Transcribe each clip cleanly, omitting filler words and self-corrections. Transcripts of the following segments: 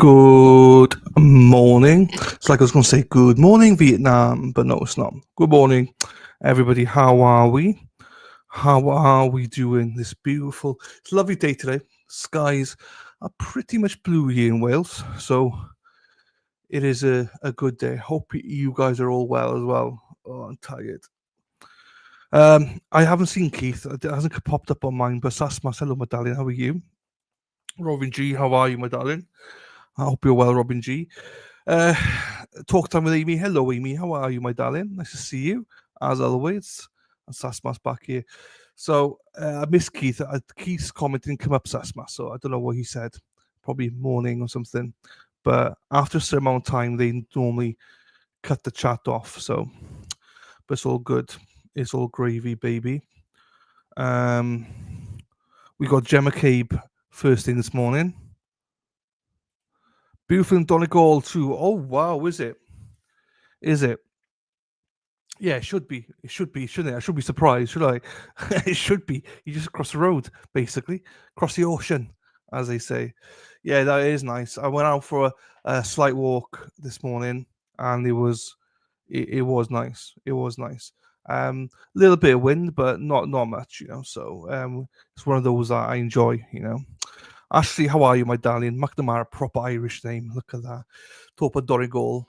Good morning. It's like I was going to say good morning, Vietnam, but no, it's not. Good morning, everybody. How are we? How are we doing this beautiful, it's a lovely day today. Skies are pretty much blue here in Wales, so it is a good day. Hope you guys are all well as well. Oh, I'm tired. I haven't seen Keith. It hasn't popped up on mine, but Sasmas, hello, my darling. How are you? Robin G, how are you, my darling? I hope you're well, Robin G. Uh, Talk time with Amy. Hello, Amy. How are you, my darling? Nice to see you, as always. And Sasmas back here. So I missed Keith. Keith's comment didn't come up, Sasmas, so I don't know what he said. Probably morning or something. But after a certain amount of time, they normally cut the chat off. So, but it's all good. It's all gravy, baby. We got Gemma Cabe first thing this morning. Beautiful in Donegal too. Oh wow, is it? Is it? Yeah, it should be. It should be, shouldn't it? I should be surprised, should I? It should be. You just cross the road, basically. Cross the ocean, as they say. Yeah, that is nice. I went out for a slight walk this morning and it was nice. It was nice. A little bit of wind, but not much, So it's one of those that I enjoy, Ashley, how are you, my darling? McNamara, proper Irish name. Look at that. Topa Donegal,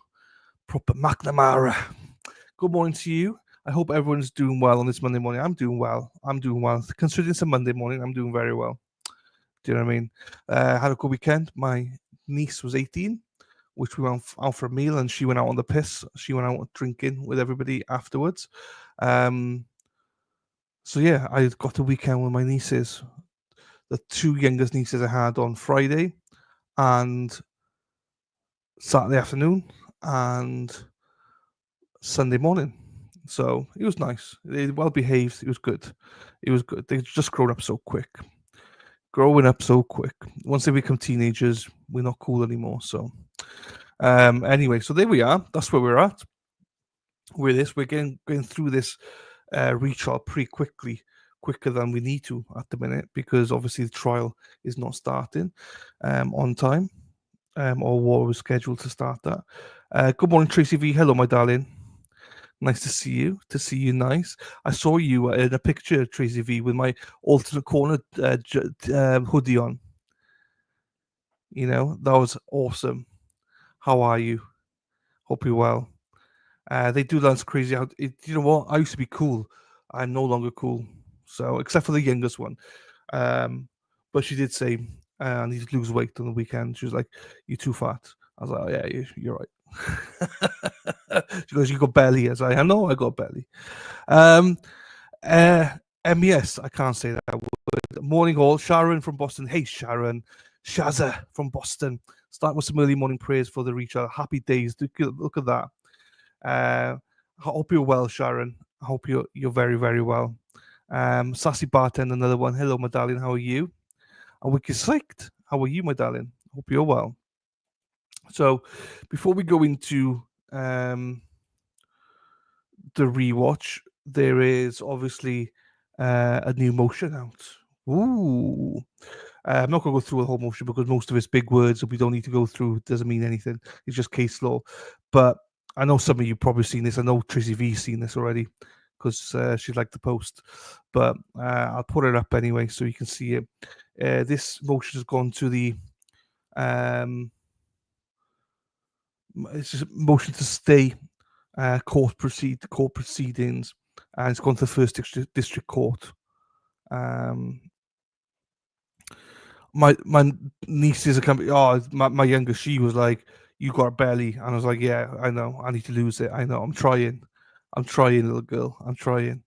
proper McNamara. Good morning to you. I hope everyone's doing well on this Monday morning. I'm doing well. Considering it's a Monday morning, I'm doing very well. Do you know what I mean? Had a good weekend. My niece was 18, which we went out for a meal, and she went out on the piss. She went out drinking with everybody afterwards. So yeah, I got a weekend with my nieces. The two youngest nieces I had on Friday and Saturday afternoon and Sunday morning. So it was nice. They well behaved. It was good. It was good. They've just grown up so quick. Growing up so quick. Once they become teenagers, we're not cool anymore. So anyway, so there we are. That's where we're at. We're going through this retrial pretty quickly, quicker than we need to at the minute, because obviously the trial is not starting on time, or what was scheduled to start that. Good morning, Tracy V. Hello, my darling. Nice to see you. Nice. I saw you in a picture, Tracy V, with my alternate corner hoodie on. That was awesome. How are you? Hope you're well. They do dance crazy out. You know what? I used to be cool. I'm no longer cool. So, except for the youngest one. But she did say, I need to lose weight on the weekend. She was like, "You're too fat." I was like, "Oh, yeah, you're right." She goes, "You got belly." I was like, "I know I got belly." MES, I can't say that word. Morning all. Sharon from Boston. Hey, Sharon. Shazza from Boston. Start with some early morning prayers for the reach out. Happy days. Look at that. I hope you're well, Sharon. I hope you're very, very well. Sassy Bartender, another one. Hello, my darling. How are you? A wicked psyched. How are you, my darling? Hope you're well. So, before we go into the rewatch, there is obviously a new motion out. Ooh. I'm not going to go through the whole motion because most of it's big words that we don't need to go through. It doesn't mean anything. It's just case law. But I know some of you probably seen this. I know Tracy V's seen this already because she'd like the post. But I'll put it up anyway so you can see it. This motion has gone to the it's just motion to stay court proceedings, and it's gone to the first district court. My nieces are coming. Oh, my younger, she was like, "You got a belly," and I was like, "Yeah, I know. I need to lose it. I know. I'm trying, little girl. I'm trying."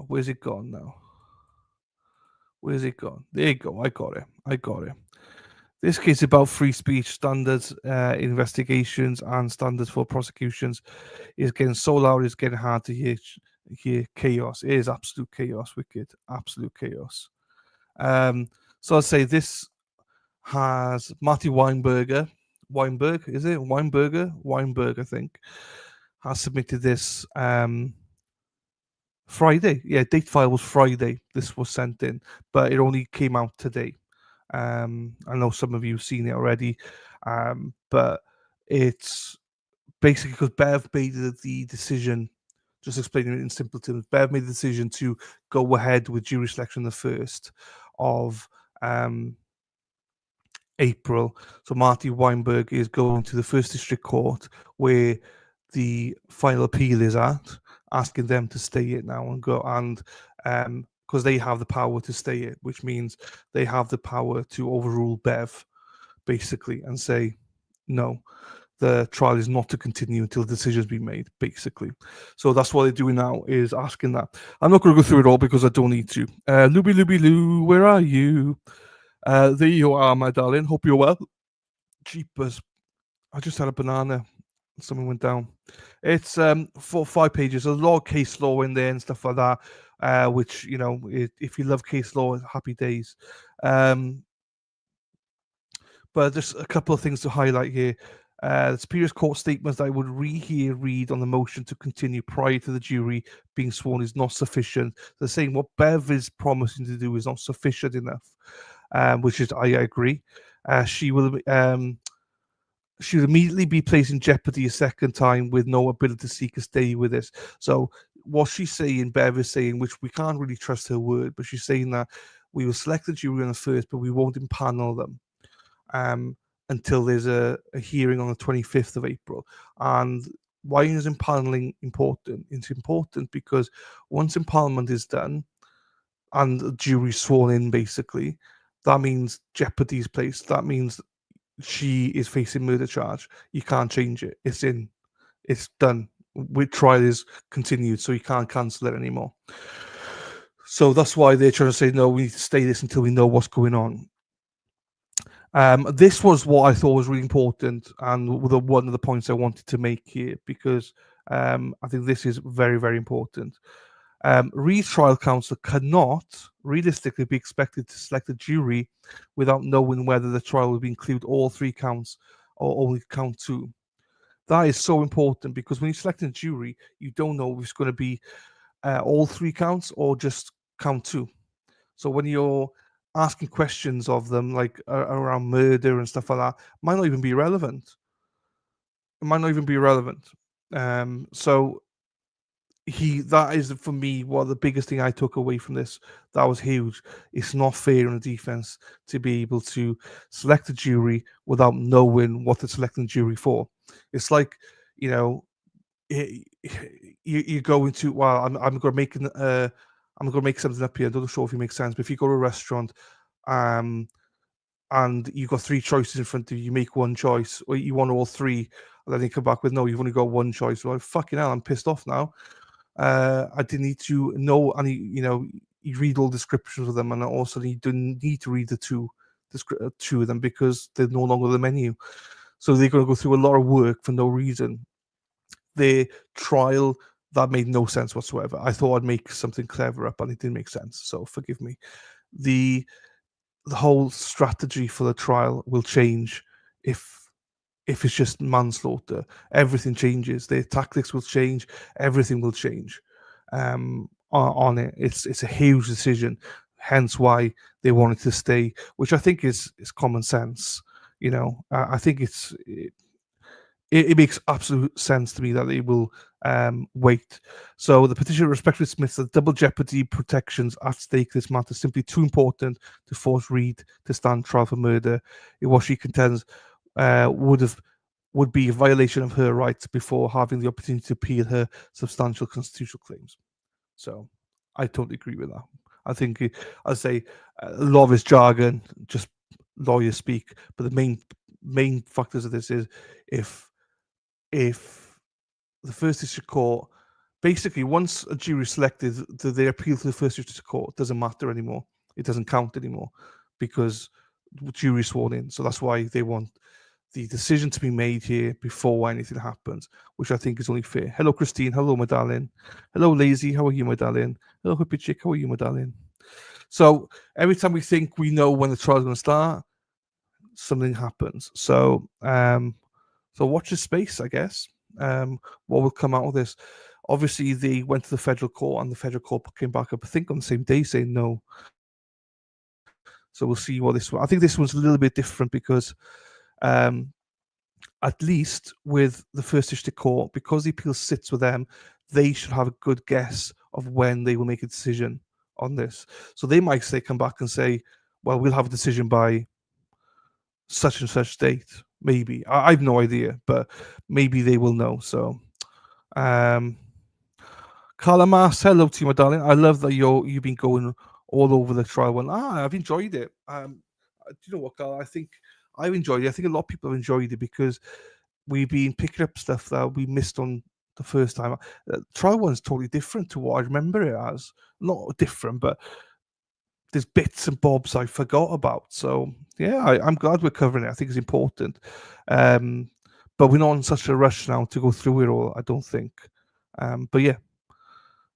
Where's it gone now? Where's it gone? There you go. I got it. This case is about free speech standards, investigations, and standards for prosecutions. It's getting so loud, it's getting hard to hear chaos. It is absolute chaos, wicked, absolute chaos. So I'd say this has Marty Weinberg, is it? Weinberg, I think, has submitted this Friday. Yeah, date file was Friday. This was sent in, but it only came out today. I know some of you have seen it already, but it's basically because Bev made the decision. Just explaining it in simple terms, Bev made the decision to go ahead with jury selection the 1st of um, April. So Marty Weinberg is going to the First District Court where the final appeal is at, asking them to stay it now and go, and because they have the power to stay it, which means they have the power to overrule Bev basically and say no, the trial is not to continue until the decision's been made, basically. So that's what they're doing now, is asking that. I'm not going to go through it all because I don't need to. Luby Lou, where are you? There you are, my darling. Hope you're well. Jeepers. I just had a banana. Something went down. It's 5 pages. There's a lot of case law in there and stuff like that, which, if you love case law, happy days. But there's a couple of things to highlight here. The Superior Court statements that I would read on the motion to continue prior to the jury being sworn is not sufficient. They're saying what Bev is promising to do is not sufficient enough, which is, I agree. She will immediately be placed in jeopardy a second time with no ability to seek a stay with this. So what she's saying, Bev is saying, which we can't really trust her word, but she's saying that we will select the jury on the 1st, but we won't impanel them until there's a hearing on the 25th of April. And why is impaneling important? It's important because once impalement is done and the jury's sworn in, basically, that means jeopardy is placed. That means she is facing murder charge. You can't change it. It's in. It's done. With trial is continued, so you can't cancel it anymore. So that's why they're trying to say, no, we need to stay this until we know what's going on. This was what I thought was really important, and one of the points I wanted to make here, because I think this is very, very important. Retrial counsel cannot realistically be expected to select a jury without knowing whether the trial will include all 3 counts or only count 2. That is so important, because when you select a jury, you don't know if it's going to be all 3 counts or just count 2. So when you're asking questions of them, like around murder and stuff like that, might not even be relevant. It might not even be relevant. So that is, for me, one of the biggest thing I took away from this. That was huge. It's not fair on the defense to be able to select a jury without knowing what they're selecting the jury for. It's like, you go into, well, I'm going to make something up here. I'm not sure if it makes sense, but if you go to a restaurant, and you've got 3 choices in front of you, you make one choice, or you want all 3, and then you come back with, no, you've only got one choice. Well, fucking hell, I'm pissed off now. I didn't need to know, and you read all descriptions of them, and also you didn't need to read the two of them because they're no longer the menu. So they're going to go through a lot of work for no reason. The trial, that made no sense whatsoever. I thought I'd make something clever up, and it didn't make sense. So forgive me. The whole strategy for the trial will change if it's just manslaughter. Everything changes. Their tactics will change. Everything will change on it. It's a huge decision. Hence why they wanted to stay, which I think is common sense. I think it makes absolute sense to me that they will wait. So the petitioner respectfully submits that double jeopardy protections at stake this matter is simply too important to force Reed to stand trial for murder in what she contends would be a violation of her rights before having the opportunity to appeal her substantial constitutional claims. So I totally agree with that. I think, I say, a lot of his jargon, just lawyer speak, but the main factors of this is if the First District Court, basically, once a jury is selected, their appeal to the First District Court doesn't matter anymore. It doesn't count anymore because the jury is sworn in. So that's why they want the decision to be made here before anything happens, which I think is only fair. Hello, Christine. Hello, my darling. Hello, Lazy. How are you, my darling? Hello, Hippie Chick. How are you, my darling? So every time we think we know when the trial is going to start, something happens. So watch this space, I guess. What will come out of this? Obviously, they went to the federal court, and the federal court came back up, I think, on the same day, saying no. So we'll see what this one. I think this one's a little bit different because, um, at least with the first district court, because the appeal sits with them, they should have a good guess of when they will make a decision on this. So they might say, come back and say, well, we'll have a decision by such and such date. Maybe I have no idea, but maybe they will know. So, um, Carla Mars, hello to you, my darling. I love that you've been going all over the trial one. I've enjoyed it. Do you know what, Carla? I think I've enjoyed it. I think a lot of people have enjoyed it because we've been picking up stuff that we missed on the first time. Trial one's totally different to what I remember it as. Not different, but there's bits and bobs I forgot about. So yeah, I'm glad we're covering it. I think it's important. But we're not in such a rush now to go through it all, I don't think. But yeah,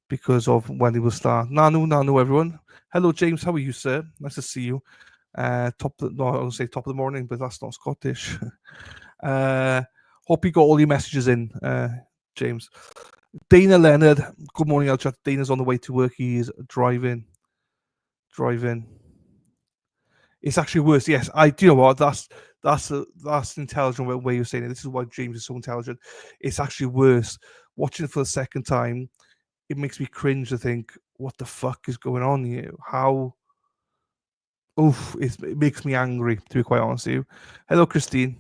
because of when it will start. Nanu, everyone. Hello, James. How are you, sir? Nice to see you. I don't say top of the morning, but that's not Scottish. Hope you got all your messages in, James. Dana Leonard. Good morning, I'll chat. Dana's on the way to work. He is driving. It's actually worse. Yes, I do. You know what? That's an intelligent way of saying it. This is why James is so intelligent. It's actually worse. Watching it for the second time, it makes me cringe to think, what the fuck is going on here? How? Oof! It makes me angry, to be quite honest with you. Hello, Christine.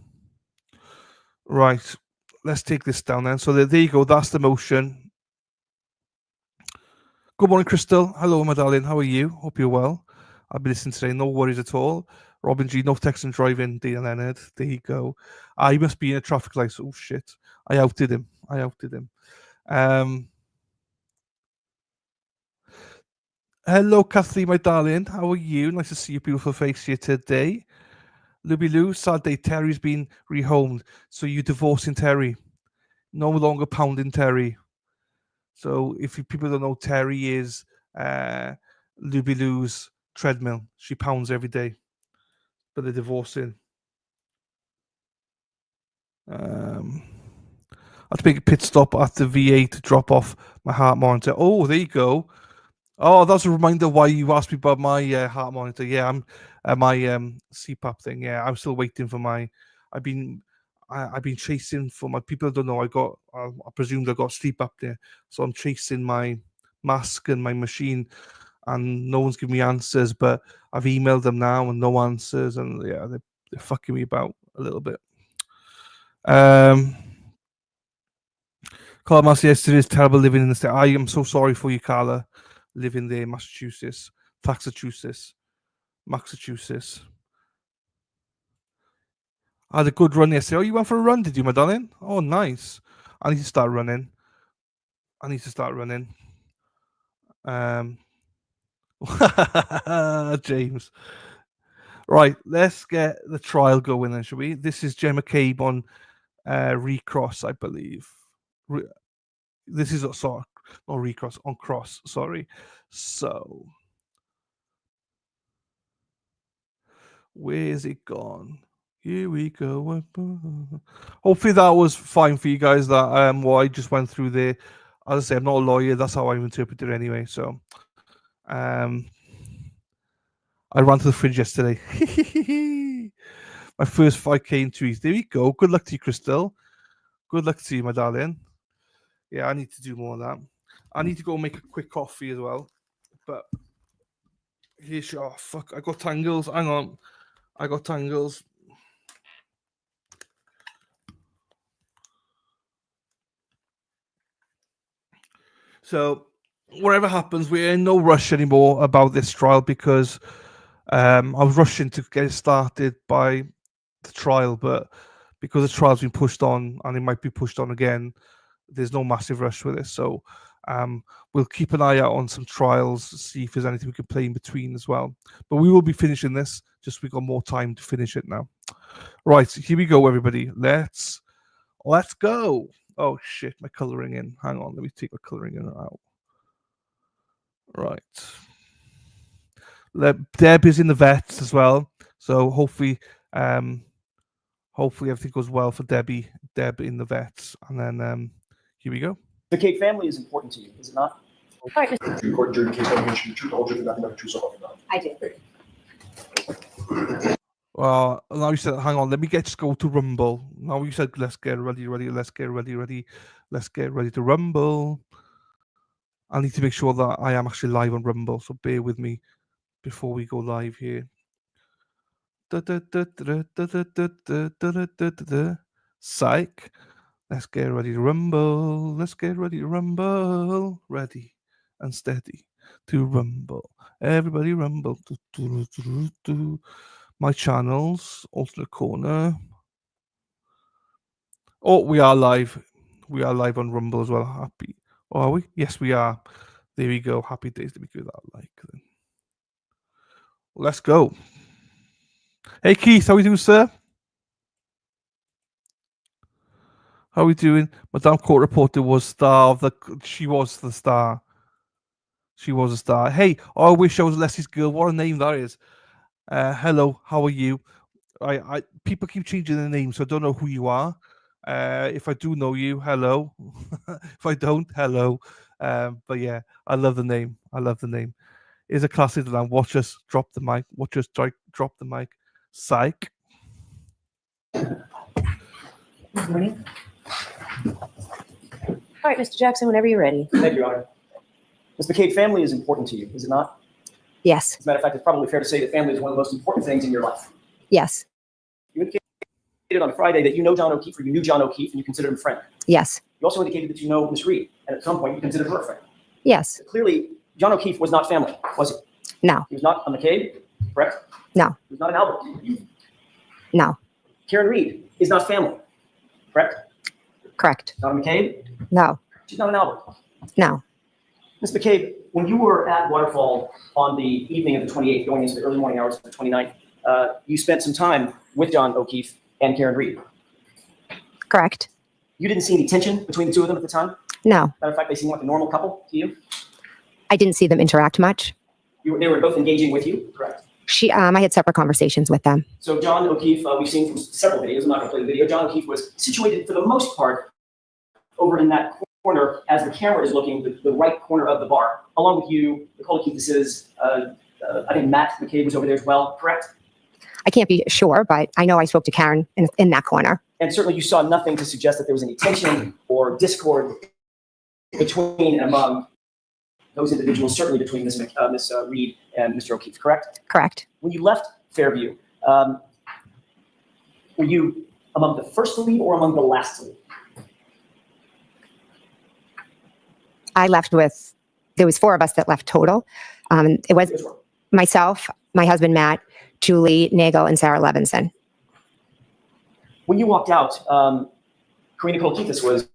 Right, let's take this down then. So there you go. That's the motion. Good morning, Crystal. Hello, my darling. How are you? Hope you're well. I'll be listening today. No worries at all. Robin G, no texting driving. Dana Leonard. There you go. He must be in a traffic light. Oh shit! I outed him. Hello, Kathleen, my darling. How are you? Nice to see your beautiful face here today. Luby Lou, sad day. Terry's been rehomed. So you divorcing Terry. No longer pounding Terry. So if people don't know, Terry is Luby Lou's treadmill. She pounds every day. But they're divorcing. I had to make a pit stop at the VA to drop off my heart monitor. Oh, there you go. Oh, that's a reminder why you asked me about my heart monitor. Yeah, I'm my CPAP thing. Yeah, I'm still waiting for my. I've been I've been chasing for my people. Don't know. I presumed I got sleep apnea, so I'm chasing my mask and my machine, and no one's giving me answers. But I've emailed them now and no answers, and yeah, they're fucking me about a little bit. Carla Massey, yes, it is terrible living in the state. I am so sorry for you, Carla, living there in Massachusetts. I had a good run yesterday. Oh, you went for a run, did you, my darling? Oh, nice. I need to start running. James. Right, let's get the trial going then, shall we? This is Gemma Cabe on recross, I believe. This is sorry, not recross, on cross. Sorry. So, where's it gone? Here we go. Hopefully that was fine for you guys. That what I just went through there. As I say, I'm not a lawyer. That's how I interpret it anyway. So, I ran to the fridge yesterday. My first 5K in 2 weeks. There we go. Good luck to you, Crystal. Good luck to you, my darling. Yeah, I need to do more of that. I need to go make a quick coffee as well. But oh fuck! I got tangles. Hang on, I got tangles. So whatever happens, we're in no rush anymore about this trial because I was rushing to get it started by the trial, but because the trial's been pushed on and it might be pushed on again, there's no massive rush with this. So we'll keep an eye out on some trials, see if there's anything we can play in between as well. But we will be finishing this. Just we got more time to finish it now. Right, here we go, everybody. Let's go. Oh shit, my coloring in. Hang on, let me take my coloring in out. Right. Deb is in the vets as well, so hopefully everything goes well for Deb in the vets, and then here we go. McCabe family is important to you, is it not? All right, Mr. Do you record during the case evaluation the truth, the whole truth, and nothing but the truth, so help you God? I do. Well, now you said, hang on, let me just go to Rumble. Now you said, let's get ready, let's get ready, let's get ready to Rumble. I need to make sure that I am actually live on Rumble, so bear with me before we go live here. Psych. Let's get ready to rumble. Let's get ready to rumble. Ready and steady to rumble. Everybody rumble. My channels, alternate corner. Oh, we are live. We are live on Rumble as well. Happy. Oh, are we? Yes, we are. There we go. Happy days. Let me give that like then. Let's go. Hey Keith, how are you doing, sir? How are we doing? Madame Court Reporter was star of the. She was the star. She was a star. Hey, I wish I was Leslie's girl. What a name that is. Hello, how are you? I people keep changing their names, so I don't know who you are. If I do know you, hello. If I don't, hello. But yeah, I love the name. I love the name. It's a classic line. Watch us drop the mic. Watch us drop the mic. Psych. Good morning. All right, Mr. Jackson, whenever you're ready. Thank you, Your Honor. Ms. McCabe family is important to you, is it not? Yes. As a matter of fact, it's probably fair to say that family is one of the most important things in your life. Yes. You indicated on Friday that you know John O'Keefe, or you knew John O'Keefe, and you considered him a friend. Yes. You also indicated that you know Miss Reed, and at some point you considered her a friend. Yes. Clearly, John O'Keefe was not family, was he? No. He was not a McCabe, correct? No. He was not an Albert. No. Karen Reed is not family, correct? Correct. Not a McCabe. No. She's not an Albert. No. Ms. McCabe, when you were at Waterfall on the evening of the 28th, going into the early morning hours of the 29th, you spent some time with John O'Keefe and Karen Reed. Correct. You didn't see any tension between the two of them at the time? No. Matter of fact, they seemed like a normal couple to you? I didn't see them interact much. They were both engaging with you, correct? I had separate conversations with them. So John O'Keefe, we've seen from several videos, I'm not going to play the video, John O'Keefe was situated for the most part over in that corner as the camera is looking, the right corner of the bar, along with you. Nicole O'Keefe, this is, I think Matt McCabe was over there as well, correct? I can't be sure, but I know I spoke to Karen in that corner. And certainly you saw nothing to suggest that there was any tension or discord between and among those individuals, certainly between Ms. Reed and Mr. O'Keefe, correct? Correct. When you left Fairview, were you among the first to leave or among the last to leave? I left with, there was 4 of us that left total. It was myself, my husband, Matt, Julie Nagel, and Sarah Levinson. When you walked out, Karina Kolkithis was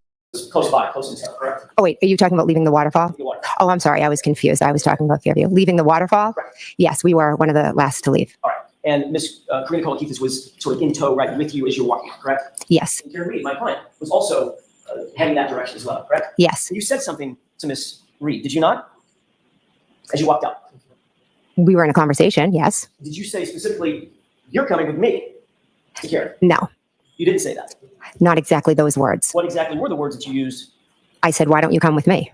close by, close in town, correct? Oh, wait, are you talking about leaving the waterfall? The waterfall. Oh, I'm sorry. I was confused. I was talking about Fairview. Leaving the waterfall? Correct. Yes, we were one of the last to leave. All right. And Miss Karina Kolkithis was sort of in tow right with you as you're walking, correct? Yes. And Karen Reed, my client, was also heading that direction as well, correct? Yes. You said something to Miss Reed, did you not? As you walked out. We were in a conversation, yes. Did you say specifically, you're coming with me to Karen? No, You didn't say that. not exactly those words. What exactly were the words that you used? I said, why don't you come with me?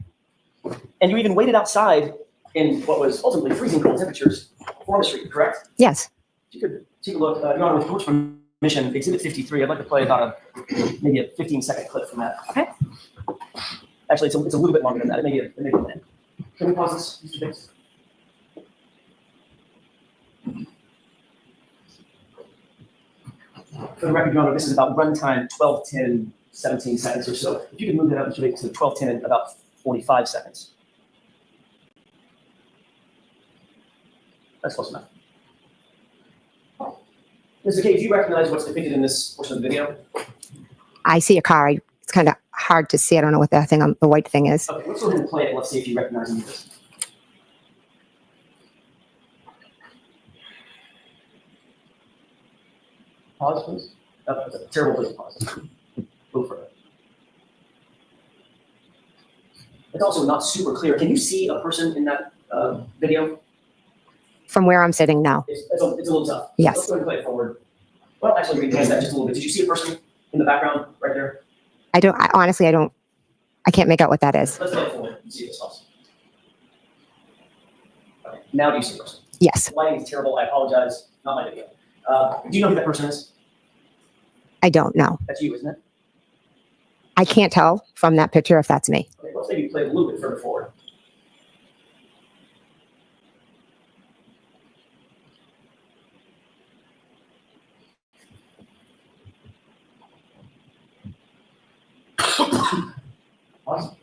And you even waited outside in what was ultimately freezing cold temperatures for Miss Reed, correct? Yes. If you could take a look, Your Honor, with court's permission, Exhibit 53, I'd like to play about maybe a 15-second clip from that. Okay. Actually, it's a little bit longer than that. It may be a minute. Can we pause this, Mr. Biggs? For the record, Your Honor, this is about runtime 12:10, 17 seconds or so. If you could move that up, Mr. Biggs, to 12:10 in about 45 seconds. That's close enough. Mr. Cage, do you recognize what's depicted in this portion of the video? I see a car. It's kind of hard to see. I don't know what that thing on the white thing is. Okay, let's go ahead and play it. Let's see if you recognize any of this. Pause, please. That's a terrible place to pause. Go further. It's also not super clear. Can you see a person in that video? From where I'm sitting now. It's a little tough. Yes. Let's go ahead and play it forward. Well, actually, read that just a little bit. Did you see a person in the background right there? Honestly, I don't I can't make out what that is. Let's play it forward and see if this helps. Okay. Now do you see the person? Yes, The lighting is terrible. I apologize. Not my video. Do you know who that person is? I don't know. That's you, isn't it? I can't tell from that picture if that's me. Okay, let's maybe play it a little bit further forward. Awesome.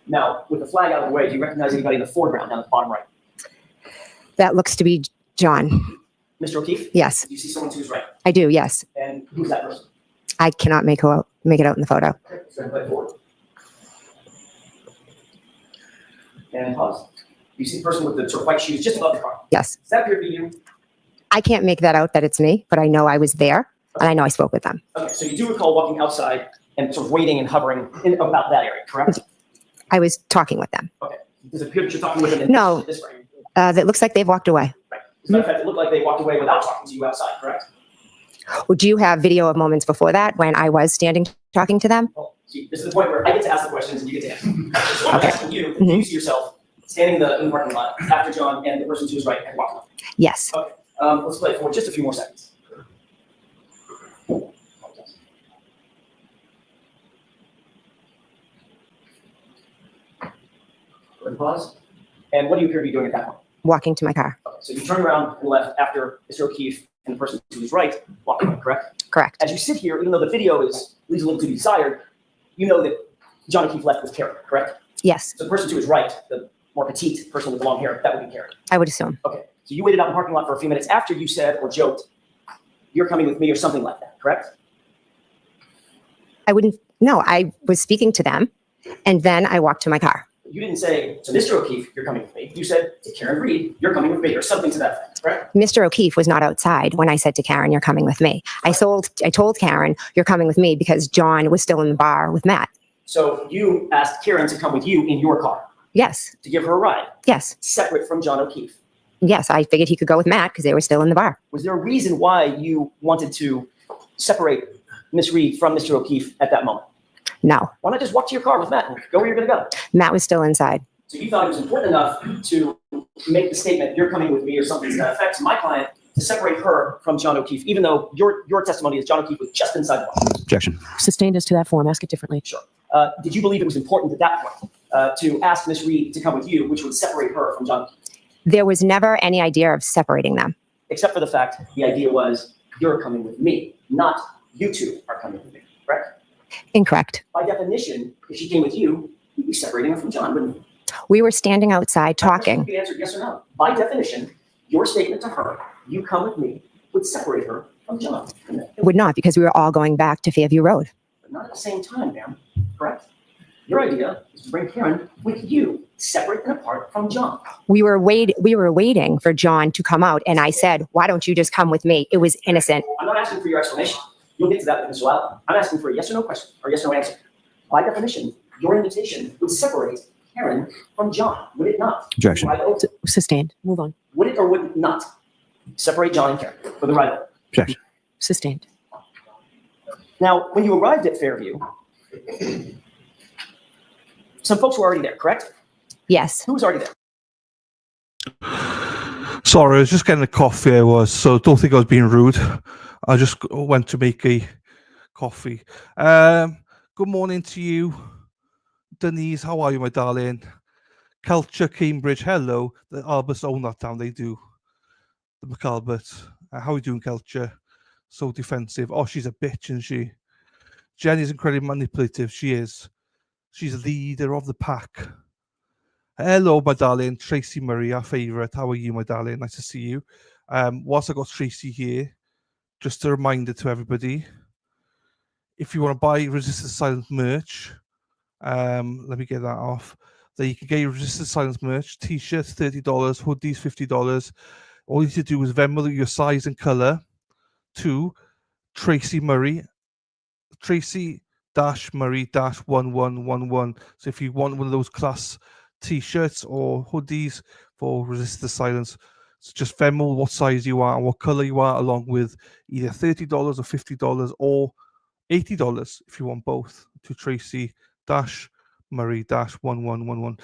Now, with the flag out of the way, do you recognize anybody in the foreground down at the bottom right? That looks to be John. Mr. O'Keefe? Yes, Do you see someone to his right? I do. Yes, And who's that person? I cannot make it out in the photo. Okay, so play it forward. And pause. You see the person with the sort of white shoes just above the car. Yes, Does that appear to be you? I can't make that out that it's me, but I know I was there and I know I spoke with them. Okay, so you do recall walking outside and sort of waiting and hovering in about that area, correct? I was talking with them. Okay. Does it appear that you're talking with them in No. this frame? That looks like they've walked away. Right. As a matter of fact, it looked like they walked away without talking to you outside, correct? Well, do you have video of moments before that when I was standing talking to them? Well, see, this is the point where I get to ask the questions and you get to answer. So I'm asking you, do you see yourself standing in the parking lot after John and the person to his right and walking up? Yes. Okay. Let's play it for just a few more seconds. Go ahead and pause. And what do you appear to be doing at that point? Walking to my car. Okay, so you turn around and left after Mr. O'Keefe and the person to his right walking away, correct? Correct. As you sit here, even though the video leaves a little to be desired, you know that John O'Keefe left with Karen, correct? Yes, So the person to his right, the more petite person with the long hair, that would be Karen. I would assume. Okay, so you waited out in the parking lot for a few minutes after you said or joked, "You're coming with me," or something like that, correct? I wouldn't. No, I was speaking to them and then I walked to my car. You didn't say to Mr. O'Keefe, "You're coming with me." You said to Karen Reed, "You're coming with me," or something to that effect, correct? Mr. O'Keefe was not outside when I said to Karen, "You're coming with me." I told Karen, "You're coming with me," because John was still in the bar with Matt. So you asked Karen to come with you in your car Yes, to give her a ride, yes, separate from John O'Keefe. yes. I figured he could go with Matt because they were still in the bar. Was there a reason why you wanted to separate Miss Reed from Mr. O'Keefe at that moment? No, Why not just walk to your car with Matt and go where you're going to go? Matt was still inside. So you thought it was important enough to make the statement, "You're coming with me," or something to that effect, to my client, to separate her from John O'Keefe, even though your testimony is John O'Keefe was just inside the bar. Objection. Sustained as to that form. Ask it differently. Sure. Did you believe it was important at that point to ask Miss Reed to come with you, which would separate her from John O'Keefe? There was never any idea of separating them. Except for the fact the idea was, "You're coming with me," not "You two are coming with me," correct? Incorrect. By definition, if she came with you, you'd be separating her from John, wouldn't you? We were standing outside That question talking. could be answered yes or no. By definition, your statement to her, "You come with me," would separate her from John, wouldn't it? It would not, because we were all going back to Fairview Road. But not at the same time, ma'am, correct? Your idea is to bring Karen with you, separate and apart from John. We were waiting for John to come out, and I said, "Why don't you just come with me?" It was innocent. I'm not asking for your explanation. You'll get to that with Mr. Allen. I'm asking for a yes or no question, or yes or no answer. By definition, your invitation would separate Karen from John, would it not? Objection. Ride over. Sustained. Move on. Would it or would it not separate John and Karen for the ride over? Objection. Sustained. Now, when you arrived at Fairview, some folks were already there, correct? Yes. Who was already there? Sorry, I was just getting a coffee. I was, so don't think I was being rude. I just went to make a coffee. Good morning to you, Denise. How are you, my darling? Culture, Cambridge. Hello. The Alberts own that town. They do. The McAlberts. How are you doing, Culture? So defensive. Oh, she's a bitch, isn't she? Jenny's incredibly manipulative. She is. She's a leader of the pack. Hello, my darling. Tracy Murray, our favourite. How are you, my darling? Nice to see you. Whilst I got Tracy here, just a reminder to everybody, if you want to buy Resistance Silence merch, let me get that off. Then you can get your Resistance Silence merch, t-shirts $30, hoodies $50. All you need to do is Venmo your size and colour to Tracy Murray, Tracy-Murray-1111. So if you want one of those class t-shirts or hoodies for Resistance Silence, so just Venmo what size you are and what colour you are, along with either $30 or $50 or $80 if you want both, to Tracy-Murray-1111. Murray-1111.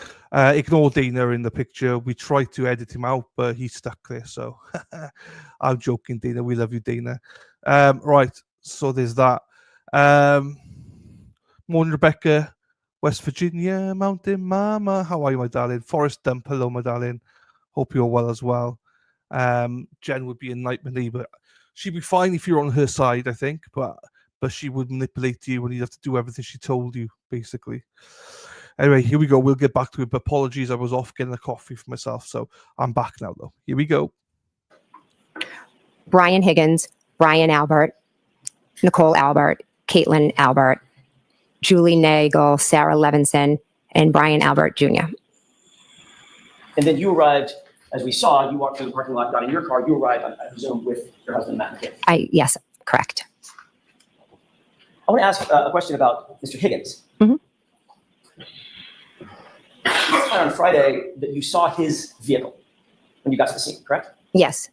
Ignore Dana in the picture. We tried to edit him out, but he's stuck there. So I'm joking, Dana. We love you, Dana. Right. So there's that. Morning, Rebecca. West Virginia, Mountain Mama. How are you, my darling? Forest Dump. Hello, my darling. Hope you're well as well. Jen would be a nightmare, but she'd be fine if you're on her side, I think. But she would manipulate you and you'd have to do everything she told you, basically. Anyway, here we go. We'll get back to it. But apologies, I was off getting a coffee for myself. So I'm back now, though. Here we go. Brian Higgins, Brian Albert, Nicole Albert, Caitlin Albert, Julie Nagel, Sarah Levinson, and Brian Albert Jr. And then you arrived, as we saw, you walked through the parking lot, got in your car, you arrived, I presume, with your husband, Matt and Kate. Yes, correct. I want to ask a question about Mr. Higgins. Mhm. You said on Friday that you saw his vehicle when you got to the scene, correct? Yes,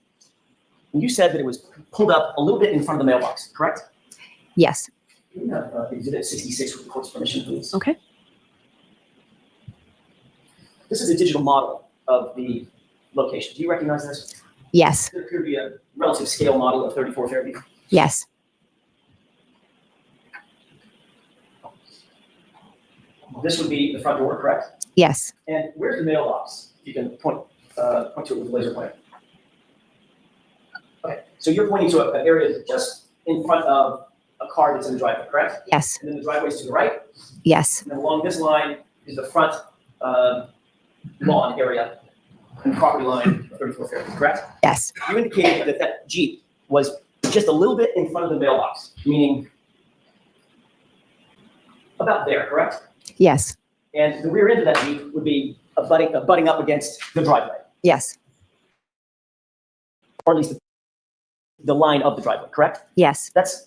And you said that it was pulled up a little bit in front of the mailbox, correct? yes, Can we have Exhibit 66 with the court's permission, please? Okay. This is a digital model of the location. Do you recognize this? yes, There appears to be a relative scale model of 34 Fairview. yes, This would be the front door, correct? yes, And where's the mailbox? If you can point to it with a laser pointer. Okay, so you're pointing to an area just in front of a car that's in the driveway, correct? yes, And then the driveway's to the right, yes, and then along this line is the front lawn area and property line of 34 Fairview, correct? yes, You indicated that that Jeep was just a little bit in front of the mailbox, meaning about there, correct? yes, And the rear end of that Jeep would be butting up against the driveway, yes, or at least the line of the driveway, correct? yes, That's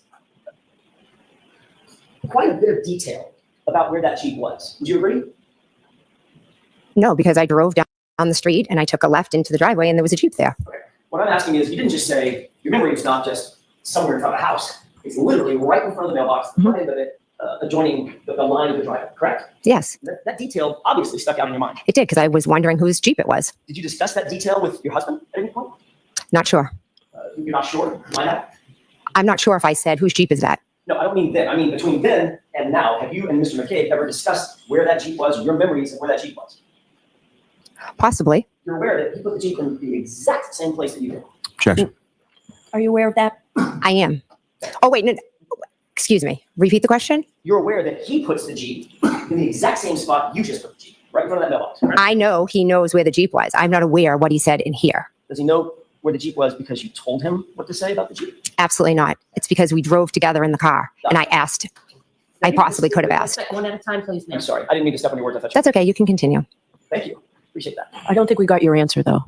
quite a bit of detail about where that Jeep was. Would you agree? no, because I drove down the street and I took a left into the driveway and there was a Jeep there. What I'm asking is, you didn't just say, your memory is not just somewhere in front of a house. It's literally right in front of the mailbox, the front end of it, adjoining the line of the driveway, correct? Yes, That detail obviously stuck out in your mind. it did because I was wondering whose Jeep it was. Did you discuss that detail with your husband at any point? Not sure. You're not sure? Why not? I'm not sure if I said whose Jeep is that. No, I don't mean then. I mean between then and now. Have you and Mr. McCabe ever discussed where that Jeep was, or your memories of where that Jeep was? Possibly. You're aware that he put the Jeep in the exact same place that you did. Objection. Are you aware of that? I am. Oh, wait, no, excuse me. Repeat the question. You're aware that he puts the Jeep in the exact same spot you just put the Jeep, right in front of that mailbox, right? I know he knows where the Jeep was. I'm not aware what he said in here. Does he know where the Jeep was because you told him what to say about the Jeep? Absolutely not. It's because we drove together in the car and I asked. I possibly could have asked. One at a time, please, I'm ma'am. sorry. I didn't mean to step on your words. I thought you. That's okay. You can continue. Thank you. Appreciate that. I don't think we got your answer, though.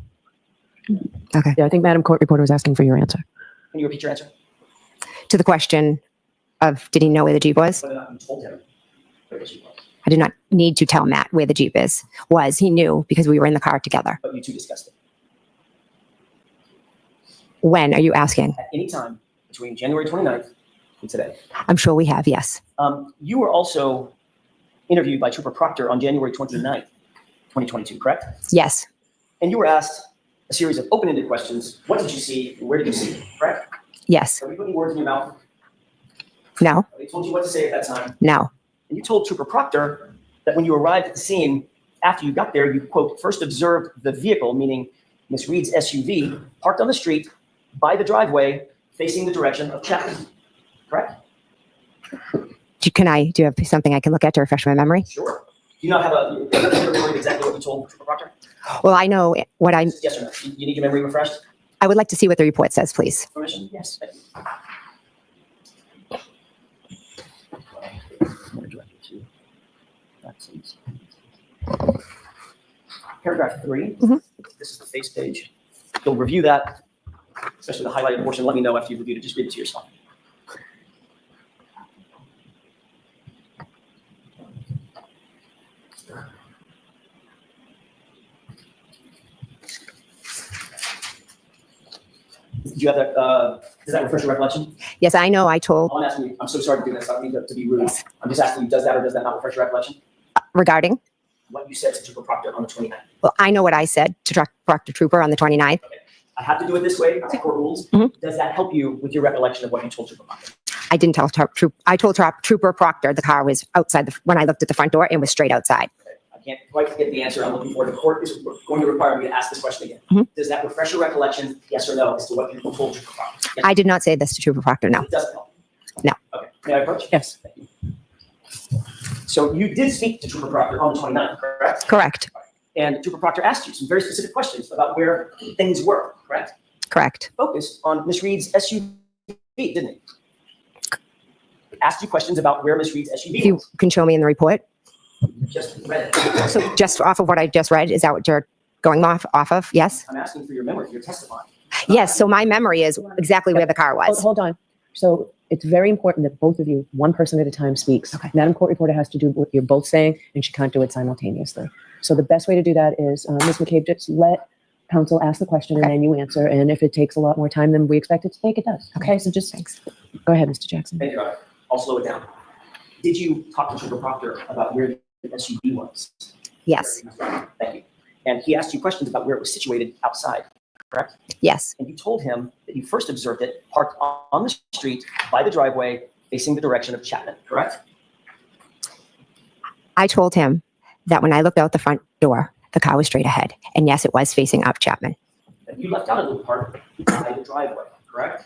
Okay. Yeah, I think Madam Court Reporter was asking for your answer. Can you repeat your answer? To the question of did he know where the Jeep was? Whether or not you told him where the Jeep was. I did not need to tell Matt where the Jeep was. He knew because we were in the car together. But you two discussed it. When are you asking? At any time between January 29th and today. I'm sure we have, yes. You were also interviewed by Trooper Proctor on January 29th, 2022, correct? Yes, And you were asked a series of open-ended questions. What did you see? And where did you see it, correct? yes, Have we put any words in your mouth? no, They told you what to say at that time. no, And you told Trooper Proctor that when you arrived at the scene, after you got there, you, quote, first observed the vehicle, meaning Miss Reed's SUV, parked on the street by the driveway facing the direction of Chapman, correct? do you have something I can look at to refresh my memory? Sure. Do you not have a memory exactly what you told Trooper Proctor? Well, I know what I'm, Yes or no? You need your memory refreshed? I would like to see what the report says, please. Permission? Yes. Thank you. I'm gonna direct you to vaccines. Paragraph 3. Mhm. This is the face page. You'll review that, especially the highlighted portion. Let me know after you've reviewed it. Just read it to yourself. Do you have that? Does that refresh your recollection? Yes, I know I told, I'm asking you. I'm so sorry to do this. I don't mean to be rude. I'm just asking you. Does that or does that not refresh your recollection? Regarding, what you said to Trooper Proctor on the 29th. well, I know what I said to Proctor Trooper on the 29th. I have to do it this way, it's court rules. Mhm. Does that help you with your recollection of what you told Trooper Proctor? I didn't tell I told Trooper Proctor the car was outside when I looked at the front door and was straight outside. I can't quite get the answer I'm looking for. The court is going to require me to ask this question again. Mhm. Does that refresh your recollection, yes or no, as to what you told Trooper Proctor? Yes. I did not say this to Trooper Proctor, no. It doesn't help. No. Okay, may I approach? Yes. Thank you. So you did speak to Trooper Proctor on the 29th, correct? Correct, And Trooper Proctor asked you some very specific questions about where things were, correct? correct. Focused on Miss Reed's SUV, didn't he? Asked you questions about where Miss Reed's SUV If you was. can show me in the report. You just read it. So just off of what I just read, is that what you're going off of? Yes? I'm asking for your memory, you're testifying. Yes, so my memory is exactly where the car was. Hold on. So it's very important that both of you, one person at a time, speaks. Okay. Madam Court Reporter has to do what you're both saying, and she can't do it simultaneously. So the best way to do that is, Ms. McCabe, just let counsel ask the question and Okay. then you answer. And if it takes a lot more time than we expect it to take, it does. Okay, so just Thanks. go ahead, Mr. Jackson. Thank you, Your Honor. I'll slow it down. Did you talk to Trooper Proctor about where the SUV was? Yes, Thank you. And he asked you questions about where it was situated outside, correct? yes, And you told him that you first observed it parked on the street by the driveway facing the direction of Chapman, correct? I told him that when I looked out the front door, the car was straight ahead. And yes, it was facing up Chapman. And you left out a little part by the driveway, correct?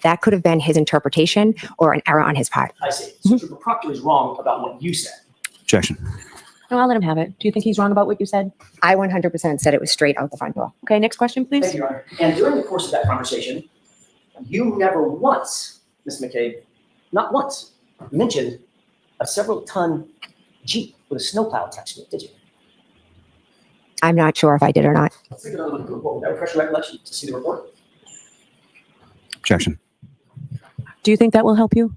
That could have been his interpretation or an error on his part. I see. So Trooper Proctor is wrong about what you said. Objection. No, I'll let him have it. Do you think he's wrong about what you said? I 100% said it was straight out the front door. Okay, next question, Thank please. you, Your Honor. And during the course of that conversation, you never once, Ms. McCabe, not once, mentioned a several-ton Jeep with a snowplow attached to it, did you? I'm not sure if I did or not. Let's take another look at the report. Would that refresh your recollection to see the report? Objection. Do you think that will help you?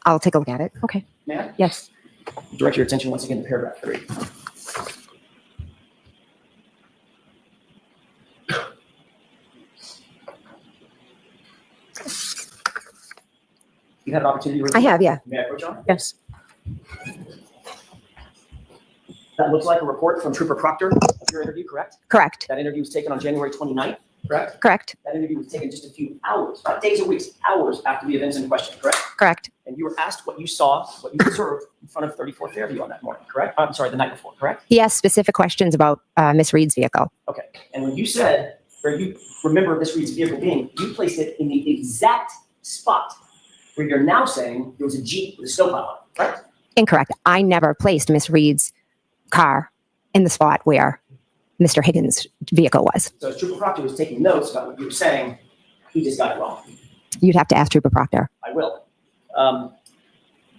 I'll take a look at it. Okay, May I? yes. Direct your attention once again to paragraph 3. You had an opportunity to review. I have, yeah. May I approach on? Yes. That looks like a report from Trooper Proctor of your interview, correct? Correct, That interview was taken on January 29th, correct? correct, That interview was taken just a few hours, not days or weeks, hours after the events in question, correct? correct. And you were asked what you saw, what you observed in front of 34th Fairview on that morning, correct? I'm sorry, the night before, correct? He asked specific questions about Miss Reed's vehicle. Okay. And when you said, or you remember Miss Reed's vehicle being, you placed it in the exact spot where you're now saying there was a Jeep with a snowplow on it, correct? Incorrect. I never placed Miss Reed's car in the spot where Mr. Higgins' vehicle was. So as Trooper Proctor was taking notes about what you were saying, he just got it wrong. You'd have to ask Trooper Proctor. I will.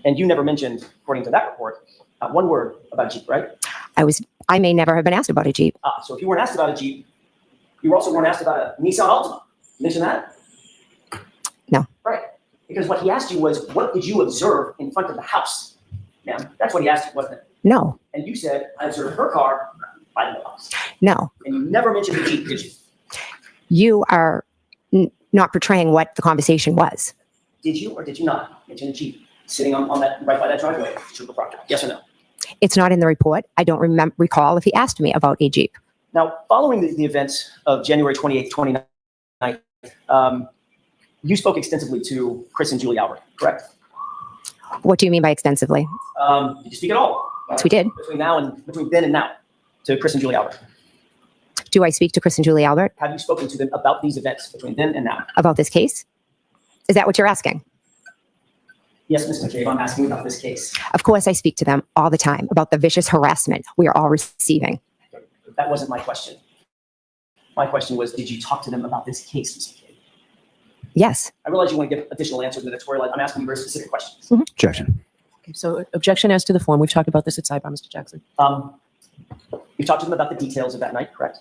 And you never mentioned, according to that report, one word about Jeep, right? I may never have been asked about a Jeep. So if you weren't asked about a Jeep, you also weren't asked about a Nissan Altima. Mention that? No. Right. Because what he asked you was, what did you observe in front of the house? Ma'am, that's what he asked you, wasn't it? No, And you said, I observed her car by the house. no. And you never mentioned the Jeep, did you? You are not portraying what the conversation was. Did you or did you not mention the Jeep sitting on that, right by that driveway, Trooper Proctor? Yes or no? It's not in the report. I don't recall if he asked me about a Jeep. Now, following the events of January 28th, 29th, you spoke extensively to Chris and Julie Albert, correct? What do you mean by extensively? Did you speak at all? Yes, we did. Between then and now, to Chris and Julie Albert. Do I speak to Chris and Julie Albert Have you spoken to them about these events between then and now? about this case? Is that what you're asking? Yes, Ms. McCabe, I'm asking about this case. Of course, I speak to them all the time about the vicious harassment we are all receiving. That wasn't my question. My question was, did you talk to them about this case, Ms. McCabe? Yes, I realize you want to give additional answers in the editorial. I'm asking you very specific questions. Objection. Okay, so objection as to the form. We've talked about this at sidebar, Mr. Jackson. You talked to them about the details of that night, correct?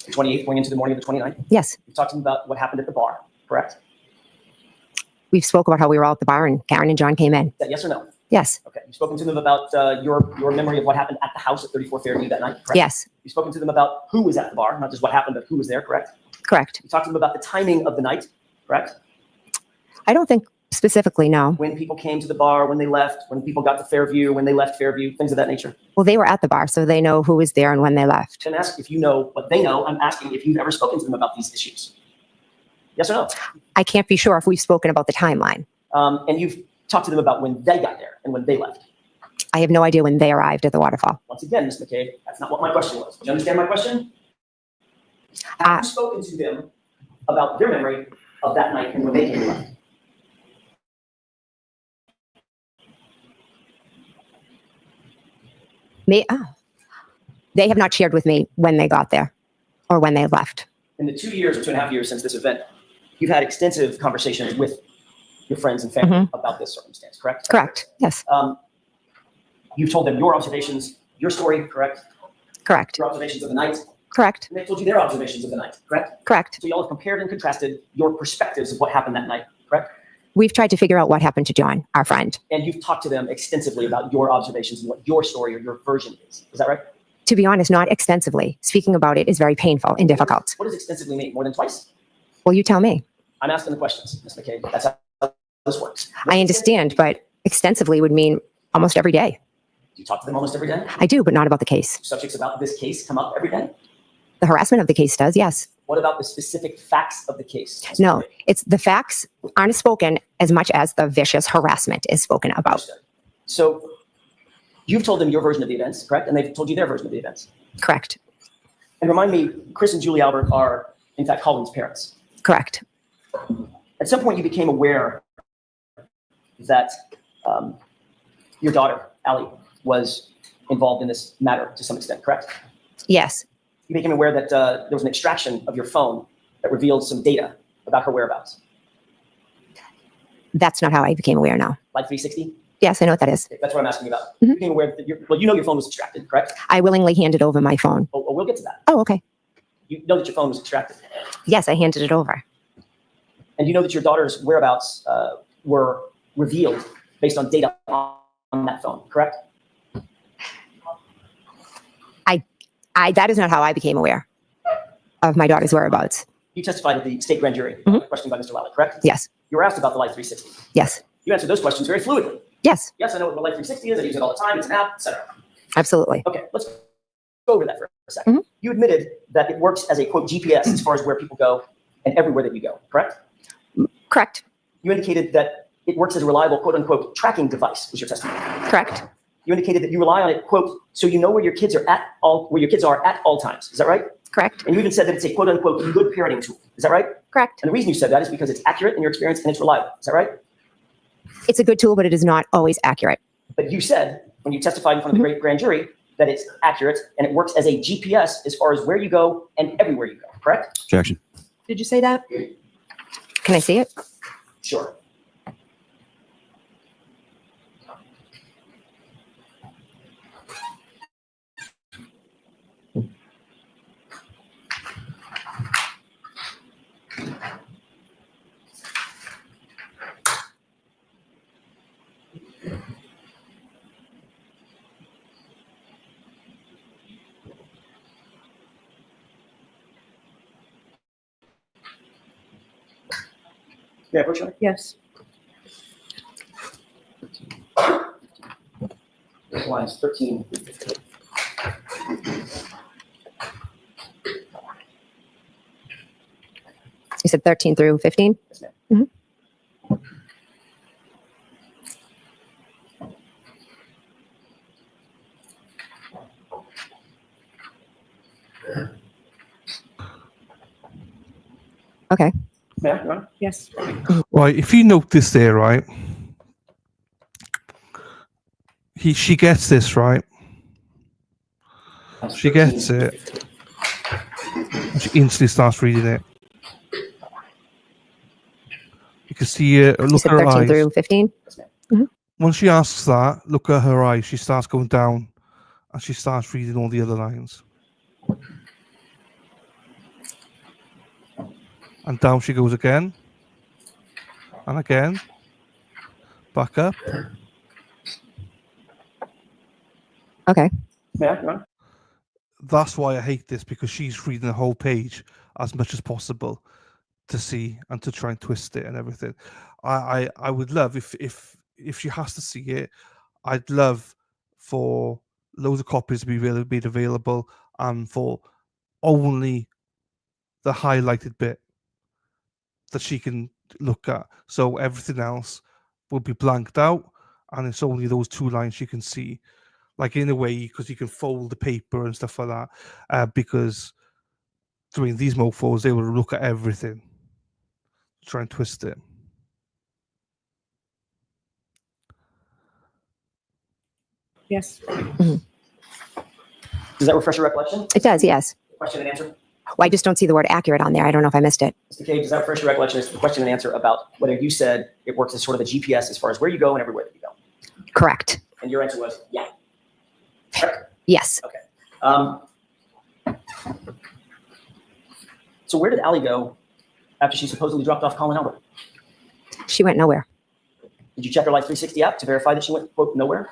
The 28th going into the morning of the 29th. yes. You talked to them about what happened at the bar, correct? We've spoke about how we were all at the bar and Karen and John came in. Is that yes or no? Yes, Okay. You've spoken to them about your memory of what happened at the house at 34 Fairview that night, correct? yes, You've spoken to them about who was at the bar, not just what happened, but who was there, correct? correct. You talked to them about the timing of the night, correct? I don't think Specifically, no. When people came to the bar, when they left, when people got to Fairview, when they left Fairview, things of that nature? Well, they were at the bar, so they know who was there and when they left. And ask if you know what they know. I'm asking if you've ever spoken to them about these issues. Yes or no? I can't be sure if we've spoken about the timeline. And you've talked to them about when they got there and when they left. I have no idea when they arrived at the waterfall. Once again, Ms. McCabe, that's not what my question was. Do you understand my question? Have you spoken to them about their memory of that night and when they came and left? They have not shared with me when they got there or when they left. In the 2 years or 2.5 years since this event, you've had extensive conversations with your friends and family about this circumstance, correct? Correct. Yes. You've told them your observations, your story, correct? Correct. Your observations of the night, Correct. and they told you their observations of the night, correct? Correct. So y'all have compared and contrasted your perspectives of what happened that night, correct? We've tried to figure out what happened to John, our friend. And you've talked to them extensively about your observations and what your story or your version is. Is that right? To be honest, not extensively. Speaking about it is very painful and difficult. What does extensively mean? More than twice? Well, you tell me. I'm asking the questions, Ms. McCabe. That's how this works. I understand, but extensively would mean almost every day. You talk to them almost every day? I do, but not about the case. Subjects about this case come up every day? The harassment of the case does, yes. What about the specific facts of the case? Ms. No, McCabe? it's the facts aren't spoken as much as the vicious harassment is spoken about. Understood. So you've told them your version of the events, correct? And they've told you their version of the events. Correct. And remind me, Chris and Julie Albert are, in fact, Colin's parents. Correct. At some point, you became aware that your daughter, Allie, was involved in this matter to some extent, correct? Yes. You became aware that there was an extraction of your phone that revealed some data about her whereabouts. That's not how I became aware now. Like 360? Yes, I know what that is. Okay, that's what I'm asking about. Mhm. You became aware that you know your phone was extracted, correct? I willingly handed over my phone. Oh, we'll get to that. Oh, okay. You know that your phone was extracted. Yes, I handed it over. And you know that your daughter's whereabouts were revealed based on data on that phone, correct? That is not how I became aware of my daughter's whereabouts. You testified at the state grand jury, questioned by Mr. Wiley, correct? Yes. You were asked about the Life 360. Yes. You answered those questions very fluidly. Yes, Yes, I know what Life 360 is. I use it all the time. It's an app, etc. absolutely. Okay, let's go over that for a second. You admitted that it works as a, quote, GPS as far as where people go and everywhere that you go, correct? Correct. You indicated that it works as a reliable, quote, unquote, tracking device, was your testimony. Correct. You indicated that you rely on it, quote, so you know where your kids are at all times. Is that right? Correct. And you even said that it's a, quote, unquote, good parenting tool. Is that right? Correct. And the reason you said that is because it's accurate in your experience and it's reliable. Is that right? It's a good tool, but it is not always accurate. But you said, when you testified in front of the great grand jury, that it's accurate and it works as a GPS as far as where you go and everywhere you go, correct? Objection. Did you say that? Can I see it? Sure. Yeah, approach it. Yes. Lines 13. You said 13 through 15? Yes, ma'am. Okay. Ma'am, you want? Yes. Right, if you notice there, right, she gets this, right? She gets it. And she instantly starts reading it. You can see You look said at her 13 eyes. through 15? Once she asks that, look at her eyes. She starts going down, and she starts reading all the other lines. And down she goes again, and again. Back up. Okay. Ma'am, you want? That's why I hate this, because she's reading the whole page as much as possible. to see and to try and twist it and everything. I would love if she has to see it, I'd love for loads of copies to be made available and for only the highlighted bit that she can look at. So everything else will be blanked out and it's only those 2 lines she can see. Like in a way, because you can fold the paper and stuff like that. Because doing these mofos, they will look at everything, try and twist it. Yes. Does that refresh your recollection? It does, yes. Question and answer? Well, I just don't see the word accurate on there. I don't know if I missed it. Mr. Cage, does that refresh your recollection as to the question and answer about whether you said it works as sort of a GPS as far as where you go and everywhere that you go? Correct. And your answer was, yeah. Correct? Yes. So where did Allie go after she supposedly dropped off Colin Albert? She went nowhere. Did you check her Life 360 app to verify that she went, quote, nowhere?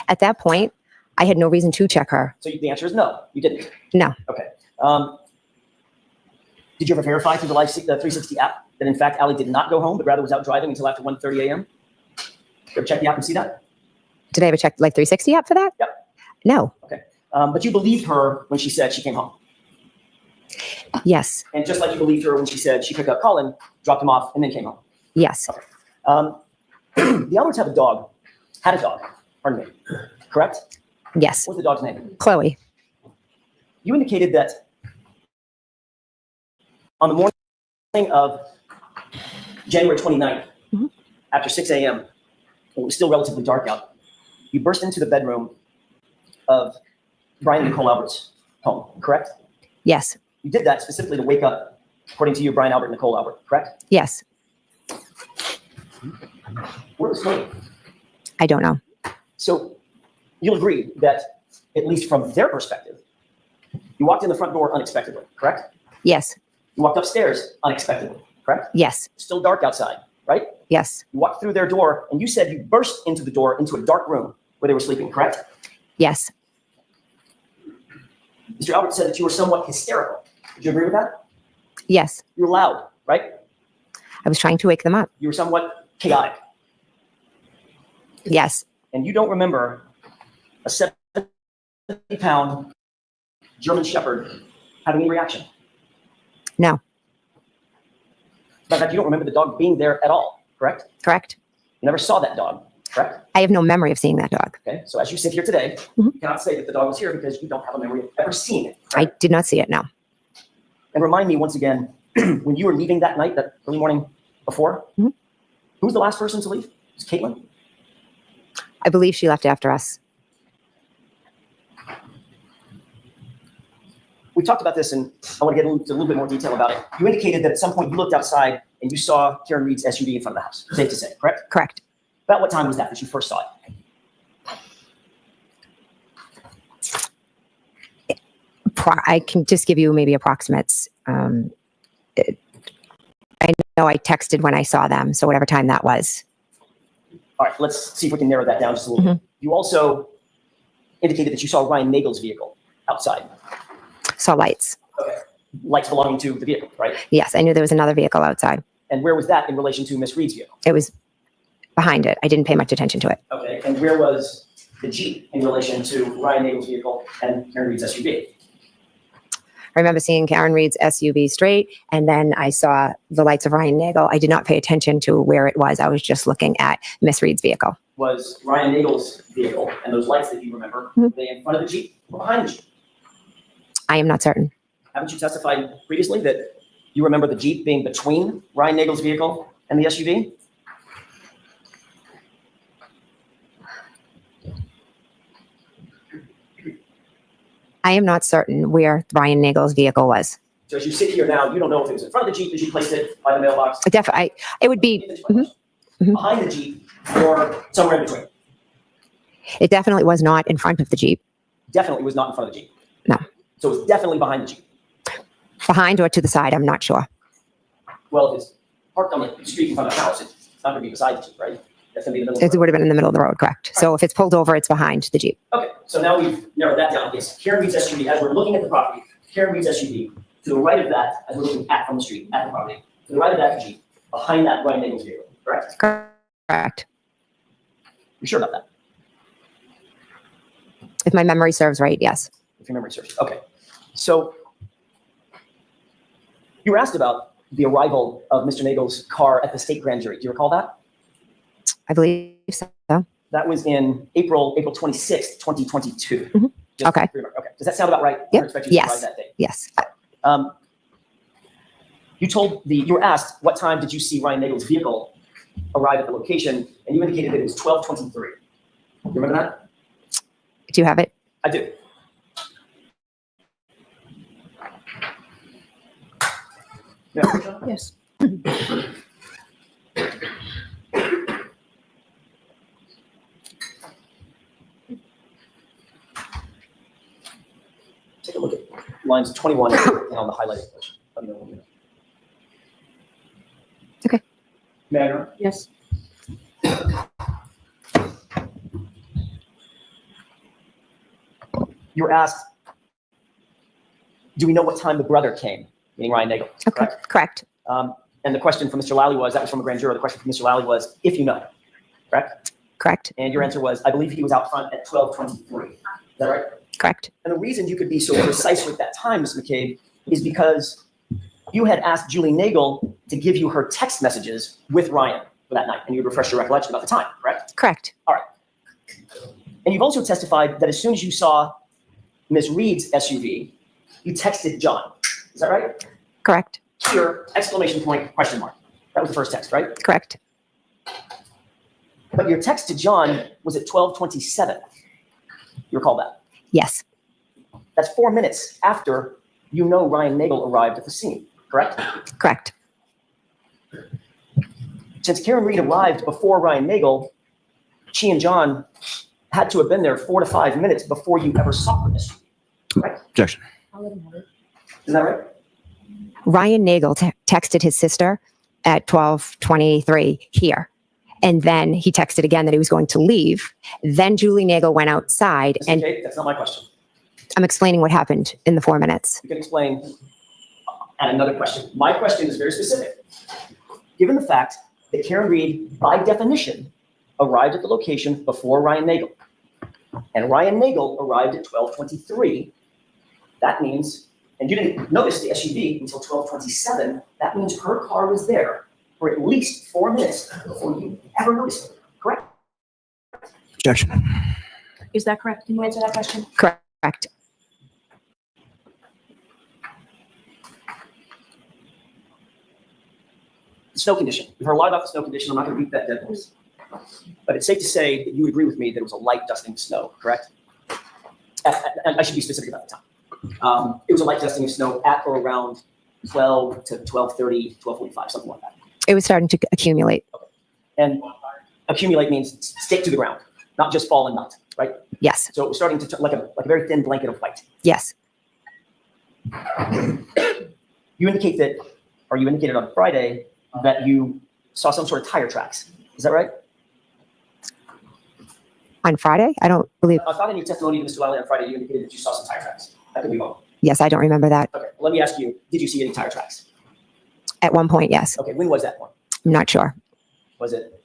At that point, I had no reason to check her. So the answer is no, you didn't. No. Okay. Did you ever verify through the Life 360 app that in fact Allie did not go home, but rather was out driving until after 1:30 a.m.? You ever check the app and see that? Did I ever check Life 360 app for that? Yep. No. Okay. But you believed her when she said she came home. Yes. And just like you believed her when she said she picked up Colin, dropped him off, and then came home. Yes. The Alberts had a dog, pardon me, correct? Yes. What's the dog's name? Chloe. You indicated that on the morning of January 29th, after 6 a.m., when it was still relatively dark out, you burst into the bedroom of Brian and Nicole Albert's home, correct? Yes. You did that specifically to wake up, according to you, Brian Albert and Nicole Albert, correct? Yes. Where was Chloe? I don't know. So you'll agree that, at least from their perspective, you walked in the front door unexpectedly, correct? Yes. You walked upstairs unexpectedly, correct? Yes. It's still dark outside, right? Yes. You walked through their door, and you said you burst into the door into a dark room where they were sleeping, correct? Yes. Mr. Albert said that you were somewhat hysterical. Would you agree with that? Yes. You were loud, right? I was trying to wake them up. You were somewhat chaotic. Yes. And you don't remember a 70-pound German Shepherd having any reaction. No. In fact, you don't remember the dog being there at all, correct? Correct. You never saw that dog, correct? I have no memory of seeing that dog. Okay, so as you sit here today, Mhm. you cannot say that the dog was here because you don't have a memory of ever seeing it. I did not see it. No. And remind me once again, when you were leaving that night, that early morning before, Mhm. who was the last person to leave? It was Caitlin? I believe she left after us. We talked about this, and I want to get into a little bit more detail about it. You indicated that at some point you looked outside and you saw Karen Reed's SUV in front of the house. Safe to say, correct? Correct. About what time was that you first saw it? I can just give you maybe approximates. I know I texted when I saw them, so whatever time that was. All right, let's see if we can narrow that down just a little bit. You also indicated that you saw Ryan Nagel's vehicle outside. Saw lights. Okay. Lights belonging to the vehicle, right? Yes, I knew there was another vehicle outside. And where was that in relation to Miss Reed's vehicle? It was behind it. I didn't pay much attention to it. Okay, and where was the Jeep in relation to Ryan Nagel's vehicle and Karen Reed's SUV? I remember seeing Karen Reed's SUV straight, and then I saw the lights of Ryan Nagel. I did not pay attention to where it was. I was just looking at Miss Reed's vehicle. Was Ryan Nagel's vehicle and those lights that you remember, were they in front of the Jeep or behind the Jeep? I am not certain. Haven't you testified previously that you remember the Jeep being between Ryan Nagel's vehicle and the SUV? I am not certain where Ryan Nagel's vehicle was. So as you sit here now, you don't know if it was in front of the Jeep as you placed it by the mailbox, It would be. behind the Jeep, or somewhere in between. It definitely was not in front of the Jeep. Definitely was not in front of the Jeep. No. So it was definitely behind the Jeep. Behind or to the side, I'm not sure. Well, if it's parked on the street in front of the house, it's not going to be beside the Jeep, right? That's going to be in the middle of It the road. would have been in the middle of the road, correct? So if it's pulled over, it's behind the Jeep. Okay, so now we've narrowed that down. Yes, Karen Reed's SUV, as we're looking at the property, Karen Reed's SUV, to the right of that, as we're looking at from the street, at the property, to the right of that Jeep, behind that Ryan Nagel's vehicle, correct? Correct. You sure about that? If my memory serves right, yes. If your memory serves. Okay. So you were asked about the arrival of Mr. Nagel's car at the state grand jury. Do you recall that? I believe so. That was in April 26th, 2022. Mhm. Just Okay. remember. Okay. Does that sound about right? Yep. I expect you to Yes. arrive that day. Yes. You were asked what time did you see Ryan Nagel's vehicle arrive at the location, and you indicated that it was 12:23. You remember that? Do you have it? I do. Yeah. Yes. Take a look at lines 21 and on the highlighted portion. Let me know when you know. Okay. May I interrupt? Yes. You were asked, do we know what time the brother came, meaning Ryan Nagel? Okay. Correct. And the question from Mr. Lally was, that was from a grand juror, the question from Mr. Lally was, if you know, correct? Correct. And your answer was, I believe he was out front at 12:23. Is that right? Correct. And the reason you could be so precise with that time, Ms. McCabe, is because you had asked Julie Nagel to give you her text messages with Ryan for that night, and you would refresh your recollection about the time, correct? Correct. And you've also testified that as soon as you saw Ms. Reed's SUV, you texted John. Is that right? Correct. Here, exclamation point, question mark. That was the first text, right? Correct. But your text to John was at 12:27. You recall that? Yes. That's 4 minutes after you know Ryan Nagel arrived at the scene, correct? Correct. Since Karen Reed arrived before Ryan Nagel, she and John had to have been there 4 to 5 minutes before you ever saw her, Mr. Right? Objection. Is that right? Ryan Nagel texted his sister at 12:23 here. And then he texted again that he was going to leave. Then Julie Nagel went outside, Mr. and Kate, that's not my question. I'm explaining what happened in the 4 minutes. You can explain and another question. My question is very specific. Given the fact that Karen Reed, by definition, arrived at the location before Ryan Nagel, and Ryan Nagel arrived at 12:23, that means, and you didn't notice the SUV until 12:27, that means her car was there for at least 4 minutes before you ever noticed it, correct? Objection. Is that correct? Can you answer that question? Correct. The snow condition. We've heard a lot about the snow condition. I'm not going to beat that dead horse. But it's safe to say that you would agree with me that it was a light dusting of snow, correct? And I should be specific about the time. It was a light dusting of snow at or around 12 to 12:30, 12:45, something like that. It was starting to accumulate. And accumulate means stick to the ground, not just fall and melt, right? Yes. So it was starting to like a very thin blanket of white. Yes. You indicate that, or you indicated on Friday that you saw some sort of tire tracks. Is that right? On Friday? I don't believe. I thought in your testimony to Mr. Lally on Friday, you indicated that you saw some tire tracks. That could be wrong. Yes, I don't remember that. Okay, let me ask you, did you see any tire tracks? At one point, yes. Okay, when was that one? I'm not sure. Was it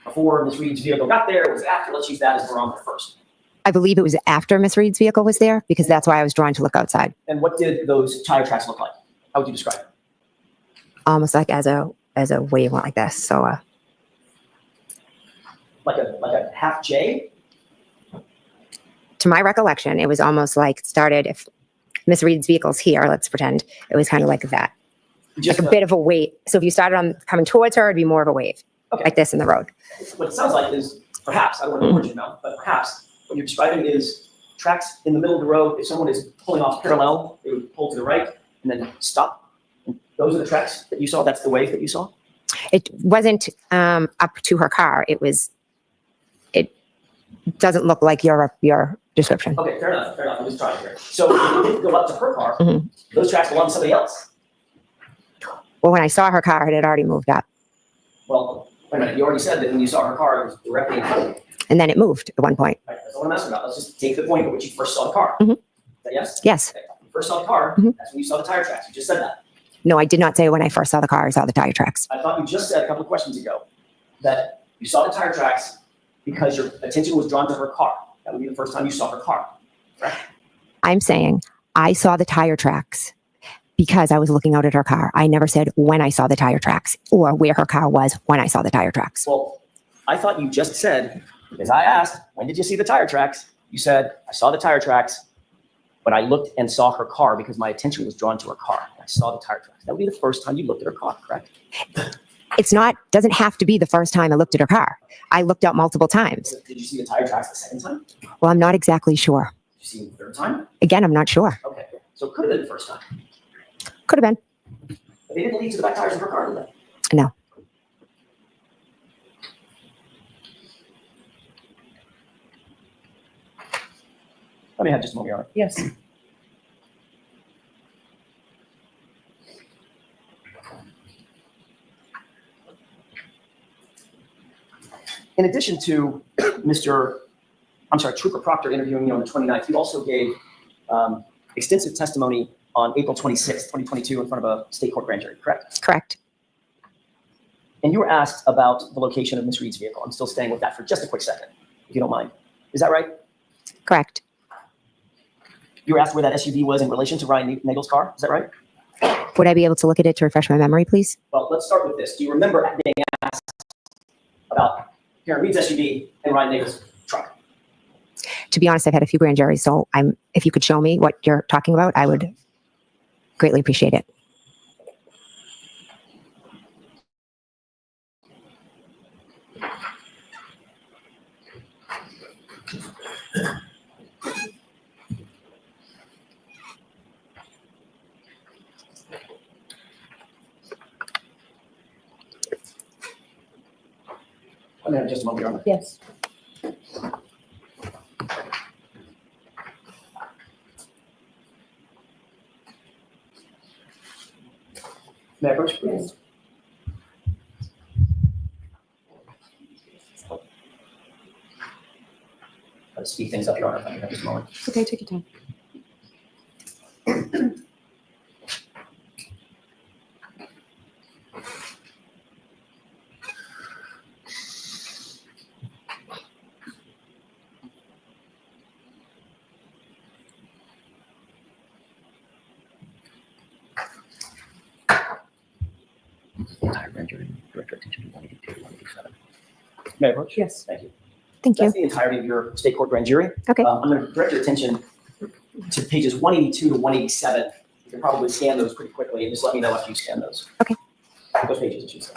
before Ms. Reed's vehicle got there, or was it after? Let's use that as barometer first. I believe it was after Miss Reed's vehicle was there because that's why I was drawn to look outside. And what did those tire tracks look like? How would you describe it? Almost like as a wave went like this. So Like a half J? to my recollection, it was almost like started if Miss Reed's vehicle's here, let's pretend it was kind of like that. Just Like a bit of a wave. So if you started on coming towards her, it'd be more of a wave. Okay. Like this in the road. What it sounds like is perhaps, I don't want to put your mouth, but perhaps what you're describing is tracks in the middle of the road. If someone is pulling off parallel, they would pull to the right and then stop. And those are the tracks that you saw. That's the wave that you saw. It wasn't up to her car. It doesn't look like your description. Okay, fair enough. I'm just trying here. So if you didn't go up to her car, Mhm. those tracks belong to somebody else. Well, when I saw her car, it had already moved up. Well, wait a minute. You already said that when you saw her car, it was directly in front of you. And then it moved at one point. Right, that's what I'm asking about. Let's just take the point at which you first saw the car. Mhm. Is that yes? Yes. Okay. When you first saw the car, Mhm. that's when you saw the tire tracks. You just said that. No, I did not say when I first saw the car, I saw the tire tracks. I thought you just said a couple of questions ago that you saw the tire tracks because your attention was drawn to her car. That would be the first time you saw her car, correct? I'm saying I saw the tire tracks because I was looking out at her car. I never said when I saw the tire tracks or where her car was when I saw the tire tracks. Well, I thought you just said, because I asked, when did you see the tire tracks? You said, I saw the tire tracks, but I looked and saw her car because my attention was drawn to her car. I saw the tire tracks. That would be the first time you looked at her car, correct? It's not, doesn't have to be the first time I looked at her car. I looked out multiple times. Did you see the tire tracks the second time? Did Well, I'm not exactly sure. you see them the third time? Again, I'm not sure. Okay, so it could have been the first time. Could have been. But they didn't lead to the back tires of her car, did they? No. Let me have just a moment, Your Honor. Yes. In addition to Trooper Proctor interviewing you on the 29th, you also gave extensive testimony on April 26th, 2022 in front of a state court grand jury, correct? Correct. And you were asked about the location of Ms. Reed's vehicle. I'm still staying with that for just a quick second, if you don't mind. Is that right? Correct. You were asked where that SUV was in relation to Ryan Nagel's car. Is that right? Would I be able to look at it to refresh my memory, please? Well, let's start with this. Do you remember being asked about Karen Reed's SUV and Ryan Nagel's truck? To be honest, I've had a few grand juries, so if you could show me what you're talking about, I would greatly appreciate it. Let me have just a moment, Your Honor. Yes. May I approach, please? Try to speed things up, Your Honor, if I can have just a moment. Okay, take your time. Entire grand jury, direct your attention to 182, 187. May I approach? Yes. Thank you. Thank you. That's the entirety of your state court grand jury. Okay. I'm going to direct your attention to pages 182 to 187. You can probably scan those pretty quickly, and just let me know after you scan those. Okay. Those pages, I should say.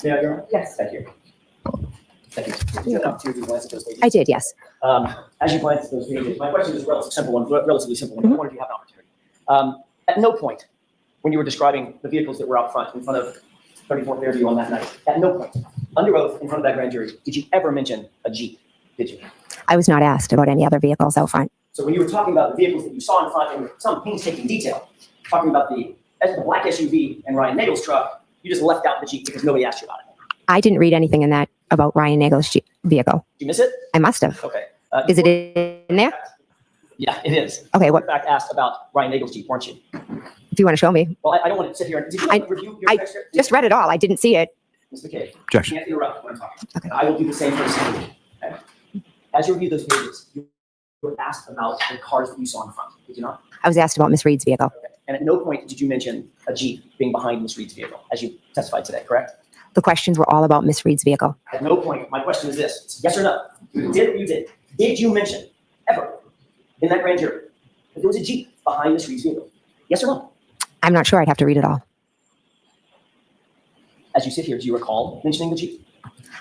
May I, Your Honor? Yes. Thank you. Thank you. Did you have an opportunity to glance at those pages? I did, yes. As you glance at those pages, my question is a relatively simple one. I wonder if you have an opportunity. At no point, when you were describing the vehicles that were out front in front of 34th Fairview on that night, at no point, under oath in front of that grand jury, did you ever mention a Jeep? Did you? I was not asked about any other vehicles out front. So when you were talking about the vehicles that you saw in front in some painstaking detail, talking about the black SUV and Ryan Nagel's truck, you just left out the Jeep because nobody asked you about it. I didn't read anything in that about Ryan Nagel's Jeep. vehicle. Did you miss it? I must have. Okay. Is it in there? Yeah, it is. Okay, You, what? in fact, asked about Ryan Nagel's Jeep, weren't you? If you want to show me. Well, I don't want to sit here and, did you review your I transcript? just read it all. I didn't see it. Ms. McCabe, you Objection. can't interrupt when I'm talking. Okay. And I will do the same for the okay? As you review those pages, you were asked about the cars that you saw in the front, did you not? I was asked about Miss Reed's vehicle. Okay. And at no point did you mention a Jeep being behind Ms. Reed's vehicle, as you testified today, correct? The questions were all about Miss Reed's vehicle. At no point, my question is this, it's yes or no. You did or you did. Did you mention ever in that grand jury that there was a Jeep behind Ms. Reed's vehicle? Yes or no? I'm not sure. I'd have to read it all. As you sit here, do you recall mentioning the Jeep?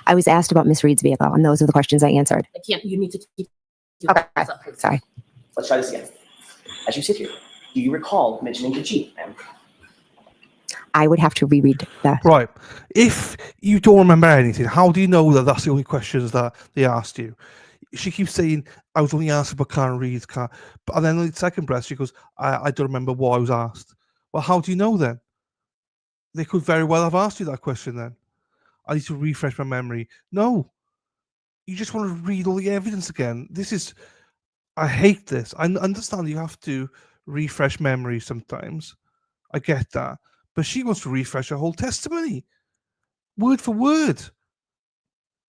I was asked about Miss Reed's vehicle, and those are the questions I answered. I can't, you need to keep. Okay, sorry. Let's try this again. As you sit here, do you recall mentioning the Jeep, ma'am? I would have to reread that. Right. If you don't remember anything, how do you know that that's the only questions that they asked you? She keeps saying, I was only asked about Karen Reed's car. And then in the second breath, she goes, I don't remember what I was asked. Well, how do you know then? They could very well have asked you that question then. I need to refresh my memory. No. You just want to read all the evidence again. I hate this. I understand you have to refresh memory sometimes. I get that. But she wants to refresh her whole testimony. Word for word.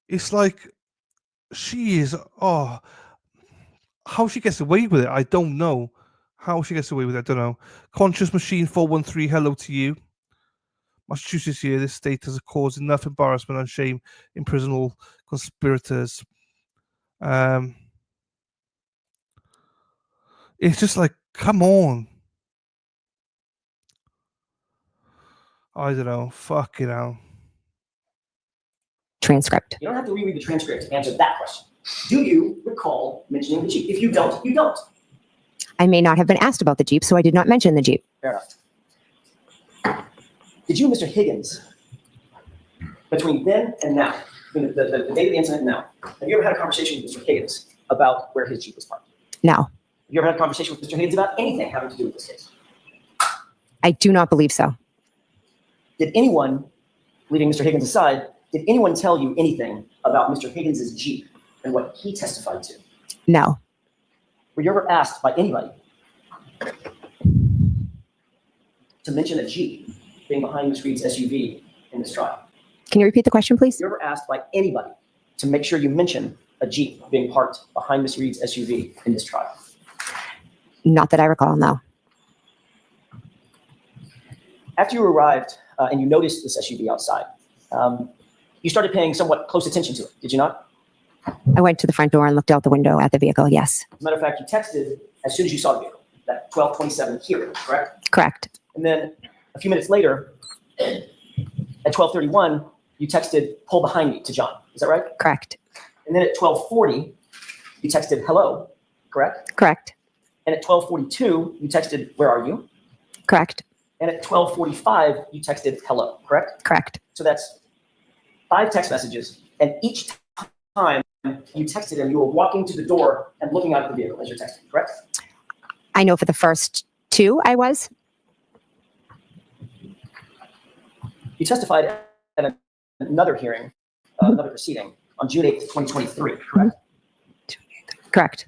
It's like she is, how she gets away with it, I don't know. How she gets away with it, I don't know. Conscious Machine 413, hello to you. Massachusetts here, this state has caused enough embarrassment and shame in prison all conspirators. It's just like, come on. I don't know. Fucking hell. Transcript. You don't have to reread the transcript to answer that question. Do you recall mentioning the Jeep? If you don't, you don't. I may not have been asked about the Jeep, so I did not mention the Jeep. Fair enough. Did you, Mr. Higgins, between then and now, between the date of the incident and now, have you ever had a conversation with Mr. Higgins about where his Jeep was parked? No, Have you ever had a conversation with Mr. Higgins about anything having to do with this case? I do not believe so. Did anyone, leaving Mr. Higgins aside, did anyone tell you anything about Mr. Higgins' Jeep and what he testified to? No, Were you ever asked by anybody to mention a Jeep being behind Ms. Reed's SUV in this trial? can you repeat the question, please? Were you ever asked by anybody to make sure you mention a Jeep being parked behind Ms. Reed's SUV in this trial? Not that I recall, no. After you arrived and you noticed this SUV outside, you started paying somewhat close attention to it, did you not? I went to the front door and looked out the window at the vehicle, yes. As a matter of fact, you texted as soon as you saw the vehicle, that 12:27 here, correct? Correct. And then a few minutes later, at 12:31, you texted, pull behind me to John. Is that right? Correct. And then at 12:40, you texted, hello, correct? Correct. And at 12:42, you texted, where are you? Correct. And at 12:45, you texted, hello, correct? Correct. So that's 5 text messages. And each time you texted him, you were walking to the door and looking out at the vehicle as you're texting, correct? I know for the first 2 I was. You testified at another hearing, another proceeding on June 8th, 2023, correct? Correct.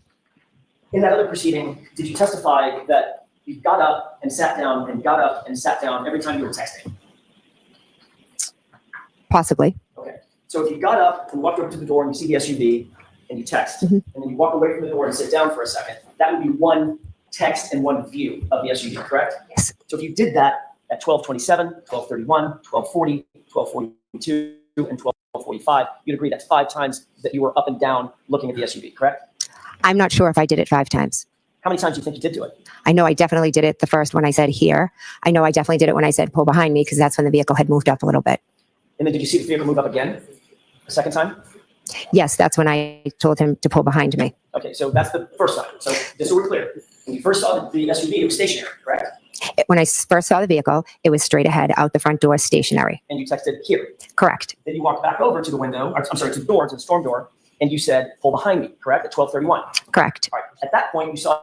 In that other proceeding, did you testify that you got up and sat down and got up and sat down every time you were texting? Possibly. Okay. So if you got up and walked over to the door and you see the SUV and you text, and then you walk away from the door and sit down for a second, that would be one text and one view of the SUV, correct? Yes. So if you did that at 12:27, 12:31, 12:40, 12:42, and 12:45, you'd agree that's 5 times that you were up and down looking at the SUV, correct? I'm not sure if I did it 5 times. How many times do you think you did do it? I know I definitely did it the first when I said here. I know I definitely did it when I said pull behind me because that's when the vehicle had moved up a little bit. And then did you see the vehicle move up again a second time? Yes, that's when I told him to pull behind me. Okay, so that's the first time. So just so we're clear, when you first saw the SUV, it was stationary, correct? When I first saw the vehicle, it was straight ahead out the front door, stationary. And you texted here. Correct. Then you walked back over to the window, or, I'm sorry, to the door, to the storm door, and you said, pull behind me, correct, at 12:31. Correct. All right. At that point, you saw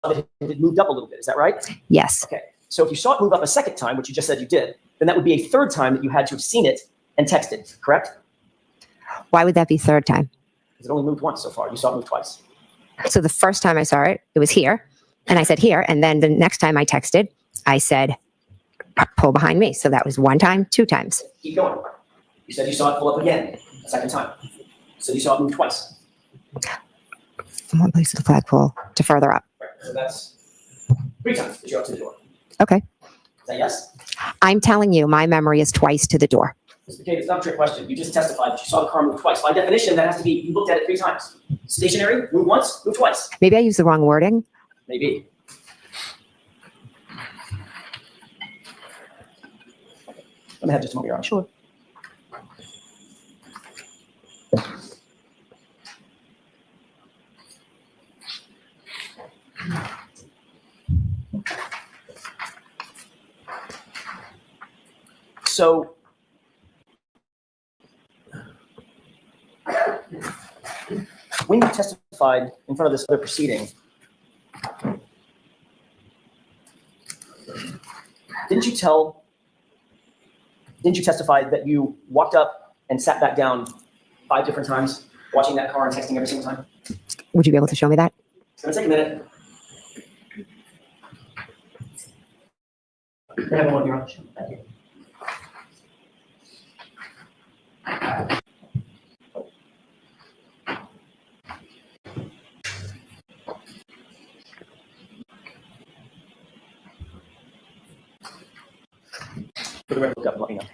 that it moved up a little bit. Is that right? Yes. Okay. So if you saw it move up a second time, which you just said you did, then that would be a third time that you had to have seen it and texted, correct? Why would that be third time? Because it only moved once so far. You saw it move twice. So the first time I saw it, it was here. And I said here. And then the next time I texted, I said, pull behind me. So that was 1 time, 2 times. Keep going. You said you saw it pull up again, a second time. So you saw it move twice. From one place to the flagpole to further up. Right. So that's 3 times that you're up to the door. Okay. Is that yes? I'm telling you, my memory is twice to the door. Mr. McCabe, it's not a trick question. You just testified that you saw the car move twice. By definition, that has to be you looked at it 3 times. Stationary, move once, move twice. Maybe I used the wrong wording. Maybe. Let me have just a moment, Your Honor. Sure. So, when you testified in front of this other proceeding, didn't you testify that you walked up and sat back down 5 different times, watching that car and texting every single time? Would you be able to show me that? It's gonna take a minute. Can I have one, Your Honor? Thank you. For the record, look up and let me know.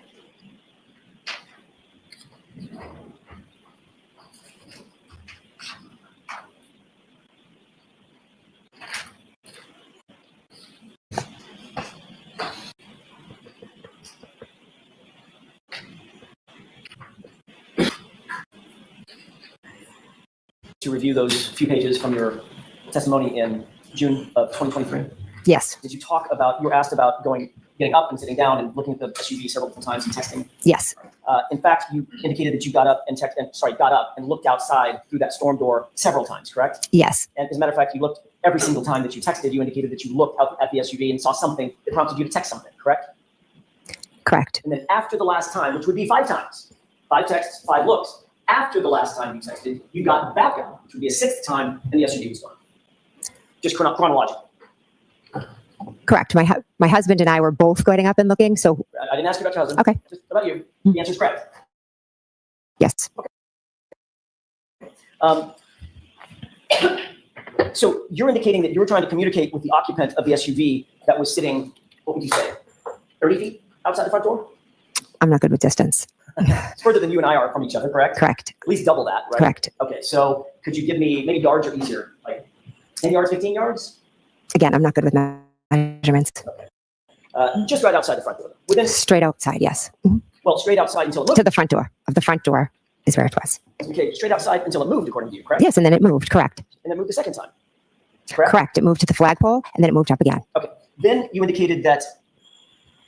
To review those few pages from your testimony in June of 2023. Yes. Did you talk about, you were asked about getting up and sitting down and looking at the SUV several different times and texting? Yes. In fact, you indicated that you got up and looked outside through that storm door several times, correct? Yes. And as a matter of fact, you looked every single time that you texted, you indicated that you looked out at the SUV and saw something that prompted you to text something, correct? Correct. And then after the last time, which would be 5 times, 5 texts, 5 looks, after the last time you texted, you got back up, which would be a 6th time, and the SUV was gone. Just chronologically. Correct. My husband and I were both getting up and looking. So I didn't ask you about your husband. Okay. Just about you. The answer's correct. yes. So you're indicating that you were trying to communicate with the occupant of the SUV that was sitting, what would you say, 30 feet outside the front door? I'm not good with distance. It's further than you and I are from each other, correct? Correct. At least double that, right? Correct. Okay, so could you give me, maybe yards are easier, like 10 yards, 15 yards? Again, I'm not good with measurements. Just right outside the front door. Within, Straight outside. Yes. Mhm. well, straight outside until it moved. To the front door. Of the front door is where it was. Okay, straight outside until it moved, according to you, correct? Yes. And then it moved. Correct. And then moved the second time, correct? Correct. It moved to the flagpole and then it moved up again. Okay, then you indicated that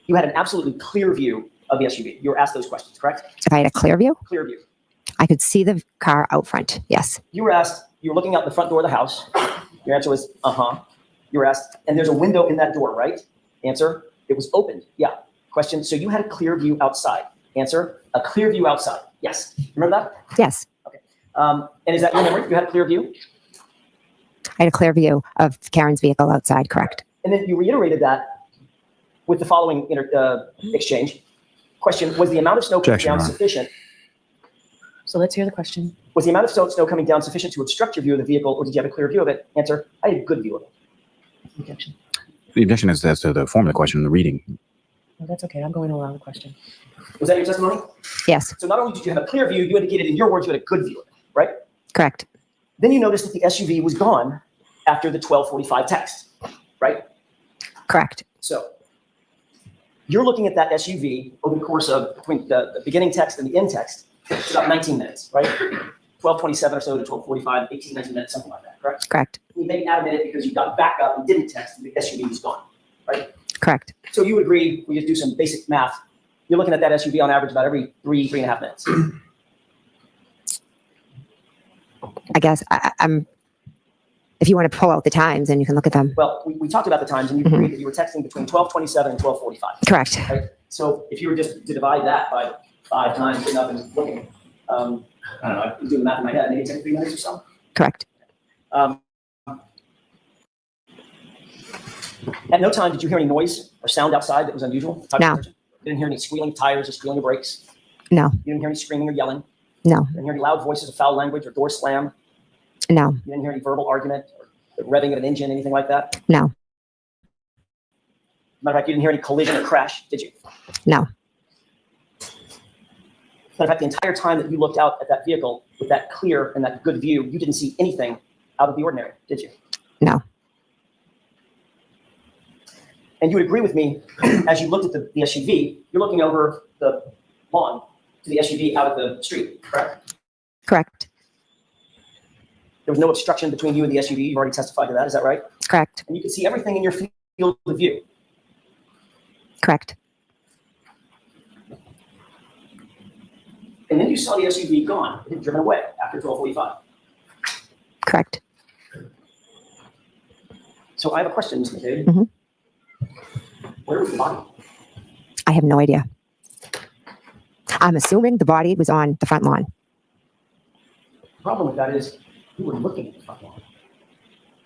you had an absolutely clear view of the SUV. You were asked those questions, correct? If I had a clear view, Clear view. I could see the car out front. Yes. You were asked, you were looking out the front door of the house. Your answer was, uh-huh. You were asked, and there's a window in that door, right? Answer, it was opened. Yeah. Question, so you had a clear view outside. Answer, a clear view outside. Yes. Remember that? Yes. And is that your memory? You had a clear view? I had a clear view of Karen's vehicle outside. Correct. And then you reiterated that with the following exchange. Question, was the amount of snow coming Objection, down Your Honor. sufficient? So let's hear the question. Was the amount of snow coming down sufficient to obstruct your view of the vehicle, or did you have a clear view of it? Answer, I had a good view of it. Objection. The objection is as to the form of the question, the reading. No, that's okay. I'm going along the question. Was that your testimony? Yes. So not only did you have a clear view, you indicated in your words you had a good view of it, right? Correct. Then you noticed that the SUV was gone after the 12:45 text, right? Correct. So you're looking at that SUV over the course of between the beginning text and the end text. It's about 19 minutes, right? 12:27 or so to 12:45, 18, 19 minutes, something like that, correct? Correct. You maybe add a minute because you got back up and didn't text, and the SUV was gone, right? Correct. So you would agree, we just do some basic math. You're looking at that SUV on average about every 3.5 minutes. I guess I'm. If you want to pull out the times and you can look at them. Well, we talked about the times, and you agreed that you were texting between 12:27 and 12:45. Correct. Right? So if you were just to divide that by 5 times, getting up and looking, I don't know, I'm doing the math in my head, maybe it's every 3 minutes or so. Correct. At no time did you hear any noise or sound outside that was unusual? No. You didn't hear any squealing of tires or squealing of brakes? No. You didn't hear any screaming or yelling? No. You didn't hear any loud voices of foul language or door slam? No. You didn't hear any verbal argument or the revving of an engine, anything like that? No. Matter of fact, you didn't hear any collision or crash, did you? No. Matter of fact, the entire time that you looked out at that vehicle with that clear and that good view, you didn't see anything out of the ordinary, did you? No. And you would agree with me, as you looked at the SUV, you're looking over the lawn to the SUV out at the street, correct? Correct. There was no obstruction between you and the SUV. You've already testified to that. Is that right? Correct. And you could see everything in your field of view. Correct. And then you saw the SUV gone. It had driven away after 12:45. Correct. So I have a question, Ms. McCabe. Mhm. Where was the body? I have no idea. I'm assuming the body was on the front lawn. The problem with that is you were looking at the front lawn,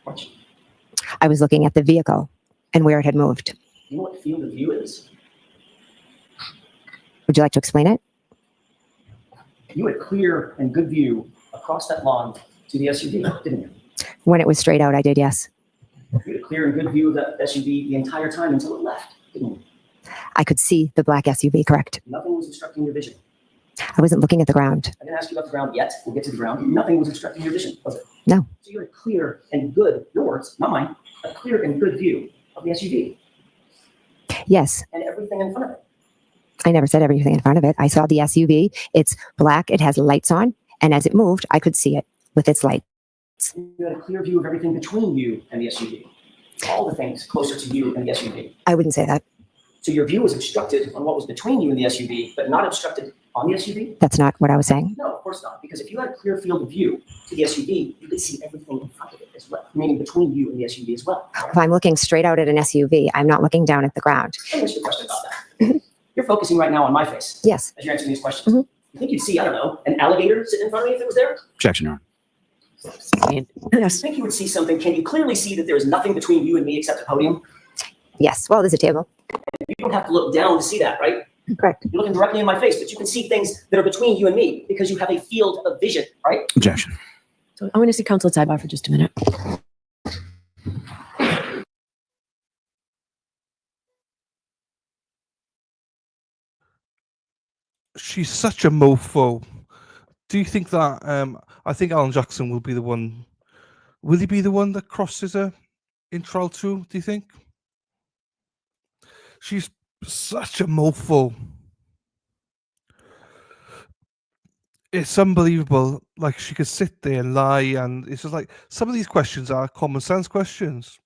weren't you? I was looking at the vehicle and where it had moved. You know what field of view is? Would you like to explain it? You had clear and good view across that lawn to the SUV, didn't you? When it was straight out, I did, yes. You had a clear and good view of that SUV the entire time until it left, didn't you? I could see the black SUV, correct. Nothing was obstructing your vision. I wasn't looking at the ground. I didn't ask you about the ground yet. We'll get to the ground. Nothing was obstructing your vision, was it? No. So you had a clear and good, your words, not mine, a clear and good view of the SUV Yes. and everything in front of it. I never said everything in front of it. I saw the SUV. It's black. It has lights on. And as it moved, I could see it with its lights. You had a clear view of everything between you and the SUV. All the things closer to you and the SUV. I wouldn't say that. So your view was obstructed on what was between you and the SUV, but not obstructed on the SUV? That's not what I was saying. No, of course not. Because if you had a clear field of view to the SUV, you could see everything in front of it as well, meaning between you and the SUV as well. If I'm looking straight out at an SUV, I'm not looking down at the ground. Let me ask you a question about that. You're focusing right now on my face Yes. as you're answering these questions. Mhm. You think you'd see, I don't know, an alligator sitting in front of me if it was there? Objection, Your Honor. I think you would see something. Can you clearly see that there is nothing between you and me except a podium? Yes. Well, there's a table. You don't have to look down to see that, right? Correct. You're looking directly in my face, but you can see things that are between you and me because you have a field of vision, right? Objection. So I want to see counsel at sidebar for just a minute. She's such a mofo. Do you think that? I think Alan Jackson will be the one. Will he be the one that crosses her in trial 2? Do you think? She's such a mofo. It's unbelievable. Like, she could sit there and lie, and it's just like some of these questions are common sense questions.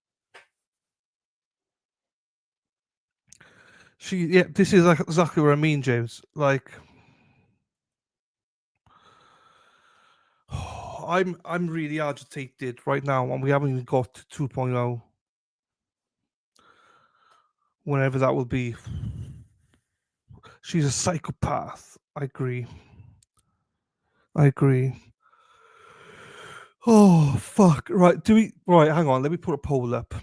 This is like exactly what I mean, James. Like, I'm really agitated right now, and we haven't even got to 2.0. Whenever that will be. She's a psychopath. I agree. Oh, fuck. Right. Right, hang on. Let me put a poll up.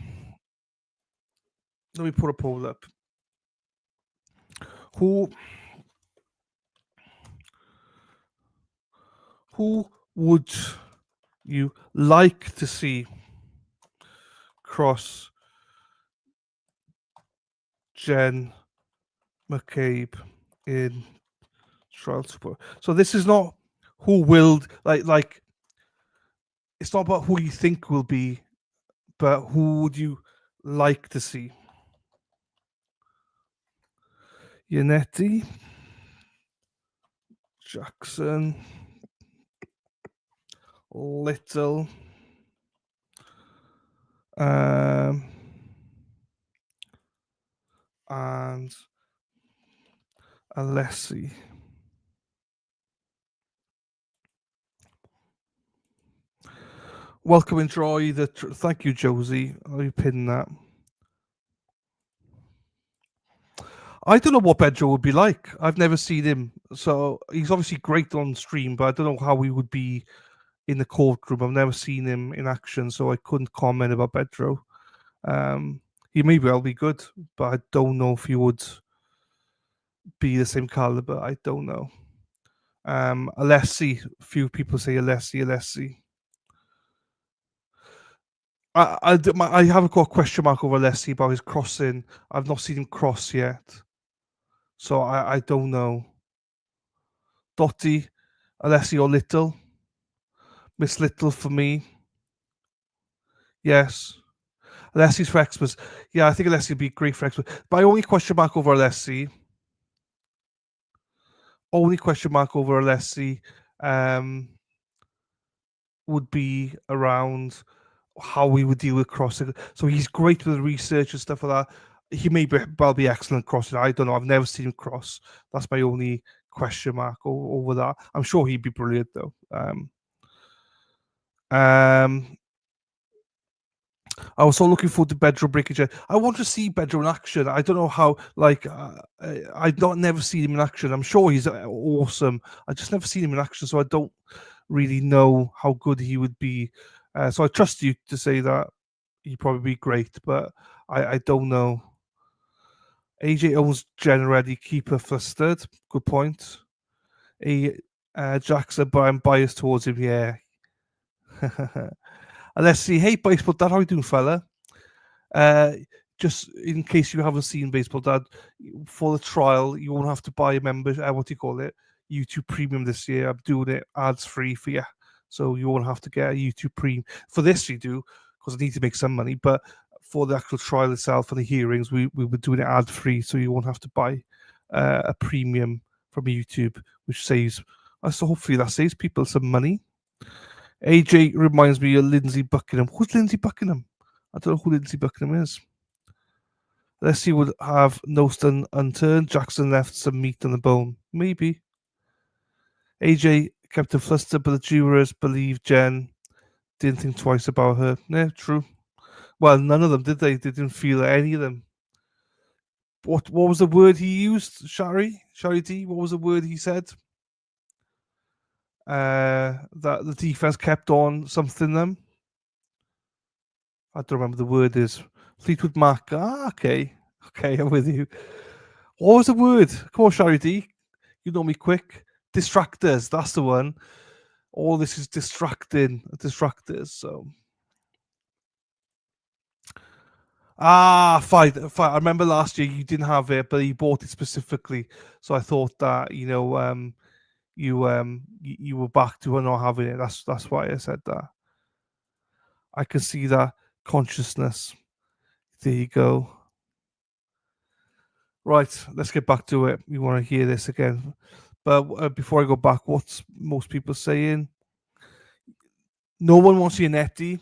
Who would you like to see cross Jen McCabe in trial support? So this is not who will, like it's not about who you think will be, but who would you like to see? Yannetti, Jackson, Little, and Alessi. Welcome, enjoy the. Thank you, Josie. I'll be pinning that. I don't know what Pedro would be like. I've never seen him, so he's obviously great on stream, but I don't know how he would be in the courtroom. I've never seen him in action, so I couldn't comment about Pedro. He may well be good, but I don't know if he would be the same caliber. I don't know. Alessi, few people say Alessi. I have got a question mark over Alessi about his crossing. I've not seen him cross yet, so I don't know. Dotty, Alessi or Little? Miss Little for me. Yes. Alessi's for Xmas. Yeah, I think Alessi would be great for Xmas. My only question mark over Alessi. Would be around how we would deal with crossing. So he's great with research and stuff like that. He may well be excellent crossing. I don't know. I've never seen him cross. That's my only question mark over that. I'm sure he'd be brilliant though. I was so looking forward to Bedro breakage. I want to see Bedro in action. I don't know how. Like, I've never seen him in action. I'm sure he's awesome. I just never seen him in action, so I don't really know how good he would be. So I trust you to say that he'd probably be great, but I don't know. AJ owns Jen ready, keeper flustered. Good point. Jackson, but I'm biased towards him. Yeah. And let's see. Hey, Baseball Dad, how you doing, fella? Just in case you haven't seen Baseball Dad, for the trial, you won't have to buy a member. What do you call it? YouTube Premium this year. I'm doing it ads free for you, so you won't have to get a YouTube Premium. For this, you do, because I need to make some money. But for the actual trial itself and the hearings, we were doing it ad free, so you won't have to buy a premium from YouTube, which saves. So hopefully that saves people some money. AJ reminds me of Lindsay Buckingham. Who's Lindsay Buckingham? I don't know who Lindsay Buckingham is. Leslie would have no stone unturned. Jackson left some meat on the bone. Maybe. AJ kept her flustered, but the jurors believed Jen. Didn't think twice about her. Yeah, true. Well, none of them, did they? They didn't feel any of them. What was the word he used, Shari D? What was the word he said? That the defense kept on something them. I don't remember the word is. Fleetwood Mac. Okay, I'm with you. What was the word? Come on, Shari D. You know me quick. Distractors. That's the one. All this is distractors. So. Fine. I remember last year you didn't have it, but you bought it specifically. So I thought that you were back to not having it. That's why I said that. I can see that consciousness. There you go. Right, let's get back to it. We want to hear this again. But before I go back, what's most people saying? No one wants Giannetti.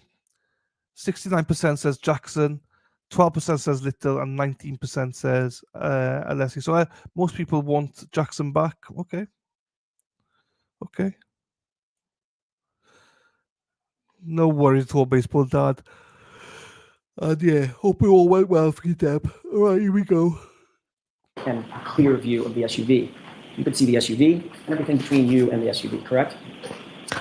69% says Jackson. 12% says Little, and 19% says Alessi. So most people want Jackson back. Okay. No worries at all, Baseball Dad. And yeah, hope it all went well for you, Deb. All right, here we go. And a clear view of the SUV. You could see the SUV and everything between you and the SUV, correct?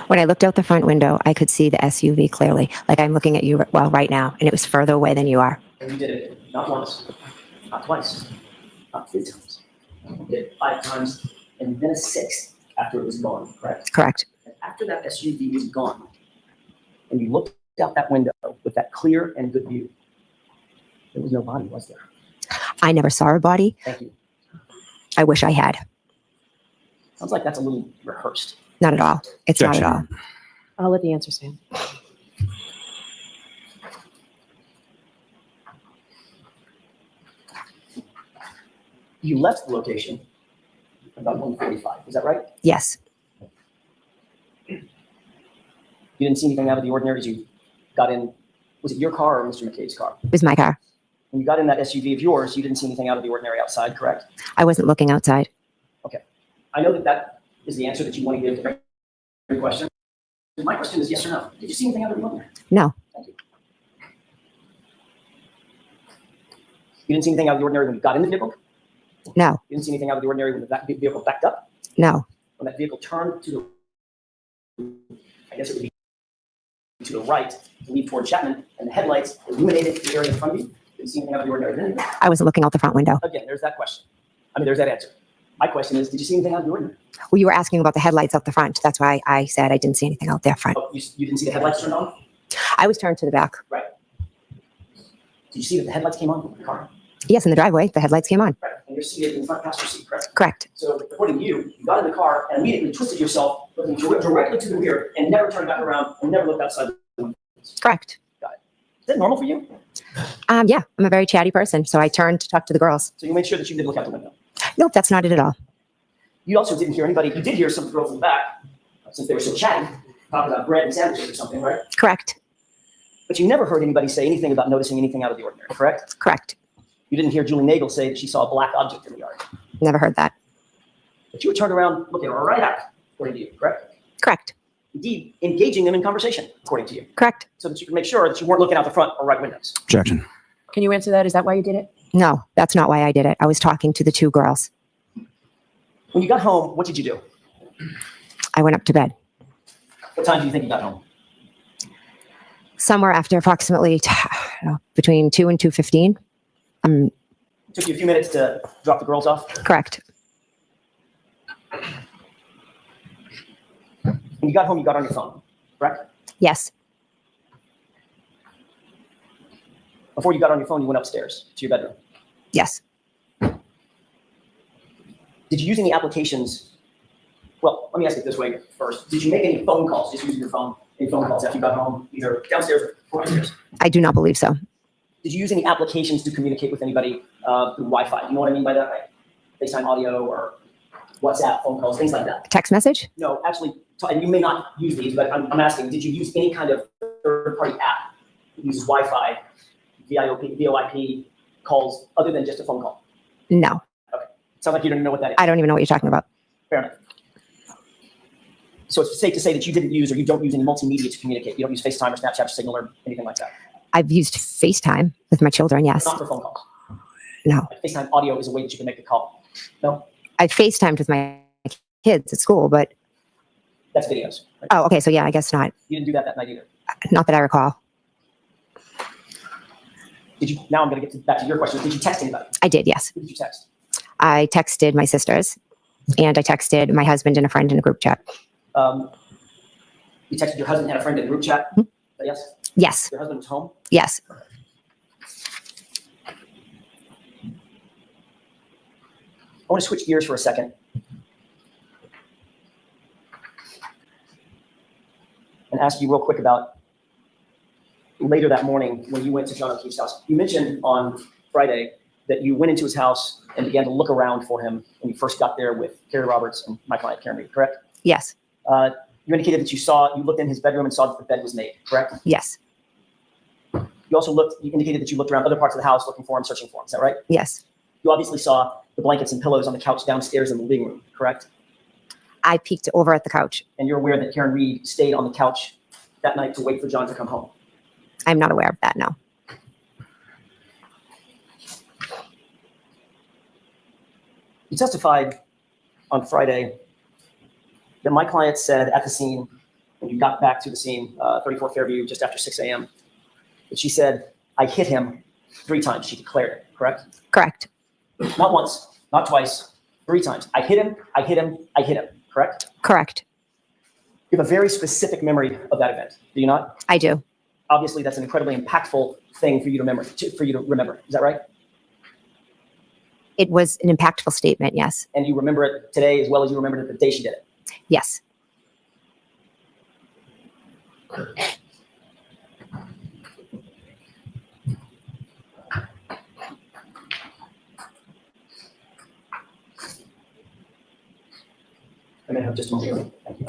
When I looked out the front window, I could see the SUV clearly. Like I'm looking at you right now, and it was further away than you are. And you did it not once, not twice, not 3 times. You did it 5 times, and then a 6th after it was gone, correct? Correct. And after that SUV was gone, and you looked out that window with that clear and good view, there was no body, was there? I never saw a body. Thank you. I wish I had. Sounds like that's a little rehearsed. Not at all. It's not at all. I'll let the answer stand. You left the location about 1:45, is that right? Yes. You didn't see anything out of the ordinary as you got in. Was it your car or Mr. McCabe's car? It was my car. When you got in that SUV of yours, you didn't see anything out of the ordinary outside, correct? I wasn't looking outside. Okay. I know that is the answer that you want to give to every question. My question is yes or no. Did you see anything out of the ordinary? No. Thank you. You didn't see anything out of the ordinary when you got in the vehicle? No, You didn't see anything out of the ordinary when that vehicle backed up? no, When that vehicle turned to the, I guess it would be to the right, to lead toward Chapman, and the headlights illuminated the area in front of you? Did you see anything out of the ordinary then? I wasn't looking out the front window. Again, there's that question. There's that answer. My question is, did you see anything out of the ordinary? Well, you were asking about the headlights out the front. That's why I said I didn't see anything out there front. Oh, you didn't see the headlights turned on? I was turned to the back. Right. Did you see that the headlights came on in the car? Yes, in the driveway, the headlights came on. Right. And you're seated in the front passenger seat, correct? Correct. So according to you, you got in the car and immediately twisted yourself, looking directly to the rear and never turned back around and never looked outside the window. Correct. Is that normal for you? Yeah, I'm a very chatty person, so I turned to talk to the girls. So you made sure that you did look out the window. Nope, that's not it at all. You also didn't hear anybody. You did hear some girls in the back, since they were so chatty, talking about bread and sandwiches or something, right? Correct. But you never heard anybody say anything about noticing anything out of the ordinary, correct? Correct. You didn't hear Julie Nagel say that she saw a black object in the yard. Never heard that. But you were turned around looking right at, according to you, correct? Correct. Indeed, engaging them in conversation, according to you, Correct. so that you can make sure that you weren't looking out the front or right windows. Objection. Can you answer that? Is that why you did it? No, that's not why I did it. I was talking to the two girls. When you got home, what did you do? I went up to bed. What time do you think you got home? Somewhere after approximately between 2 and 2:15. It took you a few minutes to drop the girls off. Correct. When you got home, you got on your phone, correct? Yes. Before you got on your phone, you went upstairs to your bedroom. Yes. Did you use any applications? Well, let me ask it this way first. Did you make any phone calls, just using your phone, any phone calls after you got home, either downstairs or upstairs? I do not believe so. Did you use any applications to communicate with anybody through Wi-Fi? You know what I mean by that, right? FaceTime audio or WhatsApp, phone calls, things like that. Text message? No, actually, and you may not use these, but I'm asking, did you use any kind of third-party app that uses Wi-Fi, VoIP calls, other than just a phone call? No. Sounds like you don't know what that is. I don't even know what you're talking about. Fair enough. So it's safe to say that you didn't use or you don't use any multimedia to communicate. You don't use FaceTime or Snapchat or Signal or anything like that. I've used FaceTime with my children, yes. Not for phone calls. No. Like FaceTime audio is a way that you can make the call. No, I FaceTimed with my kids at school, but that's videos. Right? oh, okay. So yeah, I guess not. You didn't do that night either. Not that I recall. Did you? Now I'm going to get back to your question. Did you text anybody? I did, yes. Who did you text? I texted my sisters and I texted my husband and a friend in a group chat. You texted your husband and a friend in a group chat? Hmm? Yes? Yes. Your husband was home? Yes. I want to switch gears for a second. And ask you real quick about later that morning when you went to John O'Keefe's house. You mentioned on Friday that you went into his house and began to look around for him when you first got there with Carrie Roberts and my client, Karen Reed, correct? Yes. You indicated that you looked in his bedroom and saw that the bed was made, correct? Yes. You indicated that you looked around other parts of the house looking for him, searching for him. Is that right? Yes. You obviously saw the blankets and pillows on the couch downstairs in the living room, correct? I peeked over at the couch. And you're aware that Karen Reed stayed on the couch that night to wait for John to come home. I'm not aware of that, no. You testified on Friday that my client said at the scene, when you got back to the scene, 34 Fairview, just after 6 a.m., that she said, "I hit him 3 times." She declared it, correct? Correct. Not once, not twice, 3 times. I hit him, I hit him, I hit him, correct? Correct. You have a very specific memory of that event, do you not? I do. Obviously, that's an incredibly impactful thing for you to remember. Is that right? It was an impactful statement, yes. And you remember it today as well as you remembered it the day she did it. Yes. I may have just a moment. Thank you.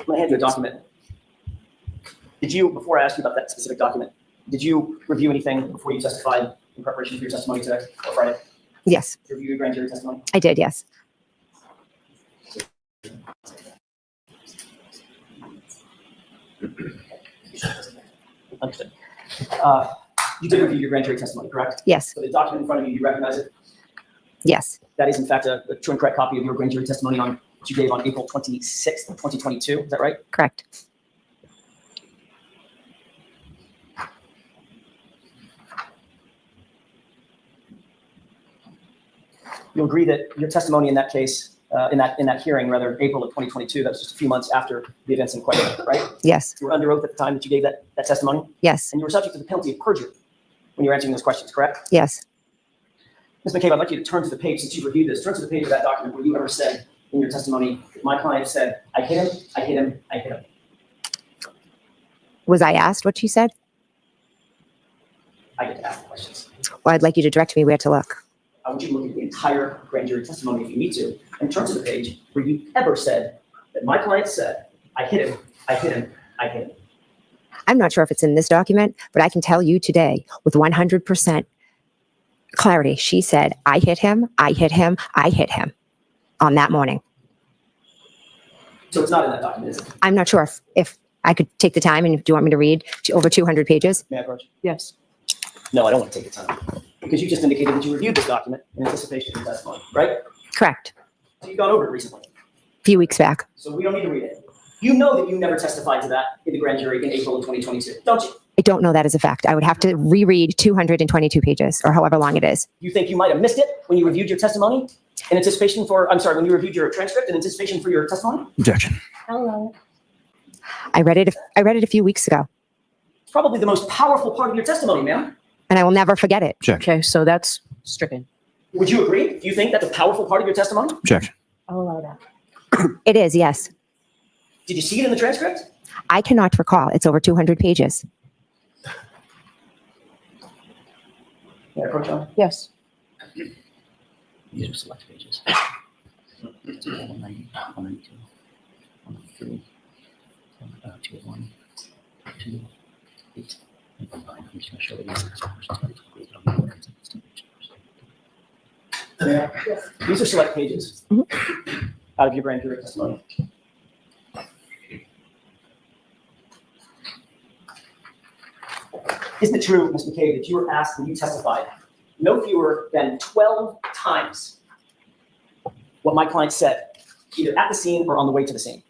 I'm going to hand you a document. Before I ask you about that specific document, did you review anything before you testified in preparation for your testimony today or Friday? Yes, Did you review your grand jury testimony? I did, yes. Understood. You did review your grand jury testimony, correct? Yes, So the document in front of you, you recognize it? yes, That is in fact a true and correct copy of your grand jury testimony on which you gave on April 26th, 2022. Is that right? correct. You'll agree that your testimony in that case, in that hearing, rather, April of 2022, that was just a few months after the events in question, right? Yes, You were under oath at the time that you gave that testimony, yes, and you were subject to the penalty of perjury when you were answering those questions, correct? yes. Ms. McCabe, I'd like you to turn to the page, since you reviewed this, turn to the page of that document where you ever said in your testimony, my client said, I hit him, I hit him, I hit him. Was I asked what she said? I get to ask the questions. Well, I'd like you to direct me where to look. I want you to look at the entire grand jury testimony if you need to, and turn to the page where you ever said that my client said, I hit him, I hit him, I hit him. I'm not sure if it's in this document, but I can tell you today with 100% clarity, she said, I hit him, I hit him, I hit him on that morning. So it's not in that document, is it? I'm not sure if I could take the time, and do you want me to read over 200 pages? May I approach? Yes. No, I don't want to take the time. Because you just indicated that you reviewed this document in anticipation of the testimony, right? Correct. So you've gone over it recently. A few weeks back. So we don't need to read it. You know that you never testified to that in the grand jury in April of 2022, don't you? I don't know that as a fact. I would have to reread 222 pages or however long it is. You think you might have missed it when you reviewed your testimony in anticipation for, I'm sorry, when you reviewed your transcript in anticipation for your testimony? Objection. Hello. I read it a few weeks ago, It's probably the most powerful part of your testimony, ma'am. and I will never forget it. Objection. Okay, so that's stricken. Would you agree? Do you think that's a powerful part of your testimony? Objection. I'll allow that. It is, yes. Did you see it in the transcript? I cannot recall. It's over 200 pages. Yeah, approach on. Yes. These are select pages. 190, 192, 193, 201, 208, and 9. I'm just going to show you. These are select pages out of your grand jury testimony. Isn't it true, Ms. McCabe, that you were asked when you testified no fewer than 12 times what my client said, either at the scene or on the way to the scene?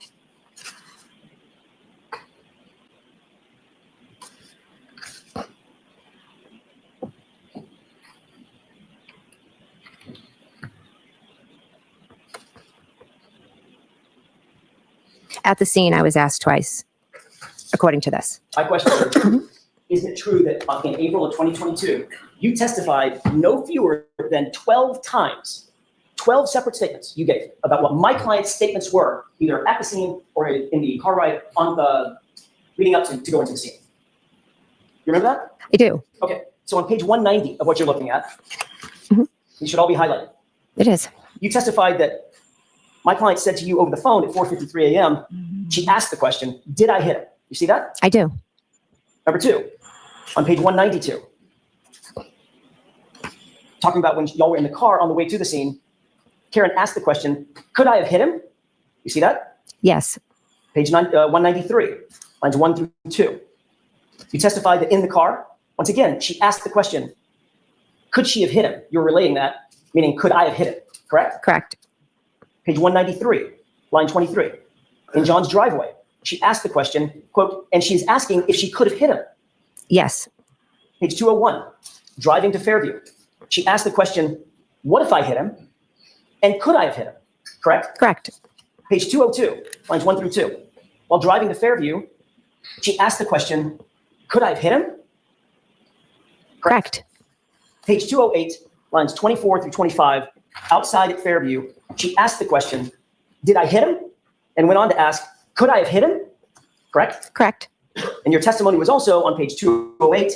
At the scene, I was asked twice, according to this. My question is, isn't it true that in April of 2022, you testified no fewer than 12 times, 12 separate statements you gave about what my client's statements were, either at the scene or in the car ride on the leading up to go into the scene? You remember that? I do. Okay, so on page 190 of what you're looking at, these should all be highlighted. It is. You testified that my client said to you over the phone at 4:53 a.m., she asked the question, did I hit him? You see that? I do. Number two, on page 192, talking about when y'all were in the car on the way to the scene, Karen asked the question, could I have hit him? You see that? Yes. Page 193, lines 1 through 2. You testified that in the car, once again, she asked the question, could she have hit him? You're relating that, meaning could I have hit him, correct? Correct. Page 193, line 23. In John's driveway, she asked the question, quote, and she's asking if she could have hit him. Yes. Page 201, driving to Fairview. She asked the question, what if I hit him? And could I have hit him? Correct? Correct. Page 202, lines 1 through 2. While driving to Fairview, she asked the question, could I have hit him? Correct. Page 208, lines 24 through 25, outside at Fairview, she asked the question, did I hit him? And went on to ask, could I have hit him? Correct? Correct. And your testimony was also on page 208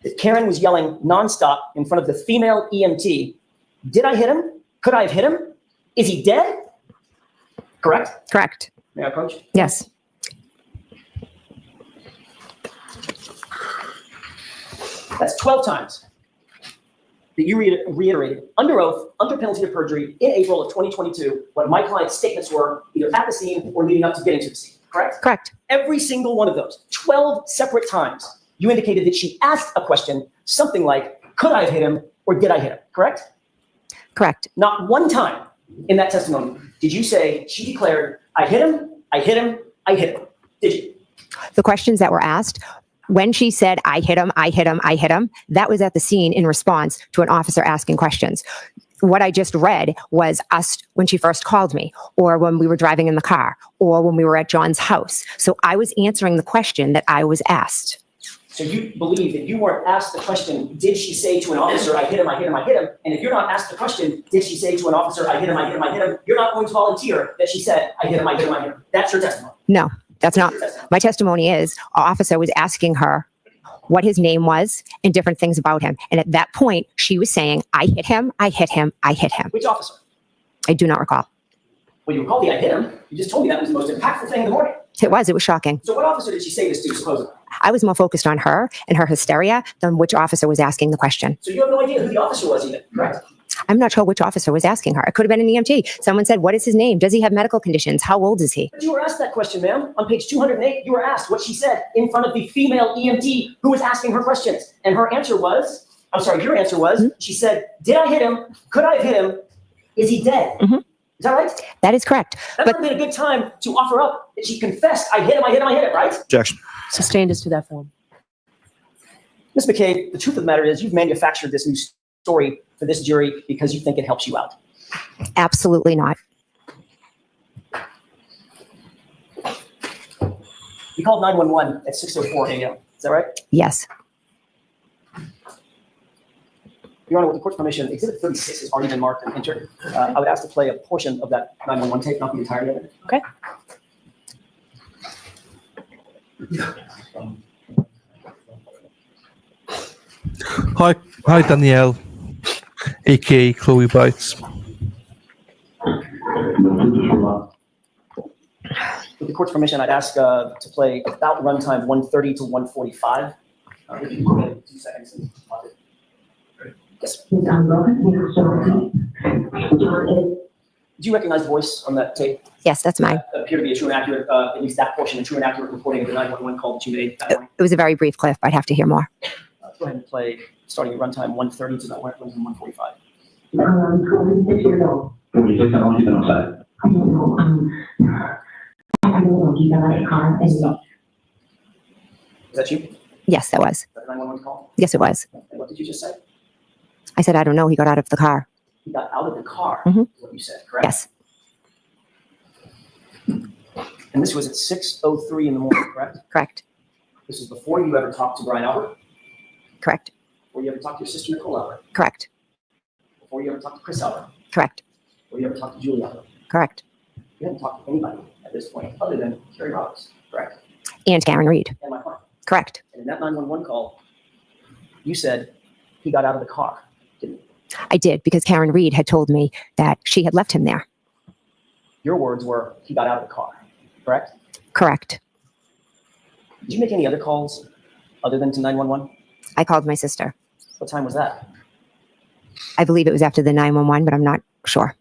that Karen was yelling nonstop in front of the female EMT, did I hit him? Could I have hit him? Is he dead? Correct? Correct. May I approach? Yes. That's 12 times. that you reiterated under oath, under penalty of perjury, in April of 2022, what my client's statements were either at the scene or leading up to getting to the scene, correct? Correct. Every single one of those, 12 separate times, you indicated that she asked a question, something like, could I have hit him or did I hit him, correct? Correct. Not one time in that testimony did you say she declared, I hit him, I hit him, I hit him. Did you? The questions that were asked, when she said, I hit him, I hit him, I hit him, that was at the scene in response to an officer asking questions. What I just read was us when she first called me, or when we were driving in the car, or when we were at John's house. So I was answering the question that I was asked. So you believe that you weren't asked the question, did she say to an officer, I hit him, I hit him, I hit him? And if you're not asked the question, did she say to an officer, I hit him, I hit him, I hit him? You're not going to volunteer that she said, I hit him, I hit him, I hit him. That's your testimony. No, that's not. Your testimony. My testimony is an officer was asking her what his name was and different things about him. And at that point, she was saying, I hit him, I hit him, I hit him. Which officer? I do not recall. Well, you recall the I hit him. You just told me that was the most impactful thing in the morning. It was shocking. So what officer did she say this to, supposedly? I was more focused on her and her hysteria than which officer was asking the question. So you have no idea who the officer was even, correct? I'm not sure which officer was asking her. It could have been an EMT. Someone said, what is his name? Does he have medical conditions? How old is he? But you were asked that question, ma'am. On page 208, you were asked what she said in front of the female EMT who was asking her questions. And her answer was, I'm sorry, your answer was, she said, did I hit him? Could I have hit him? Is he dead? Mhm. Is that right? That is correct. That But would have been a good time to offer up that she confessed, I hit him, I hit him, I hit him, right? Objection. Sustained as to that form. Ms. McCabe, the truth of the matter is you've manufactured this new story for this jury because you think it helps you out. absolutely not. You called 911 at 6:04 a.m. Is that right? Yes. Your Honor, with the court's permission, Exhibit 36 has already been marked and entered. I would ask to play a portion of that 911 tape, not the entirety of it. Okay. Hi, Danielle, aka Chloe Bites. With the court's permission, I'd ask to play about runtime 130 to 145. If you can wait 2 seconds and pause it. Yes. Do you recognize the voice on that tape? Yes, that's mine. Appear to be a true and accurate, at least that portion, a true and accurate reporting of the 911 call that you made that morning. It was a very brief clip. I'd have to hear more. Go ahead and play, starting at runtime 130 to about runtime 145. 26 years old. 26, how long you been outside? I don't know. I don't know. He got out of the car and Stop. Is that you? Is Yes, that was. that the 911 call? Yes, it was. And what did you just say? I said, I don't know. He got out of the car. He got out of the car, Mhm. is what you said, correct? Yes, And this was at 6:03 in the morning, correct? correct. This is before you ever talked to Brian Albert, Correct. before you ever talked to your sister Nicole Albert, Correct. before you ever talked to Chris Albert, Correct. before you ever talked to Julie Albert. Correct. You hadn't talked to anybody at this point other than Kerry Roberts, correct? And Karen Reed. And my client. Correct. And in that 911 call, you said he got out of the car, didn't you? I did because Karen Reed had told me that she had left him there. Your words were, he got out of the car, correct? Correct. Did you make any other calls other than to 911? I called my sister. What time was that? I believe it was after the 911, but I'm not sure.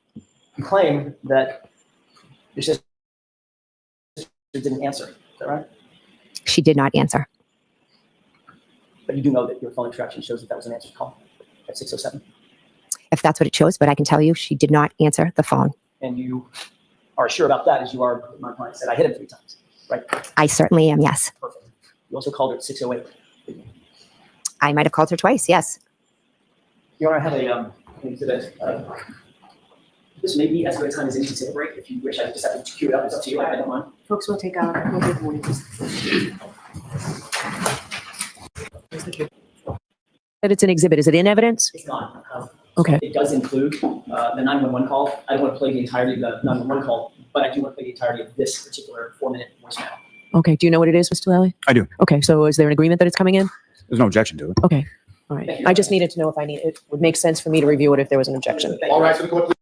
You claim that your sister didn't answer, is that right? She did not answer. But you do know that your phone extraction shows that that was an answered call at 6:07. If that's what it shows, but I can tell you she did not answer the phone. And you are sure about that as you are, my client said, I hit him 3 times, right? I certainly am, yes. Perfect. You also called her at 6:08. I might have called her twice, yes. Your Honor, I have an exhibit. This may be as good a time as any to take a break. If you wish, I just have to cue it up. It's up to you. I don't mind. Folks, we'll take a morning. That it's an exhibit. Is it in evidence? It's not. Okay. It does include the 911 call. I don't want to play the entirety of the 911 call, but I do want to play the entirety of this particular 4-minute voicemail. Okay. Do you know what it is, Mr. Lally? I do. Okay. So is there an agreement that it's coming in? There's no objection to it. Okay. All right. I just needed to know if it would make sense for me to review it if there was an objection. All right, for the court, please.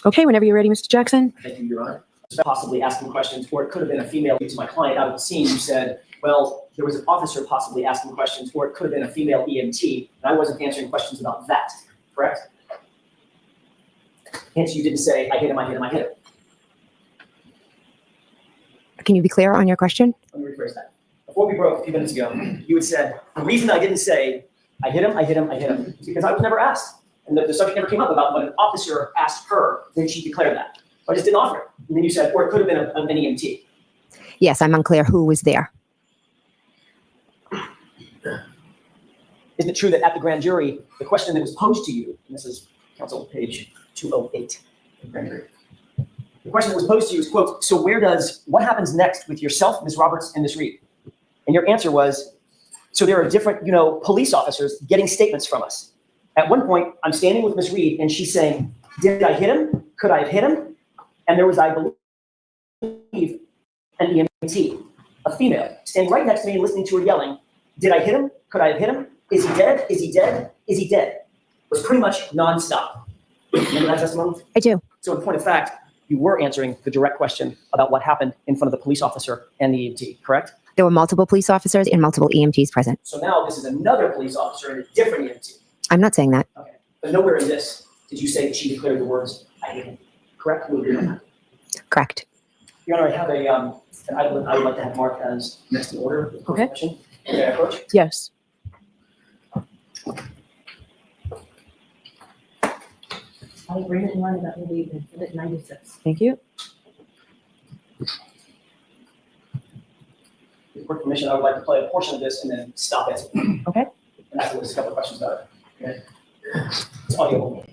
Okay. Whenever you're ready, Mr. Jackson. Thank you, Your Honor. possibly asking questions, or it could have been a female to my client out of the scene who said, well, there was an officer possibly asking questions, or it could have been a female EMT, and I wasn't answering questions about that, correct? Hence, you didn't say, I hit him, I hit him, I hit him. Can you be clear on your question? Let me rephrase that. Before we broke a few minutes ago, you had said, the reason I didn't say, I hit him, I hit him, I hit him, is because I was never asked. And the subject never came up about when an officer asked her, then she declared that. I just didn't offer it. And then you said, or it could have been an EMT. Yes, I'm unclear who was there. Isn't it true that at the grand jury, the question that was posed to you, and this is counsel page 208, the grand jury, the question that was posed to you is, quote, so what happens next with yourself, Ms. Roberts, and Ms. Reed? And your answer was, so there are different, police officers getting statements from us. At one point, I'm standing with Ms. Reed, and she's saying, did I hit him? Could I have hit him? And there was, I believe, an EMT, a female, standing right next to me and listening to her yelling, did I hit him? Could I have hit him? Is he dead? Is he dead? Is he dead? It was pretty much nonstop. Remember that testimony? I do. So in point of fact, you were answering the direct question about what happened in front of the police officer and the EMT, correct? There were multiple police officers and multiple EMTs present. So now this is another police officer and a different EMT. I'm not saying that. Okay. But nowhere in this did you say that she declared the words, I hit him. Correct? We agree on that. Correct. Your Honor, I have an item I would like to have marked as next in order. Okay. May I approach? Yes. I agree with one that will be exhibit 96. Thank you. With court permission, I would like to play a portion of this and then stop it. Okay. And afterwards, a couple of questions about it. Okay? It's audio only.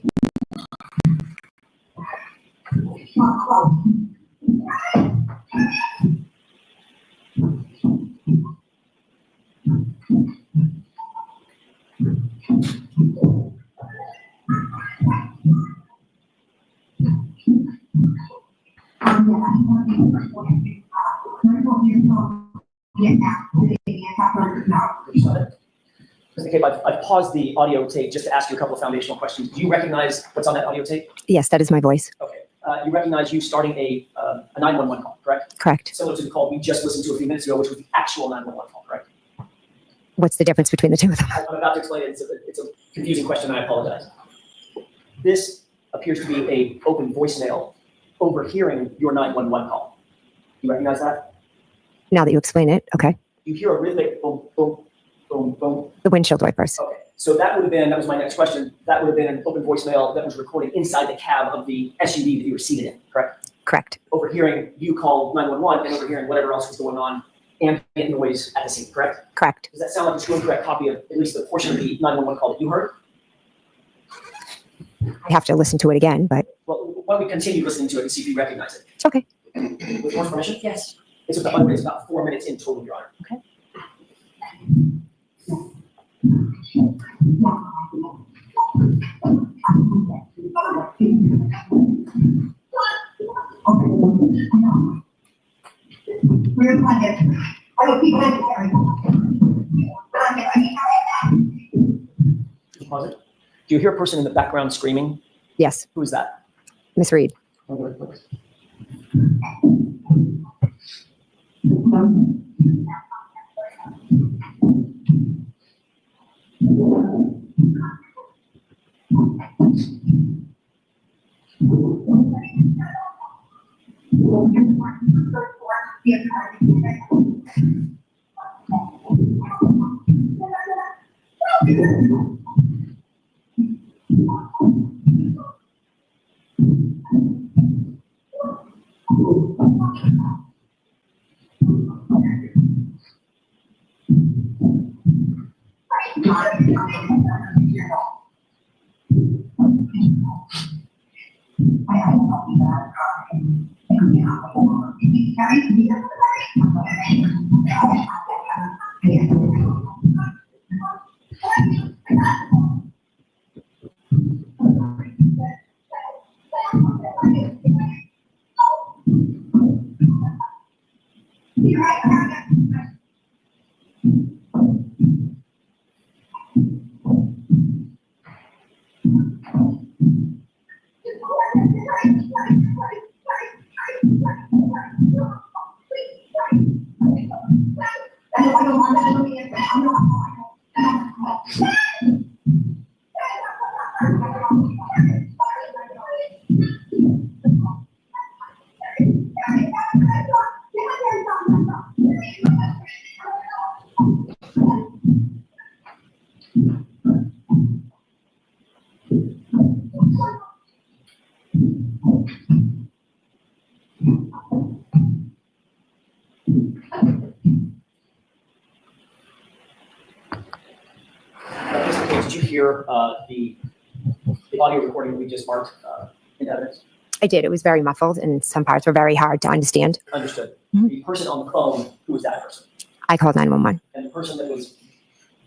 Mr. Cape, I've paused the audio tape just to ask you a couple of foundational questions. Do you recognize what's on that audio tape? Yes, that is my voice. Okay. You recognize you starting a 911 call, correct? Correct. Similar to the call we just listened to a few minutes ago, which was the actual 911 call, correct? What's the difference between the two of them? I'm about to explain it. It's a confusing question. I apologize. This appears to be an open voicemail overhearing your 911 call. You recognize that? Now that you explain it, okay. You hear a rhythmic boom, boom, boom, boom. The windshield wipers. Okay. So that was my next question. That would have been an open voicemail that was recorded inside the cab of the SUV that you were seated in, correct? Correct. Overhearing you call 911 and overhearing whatever else was going on, ambient noise at the scene, correct? Correct. Does that sound like a true and correct copy of at least the portion of the 911 call that you heard? I have to listen to it again, but Well, why don't we continue listening to it and see if you recognize it? okay. With your permission? Yes. It's about 4 minutes in total, Your Honor. Okay. Pause it. Do you hear a person in the background screaming? Yes, Who is that? Miss Reed. Did you hear the audio recording that we just marked in evidence? I did. It was very muffled and some parts were very hard to understand. Understood. Mhm. The person on the phone, who was that person? I called 911. And the person that was,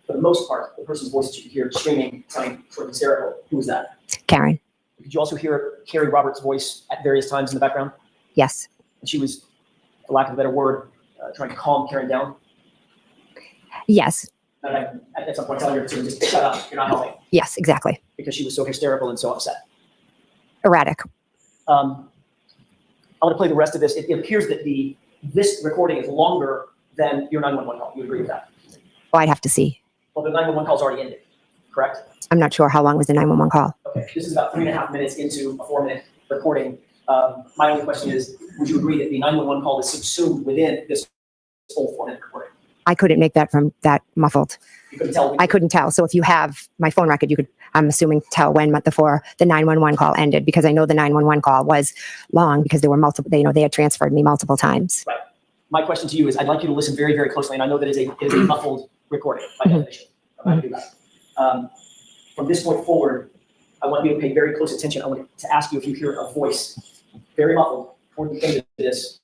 for the most part, the person's voice that you could hear screaming, sounding sort of hysterical, who was that? Karen. Did you also hear Carrie Roberts' voice at various times in the background? Yes. And she was, for lack of a better word, trying to calm Karen down? Yes. And at some point telling her to just shut up, you're not helping, Yes, exactly. because she was so hysterical and so upset. Erratic. I want to play the rest of this. It appears that this recording is longer than your 911 call. You agree with that? Well, I'd have to see. Well, the 911 call's already ended, correct? I'm not sure how long was the 911 call. Okay, this is about 3.5 minutes into a 4-minute recording. My only question is, would you agree that the 911 call is subsumed within this whole 4-minute recording? I couldn't make that from that muffled. You couldn't tell? I couldn't tell. So if you have my phone record, you could, I'm assuming, tell when before the 911 call ended, because I know the 911 call was long because there were multiple, they had transferred me multiple times. Right. My question to you is, I'd like you to listen very, very closely, and I know that it is a muffled recording by definition. I'm not going to do that. From this point forward, I want you to pay very close attention. I want to ask you if you hear a voice, very muffled, toward the end of this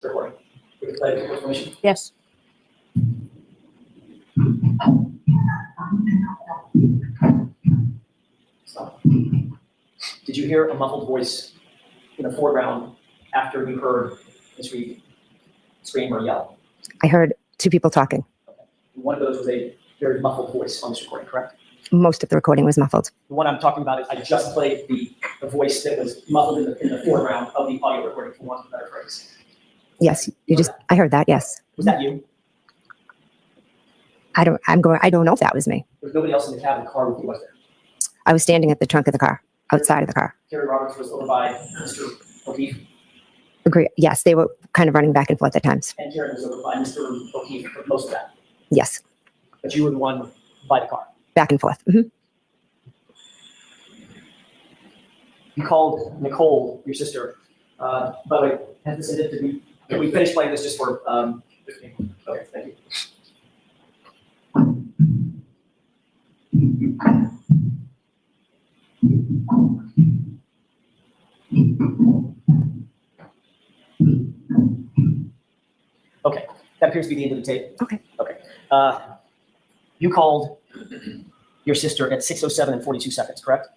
recording. We can play it with permission. Yes. Stop. Did you hear a muffled voice in the foreground after you heard Ms. Reed scream or yell? I heard two people talking. Okay. One of those was a very muffled voice on this recording, correct? Most of the recording was muffled. The one I'm talking about is, I just played the voice that was muffled in the foreground of the audio recording, for want of a better phrase. Yes, I heard that. Yes. Was that you? I don't know if that was me. There was nobody else in the cab of the car with you, was there? I was standing at the trunk of the car, outside of the car. Carrie Roberts was over by Mr. O'Keefe, Agree. Yes, they were kind of running back and forth at times. and Karen was over by Mr. O'Keefe for most of that. Yes, But you were the one by the car. back and forth. Hmm. You called Nicole, your sister. By the way, has this ended? Did we finish playing this just for 15? Okay, thank you. Okay, that appears to be the end of the tape. Okay. Okay. You called your sister at 6:07 and 42 seconds, correct?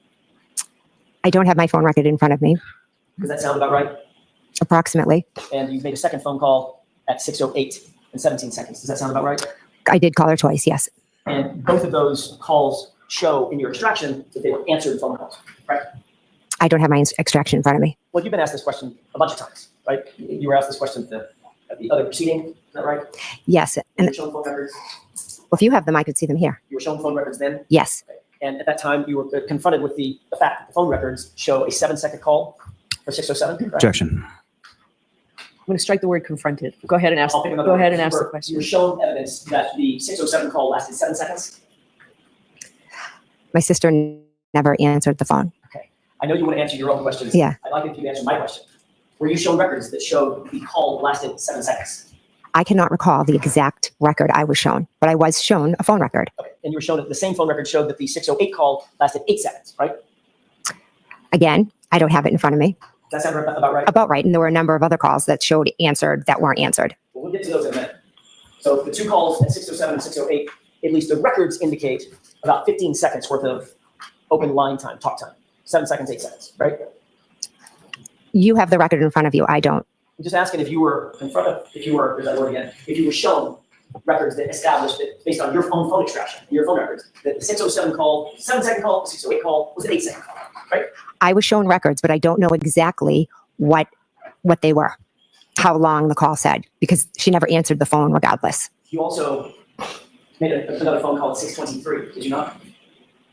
I don't have my phone record in front of me. Does that sound about right? Approximately. And you made a second phone call at 6:08 and 17 seconds. Does that sound about right? I did call her twice. Yes. And both of those calls show in your extraction that they were answered phone calls, right? I don't have my extraction in front of me. Well, you've been asked this question a bunch of times, right? You were asked this question at the other proceeding, is that right? Yes. You And were shown phone records. if you have them, I could see them here. You were shown phone records then. Yes. And at that time, you were confronted with the fact that the phone records show a 7-second call for 6:07. Correct? Objection. I'm going to strike the word confronted. Go ahead and ask. I'll pick another Go one. ahead and ask the You question. were shown evidence that the 6:07 call lasted 7 seconds. My sister never answered the phone. I know you want to answer your own questions. Yeah. I'd like it if you answer my question. Were you shown records that showed the call lasted 7 seconds? I cannot recall the exact record I was shown, but I was shown a phone record. Okay. And you were shown that the same phone record showed that the 6:08 call lasted 8 seconds, right? Again, I don't have it in front of me. Does that sound about right? About right. And there were a number of other calls that showed answered that weren't answered. Well, we'll get to those in a minute. So the two calls at 6:07 and 6:08, at least the records indicate about 15 seconds worth of open line time, talk time. 7 seconds, 8 seconds, right? You have the record in front of you. I don't. I'm just asking if you were there's that word again, if you were shown records that established that based on your own phone extraction, your phone records, that the 6:07 call, 7-second call, 6:08 call was an 8-second call, right? I was shown records, but I don't know exactly what they were, how long the call said, because she never answered the phone regardless. You also made another phone call at 6:23, did you not?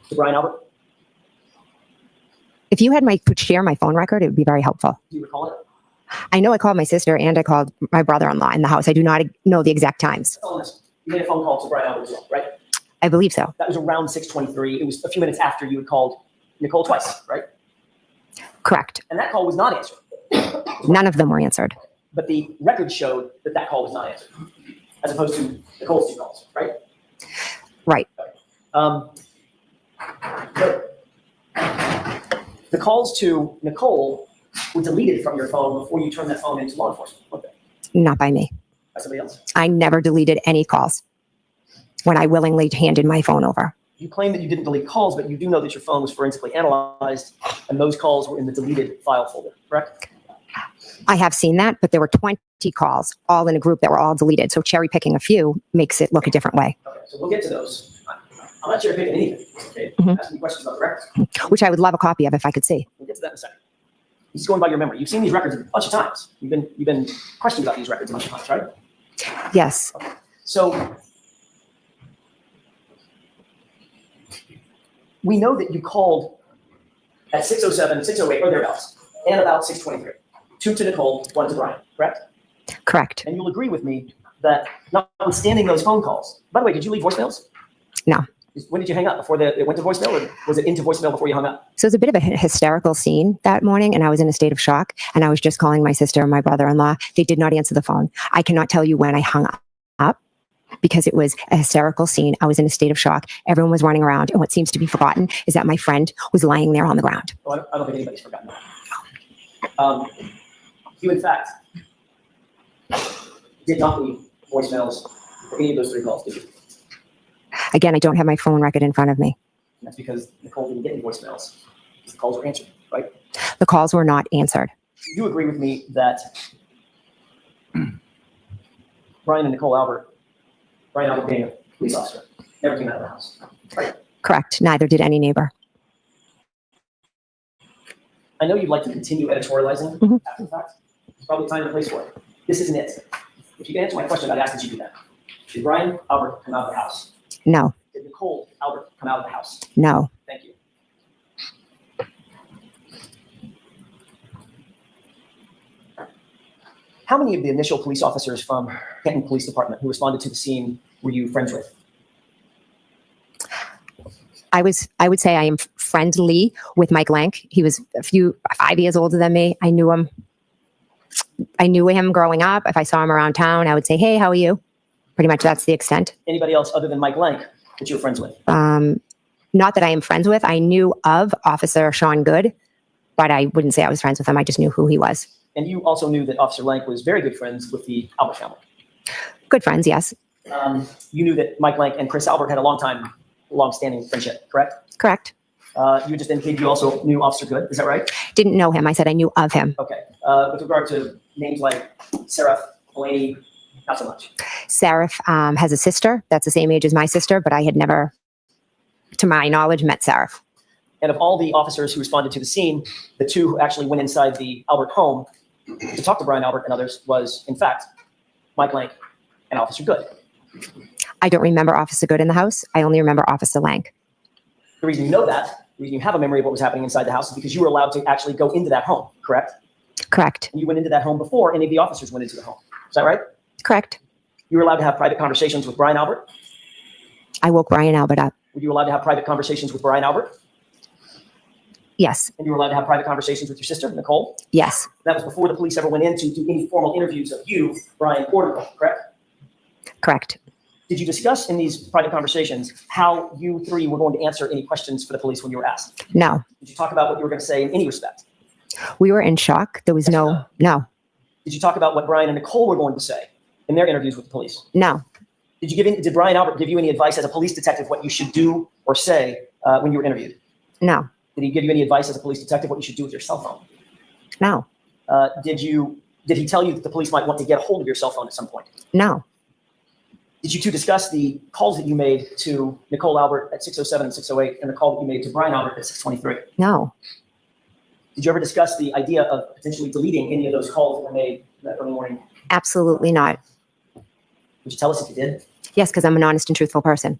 To Brian Albert? If you could share my phone record, it would be very helpful. Do you recall it? I know I called my sister and I called my brother-in-law in the house. I do not know the exact times. Tell them this. You made a phone call to Brian Albert as well, right? I believe so. That was around 6:23. It was a few minutes after you had called Nicole twice, right? Correct. And that call was not answered. None of them were answered. But the record showed that that call was not answered, as opposed to Nicole's 2 calls, right? Right. But the calls to Nicole were deleted from your phone before you turned that phone into law enforcement, weren't they? Not by me. By somebody else. I never deleted any calls when I willingly handed my phone over. You claim that you didn't delete calls, but you do know that your phone was forensically analyzed and those calls were in the deleted file folder, correct? I have seen that, but there were 20 calls, all in a group that were all deleted. So cherry picking a few makes it look a different way, Okay, so we'll get to those. I'm not cherry picking anything, okay? Mhm. Asking questions about the records. which I would love a copy of if I could see. We'll get to that in a second. He's going by your memory. You've seen these records a bunch of times. You've been questioned about these records a bunch of times, right? Yes. So we know that you called at 6:07, 6:08, or thereabouts, and about 6:23. 2 to Nicole, 1 to Brian, correct? Correct. And you'll agree with me that notwithstanding those phone calls, by the way, did you leave voicemails? No. When did you hang up? Before it went to voicemail, or was it into voicemail before you hung up? So it was a bit of a hysterical scene that morning, and I was in a state of shock, and I was just calling my sister and my brother-in-law. They did not answer the phone. I cannot tell you when I hung up because it was a hysterical scene. I was in a state of shock. Everyone was running around, and what seems to be forgotten is that my friend was lying there on the ground. Well, I don't think anybody's forgotten that. You, in fact, did not leave voicemails for any of those 3 calls, did you? Again, I don't have my phone record in front of me. And that's because Nicole didn't get any voicemails. The calls were answered, right? The calls were not answered. You agree with me that Brian and Nicole Albert, Brian Albert being a police officer, never came out of the house, right? Correct. Neither did any neighbor. I know you'd like to continue editorializing Mhm. after the fact. It's probably time and place for it. This isn't it. If you can answer my question, I'd ask that you do that. Did Brian Albert come out of the house? No. Did Nicole Albert come out of the house? No. Thank you. How many of the initial police officers from Canton Police Department who responded to the scene were you friends with? I would say I am friendly with Mike Lank. He was 5 years older than me. I knew him. I knew him growing up. If I saw him around town, I would say, "Hey, how are you?" Pretty much that's the extent. Anybody else other than Mike Lank that you were friends with? Not that I am friends with. I knew of Officer Sean Good, but I wouldn't say I was friends with him. I just knew who he was. And you also knew that Officer Lank was very good friends with the Albert family. Good friends, yes. You knew that Mike Lank and Chris Albert had a long-standing friendship, correct? Correct. You just indicated you also knew Officer Good, is that right? Didn't know him. I said I knew of him. Okay. With regard to names like Seraph, Delaney, not so much. Seraph has a sister that's the same age as my sister, but I had never, to my knowledge, met Seraph. And of all the officers who responded to the scene, the 2 who actually went inside the Albert home to talk to Brian Albert and others was, in fact, Mike Lank and Officer Good. I don't remember Officer Good in the house. I only remember Officer Lank. The reason you know that, the reason you have a memory of what was happening inside the house is because you were allowed to actually go into that home, correct? Correct. And you went into that home before any of the officers went into the home. Is that right? Correct. You were allowed to have private conversations with Brian Albert? I woke Brian Albert up. Were you allowed to have private conversations with Brian Albert? Yes. And you were allowed to have private conversations with your sister, Nicole? Yes. That was before the police ever went in to do any formal interviews of you, Brian, or Nicole, correct? Correct. Did you discuss in these private conversations how you 3 were going to answer any questions for the police when you were asked? No. Did you talk about what you were going to say in any respect? We were in shock. There was no. Did you talk about what Brian and Nicole were going to say in their interviews with the police? No. Did Brian Albert give you any advice as a police detective what you should do or say when you were interviewed? No. Did he give you any advice as a police detective what you should do with your cell phone? No. Did he tell you that the police might want to get a hold of your cell phone at some point? No. Did you 2 discuss the calls that you made to Nicole Albert at 6:07 and 6:08 and the call that you made to Brian Albert at 6:23? No. Did you ever discuss the idea of potentially deleting any of those calls that were made that early morning? Absolutely not. Would you tell us if you did? Yes, because I'm an honest and truthful person.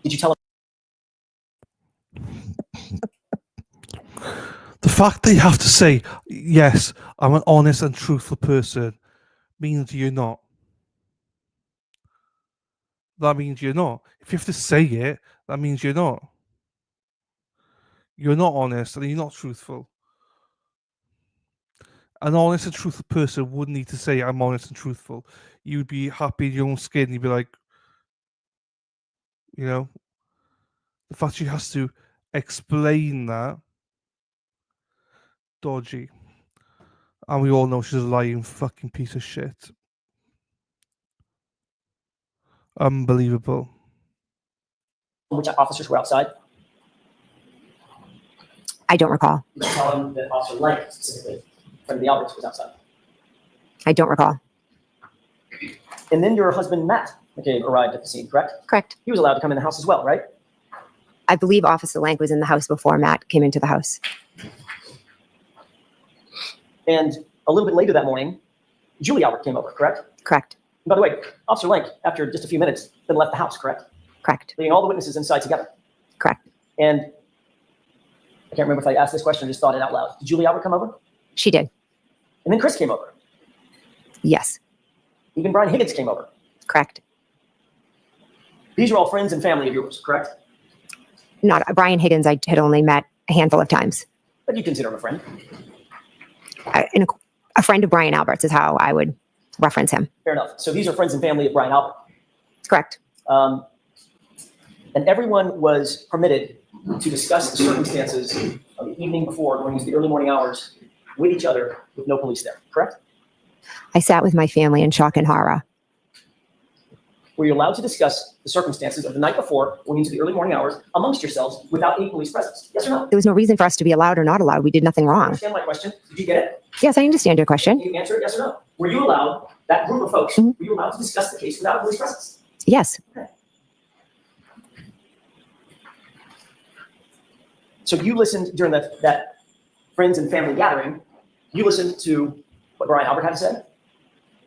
Did you tell The fact that you have to say, yes, I'm an honest and truthful person, means you're not. That means you're not. If you have to say it, that means you're not. You're not honest and you're not truthful. An honest and truthful person wouldn't need to say, I'm honest and truthful. You'd be happy in your own skin. You'd be like, you know, the fact she has to explain that, dodgy. And we all know she's a lying fucking piece of shit. Unbelievable. which officers were outside? I don't recall. Did you tell him that Officer Lang specifically from the Alberts was outside? I don't recall. And then your husband Matt McCabe arrived at the scene, correct? Correct. He was allowed to come in the house as well, right? I believe Officer Lank was in the house before Matt came into the house. And a little bit later that morning, Julie Albert came over, correct? Correct. And by the way, Officer Lank, after just a few minutes, then left the house, correct? Correct. Leaving all the witnesses inside together. Correct. And I can't remember if I asked this question or just thought it out loud. Did Julie Albert come over? She did. And then Chris came over. Yes. Even Brian Higgins came over. Correct. These are all friends and family of yours, correct? Not Brian Higgins. I had only met a handful of times. But you consider him a friend. A friend of Brian Albert's is how I would reference him. Fair enough. So these are friends and family of Brian Albert. Correct. And everyone was permitted to discuss the circumstances of the evening before, going into the early morning hours, with each other, with no police there, correct? I sat with my family in shock and horror. Were you allowed to discuss the circumstances of the night before, going into the early morning hours, amongst yourselves, without any police presence? Yes or no? There was no reason for us to be allowed or not allowed. We did nothing wrong. Understand my question? Did you get it? Yes, I understand your question. Can you answer it, yes or no? Were you allowed, that group of folks, were you allowed to discuss the case without a police presence? Yes. So you listened during that friends and family gathering, you listened to what Brian Albert had to say,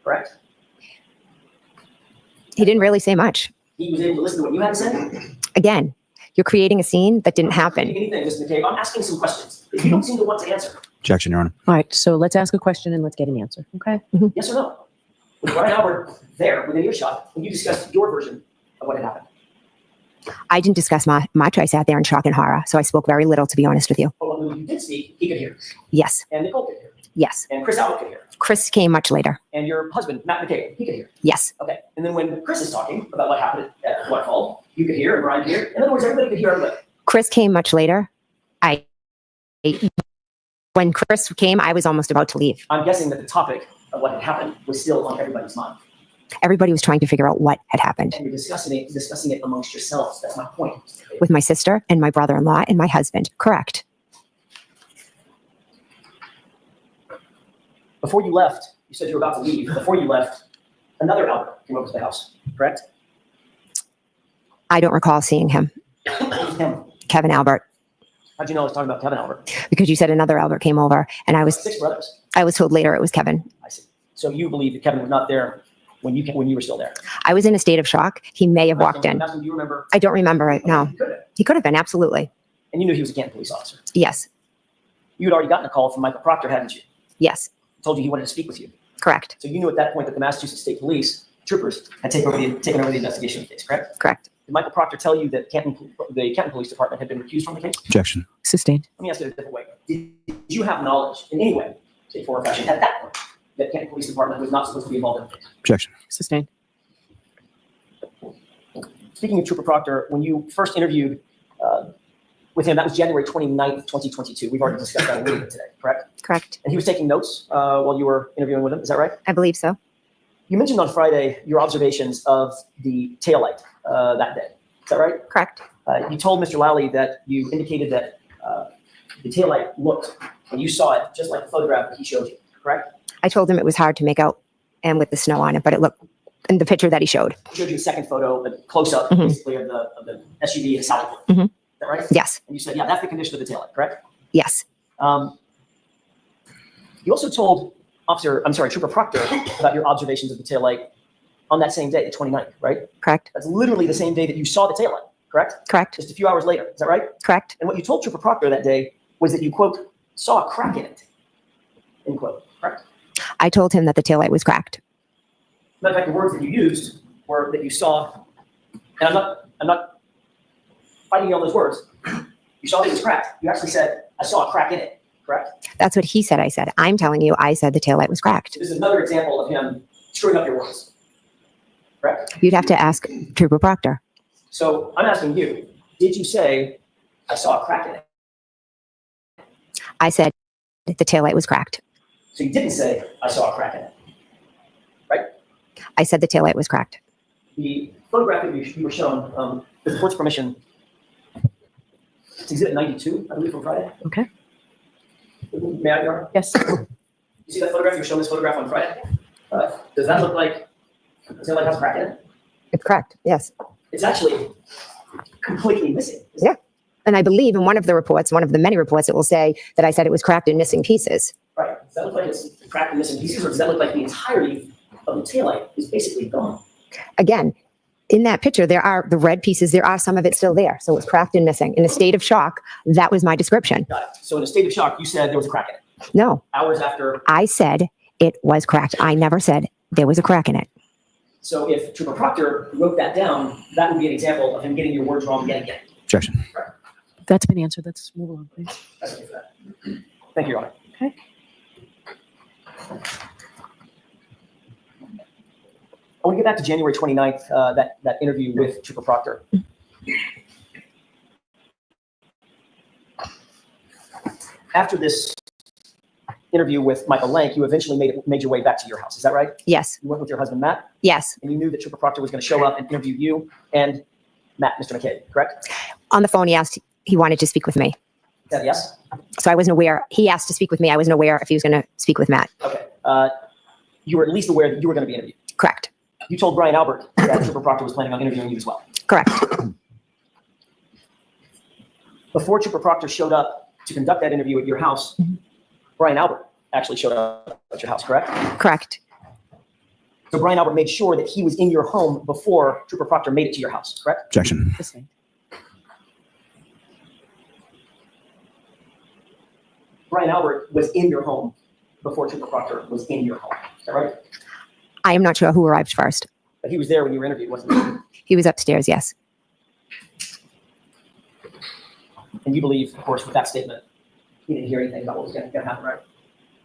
correct? He didn't really say much. He was able to listen to what you had to say? Again, you're creating a scene that didn't happen. Anything, Mr. McCabe. I'm asking some questions that you don't seem to want to answer. Objection, Your Honor. All right, so let's ask a question and let's get an answer, okay? Yes or no? Was Brian Albert there within earshot when you discussed your version of what had happened? I didn't discuss much. I sat there in shock and horror, so I spoke very little, to be honest with you. But when you did speak, he could hear. Yes. And Nicole could hear. Yes. And Chris Albert could hear. Chris came much later. And your husband, Matt McCabe, he could hear. Yes. Okay. And then when Chris is talking about what happened at Waterfall, you could hear and Brian could hear. In other words, everybody could hear everybody. Chris came much later. When Chris came, I was almost about to leave. I'm guessing that the topic of what had happened was still on everybody's mind. Everybody was trying to figure out what had happened And you're discussing it amongst yourselves. That's my point. with my sister and my brother-in-law and my husband. Correct. Before you left, you said you were about to leave. Before you left, another Albert came over to the house, correct? I don't recall seeing him. Him. Kevin Albert, How'd you know I was talking about Kevin Albert? because you said another Albert came over, and I was 6 brothers. told later it was Kevin. I see. So you believe that Kevin was not there when you were still there? I was in a state of shock. He may have walked in. Do you remember? I don't remember it. No, You could have. he could have been, absolutely. And you knew he was a Canton police officer. Yes. You had already gotten a call from Michael Proctor, hadn't you? Yes. Told you he wanted to speak with you. Correct. So you knew at that point that the Massachusetts State Police troopers had taken over the investigation of the case, correct? Correct. Did Michael Proctor tell you that the Canton Police Department had been recused from the case? Objection. Sustained. Let me ask it a different way. Did you have knowledge in any way, say form or fashion, at that point, that Canton Police Department was not supposed to be involved in the case? Objection. Sustained. Speaking of Trooper Proctor, when you first interviewed with him, that was January 29th, 2022. We've already discussed that a little bit today, correct? Correct. And he was taking notes while you were interviewing with him. Is that right? I believe so. You mentioned on Friday your observations of the taillight that day. Is that right? Correct. You told Mr. Lally that you indicated that the taillight looked, and you saw it just like the photograph that he showed you, correct? I told him it was hard to make out and with the snow on it, but it looked in the picture that he showed. He showed you a second photo, a close-up, Mhm. basically, of the SUV and Sally Port. Mhm. Is that right? Yes. And you said, yeah, that's the condition of the taillight, correct? Yes. You also told Trooper Proctor, about your observations of the taillight on that same day, the 29th, right? Correct. That's literally the same day that you saw the taillight, correct? Correct. Just a few hours later, is that right? Correct. And what you told Trooper Proctor that day was that you, quote, saw a crack in it, end quote, correct? I told him that the taillight was cracked. Matter of fact, the words that you used were that you saw, and I'm not fighting you on those words. You saw that it was cracked. You actually said, I saw a crack in it, correct? That's what he said. I said, I'm telling you, I said the taillight was cracked. This is another example of him screwing up your words, correct? You'd have to ask Trooper Proctor. So I'm asking you, did you say, I saw a crack in it? I said the taillight was cracked. So you didn't say, I saw a crack in it, right? I said the taillight was cracked. The photograph that you were shown, with the court's permission, it's exhibit 92, I believe, from Friday. Okay. May I, Your Honor? Yes. You see that photograph? You were shown this photograph on Friday. Does that look like the taillight has a crack in it? It's cracked. Yes. It's actually completely missing. Yeah. And I believe in one of the reports, one of the many reports, it will say that I said it was cracked in missing pieces. Right. Does that look like it's cracked and missing pieces, or does that look like the entirety of the taillight is basically gone? Again, in that picture, there are the red pieces. There are some of it still there. So it's cracked and missing. In a state of shock, that was my description. Got it. So in a state of shock, you said there was a crack in it. No, Hours after. I said it was cracked. I never said there was a crack in it. So if Trooper Proctor wrote that down, that would be an example of him getting your words wrong again and again. Objection. That's been answered. Let's move on, please. That's okay for that. Thank you, Your Honor. Okay. I want to get back to January 29th, that interview with Trooper Proctor. After this interview with Michael Lank, you eventually made your way back to your house. Is that right? Yes. You went with your husband, Matt, Yes. and you knew that Trooper Proctor was going to show up and interview you and Matt, Mr. McCabe, correct? On the phone, he wanted to speak with me. Is that yes? So I wasn't aware. He asked to speak with me. I wasn't aware if he was going to speak with Matt. Okay. You were at least aware that you were going to be interviewed. Correct. You told Brian Albert that Trooper Proctor was planning on interviewing you as well. Correct. Before Trooper Proctor showed up to conduct that interview at your house, Brian Albert actually showed up at your house, correct? Correct. So Brian Albert made sure that he was in your home before Trooper Proctor made it to your house, correct? Objection. Sustained. Brian Albert was in your home before Trooper Proctor was in your home, is that right? I am not sure who arrived first. But he was there when you were interviewed, wasn't he? He was upstairs. Yes. And you believe, of course, with that statement, he didn't hear anything about what was going to happen, right?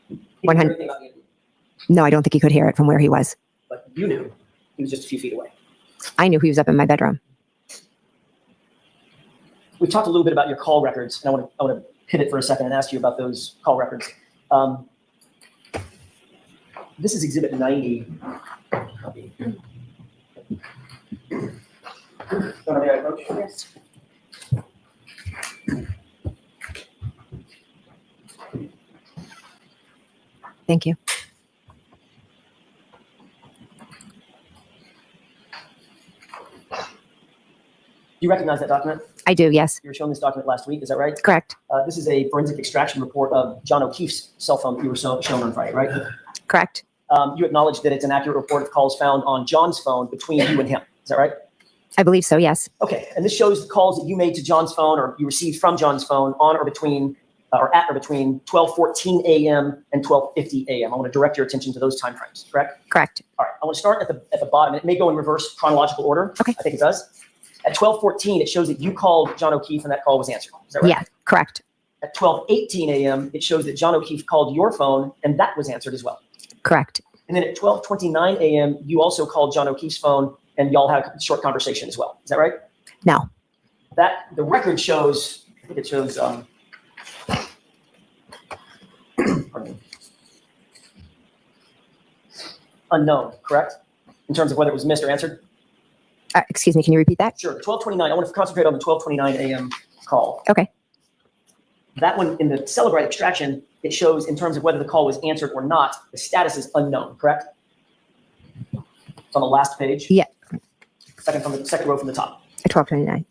He didn't hear 100 anything about the interview, No, I don't think he could hear it from where he was. but you knew he was just a few feet away. I knew he was up in my bedroom. We talked a little bit about your call records, and I want to pivot for a second and ask you about those call records. This is Exhibit 90. Yes. Thank you. You recognize that document? I do. Yes. You were shown this document last week, is that right? Correct. This is a forensic extraction report of John O'Keefe's cell phone that you were shown on Friday, right? Correct. You acknowledge that it's an accurate report of calls found on John's phone between you and him, is that right? I believe so. Yes. Okay, and this shows the calls that you made to John's phone or you received from John's phone on or between, or at or between 12:14 a.m. and 12:50 a.m. I want to direct your attention to those timeframes, correct? Correct. All right, I want to start at the bottom. It may go in reverse chronological order. Okay. I think it does. At 12:14, it shows that you called John O'Keefe and that call was answered. Is that right? Yeah. Correct. At 12:18 a.m., it shows that John O'Keefe called your phone and that was answered as well. Correct. And then at 12:29 a.m., you also called John O'Keefe's phone and y'all had a short conversation as well. Is that right? No. That the record shows, I think it shows, pardon me, unknown, correct? In terms of whether it was missed or answered? Excuse me. Can you repeat that? Sure. 12:29. I want to concentrate on the 12:29 a.m. call. Okay. That one in the Celebrite extraction, it shows in terms of whether the call was answered or not, the status is unknown, correct? It's on the last page. Yeah. Second row from the top. 12:29.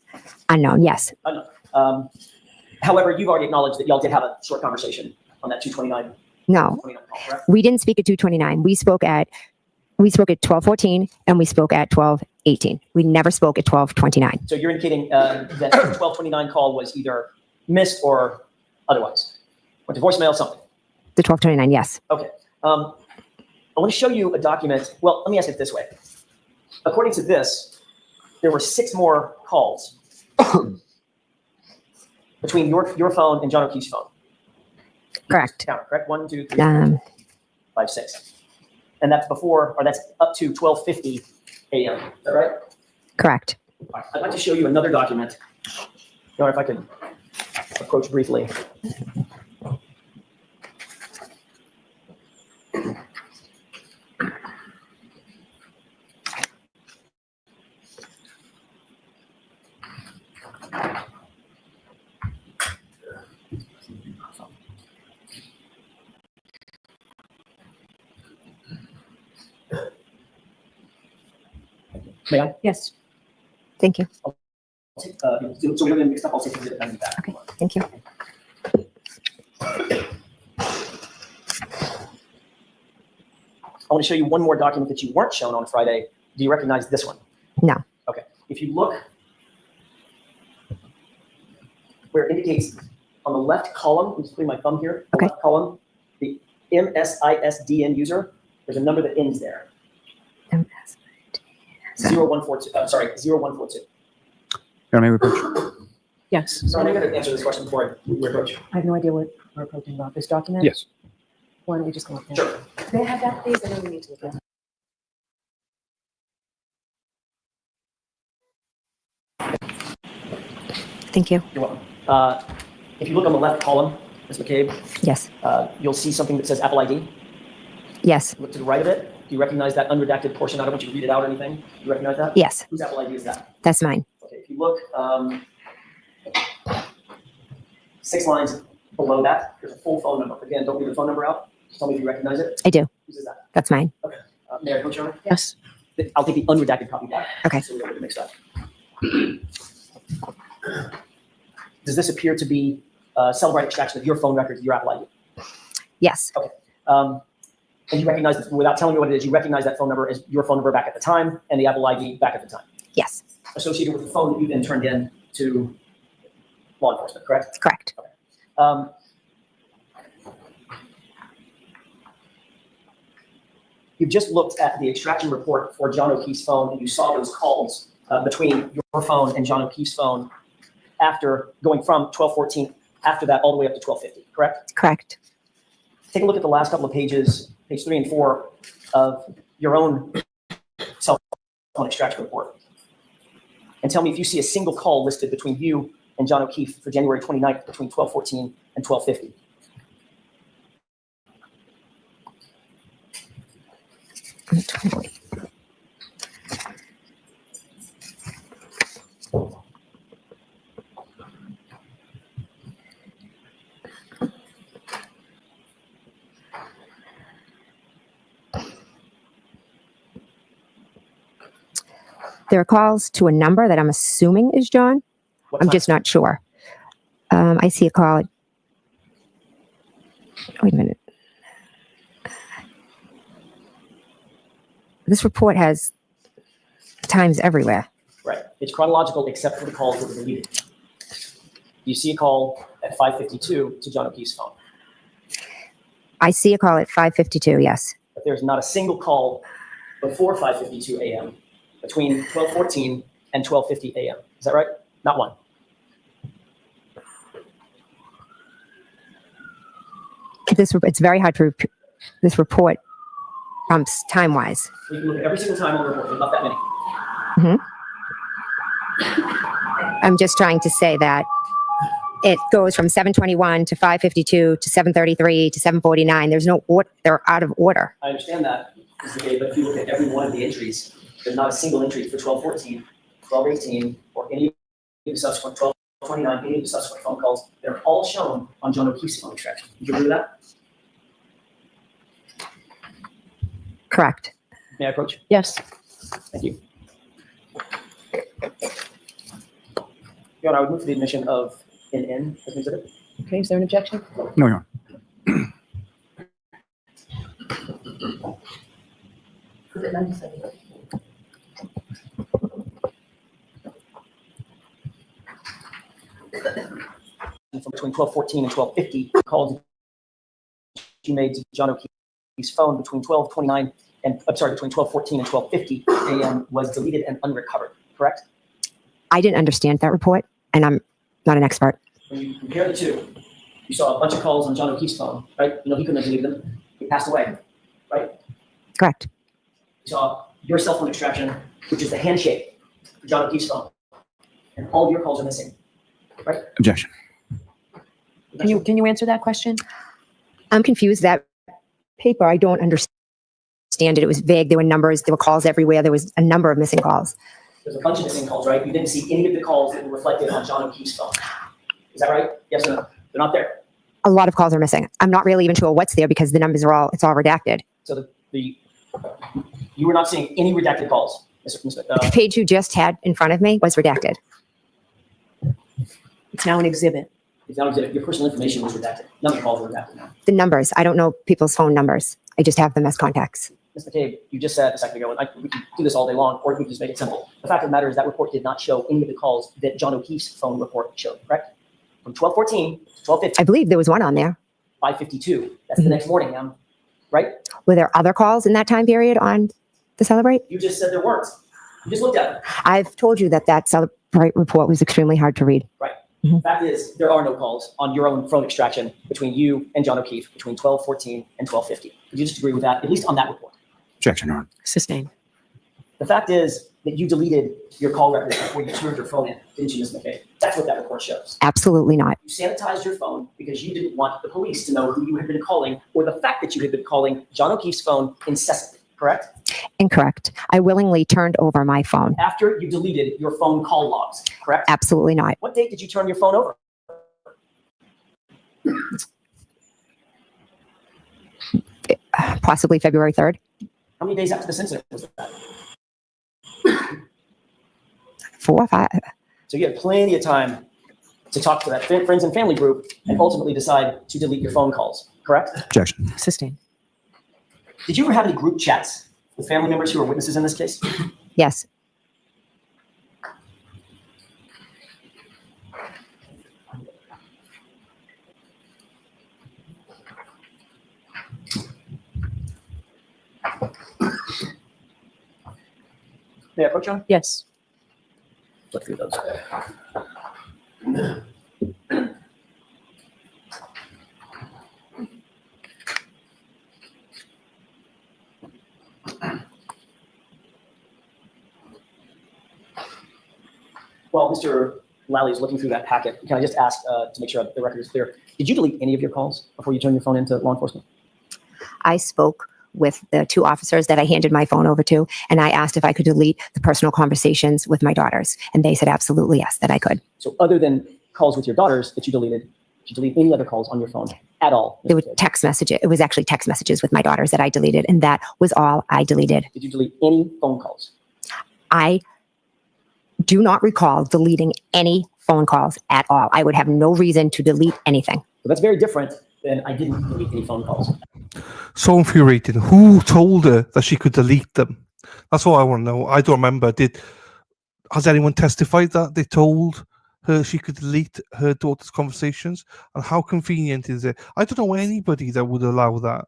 Unknown. Yes. Unknown. However, you've already acknowledged that y'all did have a short conversation on that 2:29 No, 29 call, correct? we didn't speak at 2:29. We spoke at 12:14 and we spoke at 12:18. We never spoke at 12:29. So you're indicating that the 1229 call was either missed or otherwise? Went to voicemail, something? The 12:29, yes. Okay. I want to show you a document. Well, let me ask it this way. According to this, there were 6 more calls between your phone and John O'Keefe's phone. Correct. Count, correct? 1, 2, 3, 4, 5, 6. And that's before, or that's up to 12:50 a.m. Is that right? Correct. All right. I'd like to show you another document. Or if I could approach briefly. May I? Yes. Thank you. So we don't get mixed up. I'll take the exhibit back. Okay, thank you. I want to show you one more document that you weren't shown on Friday. Do you recognize this one? No. Okay. If you look where it indicates on the left column, I'm just putting my thumb here, the Okay. left column, the MSISDN user, there's a number that ends there. 0142. Sorry, 0142. Your Honor, may we approach? Yes. So I'm going to answer this question before we approach. I have no idea what we're approaching about. This document? Yes. Why don't we just go up there? Sure. May I have that, please? I know we need to look at it. Thank you. You're welcome. If you look on the left column, Ms. McCabe, Yes. you'll see something that says Apple ID. Yes. Look to the right of it. Do you recognize that unredacted portion? I don't want you to read it out or anything. Do you recognize that? Yes. Whose Apple ID is that? That's mine. Okay, if you look 6 lines below that, there's a full phone number. Again, don't read the phone number out. Just tell me if you recognize it. I do. Whose is that? That's mine. May I approach, Your Honor? Yes. I'll take the unredacted copy back. Okay. So we don't get mixed up. Does this appear to be cell extraction of your phone record, your Apple ID? Yes. And you recognize, without telling me what it is, you recognize that phone number as your phone number back at the time and the Apple ID back at the time, Yes. associated with the phone that you then turned in to law enforcement, correct? Correct. You've just looked at the extraction report for John O'Keefe's phone, and you saw those calls between your phone and John O'Keefe's phone after going from 1214, after that all the way up to 1250, correct? Correct. Take a look at the last couple of pages, page 3 and 4 of your own cell phone extraction report. And tell me if you see a single call listed between you and John O'Keefe for January 29th between 1214 and 1250. There are calls to a number that I'm assuming is John. What I'm time? just not sure. I see a call. Wait a minute. This report has times everywhere. Right. It's chronological except for the calls that were deleted. You see a call at 5:52 to John O'Keefe's phone, I see a call at 5:52. Yes. but there's not a single call before 5:52 a.m. between 12:14 and 12:50 a.m. Is that right? Not one. It's very hard to this report time-wise. You can look at every single time on the report. There's not that many. I'm just trying to say that it goes from 7:21 to 5:52 to 7:33 to 7:49. There's no order. They're out of order. I understand that, Mr. Gay, but if you look at every one of the entries, there's not a single entry for 12:14, 12:18, or any of the subsequent 12:29, any of the subsequent phone calls. They're all shown on John O'Keefe's phone extraction. Do you agree with that? Correct. May I approach? Yes. Thank you. Your Honor, I would move for the admission of NN as an exhibit. Okay, is there an objection? No, Your Honor. Was it 97? From between 12:14 and 12:50, calls you made to John O'Keefe's phone between 12:29 and, I'm sorry, between 12:14 and 12:50 a.m. was deleted and unrecovered, correct? I didn't understand that report, and I'm not an expert. When you compare the two, you saw a bunch of calls on John O'Keefe's phone, right? You know, he couldn't have deleted them. He passed away, right? Correct. You saw your cell phone extraction, which is the handshake for John O'Keefe's phone. And all of your calls are missing, right? Objection. Can you answer that question? I'm confused. That paper, I don't understand it. It was vague. There were numbers. There were calls everywhere. There was a number of missing calls. There's a bunch of missing calls, right? You didn't see any of the calls that were reflected on John O'Keefe's phone. Is that right? Yes or no? They're not there. A lot of calls are missing. I'm not really even sure what's there because the numbers are it's all redacted. So you were not seeing any redacted calls, Mr. Smith. The page you just had in front of me was redacted. It's now an exhibit. Your personal information was redacted. None of the calls were redacted now. The numbers, I don't know people's phone numbers. I just have them as contacts. Ms. McCabe, you just said a second ago, and we can do this all day long, or we can just make it simple. The fact of the matter is that report did not show any of the calls that John O'Keefe's phone report showed, correct? From 12:14 to 12:50, I believe there was one on there. 5:52. That's the next morning, right? Were there other calls in that time period on the Celebrate? You just said there weren't. You just looked at it. I've told you that Celebrate report was extremely hard to read. Right. The fact is, there are no calls on your own phone extraction between you and John O'Keefe between 12:14 and 12:50. Could you just agree with that, at least on that report? Objection, Your Honor. Sustained. The fact is that you deleted your call record before you turned your phone in, didn't you, Ms. McCabe? That's what that report shows. Absolutely not. You sanitized your phone because you didn't want the police to know who you had been calling or the fact that you had been calling John O'Keefe's phone incessantly, correct? Incorrect. I willingly turned over my phone. After you deleted your phone call logs, correct? Absolutely not. What date did you turn your phone over? Possibly February 3rd. How many days after this incident was that? 4 or 5. So you had plenty of time to talk to that friends and family group and ultimately decide to delete your phone calls, correct? Objection. Sustained. Did you ever have any group chats with family members who are witnesses in this case? Yes. May I approach you? Yes. Look through those. While Mr. Lally is looking through that packet, can I just ask to make sure the record is clear? Did you delete any of your calls before you turned your phone into law enforcement? I spoke with the 2 officers that I handed my phone over to, and I asked if I could delete the personal conversations with my daughters. And they said absolutely yes, that I could. So other than calls with your daughters that you deleted, did you delete any other calls on your phone at all? There were text messages. It was actually text messages with my daughters that I deleted, and that was all I deleted. Did you delete any phone calls? I do not recall deleting any phone calls at all. I would have no reason to delete anything. So that's very different than I didn't delete any phone calls. So infuriating. Who told her that she could delete them? That's all I want to know. I don't remember. Has anyone testified that they told her she could delete her daughter's conversations? And how convenient is it? I don't know anybody that would allow that.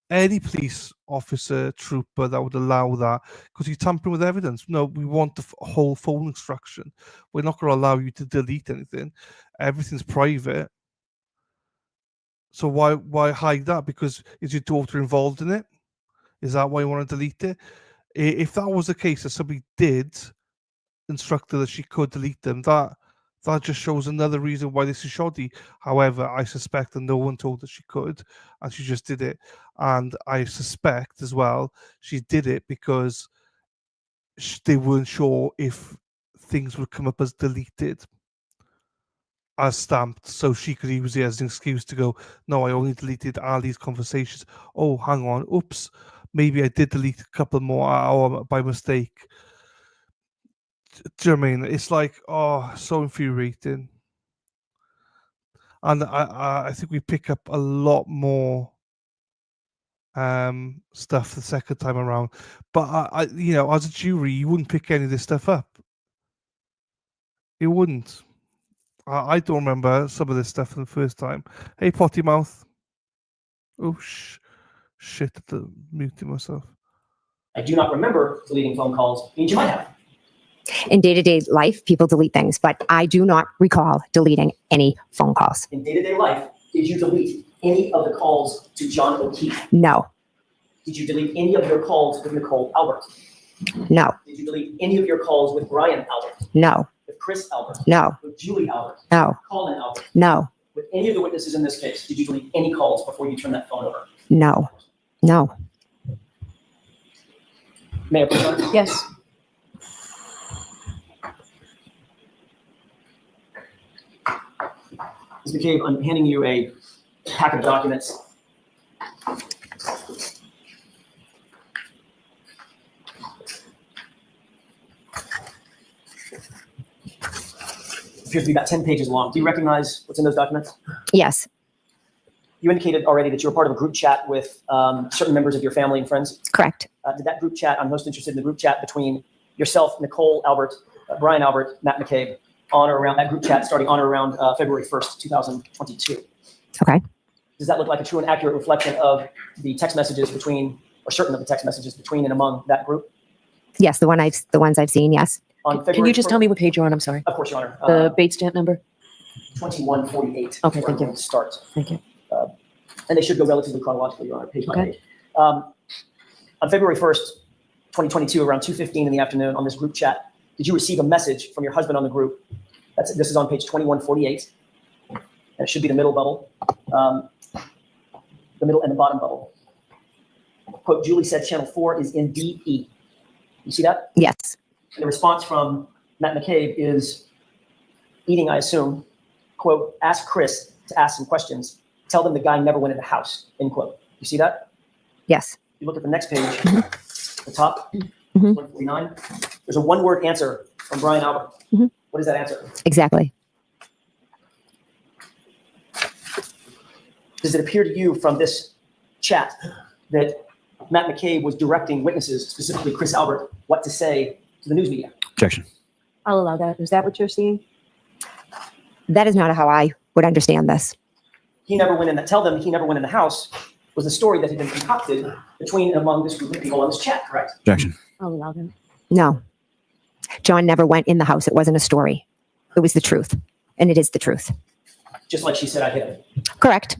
Any police officer, trooper that would allow that, because you're tampering with evidence. No, we want the whole phone instruction. We're not going to allow you to delete anything. Everything's private. So why hide that? Because is your daughter involved in it? Is that why you want to delete it? If that was the case, that somebody did instruct her that she could delete them, that just shows another reason why this is shoddy. However, I suspect that no one told her she could, and she just did it. And I suspect as well she did it because they weren't sure if things would come up as deleted, as stamped, so she could use it as an excuse to go, no, I only deleted Ali's conversations. Oh, hang on, oops, maybe I did delete a couple more by mistake. Do you know what I mean? It's like, oh, so infuriating. And I think we pick up a lot more stuff the second time around. But as a jury, you wouldn't pick any of this stuff up. You wouldn't. I don't remember some of this stuff the first time. Hey, potty mouth. Oh shit! Muting myself. I do not remember deleting phone calls. Means you might have. In day-to-day life, people delete things, but I do not recall deleting any phone calls. In day-to-day life, did you delete any of the calls to John O'Keefe? No, Did you delete any of your calls with Nicole Albert? no, Did you delete any of your calls with Brian Albert? no, With Chris Albert? no, With Julie Albert? no, Colin Albert? no, With any of the witnesses in this case, did you delete any calls before you turned that phone over? no, no. Mayor Pro Tem? Yes. Ms. McCabe, I'm handing you a pack of documents. Appears to be about 10 pages long. Do you recognize what's in those documents? Yes, You indicated already that you were part of a group chat with certain members of your family and friends. correct. Did that group chat, I'm most interested in the group chat between yourself, Nicole Albert, Brian Albert, Matt McCabe, on or around that group chat starting on or around February 1st, 2022. Okay. Does that look like a true and accurate reflection of the text messages between, or certain of the text messages between and among that group? Yes, the ones I've seen. Yes. On February Can you just 1st? tell me what page you're on? I'm sorry. Of course, Your Honor. The Bates stamp number? 2148. Okay, where thank you. I'm going to start. Thank you. And they should go relatively chronologically, Your Honor, page by Okay. page. On February 1st, 2022, around 2:15 in the afternoon on this group chat, did you receive a message from your husband on the group? This is on page 2148. And it should be the middle bubble, the middle and the bottom bubble. Quote, Julie said channel 4 is in DE. You see that? Yes. And the response from Matt McCabe is eating, I assume, quote, ask Chris to ask some questions. Tell them the guy never went in the house, end quote. You see that? Yes. You look at the next page, the top, Mhm. 149. There's a one-word answer from Brian Albert. Mhm. What is that answer? Exactly. Does it appear to you from this chat that Matt McCabe was directing witnesses, specifically Chris Albert, what to say to the news media? Objection. I'll allow that. Is that what you're seeing? That is not how I would understand this. He never went in tell them he never went in the house was the story that had been concocted between and among this group of people on this chat, correct? Objection. I'll allow that. No. John never went in the house. It wasn't a story. It was the truth. And it is the truth. Just like she said, I hit him. Correct.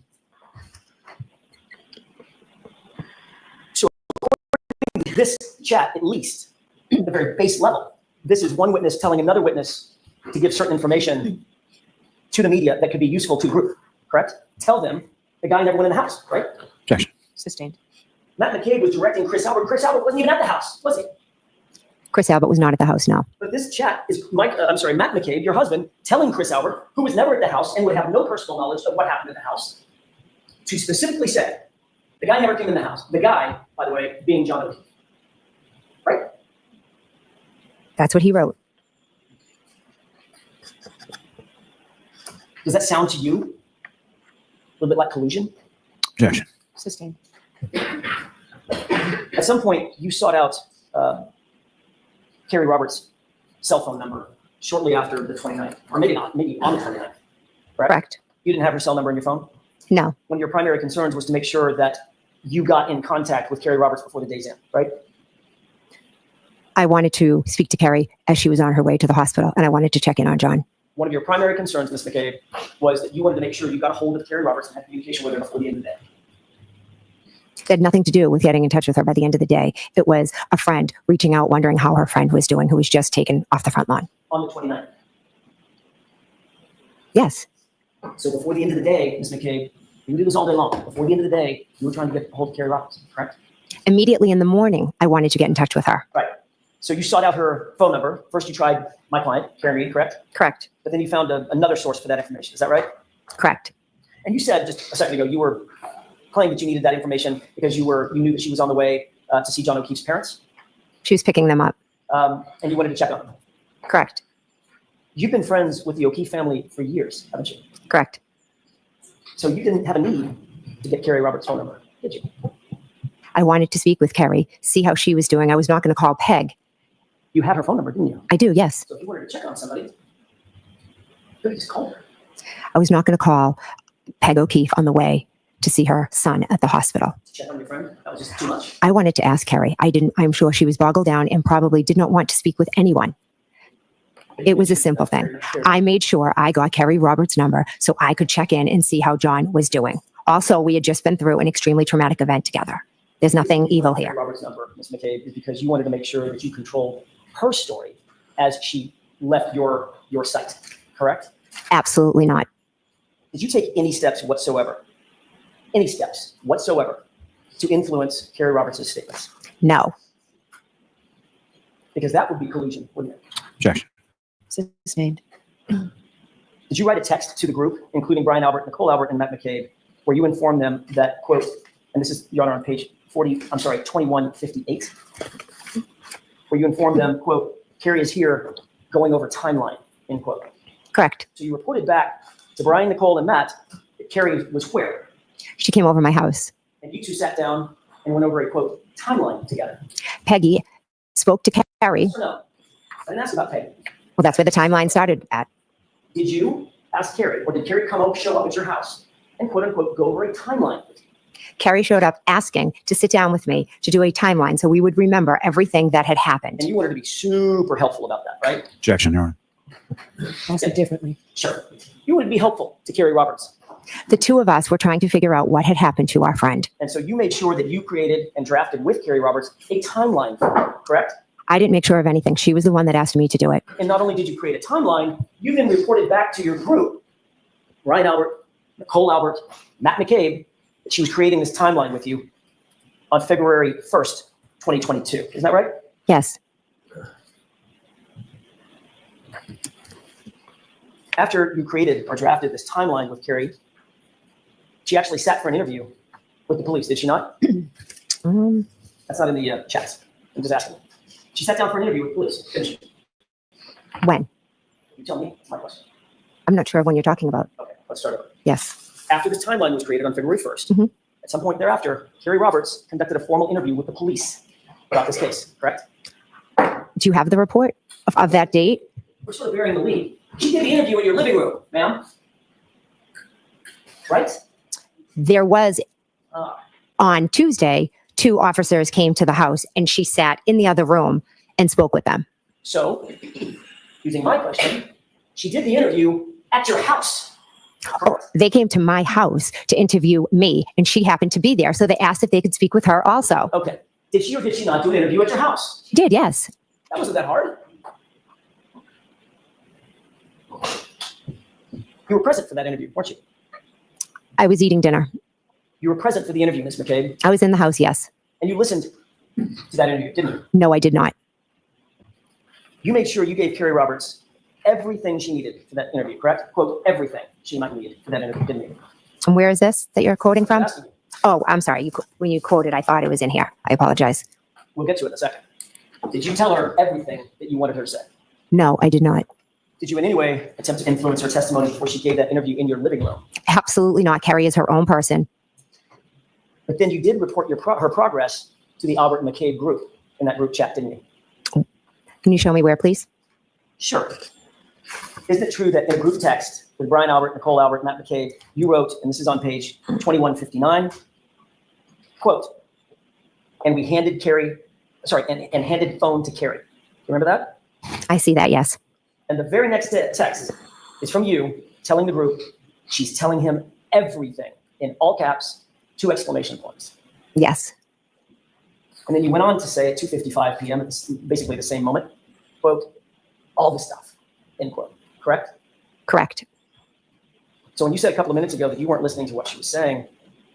This chat, at least, at the very base level, this is one witness telling another witness to give certain information to the media that could be useful to the group, correct? Tell them the guy never went in the house, right? Objection. Sustained. Matt McCabe was directing Chris Albert. Chris Albert wasn't even at the house, was he? Chris Albert was not at the house, no. But this chat is Matt McCabe, your husband, telling Chris Albert, who was never at the house and would have no personal knowledge of what happened in the house, to specifically say, the guy never came in the house. The guy, by the way, being John O'Keefe, right? That's what he wrote. Does that sound to you a little bit like collusion? Objection. Sustained. At some point, you sought out Carrie Roberts' cell phone number shortly after the 29th, or maybe not, maybe on the 29th, right? Correct. You didn't have her cell number in your phone? No. One of your primary concerns was to make sure that you got in contact with Carrie Roberts before the day's end, right? I wanted to speak to Carrie as she was on her way to the hospital, and I wanted to check in on John. One of your primary concerns, Ms. McCabe, was that you wanted to make sure you got a hold of Carrie Roberts and had communication with her before the end of the day. It had nothing to do with getting in touch with her by the end of the day. It was a friend reaching out, wondering how her friend was doing, who was just taken off the front lawn. On the 29th. Yes. So before the end of the day, Ms. McCabe, you can do this all day long. Before the end of the day, you were trying to get a hold of Carrie Roberts, correct? Immediately in the morning, I wanted to get in touch with her. Right. So you sought out her phone number. First, you tried my client, Karen Reed, correct? Correct. But then you found another source for that information. Is that right? Correct. And you said just a second ago, you were claiming that you needed that information because you knew that she was on the way to see John O'Keefe's parents, She was picking them up. and you wanted to check on them. Correct. You've been friends with the O'Keefe family for years, haven't you? Correct. So you didn't have a need to get Carrie Roberts' phone number, did you? I wanted to speak with Kerry, see how she was doing. I was not going to call Peg. You had her phone number, didn't you? I do, yes. So if you wanted to check on somebody, you could have just called her. I was not going to call Peg O'Keefe on the way to see her son at the hospital. Check on your friend. That was just too much. I wanted to ask Kerry. I'm sure she was boggled down and probably did not want to speak with anyone. It was a simple thing. I made sure I got Kerry Roberts' number so I could check in and see how John was doing. Also, we had just been through an extremely traumatic event together. There's nothing evil here. Robert's number, Ms. McCabe, is because you wanted to make sure that you controlled her story as she left your site, correct? Absolutely not. Did you take any steps whatsoever to influence Kerry Roberts' statements? No. Because that would be collusion, wouldn't it? Objection. Sustained. Did you write a text to the group, including Brian Albert, Nicole Albert, and Matt McCabe, where you informed them that, quote, and this is, Your Honor, on page 2158, where you informed them, quote, Kerry is here going over timeline, end quote. Correct. So you reported back to Brian, Nicole, and Matt that Kerry was where? She came over my house. And you two sat down and went over a, quote, timeline together. Peggy spoke to Kerry. Yes or no? I didn't ask about Peggy. Well, that's where the timeline started at. Did you ask Kerry, or did Kerry show up at your house and, quote unquote, go over a timeline? Kerry showed up asking to sit down with me to do a timeline so we would remember everything that had happened. And you wanted to be super helpful about that, right? Objection, Your Honor. Also differently. Sure. You would be helpful to Kerry Roberts. The two of us were trying to figure out what had happened to our friend. And so you made sure that you created and drafted with Kerry Roberts a timeline for her, correct? I didn't make sure of anything. She was the one that asked me to do it. And not only did you create a timeline, you then reported back to your group, Ryan Albert, Nicole Albert, Matt McCabe, that she was creating this timeline with you on February 1st, 2022. Isn't that right? Yes. After you created or drafted this timeline with Kerry, she actually sat for an interview with the police, did she not? That's not in the chats. I'm just asking. She sat down for an interview with the police, didn't she? When? You tell me. It's my question. I'm not sure of when you're talking about. Okay, let's start over. Yes. After this timeline was created on February 1st, Mhm. at some point thereafter, Kerry Roberts conducted a formal interview with the police about this case, correct? Do you have the report of that date? We're sort of bearing the lead. She did the interview in your living room, ma'am. Right? There was, Ah. on Tuesday, 2 officers came to the house and she sat in the other room and spoke with them. So, using my question, she did the interview at your house. Correct. They came to my house to interview me and she happened to be there. So they asked if they could speak with her also. Okay. Did she or did she not do an interview at your house? She did, yes. That wasn't that hard. You were present for that interview, weren't you? I was eating dinner. You were present for the interview, Ms. McCabe, I was in the house, yes. and you listened to that interview, didn't you? No, I did not. You made sure you gave Kerry Roberts everything she needed for that interview, correct? Quote, everything she might need for that interview, didn't you? And where is this that you're quoting from? I'm asking you. Oh, I'm sorry. When you quoted, I thought it was in here. I apologize. We'll get to it in a second. Did you tell her everything that you wanted her to say? No, I did not. Did you in any way attempt to influence her testimony before she gave that interview in your living room? Absolutely not. Kerry is her own person. But then you did report her progress to the Albert and McCabe group in that group chat, didn't you? Can you show me where, please? Sure. Isn't it true that in a group text with Brian Albert, Nicole Albert, Matt McCabe, you wrote, and this is on page 2159, quote, and we handed Kerry, and handed phone to Kerry. Remember that? I see that, yes. And the very next text is from you telling the group, she's telling him everything in all caps, 2 exclamation points. Yes. And then you went on to say at 2:55 p.m., it's basically the same moment, quote, all the stuff, end quote, correct? Correct. So when you said a couple of minutes ago that you weren't listening to what she was saying,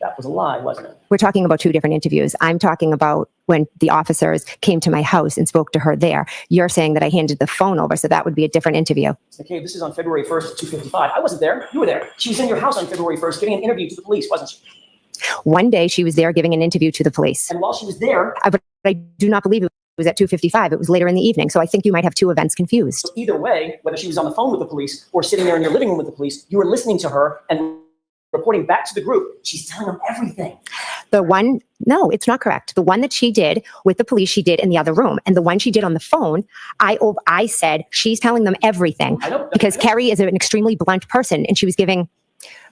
that was a lie, wasn't it? We're talking about 2 different interviews. I'm talking about when the officers came to my house and spoke to her there. You're saying that I handed the phone over, so that would be a different interview. Okay, this is on February 1st at 2:55. I wasn't there. You were there. She was in your house on February 1st giving an interview to the police, wasn't she? One day she was there giving an interview to the police. And while she was there, But I do not believe it was at 2:55. It was later in the evening. So I think you might have 2 events confused. either way, whether she was on the phone with the police or sitting there in your living room with the police, you were listening to her and reporting back to the group. She's telling them everything. No, it's not correct. The one that she did with the police, she did in the other room. And the one she did on the phone, I said, she's telling them everything because Kerry is an extremely blunt person and she was giving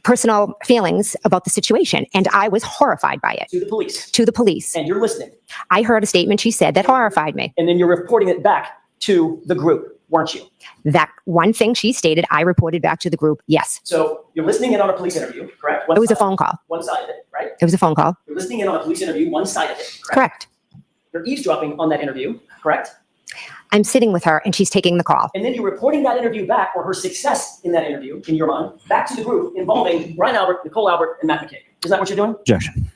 personal feelings about the situation. And I was horrified by it. To the police. To the police. And you're listening. I heard a statement she said that horrified me. And then you're reporting it back to the group, weren't you? That one thing she stated, I reported back to the group. Yes. So you're listening in on a police interview, correct? It was a phone call. One side of it, right? It was a phone call. You're listening in on a police interview, one side of it, correct? Correct. You're eavesdropping on that interview, correct? I'm sitting with her and she's taking the call. And then you're reporting that interview back, or her success in that interview, in your mind, back to the group involving Brian Albert, Nicole Albert, and Matt McCabe. Is that what you're doing? Objection.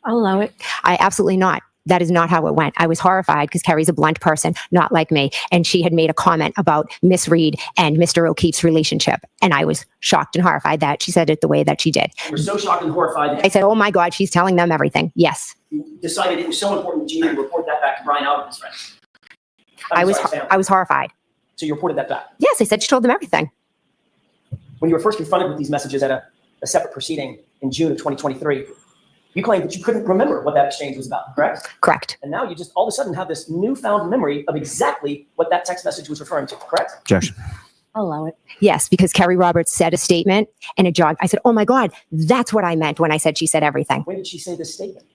I'll allow it. I absolutely not. That is not how it went. I was horrified because Kerry's a blunt person, not like me. And she had made a comment about Miss Reed and Mr. O'Keefe's relationship. And I was shocked and horrified that she said it the way that she did. You're so shocked and horrified that I said, oh my God, she's telling them everything. Yes. you decided it was so important to you to report that back to Brian Albert and his friends. I was horrified. So you reported that back. Yes, I said she told them everything. When you were first confronted with these messages at a separate proceeding in June of 2023, you claimed that you couldn't remember what that exchange was about, correct? Correct. And now you just all of a sudden have this newfound memory of exactly what that text message was referring to, correct? Objection. I'll allow it. Yes, because Kerry Roberts said a statement and it jogged. I said, oh my God, that's what I meant when I said she said everything. When did she say this statement?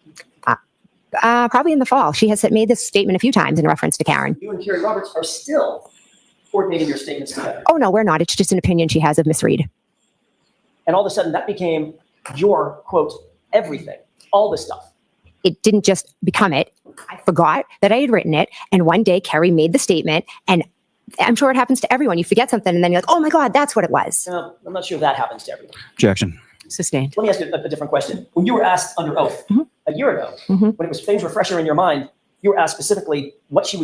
Probably in the fall. She has made this statement a few times in reference to Karen. You and Kerry Roberts are still coordinating your statements together. Oh no, we're not. It's just an opinion she has of Miss Reed. And all of a sudden that became your, quote, everything, all this stuff. It didn't just become it. I forgot that I had written it. And one day Kerry made the statement, and I'm sure it happens to everyone. You forget something and then you're like, oh my God, that's what it was. Now, I'm not sure if that happens to everyone. Objection. Sustained. Let me ask you a different question. When you were asked under oath a year ago, when it was things were fresher in your mind, you were asked specifically what you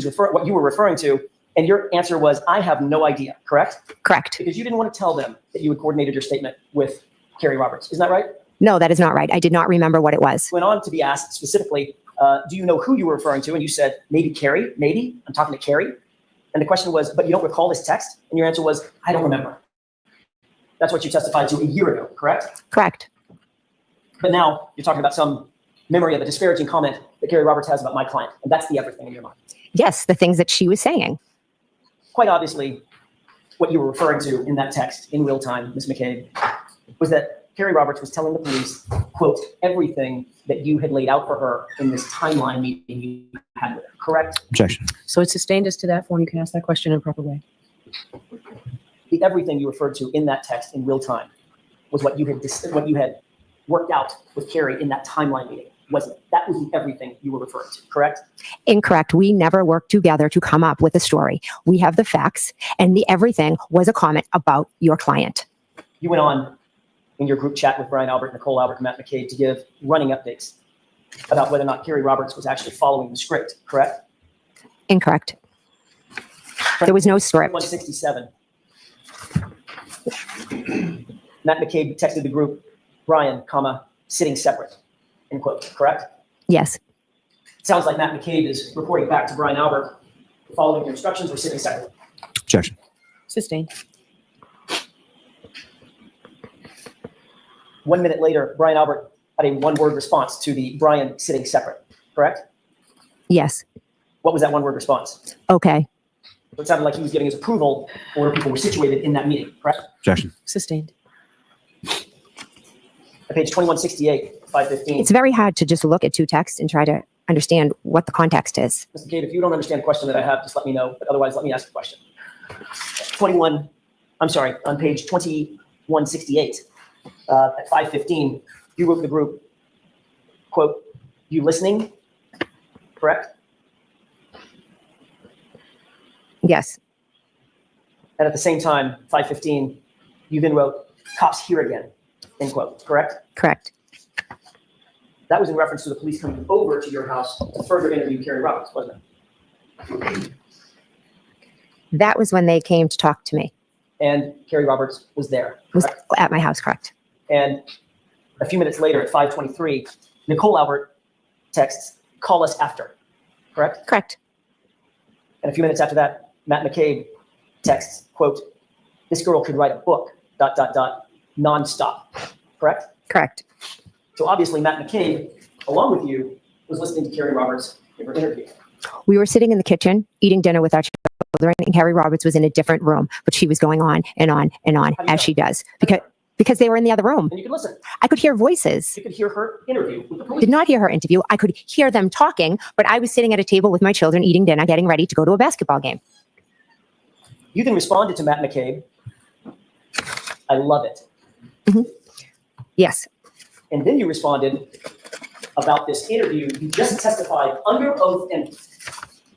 were referring to, and your answer was, I have no idea, correct? Correct. Because you didn't want to tell them that you had coordinated your statement with Kerry Roberts. Isn't that right? No, that is not right. I did not remember what it was. Went on to be asked specifically, do you know who you were referring to? And you said, maybe Kerry, maybe. I'm talking to Kerry. And the question was, but you don't recall this text? And your answer was, I don't remember. That's what you testified to a year ago, correct? Correct. But now you're talking about some memory of a disparaging comment that Kerry Roberts has about my client. And that's the everything in your mind. Yes, the things that she was saying. Quite obviously, what you were referring to in that text in real time, Ms. McCabe, was that Kerry Roberts was telling the police, quote, everything that you had laid out for her in this timeline meeting you had with her, correct? Objection. So it's sustained as to that form. You can ask that question in a proper way. The everything you referred to in that text in real time was what you had worked out with Kerry in that timeline meeting, wasn't it? That was the everything you were referring to, correct? Incorrect. We never worked together to come up with a story. We have the facts, and the everything was a comment about your client. You went on in your group chat with Brian Albert, Nicole Albert, and Matt McCabe to give running updates about whether or not Kerry Roberts was actually following the script, correct? Incorrect. There was no script. 167. Matt McCabe texted the group, Brian, comma, sitting separate, end quote, correct? Yes. Sounds like Matt McCabe is reporting back to Brian Albert, following your instructions, or sitting separate. Objection. Sustained. 1 minute later, Brian Albert had a one-word response to the Brian sitting separate, correct? Yes. What was that one-word response? Okay. So it sounded like he was giving his approval for where people were situated in that meeting, correct? Objection. Sustained. At page 2168, 515. It's very hard to just look at two texts and try to understand what the context is. Mr. Cade, if you don't understand the question that I have, just let me know. But otherwise, let me ask the question. On page 2168, at 515, you wrote to the group, quote, you listening, correct? Yes. And at the same time, 515, you then wrote, cops here again, end quote, correct? Correct. That was in reference to the police coming over to your house to further interview Kerry Roberts, wasn't it? That was when they came to talk to me. And Kerry Roberts was there, Was correct? at my house, correct? And a few minutes later at 5:23, Nicole Albert texts, call us after, correct? Correct. And a few minutes after that, Matt McCabe texts, quote, this girl could write a book, ... nonstop, correct? Correct. So obviously Matt McCabe along with you, was listening to Carrie Roberts in her interview. We were sitting in the kitchen eating dinner with our children, and Carrie Roberts was in a different room, but she was going on and on and on How do you as know? she does because they were in the other room. And you could listen. I could hear voices. You could hear her interview with the police. Did not hear her interview. I could hear them talking, but I was sitting at a table with my children eating dinner, getting ready to go to a basketball game. You then responded to Matt McCabe. I love it. Yes. And then you responded about this interview. You just testified under oath and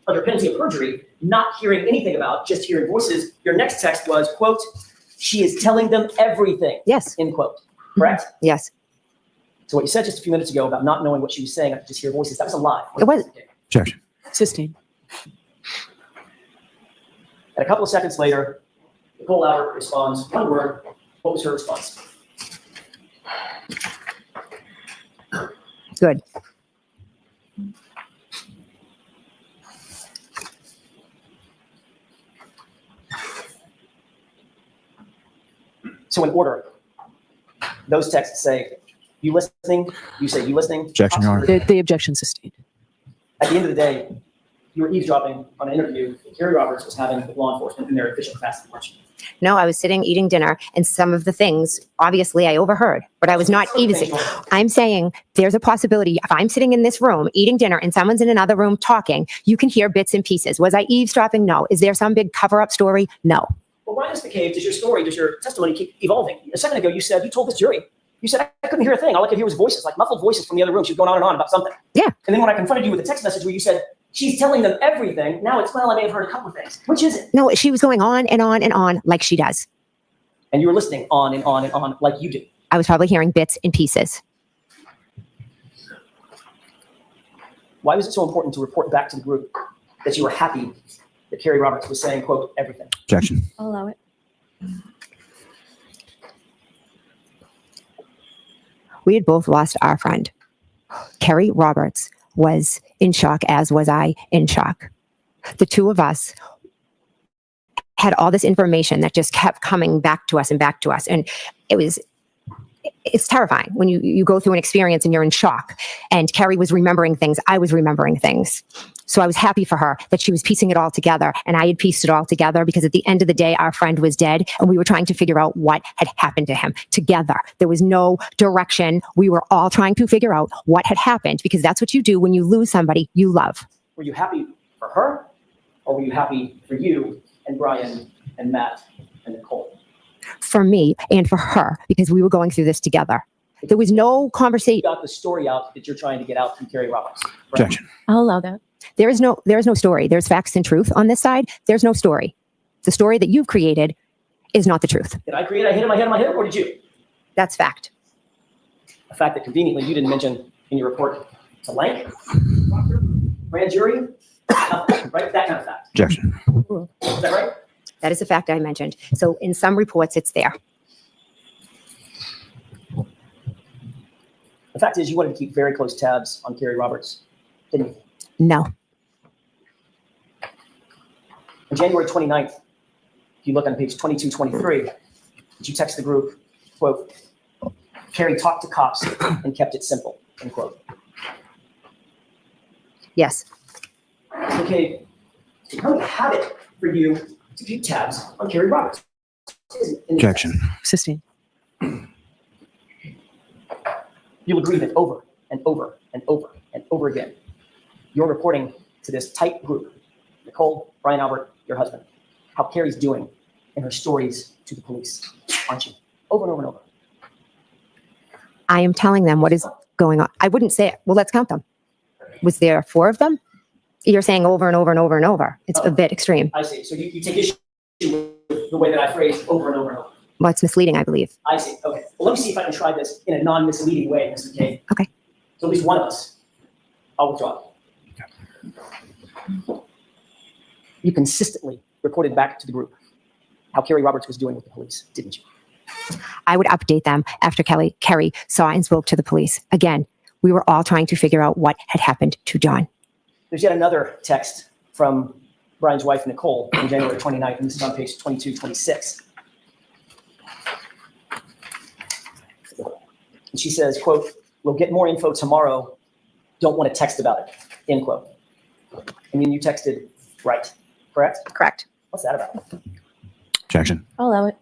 under penalty of perjury, not hearing anything about, just hearing voices. Your next text was, quote, she is telling them everything, Yes. end quote. Correct? Yes. So what you said just a few minutes ago about not knowing what she was saying, I could just hear voices, that was a lie. It was. Objection. Sustained. And a couple of seconds later, Nicole Albert responds, one word. What was her response? Good. So in order, those texts say, you listening? You say, you listening? Objection, Your Honor. The objection sustained. At the end of the day, you were eavesdropping on an interview that Carrie Roberts was having with law enforcement in their official capacity. No, I was sitting eating dinner, and some of the things, obviously, I overheard, but I was not even. I'm saying there's a possibility if I'm sitting in this room eating dinner and someone's in another room talking, you can hear bits and pieces. Was I eavesdropping? No. Is there some big cover-up story? No. Well, why, Ms. McCabe, does your story, does your testimony keep evolving? A second ago, you said, you told this jury, you said, I couldn't hear a thing. All I could hear was voices, like muffled voices from the other room. She was going on and on about something. Yeah. And then when I confronted you with a text message where you said, she's telling them everything, now it's, well, I may have heard a couple of things. Which is it? No, she was going on and on and on like she does. And you were listening on and on and on like you do. I was probably hearing bits and pieces. Why was it so important to report back to the group that you were happy that Carrie Roberts was saying, quote, everything? Objection. I'll allow it. We had both lost our friend. Carrie Roberts was in shock, as was I in shock. The two of us had all this information that just kept coming back to us and back to us. And it's terrifying when you go through an experience and you're in shock. And Carrie was remembering things. I was remembering things. So I was happy for her that she was piecing it all together. And I had pieced it all together because at the end of the day, our friend was dead and we were trying to figure out what had happened to him together. There was no direction. We were all trying to figure out what had happened because that's what you do when you lose somebody you love. Were you happy for her or were you happy for you and Brian and Matt and Nicole? For me and for her, because we were going through this together. There was no conversation. You got the story out that you're trying to get out from Carrie Roberts. Right? Objection. I'll allow that. There is no story. There's facts and truth on this side. There's no story. The story that you've created is not the truth. Did I create a hit on my head, or did you? That's fact. A fact that conveniently you didn't mention in your report. It's a blank, grand jury, right? That kind of fact. Objection. Is that right? That is a fact I mentioned. So in some reports, it's there. The fact is you wanted to keep very close tabs on Carrie Roberts, didn't you? No. On January 29th, if you look on page 2223, you text the group, quote, Carrie talked to cops and kept it simple, end quote. Yes. Okay, it's becoming a habit for you to keep tabs on Carrie Roberts. Objection. Sustained. You'll agree that over and over and over and over again, you're reporting to this tight group, Nicole, Brian Albert, your husband, how Carrie's doing in her stories to the police, aren't you? Over and over and over. I am telling them what is going on. I wouldn't say it. Well, let's count them. Was there 4 of them? You're saying over and over and over and over. It's a bit extreme. I see. So you take issue with the way that I phrased over and over and over. Well, it's misleading, I believe. I see. Okay. Well, let me see if I can try this in a non-misleading way, Mr. McCabe. Okay. So at least one of us, I'll withdraw. You consistently reported back to the group how Carrie Roberts was doing with the police, didn't you? I would update them after Carrie saw and spoke to the police. Again, we were all trying to figure out what had happened to John. There's yet another text from Brian's wife, Nicole, on January 29th, and this is on page 2226. And she says, quote, we'll get more info tomorrow don't want to text about it, end quote. And then you texted right, correct? Correct. What's that about? Objection. I'll allow it.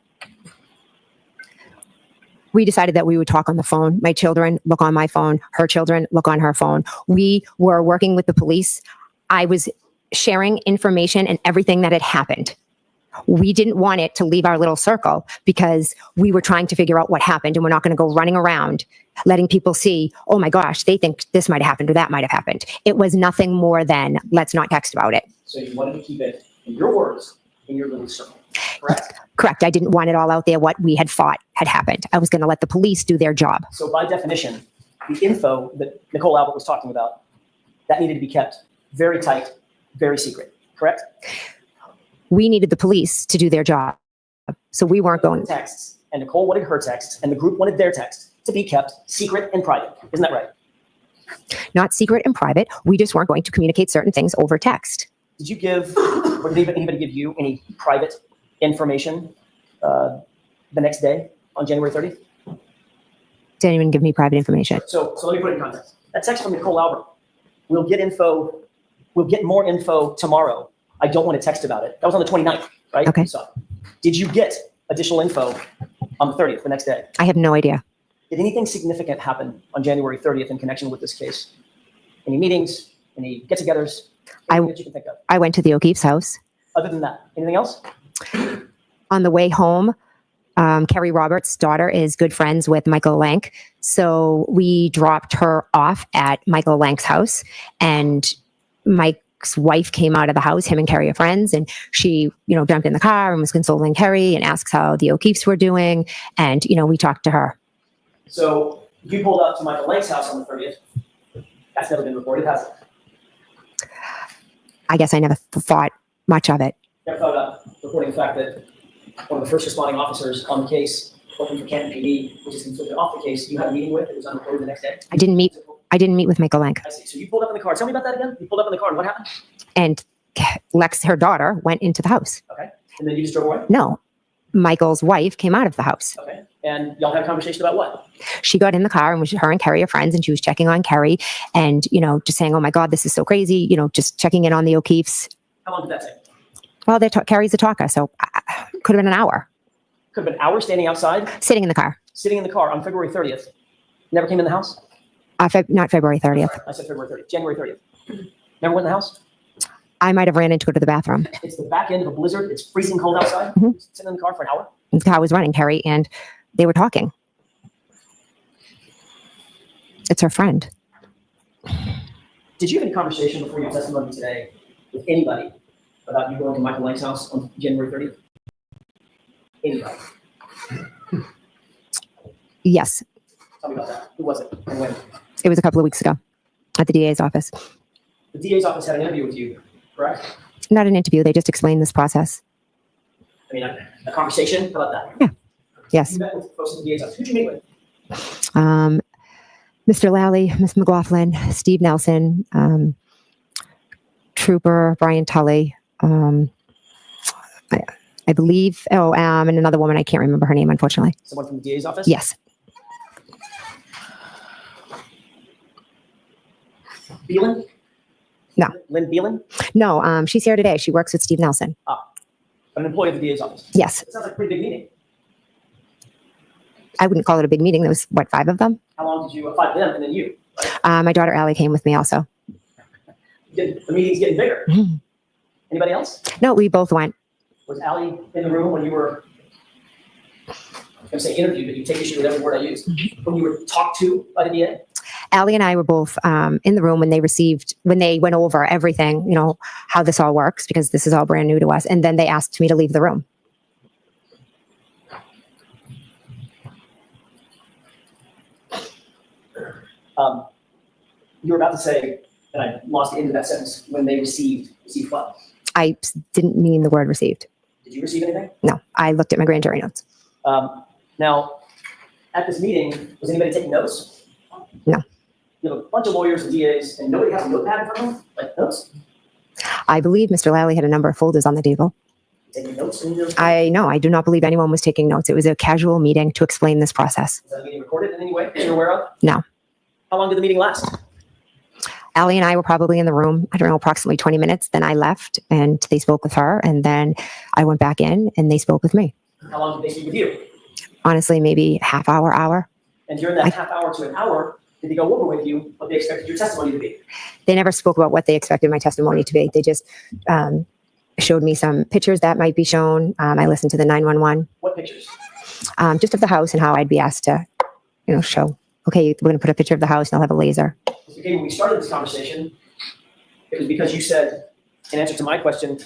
We decided that we would talk on the phone. My children look on my phone. Her children look on her phone. We were working with the police. I was sharing information and everything that had happened. We didn't want it to leave our little circle because we were trying to figure out what happened, and we're not going to go running around letting people see, oh my gosh, they think this might have happened or that might have happened. It was nothing more than let's not text about it. So you wanted to keep it, in your words, in your little circle, correct? Correct. I didn't want it all out there, what we had thought had happened. I was going to let the police do their job. So by definition, the info that Nicole Albert was talking about, that needed to be kept very tight, very secret, correct? We needed the police to do their job. So we weren't going. Texts, and Nicole wanted her texts, and the group wanted their texts to be kept secret and private. Isn't that right? Not secret and private. We just weren't going to communicate certain things over text. Did you give, or did anybody give you any private information the next day on January 30th? Didn't even give me private information. So let me put it in context. That text from Nicole Albert, we'll get more info tomorrow. I don't want to text about it. That was on the 29th, right? Okay. So did you get additional info on the 30th, the next day? I have no idea. Did anything significant happen on January 30th in connection with this case? Any meetings, any get-togethers, anything that you can think of? I went to the O'Keefe's house. Other than that, anything else? On the way home, Kerry Roberts' daughter is good friends with Michael Lank. So we dropped her off at Michael Lank's house, and Mike's wife came out of the house. Him and Kerry are friends, and she, jumped in the car and was consoling Kerry and asked how the O'Keefes were doing. And, we talked to her. So you pulled up to Michael Lank's house on the 30th. That's never been reported, has it? I guess I never thought much of it. Never thought about reporting the fact that one of the first responding officers on the case, working for Canton PD, which is completely off the case, you had a meeting with, it was unreported the next day? I didn't meet with Michael Lank. I see. So you pulled up in the car. Tell me about that again. You pulled up in the car, and what happened? And Lex, her daughter, went into the house. Okay. And then you just drove away? No, Michael's wife came out of the house. Okay. And y'all had a conversation about what? She got in the car, and her and Kerry are friends, and she was checking on Kerry and, just saying, oh my God, this is so crazy, just checking in on the O'Keefes. How long did that take? Well, Kerry's a talker, so could have been an hour. Could have been an hour standing outside? Sitting in the car. Sitting in the car on February 30th. Never came in the house? Not February 30th. I said February 30th. January 30th. Never went in the house? I might have ran in to go to the bathroom. It's the back end of a blizzard. It's freezing cold outside. Mhm. Sitting in the car for an hour? The car was running, Kerry, and they were talking. It's her friend. Did you have any conversation before your testimony today with anybody about you going to Michael Lank's house on January 30th? Anybody? Yes, Tell me about that. Who was it and when? it was a couple of weeks ago at the DA's office. The DA's office had an interview with you, correct? Not an interview. They just explained this process. I mean, a conversation? How about that? Yeah. Yes. You met with folks at the DA's office. Who'd you meet with? Mr. Lally, Miss McLaughlin, Steve Nelson, Trooper Brian Tully, I believe, and another woman, I can't remember her name, unfortunately. Someone from the DA's office? Yes. Beelan? No. Lynn Beelan? No, she's here today. She works with Steve Nelson. An employee of the DA's office? Yes. It sounds like a pretty big meeting. I wouldn't call it a big meeting. There was, 5 of them? How long did you, 5 of them and then you? Right? My daughter Allie came with me also. The meeting's getting bigger. Mhm. Anybody else? No, we both went. Was Allie in the room when you were, I was going to say interviewed, but you take issue with every word I use. When you were talked to by the DA? Allie and I were both in the room when they went over everything, how this all works, because this is all brand new to us. And then they asked me to leave the room. You were about to say, and I lost the end of that sentence, when they received what? I didn't mean the word received. Did you receive anything? No, I looked at my grand jury notes. Now, at this meeting, was anybody taking notes? No. You have a bunch of lawyers and DAs, and nobody has a notepad in front of them? Like notes? I believe Mr. Lally had a number of folders on the table. Taking notes? In your, I do not believe anyone was taking notes. It was a casual meeting to explain this process. was that meeting recorded in any way that you're aware of? No. How long did the meeting last? Allie and I were probably in the room, I don't know, approximately 20 minutes. Then I left and they spoke with her. And then I went back in and they spoke with me. How long did they speak with you? Honestly, maybe half hour. And during that half hour to an hour, did they go over with you what they expected your testimony to be? They never spoke about what they expected my testimony to be. They just showed me some pictures that might be shown. I listened to the 911, What pictures? just of the house and how I'd be asked to, show, okay, we're going to put a picture of the house and I'll have a laser. Okay, when we started this conversation, it was because you said, in answer to my question,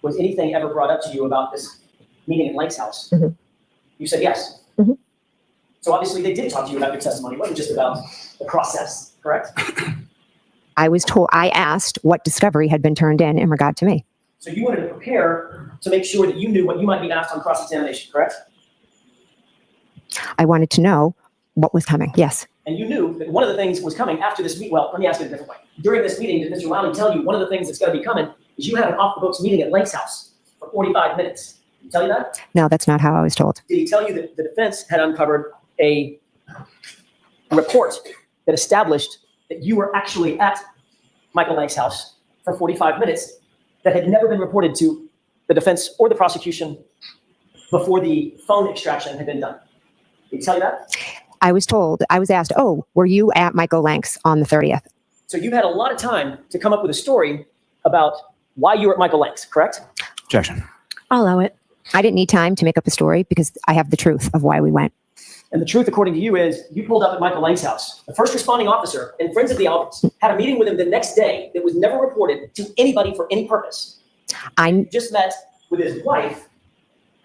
was anything ever brought up to you about this meeting at Lake's house? Mhm. You said yes. Mhm. So obviously they did talk to you about your testimony. It wasn't just about the process, correct? I asked what discovery had been turned in regard to me. So you wanted to prepare to make sure that you knew what you might be asked on cross-examination, correct? I wanted to know what was coming. Yes. And you knew that one of the things was coming after this meeting. Well, let me ask it a different way. During this meeting, did Mr. Lally tell you one of the things that's going to be coming is you had an off-the-books meeting at Lake's house for 45 minutes? Did he tell you that? No, that's not how I was told. Did he tell you that the defense had uncovered a report that established that you were actually at Michael Lake's house for 45 minutes that had never been reported to the defense or the prosecution before the phone extraction had been done? Did he tell you that? I was asked, oh, were you at Michael Lank's on the 30th? So you had a lot of time to come up with a story about why you were at Michael Lank's, correct? Objection. I'll allow it. I didn't need time to make up a story because I have the truth of why we went. And the truth, according to you, is you pulled up at Michael Lank's house. The first responding officer and friends of the Alberts had a meeting with him the next day that was never reported to anybody for any purpose. You just met with his wife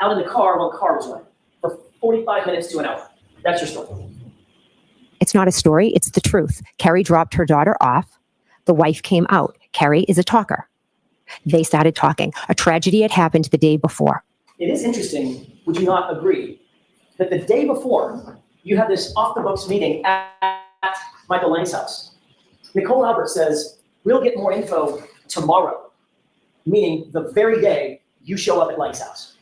out in the car while the car was running for 45 minutes to an hour. That's your story. It's not a story. It's the truth. Carrie dropped her daughter off. The wife came out. Carrie is a talker. They started talking. A tragedy had happened the day before. It is interesting, would you not agree, that the day before you had this off-the-books meeting at Michael Lank's house, Nicole Albert says, we'll get more info tomorrow, meaning the very day you show up at Lank's house.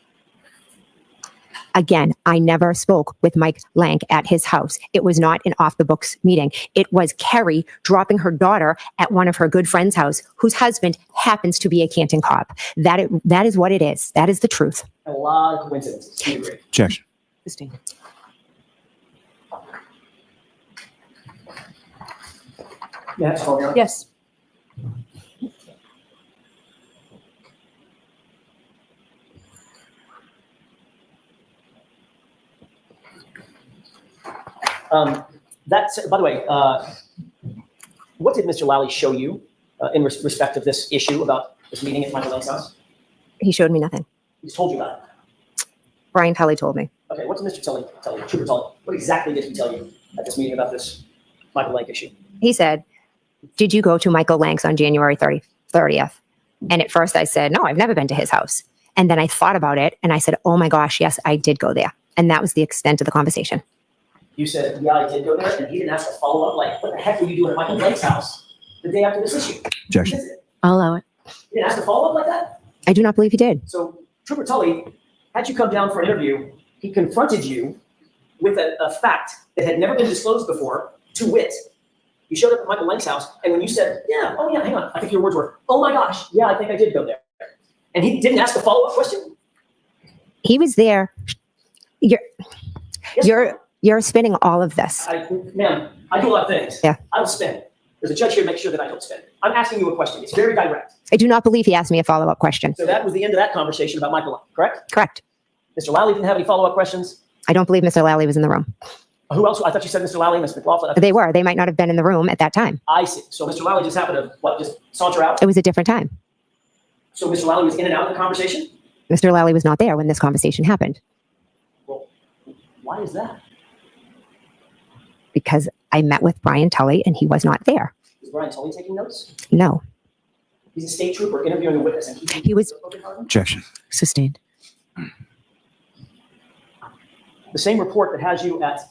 Again, I never spoke with Mike Lank at his house. It was not an off-the-books meeting. It was Carrie dropping her daughter at one of her good friend's house, whose husband happens to be a Canton cop. That is what it is. That is the truth. A lot of coincidences. Do you agree? Objection. Sustained. Yeah, that's Yes. That's, by the way, what did Mr. Lally show you in respect of this issue about this meeting at Michael Lank's house? He showed me nothing. He's told you about it. Brian Tully told me. Okay, what did Mr. Tully tell you? Trooper Tully, what exactly did he tell you at this meeting about this Michael Lank issue? He said, did you go to Michael Lank's on January 30th? And at first I said, no, I've never been to his house. And then I thought about it and I said, oh my gosh, yes, I did go there. And that was the extent of the conversation. You said, yeah, I did go there, and he didn't ask a follow-up, like, what the heck were you doing at Michael Lank's house the day after this issue? Objection. I'll allow it. He didn't ask a follow-up like that? I do not believe he did. So Trooper Tully had you come down for an interview. He confronted you with a fact that had never been disclosed before, to wit. You showed up at Michael Lank's house, and when you said, yeah, oh yeah, hang on, I think your words were, oh my gosh, yeah, I think I did go there. And he didn't ask a follow-up question? He was there. You're spinning all of this. Ma'am, I do a lot of things. Yeah. I don't spin. There's a judge here to make sure that I don't spin. I'm asking you a question. It's very direct. I do not believe he asked me a follow-up question. So that was the end of that conversation about Michael Lank, correct? Correct. Mr. Lally didn't have any follow-up questions? I don't believe Mr. Lally was in the room. Who else? I thought you said Mr. Lally and Ms. McLaughlin. They were. They might not have been in the room at that time. I see. So Mr. Lally just happened to, just saunter out? It was a different time. So Mr. Lally was in and out of the conversation? Mr. Lally was not there when this conversation happened. Well, why is that? Because I met with Brian Tully and he was not there. Is Brian Tully taking notes? No. He's a state trooper interviewing a witness, and He was- Objection. Sustained. The same report that has you at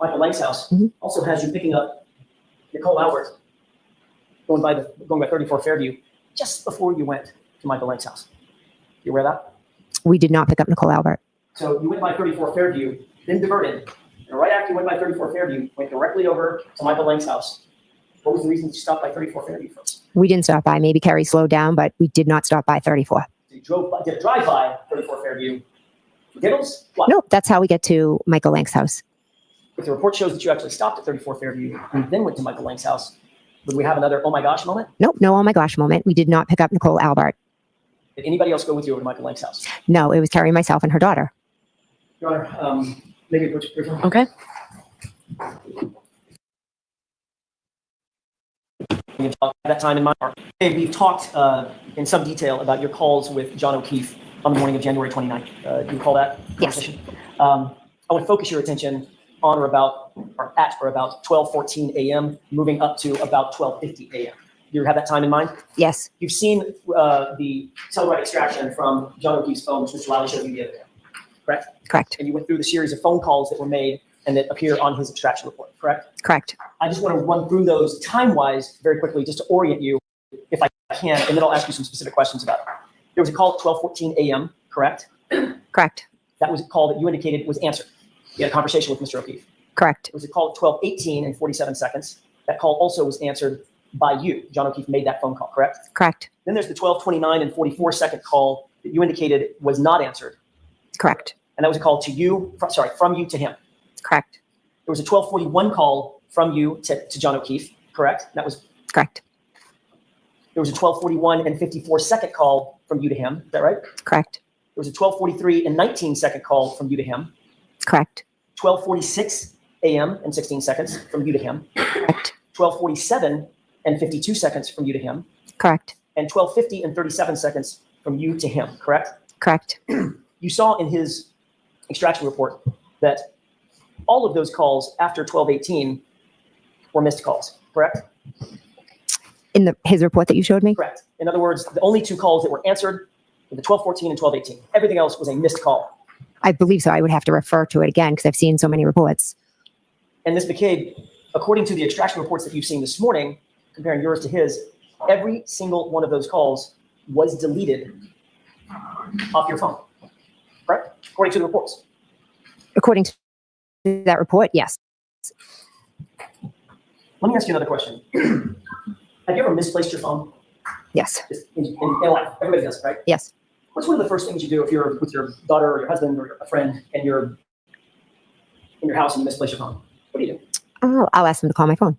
Michael Lank's house also has you picking up Nicole Albert going by 34 Fairview just before you went to Michael Lank's house. You aware of that? We did not pick up Nicole Albert. So you went by 34 Fairview, then diverted, and right after you went by 34 Fairview, went directly over to Michael Lank's house What was the reason that you stopped by 34 Fairview first? We didn't stop by. Maybe Kerry slowed down, but we did not stop by 34. So you did a drive by 34 Fairview. For giggles? What? Nope, that's how we get to Michael Lank's house. If the report shows that you actually stopped at 34 Fairview and then went to Michael Lank's house, would we have another oh my gosh moment? Nope, no oh my gosh moment. We did not pick up Nicole Albert. Did anybody else go with you over to Michael Lank's house? No, it was Kerry, myself, and her daughter. Your Honor, maybe approach your phone. Okay. We have talked at that time in my hey, we've talked in some detail about your calls with John O'Keefe on the morning of January 29th. Do you recall that Yes. conversation? I want to focus your attention on or about, or at or about 12:14 a.m., moving up to about 12:50 a.m. Do you have that time in mind? Yes, You've seen the Telluride extraction from John O'Keefe's phone, which Mr. Lally showed you the other day, correct? correct, And you went through the series of phone calls that were made and that appear on his extraction report, correct? correct. I just want to run through those time-wise very quickly, just to orient you, if I can, and then I'll ask you some specific questions about it. There was a call at 12:14 a.m., correct? Correct, That was a call that you indicated was answered. You had a conversation with Mr. O'Keefe. correct, There was a call at 12:18 and 47 seconds. That call also was answered by you. John O'Keefe made that phone call, correct? correct, Then there's the 12:29 and 44-second call that you indicated was not answered. correct, And that was a call to you, from you to him. correct, There was a 12:41 call from you to John O'Keefe, correct? That was, correct, there was a 12:41 and 54-second call from you to him. Is that right? correct, There was a 12:43 and 19-second call from you to him. correct, 12:46 a.m. and 16 seconds from you to him. correct, 12:47 and 52 seconds from you to him. correct, And 12:50 and 37 seconds from you to him, correct? correct. You saw in his extraction report that all of those calls after 12:18 were missed calls, correct? In his report that you showed me? Correct. In other words, the only two calls that were answered were the 12:14 and 12:18. Everything else was a missed call. I believe so. I would have to refer to it again because I've seen so many reports. And Ms. McCabe, according to the extraction reports that you've seen this morning, comparing yours to his, every single one of those calls was deleted off your phone, correct? According to the reports. According to that report, yes. Let me ask you another question. Have you ever misplaced your phone? Yes, Just in life, everybody does, right? yes. What's one of the first things you do if you're with your daughter or your husband or a friend and you're in your house and you misplace your phone? What do you do? Oh, I'll ask them to call my phone.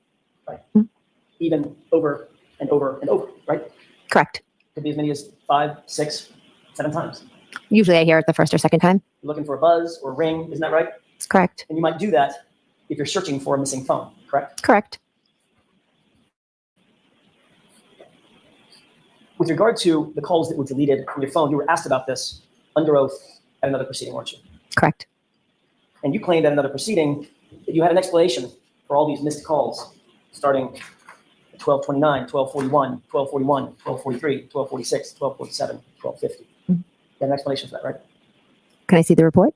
Even over and over and over, right? Correct. Could be as many as 5, 6, 7 times. Usually I hear it the first or second time. You're looking for a buzz or a ring, isn't that right? It's correct. And you might do that if you're searching for a missing phone, correct? Correct. With regard to the calls that were deleted from your phone, you were asked about this under oath at another proceeding, weren't you? Correct. And you claimed at another proceeding that you had an explanation for all these missed calls starting at 12:29, 12:41, 12:41, 12:43, 12:46, 12:47, 12:50. You had an explanation for that, right? Can I see the report?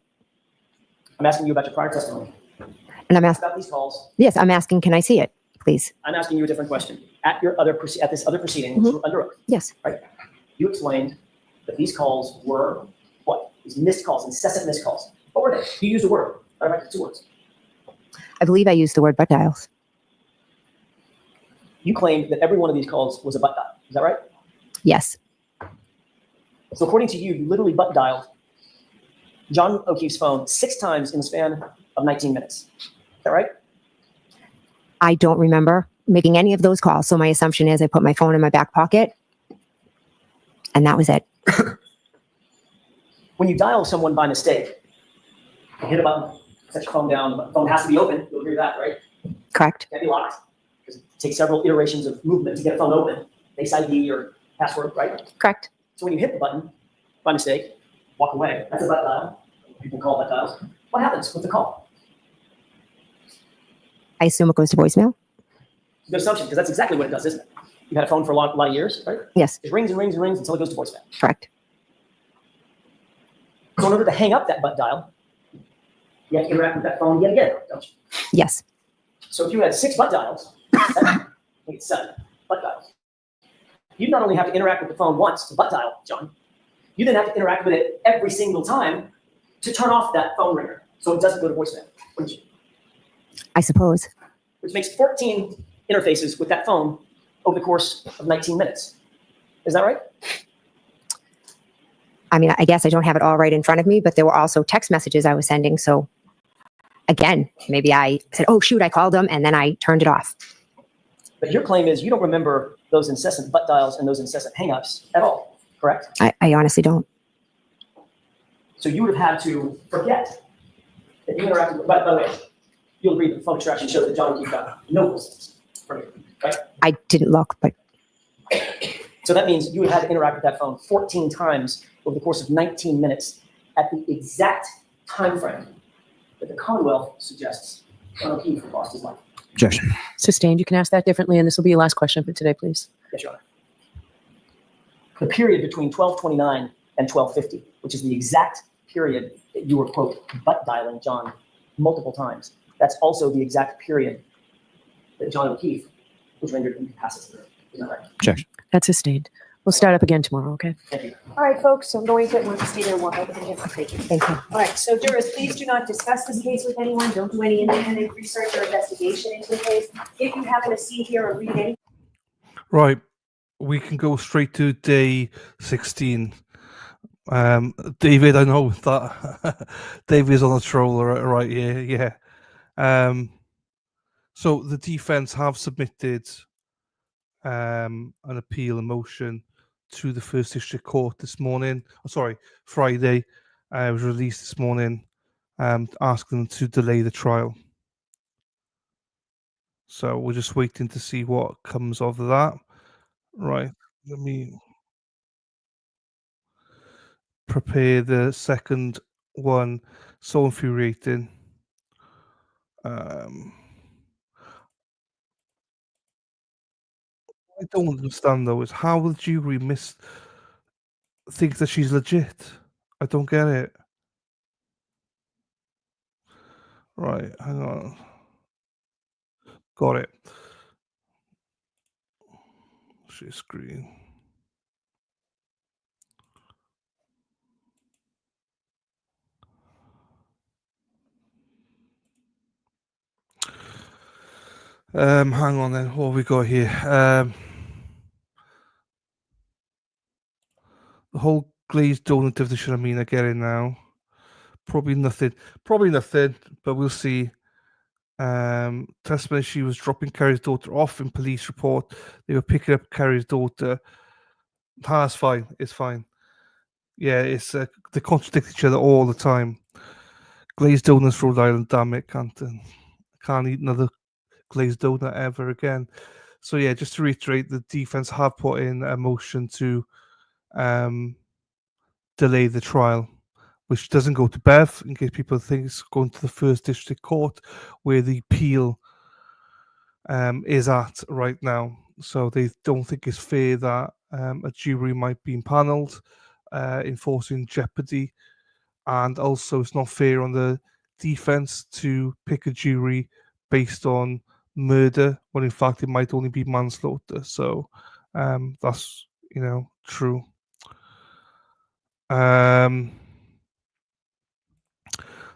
I'm asking you about your prior testimony. And I'm asking, About these calls, yes, I'm asking, can I see it, please? I'm asking you a different question. At this other proceeding, which were under oath, Yes, you explained that these calls were what? These missed calls, incessant missed calls. What were they? You used a word. Matter of fact, 2 words. I believe I used the word butt dials. You claimed that every one of these calls was a butt dial. Is that right? Yes, So according to you, you literally butt dialed John O'Keefe's phone 6 times in the span of 19 minutes. Is that right? I don't remember making any of those calls. So my assumption is I put my phone in my back pocket and that was it. When you dial someone by mistake, you hit a button, set your phone down, the phone has to be open. You'll hear that, right? Correct. Can't be locked. Because it takes several iterations of movement to get a phone open. Face ID or password, right? Correct. So when you hit the button by mistake, walk away. That's a butt dial. People call butt dials. What happens with the call? I assume it goes to voicemail. It's a good assumption because that's exactly what it does, isn't it? You've had a phone for a lot of years, right? Yes, It rings and rings and rings until it goes to voicemail. correct. So in order to hang up that butt dial, you have to interact with that phone yet again, don't you? Yes, So if you had 6 butt dials, I think it's 7 butt dials. You not only have to interact with the phone once to butt dial, John, you then have to interact with it every single time to turn off that phone ringer so it doesn't go to voicemail, wouldn't you? I suppose. Which makes 14 interfaces with that phone over the course of 19 minutes. Is that right? I mean, I guess I don't have it all right in front of me, but there were also text messages I was sending. So again, maybe I said, oh, shoot, I called him, and then I turned it off. But your claim is you don't remember those incessant butt dials and those incessant hangups at all, correct? I honestly don't. So you would have had to forget that you interacted with, by the way, you'll agree that the phone extraction shows that John Keith got no voicemails from you, right? I didn't look, but So that means you would have had to interact with that phone 14 times over the course of 19 minutes at the exact time frame that the Commonwealth suggests John Keith lost his life. Objection. Sustained. You can ask that differently, and this will be your last question for today, please. Yes, Your Honor. The period between 12:29 and 12:50, which is the exact period that you were, quote, butt dialing John multiple times. That's also the exact period that John O'Keefe was rendered incapacitated. Is that right? Objection. That's sustained. We'll start up again tomorrow, okay? Thank you. All right, folks, I'm going to want to stay there and walk over to him. Thank you. thank you. All right, so jurors, please do not discuss this case with anyone. Don't do any independent research or investigation into the case. If you happen to see, hear, or read any Right. We can go straight to day 16. David, I know that David is on the troll right here. Yeah. So the defense have submitted an appeal, a motion to the First District Court this morning. Friday. It was released this morning, asking them to delay the trial. So we're just waiting to see what comes of that. Right. Let me prepare the second one. So infuriating. I don't understand though is how the jury think that she's legit. I don't get it. Right, hang on. Got it. Share screen. Hang on then. What have we got here? The whole glazed donut definition. I mean, I get it now. Probably nothing, but we'll see. Testimony she was dropping Carrie's daughter off in police report. They were picking up Carrie's daughter. That's fine. It's fine. Yeah, it's they contradict each other all the time. Glazed donuts, Rhode Island. Damn it, can't eat another glazed donut ever again. So yeah, just to reiterate, the defense have put in a motion to delay the trial, which doesn't go to Bev, in case people think it's going to the First District Court, where the appeal is at right now. So they don't think it's fair that a jury might be impaneled, enforcing jeopardy, and also it's not fair on the defense to pick a jury based on murder when in fact it might only be manslaughter. So that's true.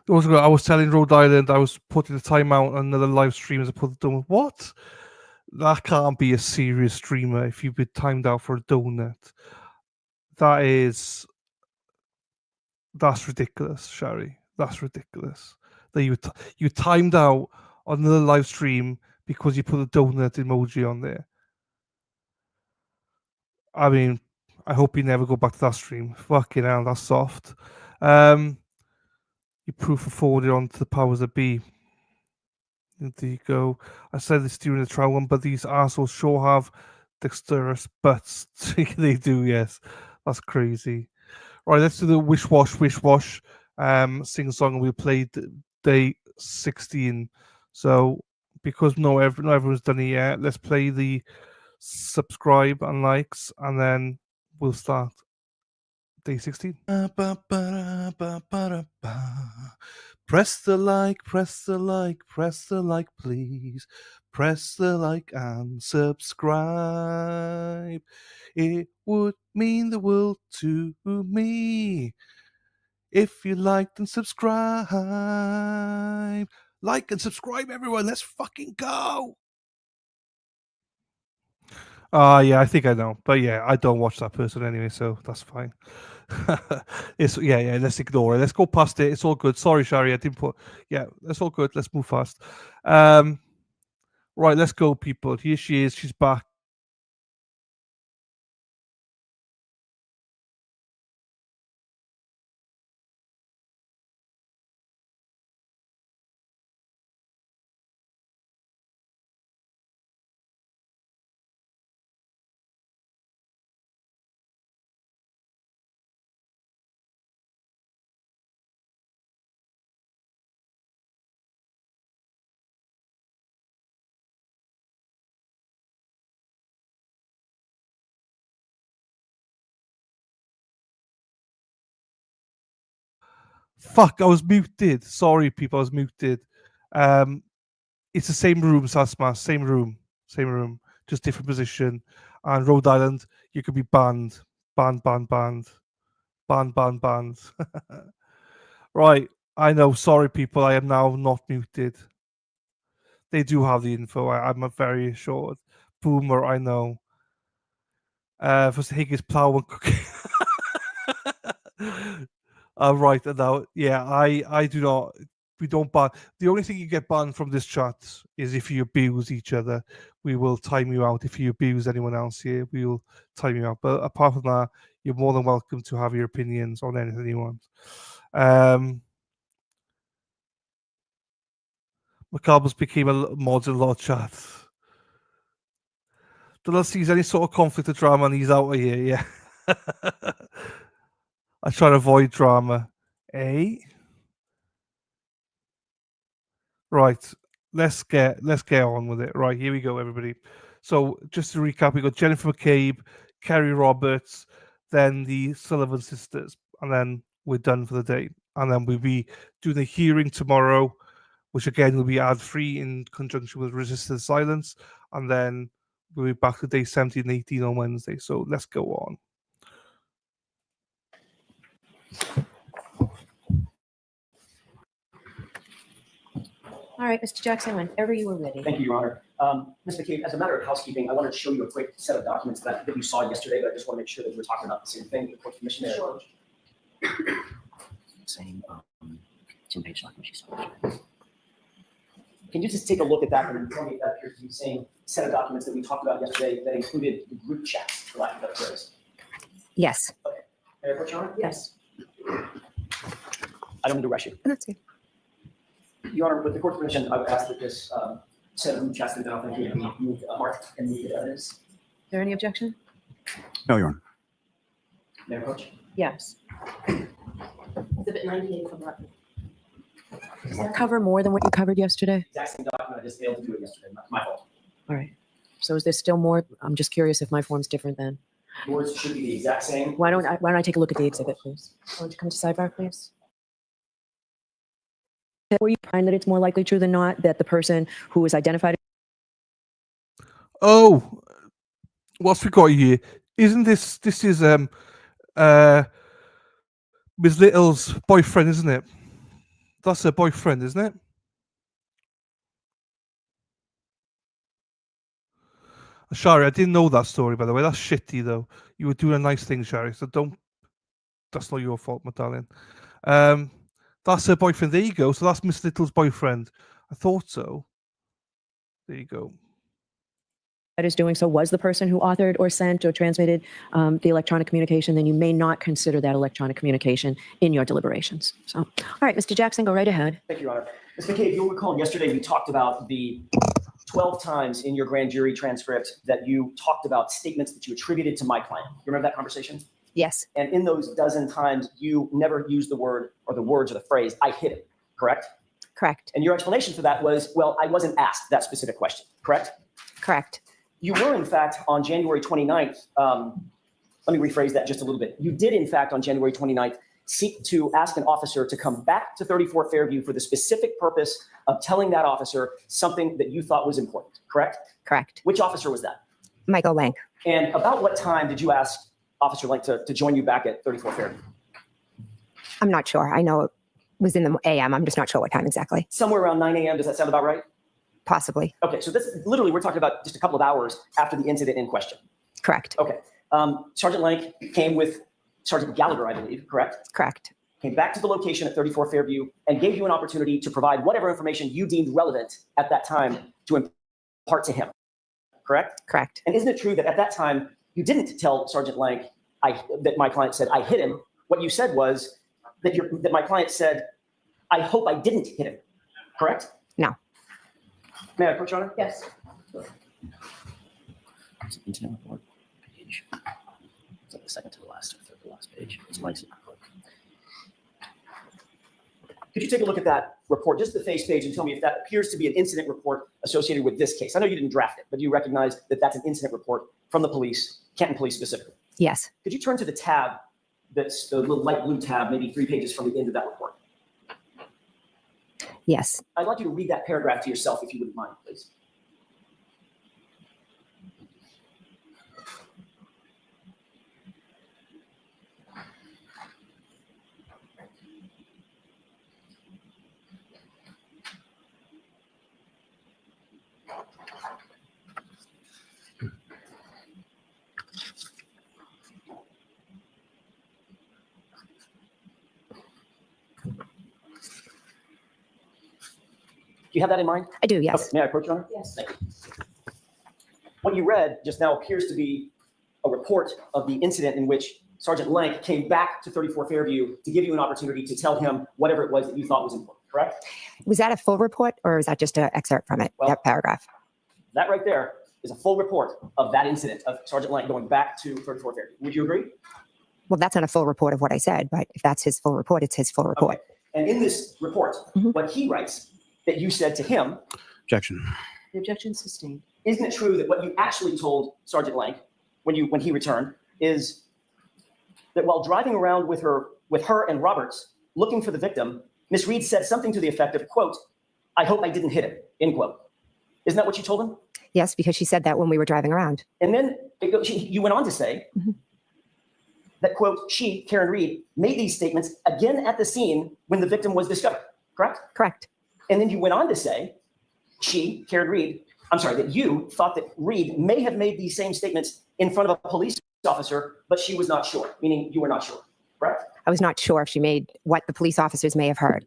Also, I was telling Rhode Island I was putting the timeout on another live stream as I put the donut. What? That can't be a serious streamer if you've been timed out for a donut. That's ridiculous, Shari. That's ridiculous. That you timed out on another live stream because you put a donut emoji on there. I mean, I hope you never go back to that stream. Fucking hell, that's soft. You proof of forwarded on to the powers that be. There you go. I said this during the trial one, but these assholes sure have dexterous butts. They do, yes. That's crazy. Right, let's do the wish wash sing song, and we'll play day 16. So because not everyone's done it yet, let's play the subscribe and likes, and then we'll start day 16. Press the like, please. Press the like and subscribe. It would mean the world to me if you liked and subscribe. Like and subscribe, everyone. Let's fucking go. Yeah, I think I know, but yeah, I don't watch that person anyway, so that's fine. Yeah. Let's ignore it. Let's go past it. It's all good. Sorry, Shari, I didn't put. Yeah, that's all good. Let's move fast. Right, let's go, people. Here she is. She's back. Fuck, I was muted. Sorry, people, I was muted. It's the same room, Sasma. Same room, just different position. And Rhode Island, you could be banned. Banned. Right, I know. Sorry, people, I am now not muted. They do have the info. I'm very assured. Boomer, I know. For Higgins plow and cooking. Right, and now, yeah, I do not. We don't ban. The only thing you get banned from this chat is if you abuse each other. We will time you out. If you abuse anyone else here, we will time you out. But apart from that, you're more than welcome to have your opinions on anything you want. McCarbles became a mod in a lot of chats. Don't see any sort of conflict or drama, and he's out of here. Yeah. I try to avoid drama. Eh? Right. Let's get on with it. Right, here we go, everybody. So just to recap, we got Jennifer McCabe, Kerry Roberts, then the Sullivan sisters, and then we're done for the day. And then we'll be doing a hearing tomorrow, which again will be ad-free in conjunction with Resistance Silence, and then we'll be back to day 17 and 18 on Wednesday. So let's go on. All right, Mr. Jackson, whenever you were ready. Thank you, Your Honor. Ms. McCabe, as a matter of housekeeping, I wanted to show you a quick set of documents that you saw yesterday, but I just want to make sure that we're talking about the same thing. The court commission there. Sure. Same 10-page document she saw. Can you just take a look at that and tell me if that appears to be the same set of documents that we talked about yesterday that included the group chats, for lack of a better phrase? Yes. May I approach, Your Honor? Yes. I don't mean to rush you. That's good. Your Honor, with the court permission, I would ask that this set of group chats that have been moved, marked and moved to evidence. Is there any objection? No, Your Honor. May I approach? Yes. Exhibit 98 from Rutland. Does that cover more than what you covered yesterday? Exact same document, I just failed to do it yesterday, my fault. All right. So is there still more? I'm just curious if my form's different then. Yours should be the exact same. Why don't I take a look at the exhibit, please? Why don't you come to sidebar, please? Were you find that it's more likely true than not that the person who was identified? Oh, what's we got here? Isn't this is Ms. Little's boyfriend, isn't it? That's her boyfriend, isn't it? Shari, I didn't know that story, by the way. That's shitty, though. You were doing a nice thing, Shari, so don't. That's not your fault, my darling. That's her boyfriend. There you go. So that's Miss Little's boyfriend. I thought so. There you go. That is doing so was the person who authored or sent or transmitted the electronic communication, then you may not consider that electronic communication in your deliberations. So, all right, Mr. Jackson, go right ahead. Thank you, Your Honor. Ms. McCabe, you'll recall yesterday we talked about the 12 times in your grand jury transcript that you talked about statements that you attributed to my client. You remember that conversation? Yes. And in those dozen times, you never used the word or the words or the phrase, I hit him, correct? Correct. And your explanation for that was, well, I wasn't asked that specific question, correct? Correct. You were, in fact, on January 29th, let me rephrase that just a little bit. You did, in fact, on January 29th, seek to ask an officer to come back to 34 Fairview for the specific purpose of telling that officer something that you thought was important, correct? Correct. Which officer was that? Michael Lank. And about what time did you ask Officer Lank to join you back at 34 Fairview? I'm not sure. I know it was in the AM. I'm just not sure what time exactly. Somewhere around 9 a.m. Does that sound about right? Possibly. Okay, so this literally, we're talking about just a couple of hours after the incident in question. Correct. Okay. Sergeant Lank came with Sergeant Gallagher, I believe, correct? Correct. Came back to the location at 34 Fairview and gave you an opportunity to provide whatever information you deemed relevant at that time to impart to him, correct? Correct. And isn't it true that at that time, you didn't tell Sergeant Lank that my client said, I hit him? What you said was that my client said, I hope I didn't hit him, correct? No. May I approach, Your Honor? Yes. It's an incident report page. It's like the second to the last or third to the last page. It's my incident report. Could you take a look at that report, just the face page, and tell me if that appears to be an incident report associated with this case? I know you didn't draft it, but you recognize that that's an incident report from the police, Canton Police specifically. Yes. Could you turn to the tab, that's the little light blue tab, maybe 3 pages from the end of that report? Yes. I'd like you to read that paragraph to yourself, if you wouldn't mind, please. Do you have that in mind? I do. Yes. Okay, may I approach, Your Honor? Yes. Thank you. What you read just now appears to be a report of the incident in which Sergeant Lank came back to 34 Fairview to give you an opportunity to tell him whatever it was that you thought was important, correct? Was that a full report or is that just an excerpt from it? Well- that paragraph. That right there is a full report of that incident of Sergeant Lank going back to 34 Fairview. Would you agree? Well, that's not a full report of what I said, but if that's his full report, it's his full report. Okay. And in this report, Mhm. what he writes that you said to him, Objection. The objection sustained. isn't it true that what you actually told Sergeant Lank when he returned is that while driving around with her and Roberts looking for the victim, Miss Reed said something to the effect of, quote, I hope I didn't hit him, end quote. Isn't that what you told him? Yes, because she said that when we were driving around. And then you went on to say Mhm. that, quote, she, Karen Reed, made these statements again at the scene when the victim was discovered, correct? Correct. And then you went on to say, she, Karen Reed, I'm sorry, that you thought that Reed may have made these same statements in front of a police officer, but she was not sure, meaning you were not sure, correct? I was not sure if she made what the police officers may have heard.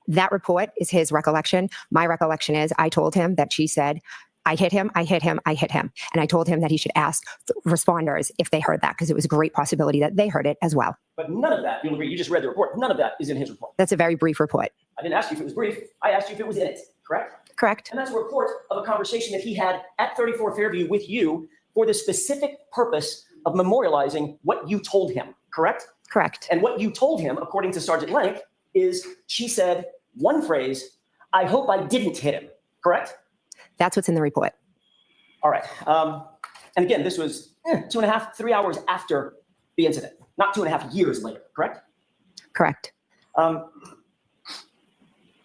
That report is his recollection. My recollection is I told him that she said, I hit him, I hit him, I hit him. And I told him that he should ask responders if they heard that, because it was a great possibility that they heard it as well. But none of that, you'll agree, you just read the report, none of that is in his report. That's a very brief report. I didn't ask you if it was brief, I asked you if it was in it, correct? Correct. And that's a report of a conversation that he had at 34 Fairview with you for the specific purpose of memorializing what you told him, correct? Correct. And what you told him, according to Sergeant Lank, is she said one phrase, I hope I didn't hit him, correct? That's what's in the report. All right. And again, this was 2.5, 3 hours after the incident, not 2.5 years later, correct? Correct.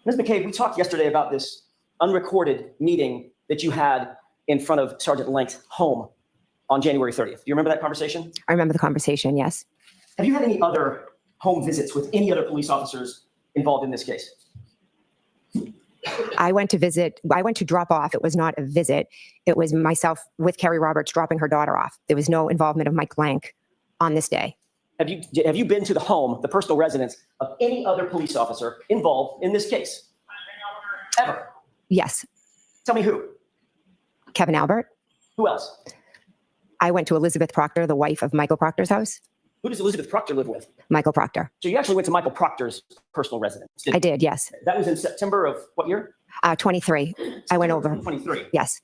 Ms. McCabe, we talked yesterday about this unrecorded meeting that you had in front of Sergeant Lank's home on January 30th. Do you remember that conversation? I remember the conversation. Yes. Have you had any other home visits with any other police officers involved in this case? I went to drop off. It was not a visit. It was myself with Kerry Roberts dropping her daughter off. There was no involvement of Mike Lank on this day. Have you been to the home, the personal residence of any other police officer involved in this case? Ever? Yes. Tell me who? Kevin Albert. Who else? I went to Elizabeth Proctor, the wife of Michael Proctor's house. Who does Elizabeth Proctor live with? Michael Proctor. So you actually went to Michael Proctor's personal residence? I did. Yes. That was in September of what year? 23. I went over. 23. Yes.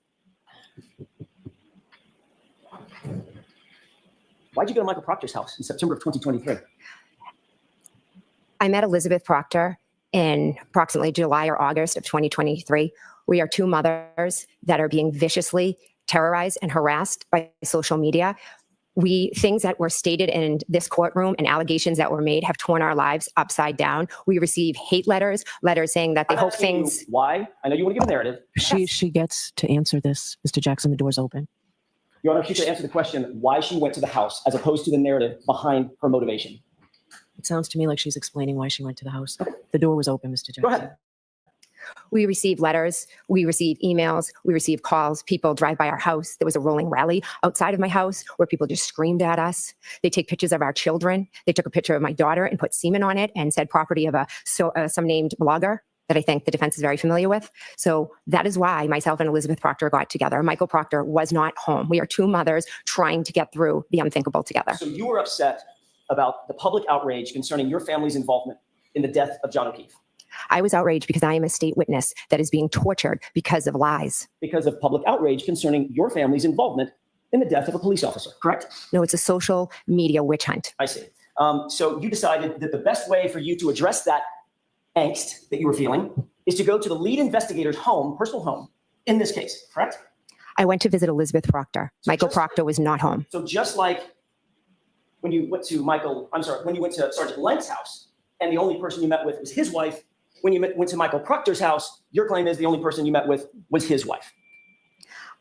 Why'd you go to Michael Proctor's house in September of 2023? I met Elizabeth Proctor in approximately July or August of 2023. We are two mothers that are being viciously terrorized and harassed by social media. Things that were stated in this courtroom and allegations that were made have torn our lives upside down. We receive hate letters saying that they I'm hope asking you things. why? I know you want to give a narrative. She gets to answer this, Mr. Jackson. The door's open. Your Honor, she should answer the question why she went to the house as opposed to the narrative behind her motivation. It sounds to me like she's explaining why she went to the house. The door was open, Mr. Jackson. Go ahead. We receive letters, we receive emails, we receive calls. People drive by our house. There was a rolling rally outside of my house where people just screamed at us. They take pictures of our children. They took a picture of my daughter and put semen on it and said property of some named blogger that I think the defense is very familiar with. So that is why myself and Elizabeth Proctor got together. Michael Proctor was not home. We are two mothers trying to get through the unthinkable together. So you were upset about the public outrage concerning your family's involvement in the death of John O'Keefe. I was outraged because I am a state witness that is being tortured because of lies. Because of public outrage concerning your family's involvement in the death of a police officer, correct? No, it's a social media witch hunt. I see. So you decided that the best way for you to address that angst that you were feeling is to go to the lead investigator's home, personal home, in this case, correct? I went to visit Elizabeth Proctor. Michael Proctor was not home. So just like when you went to when you went to Sergeant Lank's house and the only person you met with was his wife, when you went to Michael Proctor's house, your claim is the only person you met with was his wife.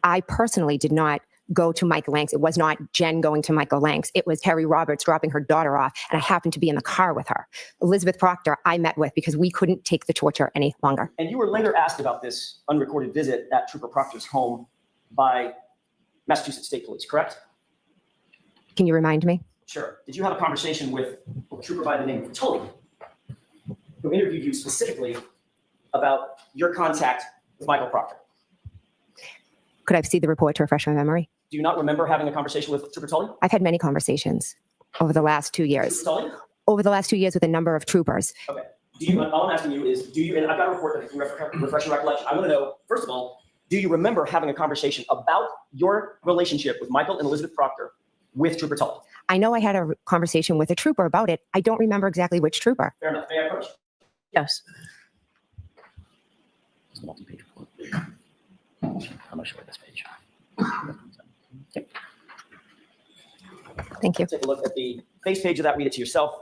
I personally did not go to Michael Lank's. It was not Jen going to Michael Lank's. It was Terry Roberts dropping her daughter off, and I happened to be in the car with her. Elizabeth Proctor, I met with because we couldn't take the torture any longer. And you were later asked about this unrecorded visit at Trooper Proctor's home by Massachusetts State Police, correct? Can you remind me? Sure. Did you have a conversation with a trooper by the name of Tully, who interviewed you specifically about your contact with Michael Proctor? Could I see the report to refresh my memory? Do you not remember having a conversation with Trooper Tully? I've had many conversations over the last 2 years. Trooper Tully? Over the last 2 years with a number of troopers. Okay. All I'm asking you is, and I've got a report that can refresh your recollection. I want to know, first of all, do you remember having a conversation about your relationship with Michael and Elizabeth Proctor with Trooper Tully? I know I had a conversation with a trooper about it. I don't remember exactly which trooper. Fair enough. May I approach? Yes. It's a multi-page report. I'm not sure this page. Okay. Thank you. Take a look at the face page of that, read it to yourself.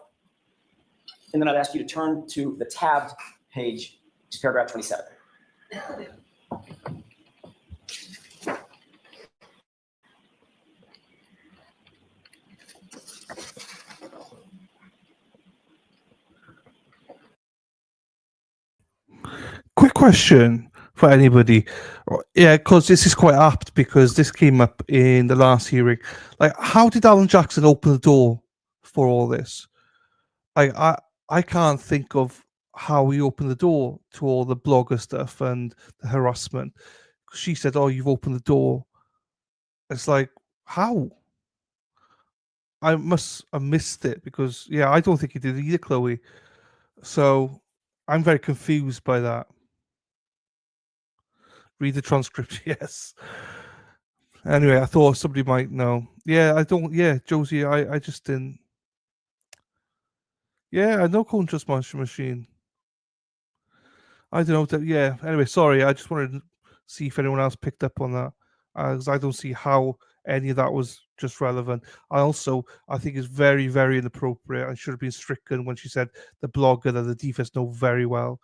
And then I'd ask you to turn to the tabbed page, which is paragraph 27. Quick question for anybody. Yeah, because this is quite apt because this came up in the last hearing. Like, how did Alan Jackson open the door for all this? I can't think of how he opened the door to all the blogger stuff and the harassment. She said, "Oh, you've opened the door." It's like, how? I must have missed it because, yeah, I don't think he did either, Chloe. So I'm very confused by that. Read the transcript, yes. Anyway, I thought somebody might know. Yeah, I don't. Yeah, Josie, I just didn't. Yeah, I know Cone Trust Machine. I don't know. Yeah, anyway, sorry. I just wanted to see if anyone else picked up on that. Because I don't see how any of that was just relevant. I think it's very, very inappropriate. I should have been stricken when she said the blogger that the defense know very well.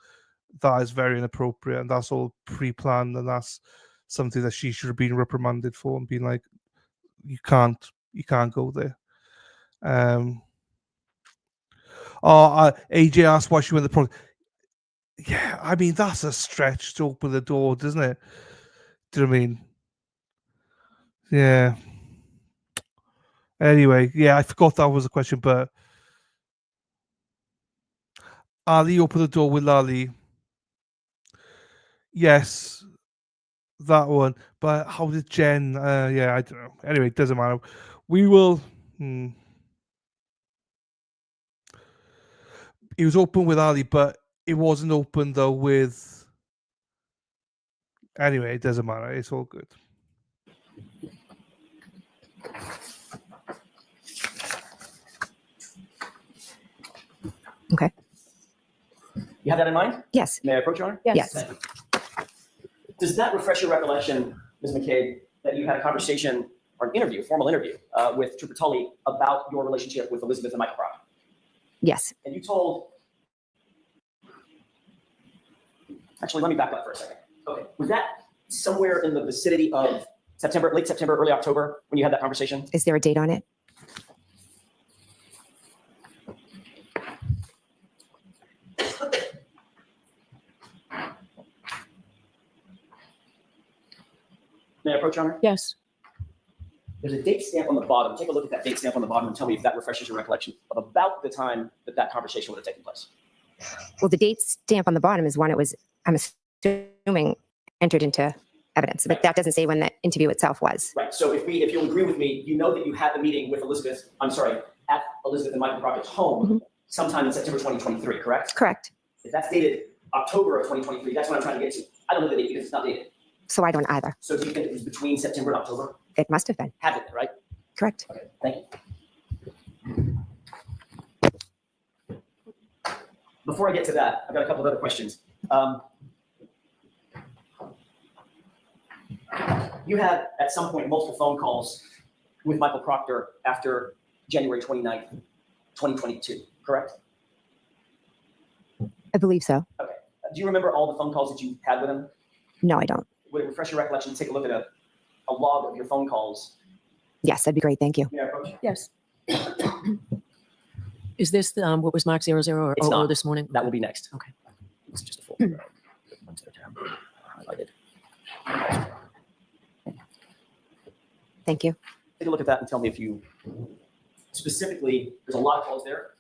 That is very inappropriate, and that's all pre-planned, and that's something that she should have been reprimanded for and being like, you can't go there. AJ asked why she went to the pro. Yeah, I mean, that's a stretch to open the door, doesn't it? Do you know what I mean? Yeah. Anyway, yeah, I forgot that was a question, but Ali opened the door with Lali. Yes, that one. But how did Jen? Yeah, I don't know. Anyway, it doesn't matter. We will. It was open with Ali, but it wasn't open though with. Anyway, it doesn't matter. It's all good. Okay. You have that in mind? Yes. May I approach, Your Honor? Yes. Thank you. Does that refresh your recollection, Ms. McCabe, that you had a conversation or an interview, a formal interview with Trooper Tully about your relationship with Elizabeth and Michael Proctor? Yes. And you told, actually, let me back up for a second. Okay, was that somewhere in the vicinity of September, late September, early October when you had that conversation? Is there a date on it? May I approach, Your Honor? Yes. There's a date stamp on the bottom. Take a look at that date stamp on the bottom and tell me if that refreshes your recollection of about the time that that conversation would have taken place. Well, the date stamp on the bottom is when it was, I'm assuming, entered into evidence, but that doesn't say when the interview itself was. Right. So if you'll agree with me, you know that you had the meeting with Elizabeth, at Elizabeth and Michael Proctor's home sometime in September 2023, correct? Correct. If that's dated October of 2023, that's what I'm trying to get to. I don't know the date because it's not dated. So I don't either. So do you think it was between September and October? It must have been. Had it, right? Correct. Okay, thank you. Before I get to that, I've got a couple of other questions. You had, at some point, multiple phone calls with Michael Proctor after January 29th, 2022, correct? I believe so. Okay. Do you remember all the phone calls that you had with him? No, I don't. Would it refresh your recollection to take a look at a log of your phone calls? Yes, that'd be great. Thank you. May I approach? Yes. Is this what was marked 00 or It's 00 not. this morning? That will be next. Okay. It's just a folder. Onto the tab. Highlighted. Thank you. Take a look at that and tell me if you, specifically, there's a lot of calls there.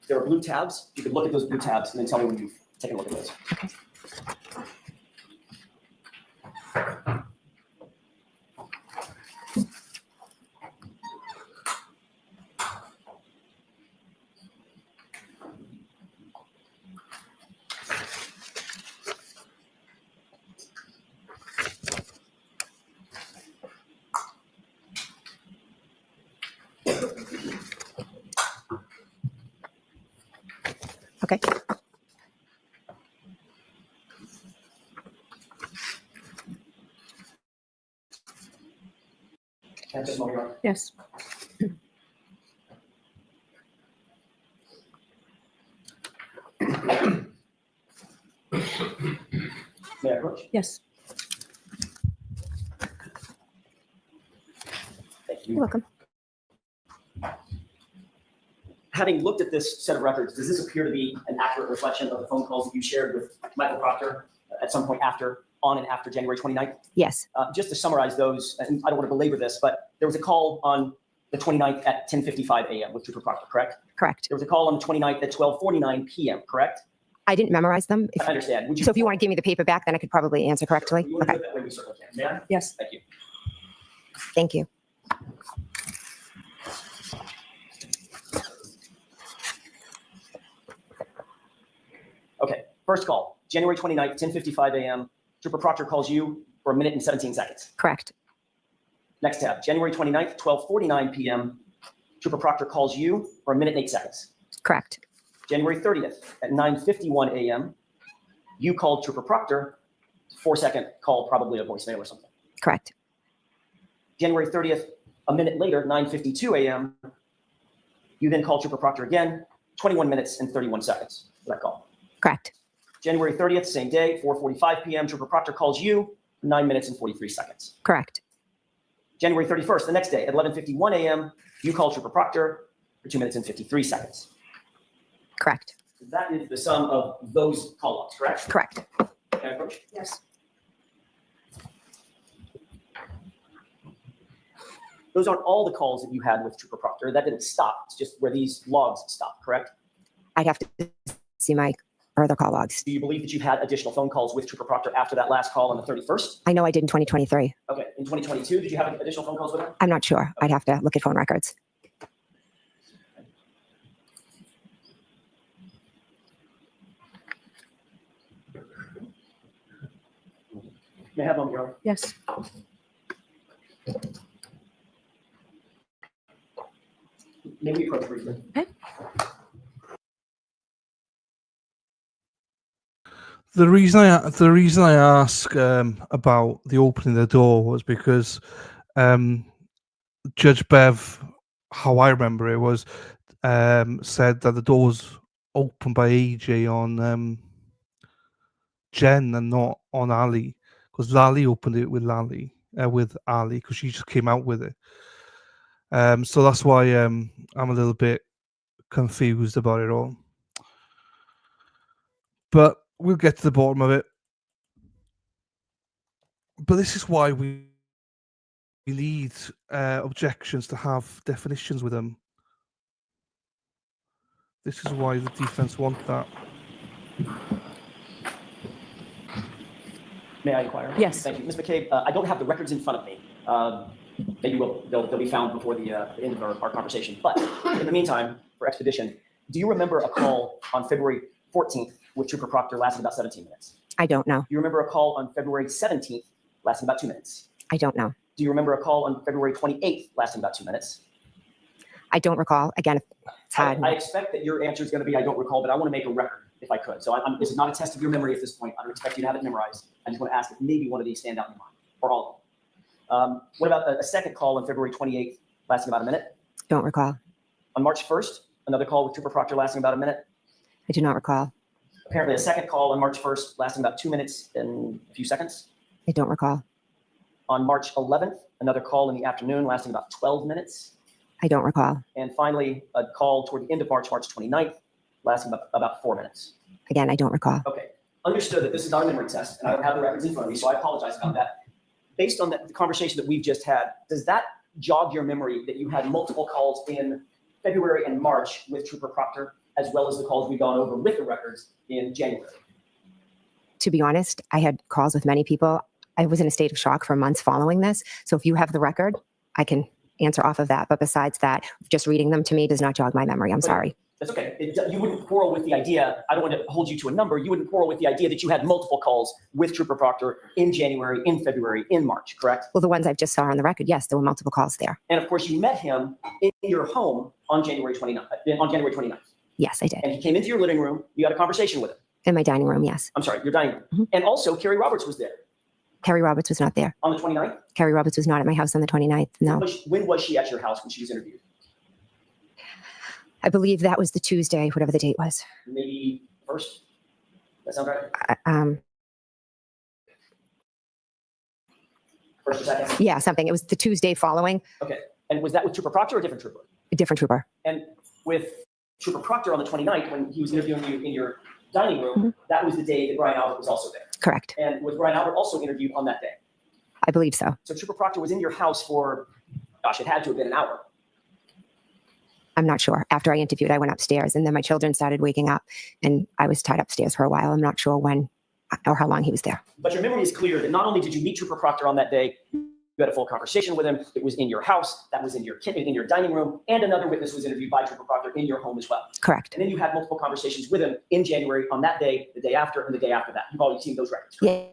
There are blue tabs. You could look at those blue tabs and then tell me when you've taken a look at those. Okay. Okay. Can I just move on? Yes. May I approach? Yes. Thank You're you. welcome. Having looked at this set of records, does this appear to be an accurate reflection of the phone calls that you shared with Michael Proctor at some point on and after January 29th? Yes. Just to summarize those, and I don't want to belabor this, but there was a call on the 29th at 10:55 a.m. with Trooper Proctor, correct? Correct. There was a call on the 29th at 12:49 p.m., correct? I didn't memorize them. I understand. Would you? So if you want to give me the paper back, then I could probably answer correctly. You want to Okay. do it that way, we certainly can. May I? Yes. Thank you. Thank you. Okay, first call, January 29th, 10:55 a.m. Trooper Proctor calls you for 1 minute and 17 seconds. Correct. Next tab, January 29th, 12:49 p.m. Trooper Proctor calls you for 1 minute and 8 seconds. Correct. January 30th at 9:51 a.m. You called Trooper Proctor, 4-second call, probably a voicemail or something. Correct. January 30th, a minute later, 9:52 a.m. You then called Trooper Proctor again, 21 minutes and 31 seconds for that call. Correct. January 30th, same day, 4:45 p.m. Trooper Proctor calls you, 9 minutes and 43 seconds. Correct. January 31st, the next day, at 11:51 a.m., you call Trooper Proctor for 2 minutes and 53 seconds. Correct. That is the sum of those call logs, correct? Correct. Can I approach? Yes. Those aren't all the calls that you had with Trooper Proctor. That didn't stop. It's just where these logs stop, correct? I'd have to see my further call logs. Do you believe that you had additional phone calls with Trooper Proctor after that last call on the 31st? I know I did in 2023. Okay, in 2022, did you have additional phone calls with him? I'm not sure. I'd have to look at phone records. May I have them, Your Honor? Yes. May we approach briefly? The reason I ask about the opening the door was because Judge Bev, how I remember it was, said that the door was opened by AJ on Jen and not on Ali, because Lally opened it with Ali, because she just came out with it. So that's why I'm a little bit confused about it all. But we'll get to the bottom of it. But this is why we need objections to have definitions with them. This is why the defense want that. May I inquire? Yes. Thank you. Ms. McCabe, I don't have the records in front of me. Maybe they'll be found before the end of our conversation. But in the meantime, for expedition, do you remember a call on February 14th with Trooper Proctor lasting about 17 minutes? I don't know. Do you remember a call on February 17th lasting about 2 minutes? I don't know. Do you remember a call on February 28th lasting about 2 minutes? I don't recall. Again, it's hard. I expect that your answer is going to be, I don't recall, but I want to make a record if I could. So this is not a test of your memory at this point. I don't expect you to have it memorized. I just want to ask if maybe one of these stand out in your mind, or all of them. What about a second call on February 28th lasting about a minute? Don't recall. On March 1st, another call with Trooper Proctor lasting about a minute? I do not recall. Apparently a second call on March 1st lasting about 2 minutes and a few seconds. I don't recall. On March 11th, another call in the afternoon lasting about 12 minutes. I don't recall. And finally, a call toward the end of March, March 29th, lasting about 4 minutes. Again, I don't recall. Okay, understood that this is not a memory test, and I don't have the records in front of me, so I apologize about that. Based on the conversation that we've just had, does that jog your memory that you had multiple calls in February and March with Trooper Proctor, as well as the calls we've gone over with the records in January? To be honest, I had calls with many people. I was in a state of shock for months following this. So if you have the record, I can answer off of that. But besides that, just reading them to me does not jog my memory. I'm sorry. That's okay. You wouldn't quarrel with the idea, I don't want to hold you to a number, you wouldn't quarrel with the idea that you had multiple calls with Trooper Proctor in January, in February, in March, correct? Well, the ones I've just saw on the record, yes, there were multiple calls there. And of course, you met him in your home on January 29th. Yes, I did. And he came into your living room, you had a conversation with him. In my dining room, yes. I'm sorry, your dining room. Mhm. And also, Kerry Roberts was there Kerry Roberts was not there. on the 29th. Kerry Roberts was not at my house on the 29th. No. When was she at your house when she was interviewed? I believe that was the Tuesday, whatever the date was. Maybe first? That sound right? First or second? Yeah, something. It was the Tuesday following. Okay. And was that with Trooper Proctor or a different trooper? A different trooper. And with Trooper Proctor on the 29th, when he was interviewing you in your dining room, Mhm. that was the day that Brian Albert was also there. Correct. And was Brian Albert also interviewed on that day? I believe so. So Trooper Proctor was in your house for, gosh, it had to have been an hour. I'm not sure. After I interviewed, I went upstairs and then my children started waking up and I was tied upstairs for a while. I'm not sure when or how long he was there. But your memory is clear that not only did you meet Trooper Proctor on that day, you had a full conversation with him. It was in your house, that was in your kitchen, in your dining room, and another witness was interviewed by Trooper Proctor in your home as well. Correct. And then you had multiple conversations with him in January on that day, the day after, and the day after that. You've already seen those records, correct? Yeah.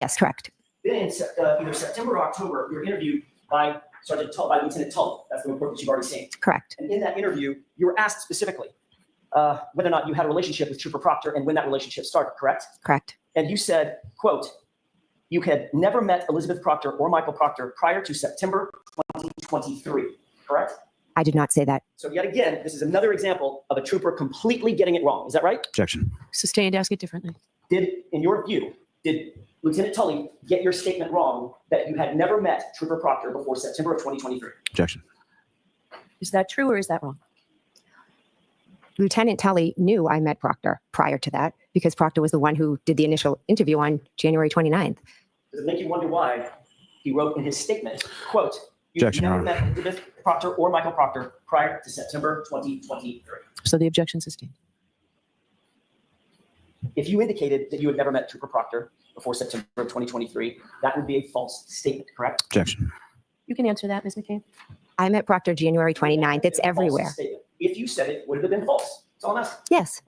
Yes, correct. Then in either September or October, you were interviewed by Lieutenant Tully. That's the report that you've already seen. Correct. And in that interview, you were asked specifically whether or not you had a relationship with Trooper Proctor and when that relationship started, correct? Correct. And you said, quote, you had never met Elizabeth Proctor or Michael Proctor prior to September 2023, correct? I did not say that. So yet again, this is another example of a trooper completely getting it wrong. Is that right? Objection. Sustained, ask it differently. In your view, did Lieutenant Tully get your statement wrong that you had never met Trooper Proctor before September of 2023? Objection. Is that true or is that wrong? Lieutenant Tully knew I met Proctor prior to that because Proctor was the one who did the initial interview on January 29th. Does it make you wonder why he wrote in his statement, quote, you Objection, never Your met Elizabeth Proctor or Michael Proctor prior to September 2023? So the objection sustained. If you indicated that you had never met Trooper Proctor before September of 2023, that would be a false statement, correct? Objection. You can answer that, Ms. McCabe. I met Proctor January 29th. It's A false everywhere. statement. If you said it, would it have been false? That's all I'm asking. Yes.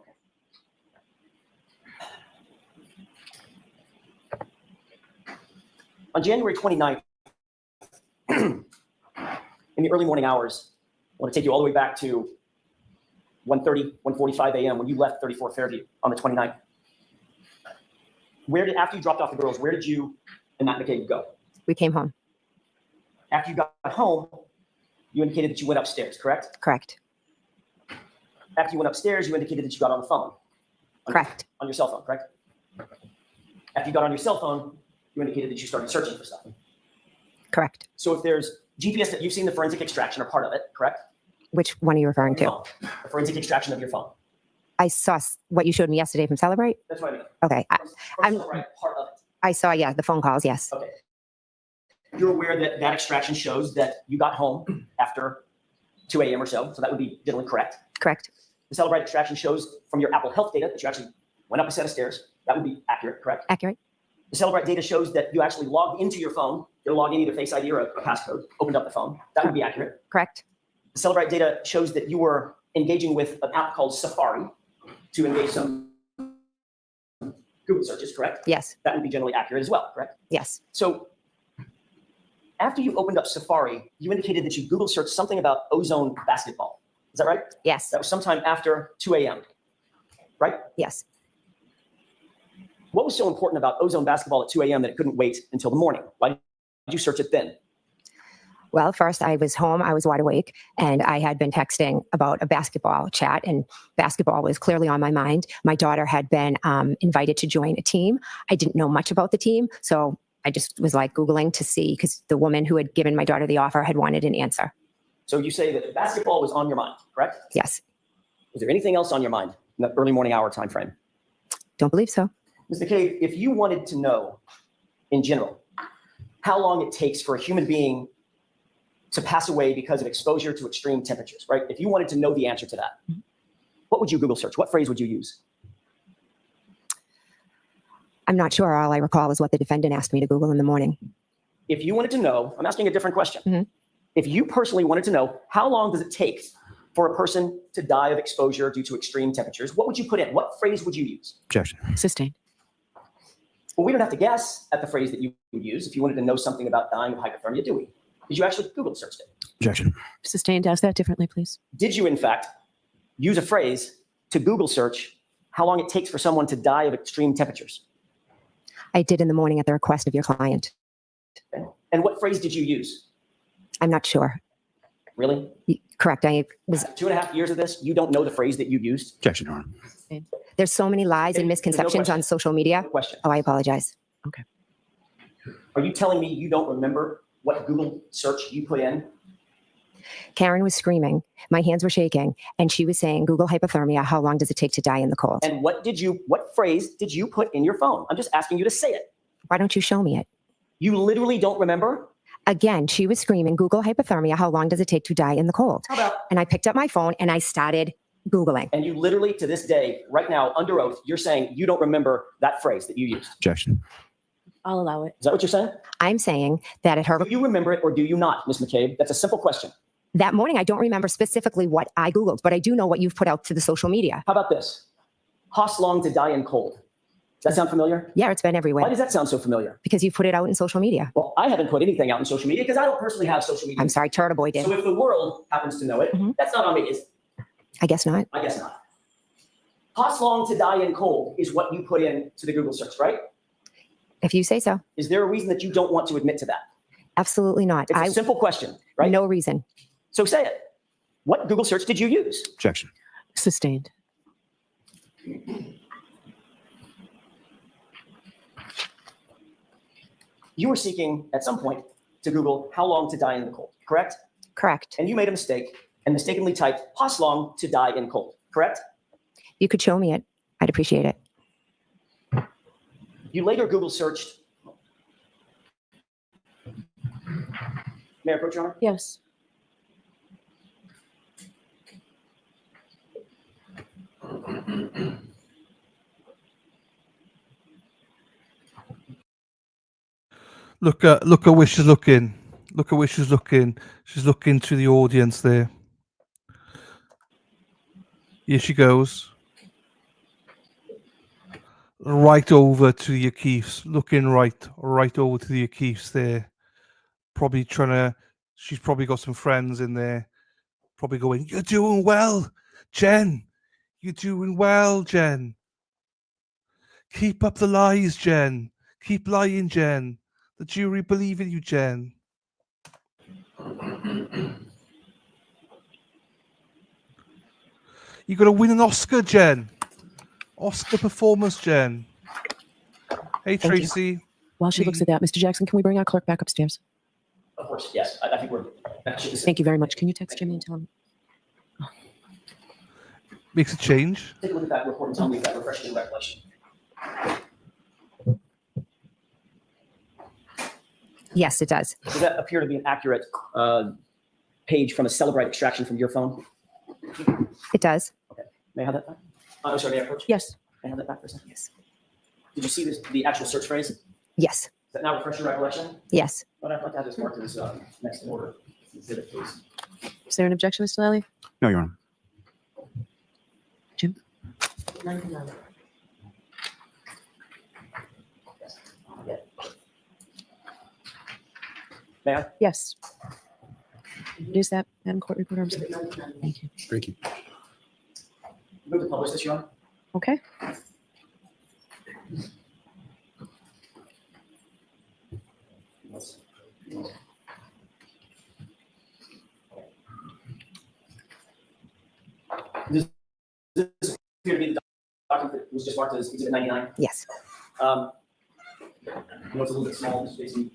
On January 29th, in the early morning hours, I want to take you all the way back to 1:30, 1:45 a.m. when you left 34 Fairview on the 29th. After you dropped off the girls, where did you and Matt McCabe go? We came home. After you got home, you indicated that you went upstairs, correct? Correct. After you went upstairs, you indicated that you got on the phone. Correct. On your cell phone, correct? After you got on your cell phone, you indicated that you started searching for stuff. Correct. So if there's GPS, that you've seen the forensic extraction or part of it, correct? Which one are you referring Your to? phone. The forensic extraction of your phone. I saw what you showed me yesterday from Celebrate. That's what I mean. Okay. Right, part of it. I saw, yeah, the phone calls. Yes. Okay. You're aware that that extraction shows that you got home after 2 a.m. or so that would be generally correct. Correct. The Celebrite extraction shows from your Apple Health data that you actually went up a set of stairs. That would be accurate, correct? Accurate. The Celebrite data shows that you actually logged into your phone. You're logged in either Face ID or a passcode, opened up the phone. That would be accurate. Correct. The Celebrite data shows that you were engaging with an app called Safari to engage some Google searches, correct? Yes. That would be generally accurate as well, correct? Yes. So after you opened up Safari, you indicated that you Google searched something about Ozone basketball. Is that right? Yes. That was sometime after 2 a.m., right? Yes. What was so important about Ozone basketball at 2 a.m. that it couldn't wait until the morning? Why did you search it then? Well, first I was home, I was wide awake, and I had been texting about a basketball chat, and basketball was clearly on my mind. My daughter had been invited to join a team. I didn't know much about the team, so I just was like Googling to see, because the woman who had given my daughter the offer had wanted an answer. So you say that basketball was on your mind, correct? Yes. Was there anything else on your mind in the early morning hour time frame? Don't believe so. Mr. Cave, if you wanted to know, in general, how long it takes for a human being to pass away because of exposure to extreme temperatures, right? If you wanted to know the answer to that, what would you Google search? What phrase would you use? I'm not sure. All I recall is what the defendant asked me to Google in the morning. If you wanted to know, I'm asking a different question. Mhm. If you personally wanted to know, how long does it take for a person to die of exposure due to extreme temperatures, what would you put in? What phrase would you use? Objection. Sustained. Well, we don't have to guess at the phrase that you would use if you wanted to know something about dying of hypothermia, do we? Did you actually Google searched it? Objection. Sustained. Ask that differently, please. Did you, in fact, use a phrase to Google search how long it takes for someone to die of extreme temperatures? I did in the morning at the request of your client. Okay. And what phrase did you use? I'm not sure. Really? Correct. I was. 2.5 years of this, you don't know the phrase that you used? Objection, Your Honor. There's so many lies and Okay, there's no misconceptions on question. social media. No question. Oh, I apologize. Are you telling me you don't remember what Google search you put in? Karen was screaming. My hands were shaking, and she was saying, "Google hypothermia. How long does it take to die in the cold?" And what phrase did you put in your phone? I'm just asking you to say it. Why don't you show me it? You literally don't remember? Again, she was screaming, "Google hypothermia. How long does it take to die in the cold?" How about, And I picked up my phone and I started Googling. and you literally to this day, right now, under oath, you're saying you don't remember that phrase that you used. Objection. I'll allow it. Is that what you're saying? I'm saying that at her Do you remember it or do you not, Ms. McCabe? That's a simple question. that morning, I don't remember specifically what I Googled, but I do know what you've put out to the social media. How about this? Hoss long to die in cold. Does that sound familiar? Yeah, it's been Why everywhere does that sound so familiar? because you've put it out in social media. Well, I haven't put anything out in social media because I don't personally have social media. I'm sorry, Turtle Boy did. So if the world happens to know it, Mhm. that's not on me, is it? I guess not. I guess not. Hoss long to die in cold is what you put in to the Google search, right? If you say so. Is there a reason that you don't want to admit to that? Absolutely not. It's a simple question, right? No reason. So say it. What Google search did you use? Objection. Sustained. You were seeking at some point to Google how long to die in the cold, correct? Correct. And you made a mistake and mistakenly typed Hoss long to die in cold, correct? You could show me it. I'd appreciate it. You later Google searched. May I approach, Your Honor? Yes. Look at where she's looking. Look at where she's looking. She's looking to the audience there. Here she goes. Right over to the O'Keefe's. Looking right over to the O'Keefe's there. Probably trying to, she's probably got some friends in there. Probably going, "You're doing well, Jen. You're doing well, Jen. Keep up the lies, Jen. Keep lying, Jen. The jury believe in you, Jen." You're going to win an Oscar, Jen. Oscar performance, Jen. Hey, Thank you. Tracy. While she looks at that, Mr. Jackson, can we bring our clerk back upstairs? Of course, yes. I think we're. Thank you very much. Can you text Jimmy and tell him? Makes a change. Take a look at that report and tell me if that refreshed your recollection. Yes, it does. Does that appear to be an accurate page from a Celebrite extraction from your phone? It does. May I have that back? I'm sorry, may I approach? Yes. May I have that back for a second? Yes. Did you see this, the actual search phrase? Does Yes. that now refresh your recollection? Yes. But I'd like to have this marked as next in order. Exhibit, please. Is there an objection, Mr. Lally? No, Your Honor. Jim? 99. May I? Yes. What is that, Madam Court Reporter? I'm sorry. Exhibit 99. Thank you. Thank you. Move to publish this, Your Honor. Okay. Does this appear to be the document that was just marked as Exhibit 99? Yes. I know it's a little bit small, Mr. Jason.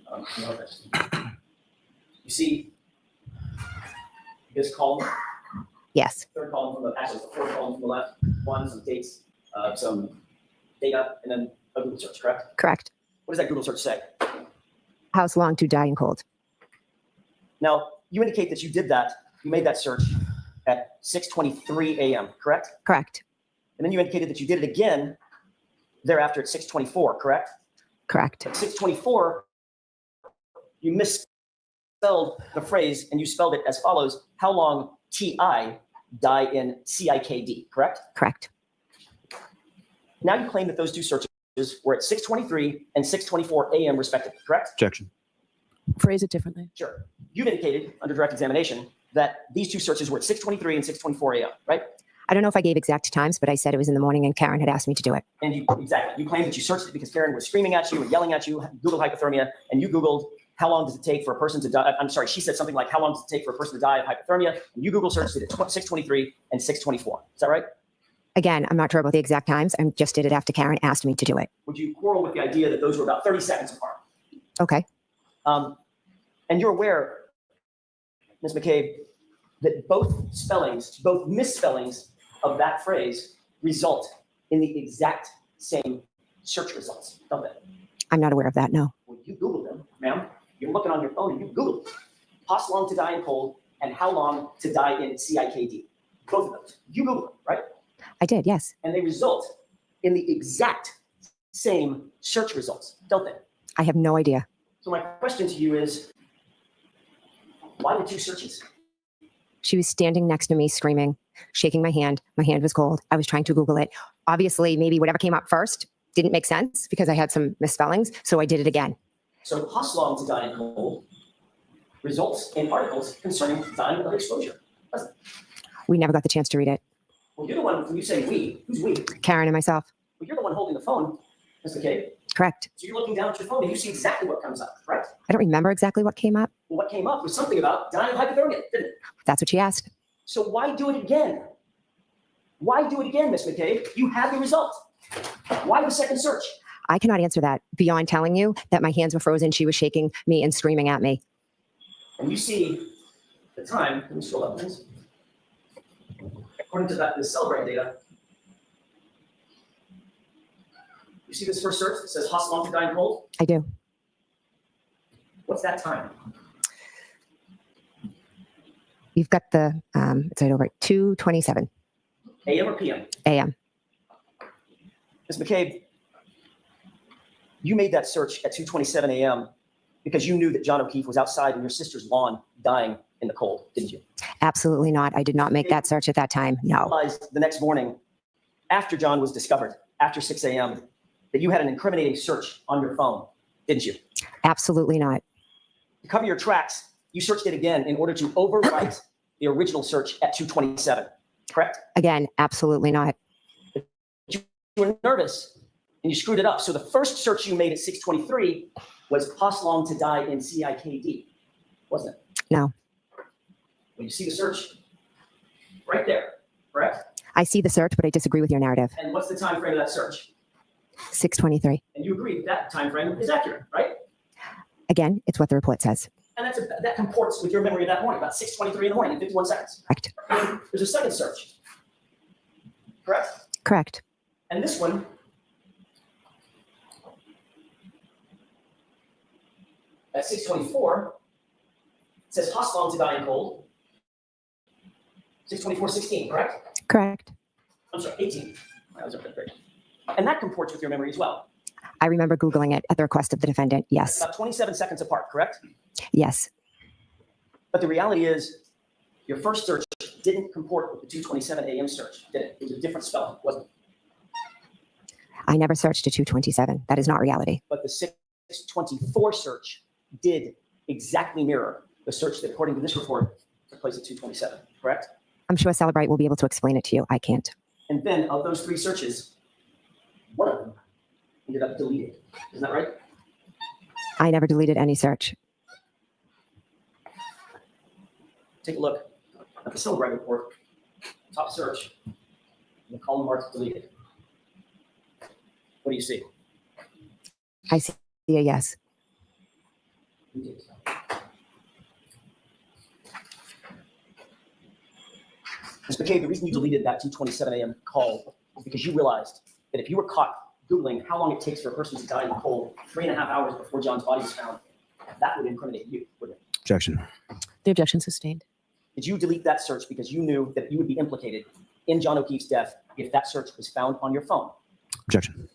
You see this column, Yes. third column from the, actually, the fourth column from the left, some dates, some data, and then a Google search, correct? Correct. What does that Google search say? House long to die in cold. Now, you indicate that you did that, you made that search at 6:23 a.m., correct? Correct. And then you indicated that you did it again thereafter at 6:24, correct? Correct. At 6:24, you misspelled the phrase and you spelled it as follows: how long TI die in CIKD, correct? Correct. Now you claim that those two searches were at 6:23 and 6:24 a.m. respectively, correct? Objection. Phrase it differently. Sure. You've indicated under direct examination that these two searches were at 6:23 and 6:24 a.m., right? I don't know if I gave exact times, but I said it was in the morning and Karen had asked me to do it. And you exactly, you claimed that you searched it because Karen was screaming at you and yelling at you, Googled hypothermia, and you Googled how long does it take for a person to die? I'm sorry, she said something like, how long does it take for a person to die of hypothermia? And you Google searched it at 6:23 and 6:24. Is that right? Again, I'm not sure about the exact times. I just did it after Karen asked me to do it. Would you quarrel with the idea that those were about 30 seconds apart? Okay. And you're aware, Ms. McCabe, that both spellings, both misspellings of that phrase result in the exact same search results, don't they? I'm not aware of that. No. Well, you Googled them, ma'am. You're looking on your phone and you Googled how long to die in cold and how long to die in CIKD. Both of those. You Googled them, right? I did. Yes. And they result in the exact same search results, don't they? I have no idea. So my question to you is, why the two searches? She was standing next to me screaming, shaking my hand. My hand was cold. I was trying to Google it. Obviously, maybe whatever came up first didn't make sense because I had some misspellings. So I did it again. So long to die in cold results in articles concerning dying of exposure, doesn't it? We never got the chance to read it. Well, you're the one, when you say we, who's we? Karen and myself. Well, you're the one holding the phone, Ms. McCabe. Correct. So you're looking down at your phone and you see exactly what comes up, right? I don't remember exactly what came up. Well, what came up was something about dying of hypothermia, didn't it? That's what she asked. So why do it again? Why do it again, Ms. McCabe? You had the result. Why the second search? I cannot answer that beyond telling you that my hands were frozen. She was shaking me and screaming at me. And you see the time, let me scroll up, please. According to that, this Celebrate data, you see this first search that says how long to die in cold? I do. What's that time? You've got the, it's right over at 2:27 AM or PM? a.m. Ms. McCabe, you made that search at 2:27 a.m. because you knew that John O'Keefe was outside in your sister's lawn dying in the cold, didn't you? Absolutely not. I did not make that search at that time. You No. realized the next morning, after John was discovered, after 6 a.m., that you had an incriminating search on your phone, didn't you? Absolutely not. To cover your tracks, you searched it again in order to overwrite the original search at 2:27, correct? Again, absolutely not. You were nervous and you screwed it up. So the first search you made at 6:23 was how long to die in CIKD, wasn't it? No. Well, you see the search right there, correct? I see the search, but I disagree with your narrative. And what's the time frame of that search? 6:23. And you agree that that time frame is accurate, right? Again, it's what the report says. And that comports with your memory of that morning, about 6:23 in the morning, in 51 seconds. Correct. There's a second search, correct? Correct. And this one, at 6:24, it says hostile to dying cold. 6:24:16, correct? Correct. I'm sorry, 18. I was up there. Great. And that comports with your memory as well. I remember Googling it at the request of the defendant. Yes. About 27 seconds apart, correct? Yes. But the reality is, your first search didn't comport with the 2:27 a.m. search, did it? It was a different spelling, wasn't it? I never searched a 227. That is not reality. But the 6:24 search did exactly mirror the search that, according to this report, took place at 2:27, correct? I'm sure Celebrate will be able to explain it to you. I can't. And then of those 3 searches, one of them ended up deleted. Isn't that right? I never deleted any search. Take a look at the Celebrate report, top search, and the column marked deleted. What do you see? I see a yes. You did. Ms. McCabe, the reason you deleted that 2:27 a.m. call is because you realized that if you were caught Googling how long it takes for a person to die in the cold 3.5 hours before John's body was found, that would incriminate you, wouldn't it? Objection. The objection sustained. Did you delete that search because you knew that you would be implicated in John O'Keefe's death if that search was found on your phone? Objection.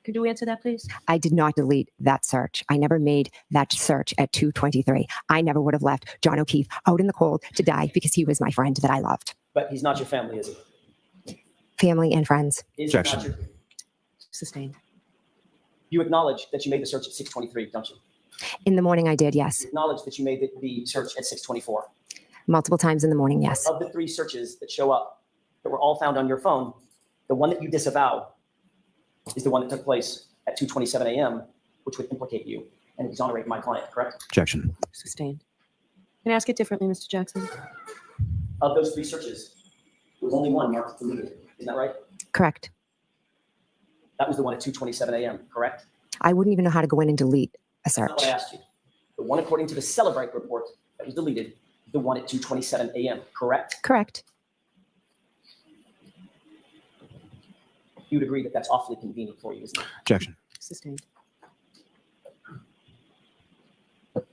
Could you answer that, please? I did not delete that search. I never made that search at 2:23. I never would have left John O'Keefe out in the cold to die because he was my friend that I loved. But he's not your family, is he? Family and friends. Is he not Objection. your- Sustained. You acknowledge that you made the search at 6:23, don't you? In the morning, I did, yes. You acknowledge that you made the search at 6:24. Multiple times in the morning, yes. Of the 3 searches that show up that were all found on your phone, the one that you disavow is the one that took place at 2:27 a.m., which would implicate you and exonerate my client, correct? Objection. Sustained. Can I ask it differently, Mr. Jackson? Of those 3 searches, there was only one marked deleted. Isn't that right? Correct. That was the one at 2:27 a.m., correct? I wouldn't even know how to go in and delete a That's not search. what I asked you. The one according to the Celebrate report that was deleted, the one at 2:27 a.m., correct? Correct. You'd agree that that's awfully convenient for you, isn't it? Objection. Sustained. That's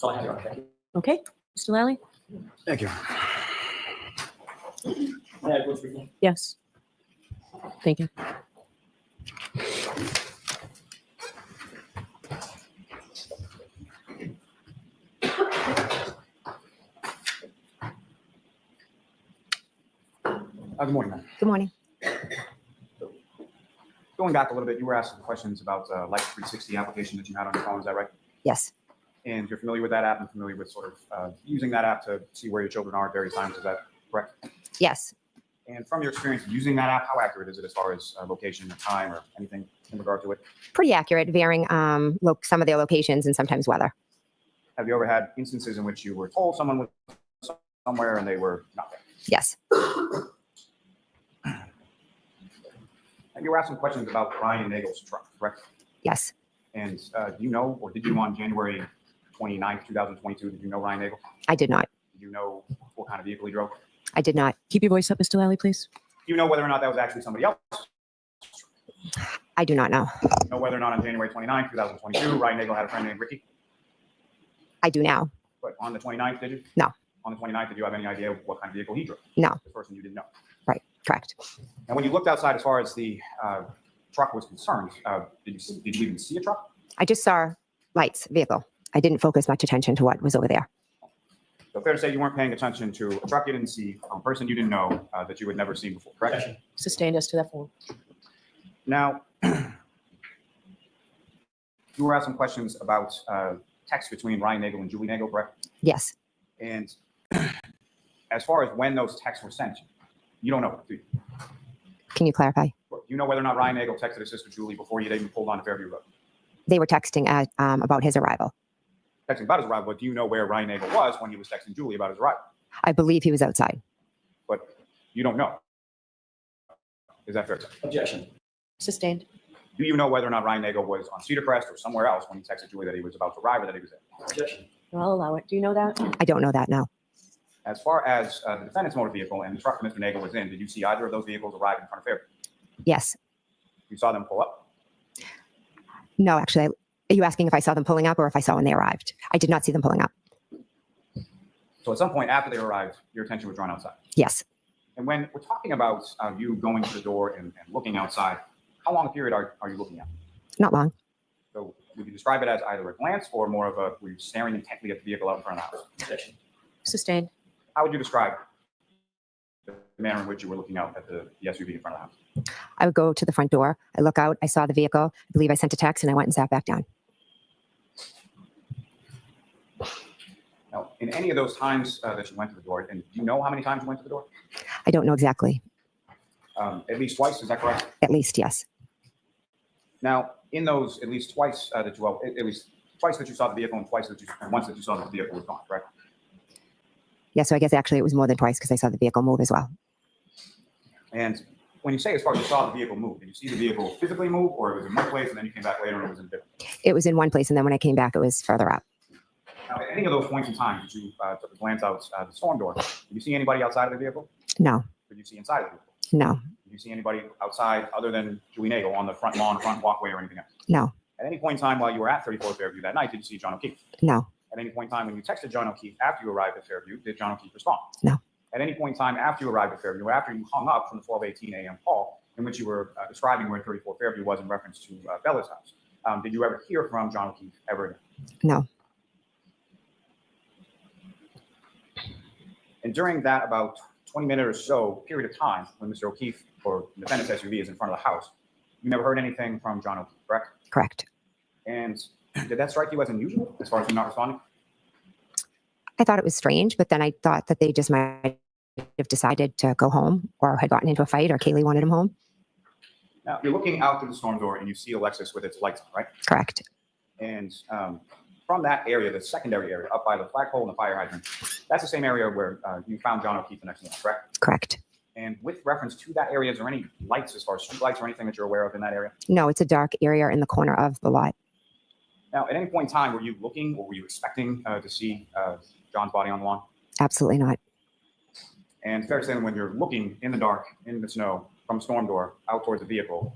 all I have, Your Honor. Thank you. Okay. Mr. Lally? Thank you. May I go through? Yes. Thank you. Good morning, ma'am. Good morning. Going back a little bit, you were asking questions about Life 360 application that you had on your phone. Is that right? Yes. And you're familiar with that app and familiar with sort of using that app to see where your children are at various times. Is that correct? Yes. And from your experience using that app, how accurate is it as far as location, time, or anything in regard to it? Pretty accurate, varying some of their locations and sometimes weather. Have you ever had instances in which you were told someone was somewhere and they were not there? Yes. And you were asking questions about Ryan Nagel's truck, correct? Yes. And do you know, or did you on January 29th, 2022, did you know Ryan Nagel? I did not. Did you know what kind of vehicle he drove? I did not. Keep your voice up, Mr. Lally, please. Do you know whether or not that was actually somebody else? I do not know. Do you know whether or not on January 29th, 2022, Ryan Nagel had a friend named Ricky? I do now. But on the 29th, did you? No. On the 29th, did you have any idea what kind of vehicle he drove? No. The person you didn't know. Right. Correct. And when you looked outside as far as the truck was concerned, did you even see a truck? I just saw lights, vehicle. I didn't focus much attention to what was over there. So fair to say you weren't paying attention to a truck you didn't see, a person you didn't know that you had never seen before, correct? Sustained as to that form. Now, you were asking questions about text between Ryan Nagel and Julie Nagel, correct? Yes. And as far as when those texts were sent, you don't know, do you? Can you clarify? Do you know whether or not Ryan Nagel texted his sister Julie before he even pulled on to Fairview Road? They were texting about his arrival. Texting about his arrival, but do you know where Ryan Nagel was when he was texting Julie about his arrival? I believe he was outside. But you don't know. Is that fair to say? Objection. Sustained. Do you know whether or not Ryan Nagel was on Cedar Crest or somewhere else when he texted Julie that he was about to arrive or that he was there? Objection. I'll allow it. Do you know that? I don't know that now. As far as the defendant's motor vehicle and the truck that Mr. Nagel was in, did you see either of those vehicles arrive in front of Fairview? Yes. You saw them pull up? No, actually, Are you asking if I saw them pulling up or if I saw when they arrived? I did not see them pulling up. So at some point after they arrived, your attention was drawn outside. Yes. And when we're talking about you going to the door and looking outside, how long a period are you looking at? Not long. So would you describe it as either a glance or more of a, were you staring intently at the vehicle out in front of the house? Objection. Sustained. How would you describe the manner in which you were looking out at the SUV in front of the house? I would go to the front door. I look out. I saw the vehicle. I believe I sent a text and I went and sat back down. Now, in any of those times that you went to the door, and do you know how many times you went to the door? I don't know exactly. At least twice, is that correct? At least, yes. Now, in those at least twice that you, well, at least twice that you saw the vehicle and once that you saw the vehicle was gone, correct? Yeah, so I guess actually it was more than twice because I saw the vehicle move as well. And when you say as far as you saw the vehicle move, did you see the vehicle physically move, or it was in one place and then you came back later and it was in a different place? It was in one place, and then when I came back, it was further up. Now, at any of those points in time, did you took a glance out the storm door? Did you see anybody outside of the vehicle? No, Did you see inside of the vehicle? no, Did you see anybody outside other than Julie Nagel on the front lawn, front walkway, or anything else? no, At any point in time while you were at 34 Fairview that night, did you see John O'Keefe? no, At any point in time when you texted John O'Keefe after you arrived at Fairview, did John O'Keefe respond? No. At any point in time after you arrived at Fairview, or after you hung up from the 12:18 a.m. call in which you were describing where 34 Fairview was in reference to Bella's house, did you ever hear from John O'Keefe ever again? no. And during that about 20-minute or so period of time when Mr. O'Keefe or the defendant's SUV is in front of the house, you never heard anything from John O'Keefe, correct? Correct. And did that strike you as unusual as far as him not responding? I thought it was strange, but then I thought that they just might have decided to go home or had gotten into a fight or Kaylee wanted him home. Now, you're looking out through the storm door and you see a Lexus with its lights on, right? Correct. And from that area, the secondary area, up by the flagpole and the fire hydrant, that's the same area where you found John O'Keefe the next morning, correct? Correct. And with reference to that area, is there any lights as far as street lights or anything that you're aware of in that area? No, it's a dark area in the corner of the lot. Now, at any point in time, were you looking or were you expecting to see John's body on the lawn? Absolutely not. And fair to say that when you're looking in the dark, in the snow, from a storm door out towards the vehicle,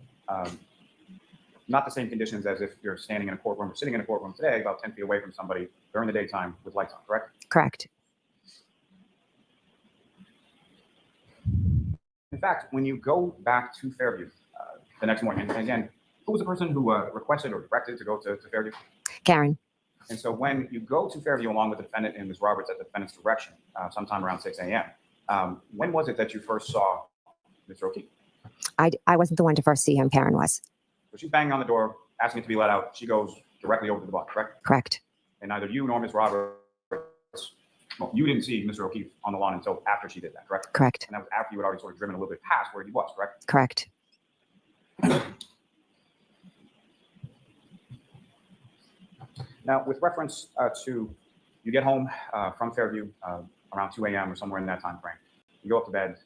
not the same conditions as if you're standing in a courtroom or sitting in a courtroom today about 10 feet away from somebody during the daytime with lights on, correct? Correct. In fact, when you go back to Fairview the next morning, and again, who was the person who requested or directed to go to Fairview? Karen. And so when you go to Fairview along with the defendant and Ms. Roberts at the defendant's direction, sometime around 6 a.m., when was it that you first saw Mr. O'Keefe? I wasn't the one to first see him. Karen was. So she's banging on the door, asking it to be let out. She goes directly over to the bar, correct? Correct. And neither you nor Ms. Roberts, well, you didn't see Mr. O'Keefe on the lawn until after she did that, correct? Correct. And that was after you had already sort of driven a little bit past where he was, correct? Correct. Now, with reference to you get home from Fairview around 2 a.m. or somewhere in that time frame, you go up to bed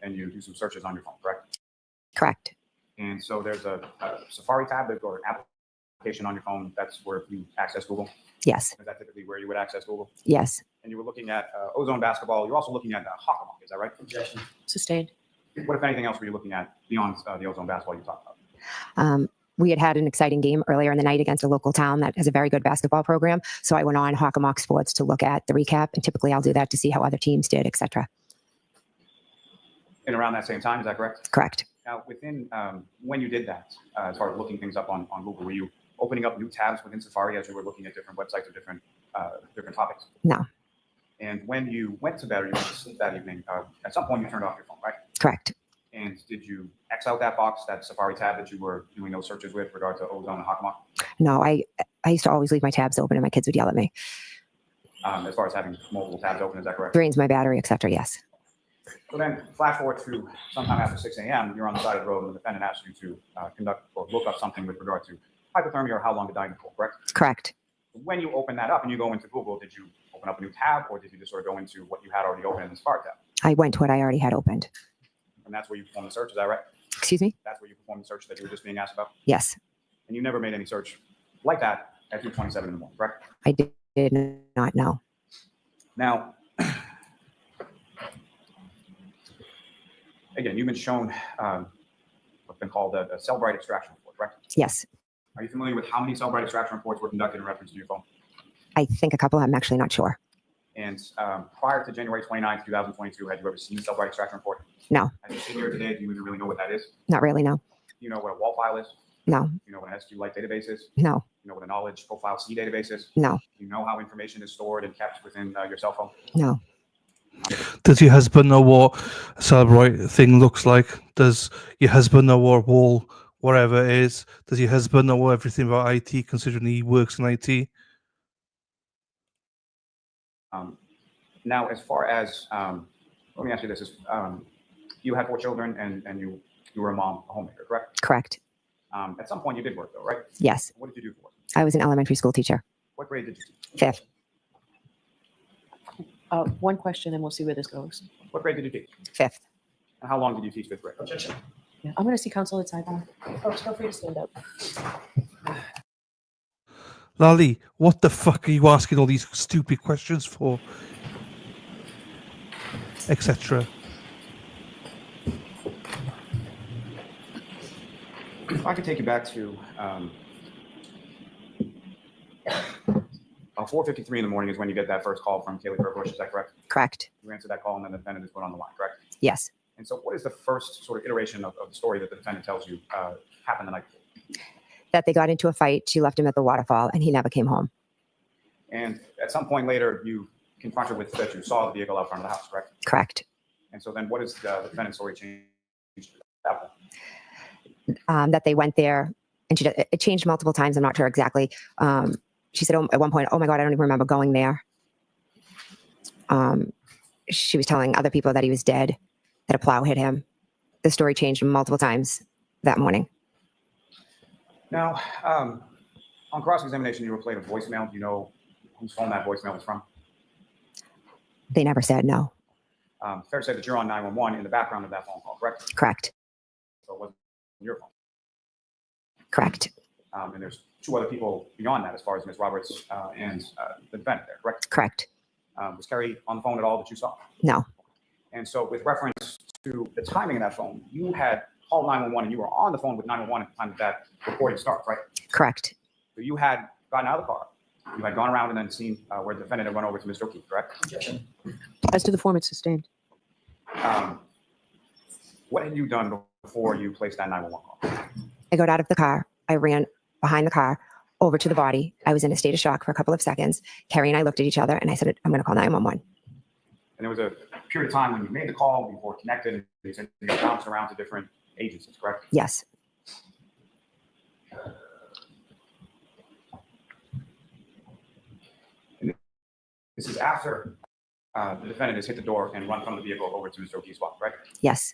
and you do some searches on your phone, correct? Correct. And so there's a Safari tab or an application on your phone. That's where you access Google. Yes. Is that typically where you would access Google? Yes. And you were looking at Ozone basketball. You're also looking at Hockamock. Is that right? Objection. Sustained. What, if anything else, were you looking at beyond the Ozone basketball you talked about? We had an exciting game earlier in the night against a local town that has a very good basketball program. So I went on Hockamock Sports to look at the recap, and typically I'll do that to see how other teams did, etc. And around that same time, is that correct? Correct. Now, within when you did that, as far as looking things up on Google, were you opening up new tabs within Safari as you were looking at different websites or different topics? No. And when you went to bed or you went to sleep that evening, at some point you turned off your phone, right? Correct. And did you X out that box, that Safari tab that you were doing those searches with regard to Ozone and Hockamock? No, I used to always leave my tabs open, and my kids would yell at me. As far as having multiple tabs open, is that correct? Drains my battery, etc. Yes. So then flash forward to sometime after 6 a.m., you're on the side of the road and the defendant asks you to conduct or look up something with regard to hypothermia or how long to die in the cold, correct? Correct. When you open that up and you go into Google, did you open up a new tab or did you just sort of go into what you had already open in the Safari tab? I went to what I already had opened. And that's where you perform the search, is that right? Excuse me? That's where you perform the search that you were just being asked about? Yes. And you never made any search like that at 2:27 in the morning, correct? I did not know. Now, again, you've been shown what's been called a Cellbrite extraction report, correct? Yes. Are you familiar with how many Cellbrite extraction reports were conducted in reference to your phone? I think a couple. I'm actually not sure. And prior to January 29th, 2022, had you ever seen a Cellbrite extraction report? No. As you sit here today, do you even really know what that is? Not really. No. Do you know what a wall file is? No. Do you know what an SQLite database is? No. Do you know what a knowledge profile C database is? No. Do you know how information is stored and kept within your cell phone? No. Does your husband know what a Cellbrite thing looks like? Does your husband know what wall, whatever it is? Does your husband know everything about IT, considering he works in IT? Now, as far as, let me ask you this, you had 4 children and you were a mom, a homemaker, correct? Correct. At some point you did work though, right? Yes. What did you do for work? I was an elementary school teacher. What grade did you teach? 5th. One question, and we'll see where this goes. What grade did you teach? 5th. And how long did you teach 5th grade? Objection. Yeah, I'm going to see counsel at sidebar. Folks, feel free to stand up. Lali, what the fuck are you asking all these stupid questions for? Etc. If I could take you back to 4:53 in the morning is when you get that first call from Kaylee Bush, is that correct? Correct. You answer that call and then the defendant is put on the line, correct? Yes. And so what is the first sort of iteration of the story that the defendant tells you happened the night before? That they got into a fight. She left him at the waterfall, and he never came home. And at some point later, you confront her with that you saw the vehicle out front of the house, correct? Correct. And so then what is the defendant's story changed at that point? That they went there, and it changed multiple times. I'm not sure exactly. She said at one point, "Oh my God, I don't even remember going there." She was telling other people that he was dead, that a plow hit him. The story changed multiple times that morning. Now, on cross-examination, you were played a voicemail. Do you know whose phone that voicemail was from? They never said no. Fair to say that you're on 911 in the background of that phone call, correct? Correct. So it wasn't your phone. Correct. And there's 2 other people beyond that as far as Ms. Roberts and the defendant there, correct? Correct. Was Kerry on the phone at all that you saw? No. And so with reference to the timing of that phone, you had called 911 and you were on the phone with 911 at the time that that recording starts, right? Correct. So you had gotten out of the car, you had gone around and then seen where the defendant had run over to Mr. O'Keefe, correct? Objection. As to the form, it's sustained. What had you done before you placed that 911 call? I got out of the car. I ran behind the car over to the body. I was in a state of shock for a couple of seconds. Carrie and I looked at each other, and I said, "I'm going to call 911." And there was a period of time when you made the call before connected, and you said you bounced around to different agencies, correct? Yes. And this is after the defendant has hit the door and run from the vehicle over to Mr. O'Keefe's spot, right? Yes.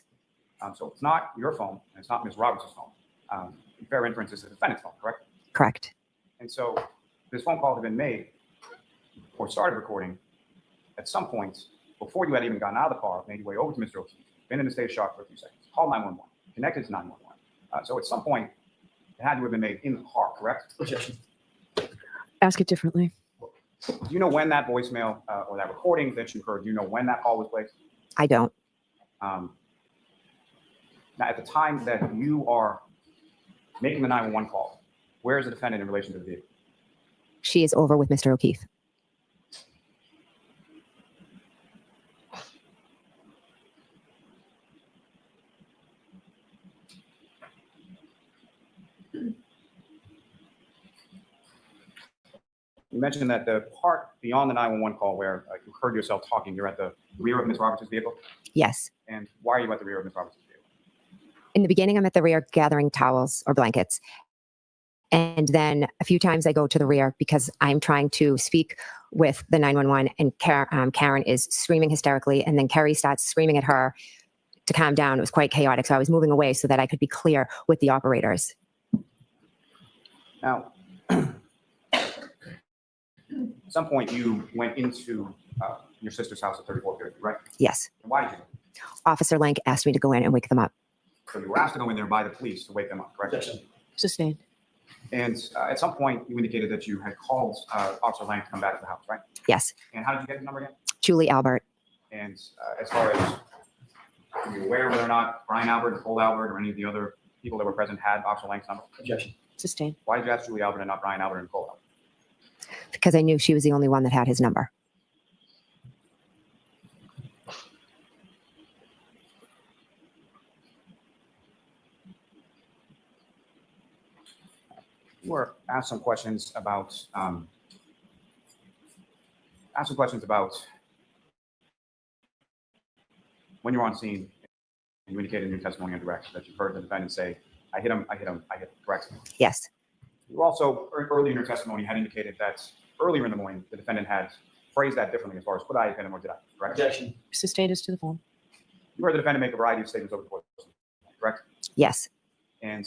So it's not your phone, and it's not Ms. Roberts' phone. Fair inference is the defendant's phone, correct? Correct. And so this phone call had been made or started recording at some point before you had even gotten out of the car, made your way over to Mr. O'Keefe, been in a state of shock for a few seconds, called 911, connected to 911. So at some point, it had to have been made in the car, correct? Objection. Ask it differently. Do you know when that voicemail or that recording that you heard, do you know when that call was placed? I don't. Now, at the time that you are making the 911 call, where is the defendant in relation to the vehicle? She is over with Mr. O'Keefe. You mentioned that the part beyond the 911 call where you heard yourself talking, you're at the rear of Ms. Roberts' vehicle? Yes. And why are you at the rear of Ms. Roberts' vehicle? In the beginning, I'm at the rear gathering towels or blankets. And then a few times I go to the rear because I'm trying to speak with the 911, and Karen is screaming hysterically. And then Kerry starts screaming at her to calm down. It was quite chaotic. So I was moving away so that I could be clear with the operators. Now, at some point you went into your sister's house at 3450, right? Yes. And why did you? Officer Lank asked me to go in and wake them up. So you were asked to go in there by the police to wake them up, correct? Objection. Sustained. And at some point you indicated that you had called Officer Lang to come back to the house, right? Yes. And how did you get his number again? Julie Albert. And as far as, are you aware whether or not Brian Albert, Nicole Albert, or any of the other people that were present had Officer Lang's number? Objection. Sustained. Why did you ask Julie Albert and not Brian Albert and Nicole Albert? because I knew she was the only one that had his number. You were asked some questions about when you were on scene. And you indicated in your testimony on direct that you heard the defendant say, "I hit him, I hit him, I hit him." Correct? Yes. You also earlier in your testimony had indicated that earlier in the morning the defendant had phrased that differently as far as "could I have hit him or did I?" Correct? Objection. Sustained as to the form. You heard the defendant make a variety of statements over the course of the night, correct? Yes. And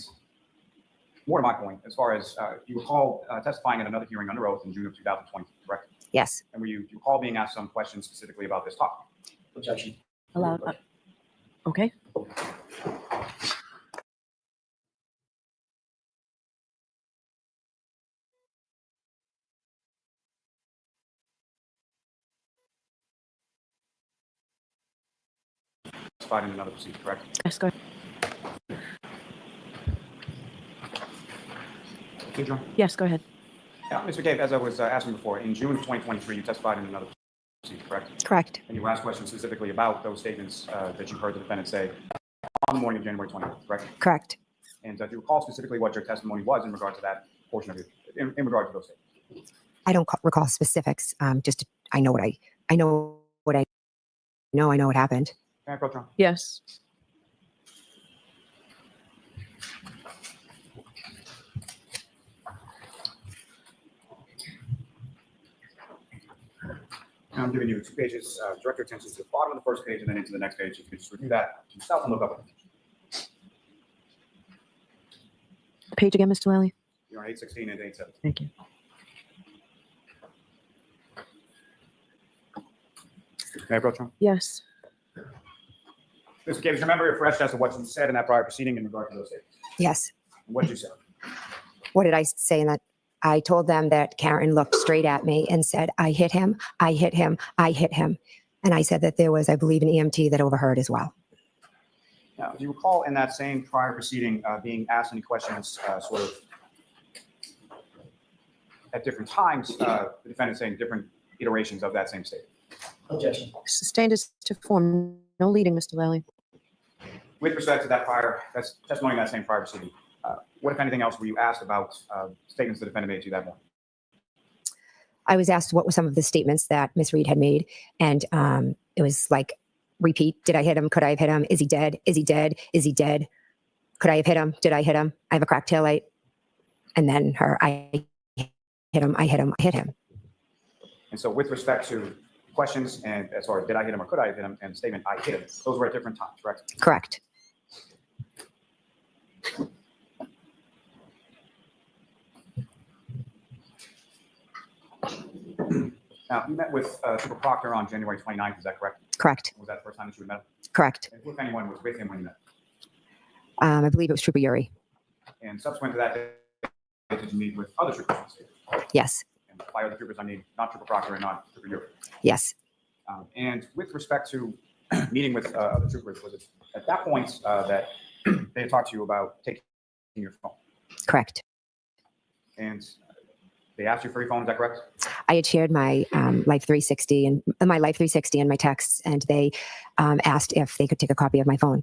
more to my point, as far as you recall testifying at another hearing under oath in June of 2020, correct? Yes. And you recall being asked some questions specifically about this topic? Objection. Allowed. Okay. Testified in another proceeding, correct? Yes, go ahead. Ceredigion? Yes, go ahead. Yeah, Mr. Gabe, as I was asking before, in June of 2023, you testified in another proceeding, correct? Correct. And you were asked questions specifically about those statements that you heard the defendant say on the morning of January 20th, correct? Correct. And do you recall specifically what your testimony was in regard to that portion of it, in regard to those statements? I don't recall specifics. Just I know what I know what I know. I know what happened. Can I approach on? Yes. I'm giving you 2 pages. Direct your attention to the bottom of the first page and then into the next page. You can just review that yourself and look up. Page again, Mr. Lally. You're on 816 and 817. Thank you. Can I approach on? Yes. Mr. Gabe, is your memory refreshed as to what you said in that prior proceeding in regard to those statements? Yes. What did you say? What did I say in that? I told them that Karen looked straight at me and said, I hit him, I hit him, I hit him. And I said that there was, I believe, an EMT that overheard as well. Now, do you recall in that same prior proceeding being asked any questions sort of at different times, the defendant saying different iterations of that same statement? Objection. Sustained as to form. No leading, Mr. Lally. With respect to that that's testimony in that same prior proceeding, what, if anything else, were you asked about statements the defendant made to you that morning? I was asked what were some of the statements that Miss Reed had made. And it was like, repeat, did I hit him? Could I have hit him? Is he dead? Is he dead? Is he dead? Could I have hit him? Did I hit him? I have a cracked taillight. And then I hit him, I hit him, I hit him. And so with respect to questions and as far as did I hit him or could I have hit him and the statement I hit him, those were at different times, correct? Correct. Now, you met with Trooper Proctor on January 29th, is that correct? Correct. Was that the first time that you had met him? Correct. And who, if anyone, was with him when you met? I believe it was Trooper Yuri. And subsequent to that, did you meet with other troopers in the state? Yes. And by other troopers, I mean not Trooper Proctor and not Trooper Yuri. Yes. And with respect to meeting with other troopers, was it at that point that they had talked to you about taking your phone? Correct. And they asked you for your phone, is that correct? I had shared my Life 360 and my Life 360 and my texts, and they asked if they could take a copy of my phone.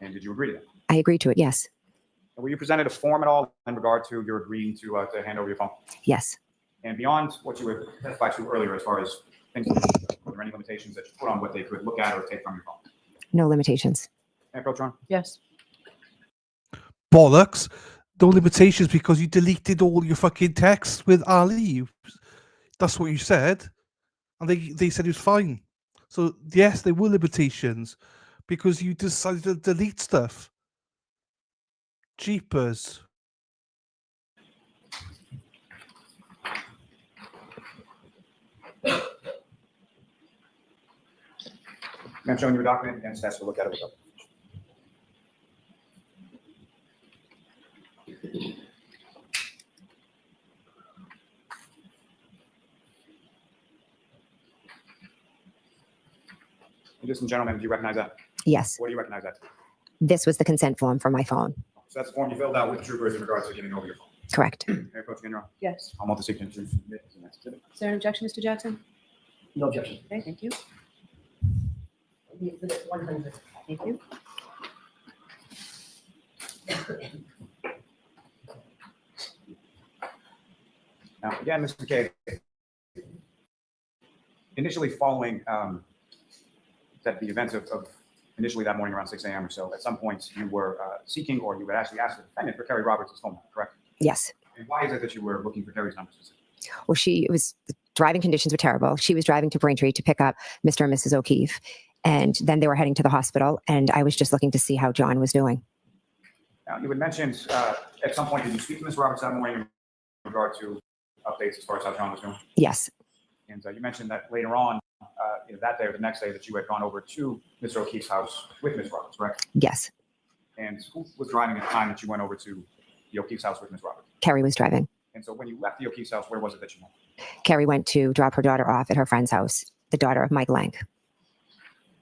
And did you agree to that? I agreed to it. Yes. And were you presented a form at all in regard to your agreeing to hand over your phone? Yes. And beyond what you were testified to earlier, as far as things, were there any limitations that you put on what they could look at or take from your phone? No limitations. And Approach on? Yes. Bollocks. No limitations because you deleted all your fucking texts with Ali. That's what you said. And they said it was fine. So, yes, there were limitations because you decided to delete stuff. Jeepers. I'm showing you a document and asked to look at it with us. Ladies and gentlemen, do you recognize that? Yes. What do you recognize that? This was the consent form for my phone. So that's the form you filled out with troopers in regards to getting over your phone. Correct. Mayor Pro Tem General, Yes. I'll move the signature. Is there an objection, Mr. Jackson? No objection. Okay, thank you. Exhibit 100. Thank you. Now, again, Mr. McKay, initially following that the events of initially that morning around 6 a.m. or so, at some point you were seeking or you had actually asked the defendant for Kerry Roberts' phone number, correct? Yes. And why is it that you were looking for Kerry's number specifically? Well, the driving conditions were terrible. She was driving to Braintree to pick up Mr. and Mrs. O'Keefe. And then they were heading to the hospital. And I was just looking to see how John was doing. Now, you had mentioned at some point, did you speak to Ms. Roberts that morning in regard to updates as far as how John was doing? Yes. And you mentioned that later on, that day or the next day, that you had gone over to Mr. O'Keefe's house with Ms. Roberts, correct? Yes. And who was driving at the time that you went over to the O'Keefe's house with Ms. Roberts? Carrie was driving. And so when you left the O'Keefe's house, where was it that you went? Carrie went to drop her daughter off at her friend's house, the daughter of Mike Lang.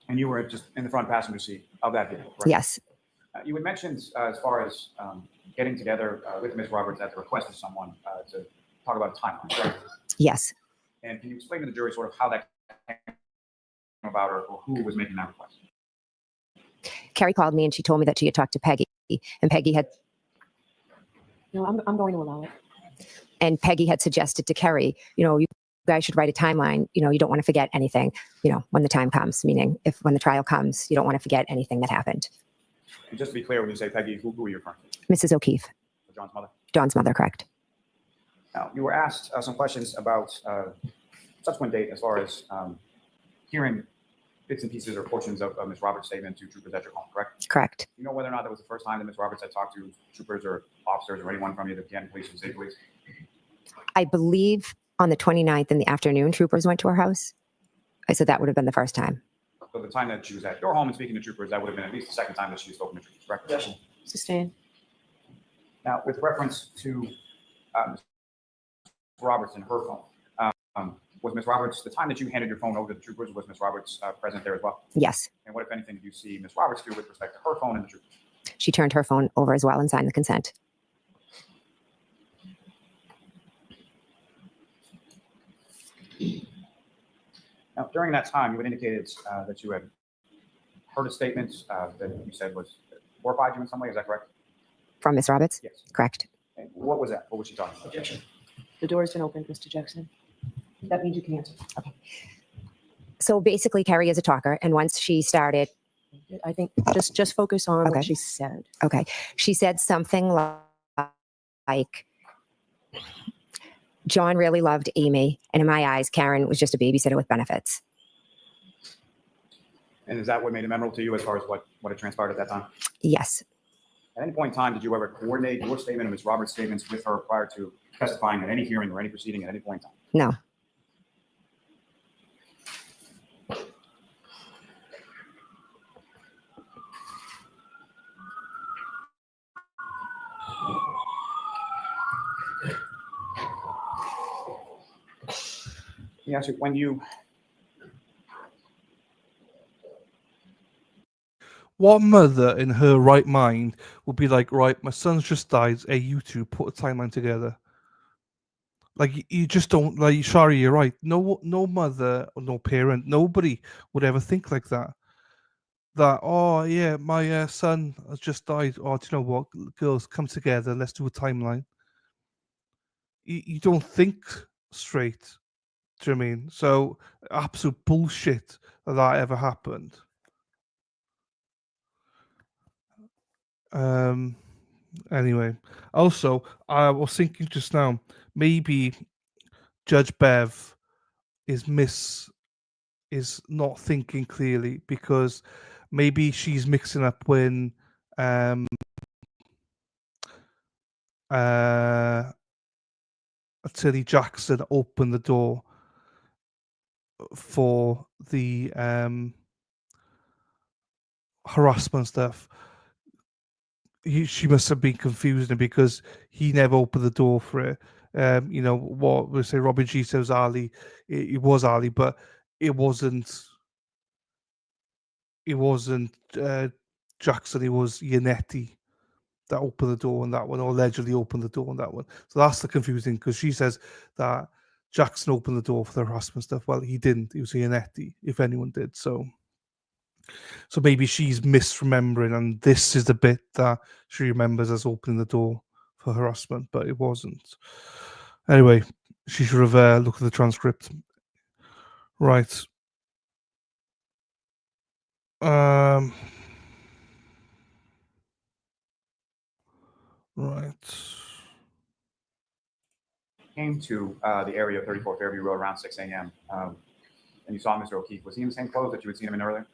And you were just in the front passenger seat of that vehicle, correct? Yes. You had mentioned as far as getting together with Ms. Roberts at the request of someone to talk about a timeline, correct? Yes. And can you explain to the jury sort of how that came about or who was making that request? Carrie called me and she told me that she had talked to Peggy, and Peggy had No, I'm going to allow it. suggested to Carrie, you guys should write a timeline. You don't want to forget anything, when the time comes, meaning when the trial comes, you don't want to forget anything that happened. And just to be clear, when you say Peggy, who are you referring to? Mrs. O'Keefe, John's mother? John's mother, correct. Now, you were asked some questions about subsequent date as far as hearing bits and pieces or portions of Ms. Roberts' statement to troopers at your home, correct? Correct. You know whether or not that was the first time that Ms. Roberts had talked to troopers or officers or anyone from either Canton Police or State Police? I believe on the 29th in the afternoon, troopers went to her house. I said that would have been the first time. So the time that she was at your home and speaking to troopers, that would have been at least the second time that she was spoken to troopers, correct? Objection. Sustained. Now, with reference to Ms. Roberts and her phone, was Ms. Roberts, the time that you handed your phone over to the troopers, was Ms. Roberts present there as well? Yes. And what, if anything, did you see Ms. Roberts do with respect to her phone and the troopers? She turned her phone over as well and signed the consent. Now, during that time, you had indicated that you had heard a statement that you said was horrified you in some way. Is that correct? From Miss Roberts? Yes. Correct. And what was that? What was she talking about? Objection. The door's been opened, Mr. Jackson. That means you can answer. So basically, Carrie is a talker. And once she started, I think just focus on Okay. what she said. okay, she said something like, John really loved Amy. And in my eyes, Karen was just a babysitter with benefits. And is that what made it memorable to you as far as what had transpired at that time? Yes. At any point in time, did you ever coordinate your statement and Ms. Roberts' statements with her prior to testifying at any hearing or any proceeding at any point in time? No. Let me ask you, when you What mother in her right mind would be like, right, my son's just died. Hey, you two put a timeline together. Like you just don't like. Sorry, you're right. No mother or no parent, nobody would ever think like that. That oh yeah, my son has just died. Oh, do you know what? Girls, come together. Let's do a timeline. You don't think straight. Do you know what I mean? So absolute bullshit that ever happened. Anyway, also I was thinking just now, maybe Judge Bev is not thinking clearly because maybe she's mixing up when Tilly Jackson opened the door for the harassment stuff. She must have been confusing because he never opened the door for it. What we say, Robin G says Ali, it was Ali, but it wasn't Jackson. It was Yannetti. that opened the door on that one, or allegedly opened the door on that one. So that's the confusing, because she says that Jackson opened the door for the harassment stuff. Well, he didn't. It was Iannetti, if anyone did. So maybe she's misremembering, and this is the bit that she remembers as opening the door for harassment, but it wasn't. Anyway, she should have looked at the transcript. Right. Right. Came to the area of 34 Fairview Road around 6 a.m. And you saw Mr. O'Keefe. Was he in the same clothes that you had seen him in earlier?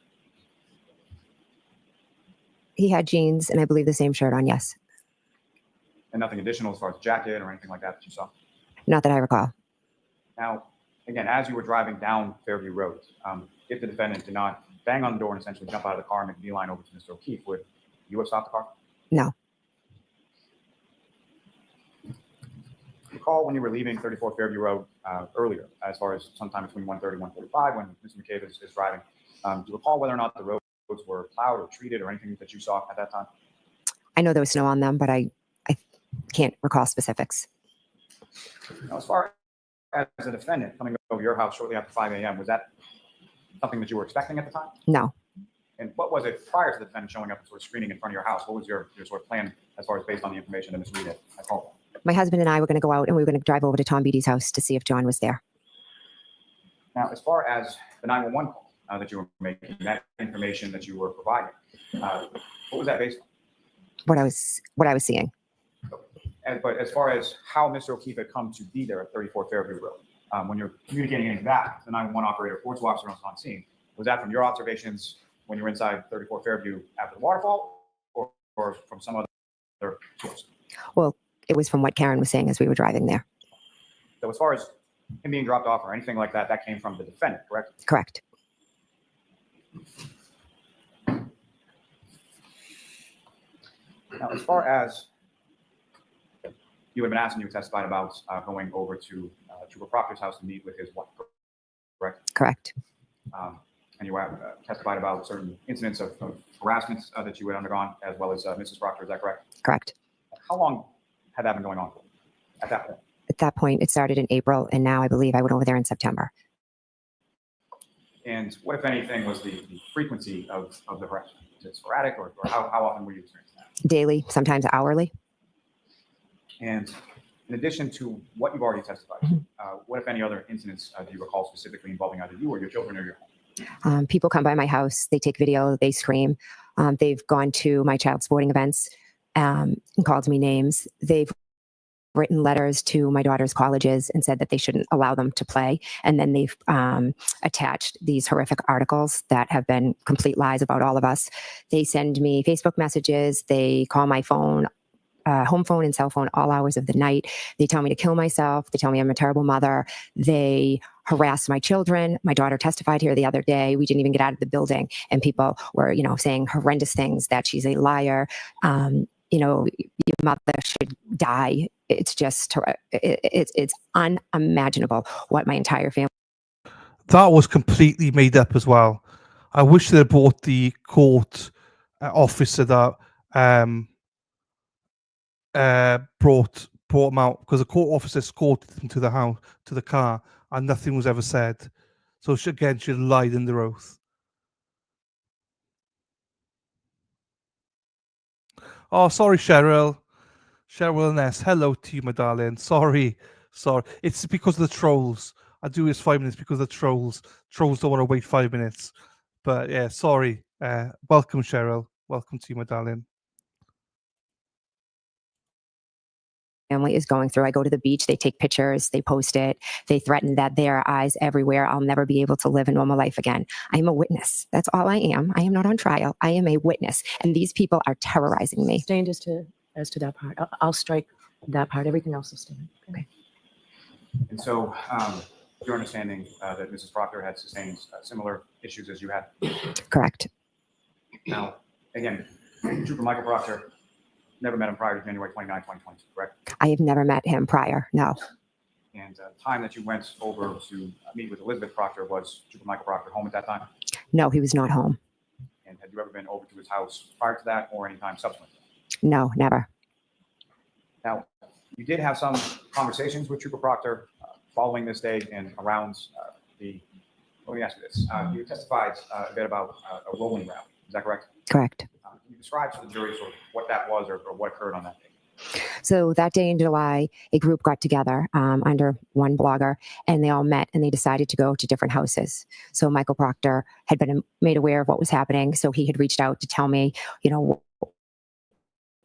He had jeans and I believe the same shirt on, yes. And nothing additional as far as jacket or anything like that you saw? Not that I recall. Now, again, as you were driving down Fairview Road, if the defendant did not bang on the door and essentially jump out of the car and make a beeline over to Mr. O'Keefe, would you have stopped the car? No. Recall when you were leaving 34 Fairview Road earlier, as far as sometime between 1:30 and 1:45 when Mr. McCabe is driving. Do you recall whether or not the roads were plowed or treated or anything that you saw at that time? I know there was snow on them, but I can't recall specifics. Now, as far as a defendant coming over your house shortly after 5 a.m., was that something that you were expecting at the time? No. And what was it prior to the defendant showing up and sort of screening in front of your house? What was your sort of plan as far as based on the information that Ms. Reed had called? My husband and I were going to go out and we were going to drive over to Tom Beatty's house to see if John was there. Now, as far as the 911 call that you were making, that information that you were providing, what was that based on? What I was seeing. But as far as how Mr. O'Keefe had come to be there at 34 Fairview Road, when you're communicating that, the 911 operator, force officer on scene, was that from your observations when you were inside 34 Fairview after the waterfall, or from some other source? Well, it was from what Karen was saying as we were driving there. So as far as him being dropped off or anything like that, that came from the defendant, correct? Correct. Now, as far as you had been asked and you testified about going over to Trooper Proctor's house to meet with his wife, correct? Correct. And you testified about certain incidents of harassment that you had undergone, as well as Mrs. Proctor, is that correct? Correct. How long had that been going on for at that point? At that point, it started in April, and now I believe I went over there in September. And what, if anything, was the frequency of the harassment? Was it sporadic, or how often were you experiencing that? Daily, sometimes hourly. And in addition to what you've already testified to, what, if any, other incidents do you recall specifically involving either you or your children or your home? People come by my house, they take video, they scream. They've gone to my child sporting events and called me names. They've written letters to my daughter's colleges and said that they shouldn't allow them to play. And then they've attached these horrific articles that have been complete lies about all of us. They send me Facebook messages. They call my phone, home phone and cell phone, all hours of the night. They tell me to kill myself. They tell me I'm a terrible mother. They harass my children. My daughter testified here the other day. We didn't even get out of the building, and people were, saying horrendous things, that she's a liar. Your mother should die. It's just, it's unimaginable what my entire family. That was completely made up as well. I wish they brought the court officer that brought him out, because the court officer escorted him to the house, to the car, and nothing was ever said. So she lied in their oath. Oh, sorry, Cheryl and S. Hello to you, my darling. Sorry. It's because of the trolls. I do this 5 minutes because of the trolls. Trolls don't want to wait 5 minutes. But yeah, sorry. Welcome, Cheryl. Welcome to you, my darling. Family is going through. I go to the beach, they take pictures, they post it, they threaten that there are eyes everywhere. I'll never be able to live a normal life again. I am a witness. That's all I am. I am not on trial. I am a witness. And these people are terrorizing me. Sustained as to that part. I'll strike that part. Everything else is stand. Okay. And so, your understanding that Mrs. Proctor had sustained similar issues as you had? Correct. Now, again, Trooper Michael Proctor, never met him prior to January 29, 2022, correct? I have never met him prior, no. And the time that you went over to meet with Elizabeth Proctor, was Trooper Michael Proctor home at that time? No, he was not home. And had you ever been over to his house prior to that, or any time subsequent? No, never. Now, you did have some conversations with Trooper Proctor following this day and around let me ask you this. You testified a bit about a rolling rally. Is that correct? Correct. Can you describe to the jury sort of what that was or what occurred on that day? So that day in July, a group got together under one blogger, and they all met and they decided to go to different houses. So Michael Proctor had been made aware of what was happening. So he had reached out to tell me,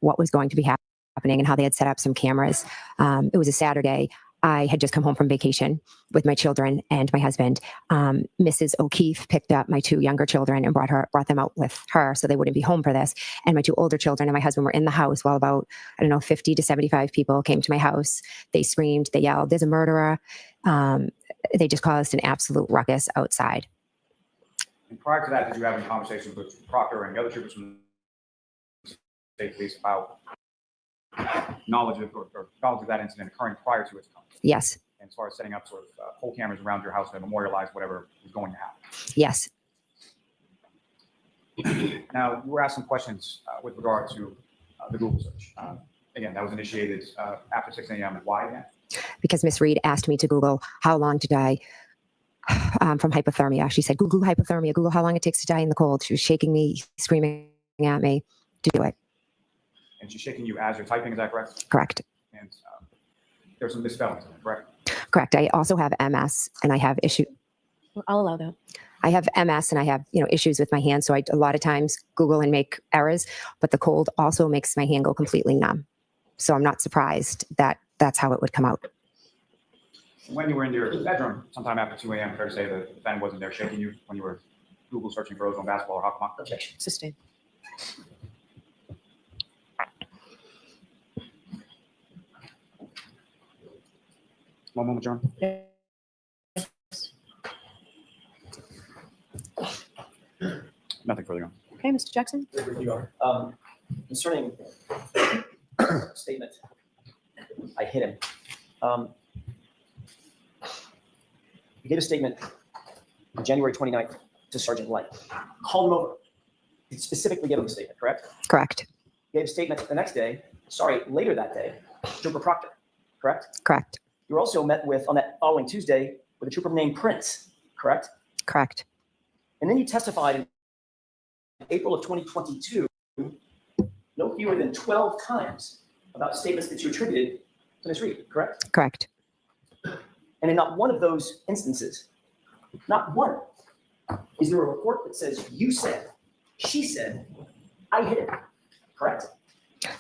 what was going to be happening and how they had set up some cameras. It was a Saturday. I had just come home from vacation with my children and my husband. Mrs. O'Keefe picked up my two younger children and brought them out with her so they wouldn't be home for this. And my two older children and my husband were in the house while about, 50 to 75 people came to my house. They screamed, they yelled, "There's a murderer." They just caused an absolute ruckus outside. And prior to that, did you have any conversations with Proctor and the other troopers from the state police about knowledge of that incident occurring prior to its coming? Yes. And as far as setting up sort of pole cameras around your house to memorialize whatever was going to happen. Yes. Now, you were asked some questions with regard to the Google search. Again, that was initiated after 6 a.m. Why again? Because Miss Reed asked me to Google how long to die from hypothermia. She said, Google hypothermia, Google how long it takes to die in the cold. She was shaking me, screaming at me to do it. And she's shaking you as you're typing, is that correct? Correct. And there's some misspellings, correct? Correct. I also have MS and I have issue. I'll allow that. I have MS and I have, issues with my hands. So I a lot of times Google and make errors, but the cold also makes my hand go completely numb. So I'm not surprised that that's how it would come out. When you were in your bedroom sometime after 2 a.m., fair to say the defendant wasn't there shaking you when you were Google searching for Ozone basketball or hockey? Objection. Sustained. One moment, John. Nothing further on. Okay, Mr. Jackson. Concerning statement, I hit him. He gave a statement on January 29th to Sergeant Light. Called him over. He specifically gave him a statement, correct? Correct. He gave a statement the next day, later that day, Trooper Proctor, correct? Correct. You were also met with, on that following Tuesday, with a trooper named Prince, correct? Correct. And then you testified in April of 2022, no fewer than 12 times about statements that you attributed to Ms. Reed, correct? Correct. And in not one of those instances, not one, is there a report that says you said, she said, I hit him, correct?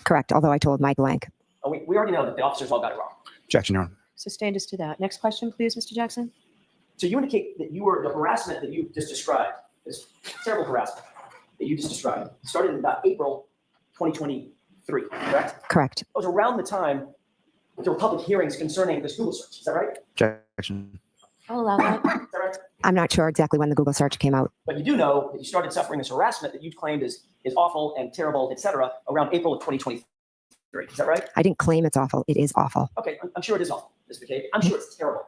Correct. Although I told Mike blank. Oh, we already know that the officers all got it wrong. Objection, Your Honor. Sustained as to that. Next question, please, Mr. Jackson. So you indicate that you were, the harassment that you just described, this terrible harassment that you just described, started in about April 2023, correct? Correct. It was around the time that there were public hearings concerning this Google search. Is that right? Objection. I'll allow that. Is that right? I'm not sure exactly when the Google search came out. But you do know that you started suffering this harassment that you claimed is awful and terrible, et cetera, around April of 2023. Is that right? I didn't claim it's awful. It is awful. Okay, I'm sure it is awful, Ms. McCabe. I'm sure it's terrible.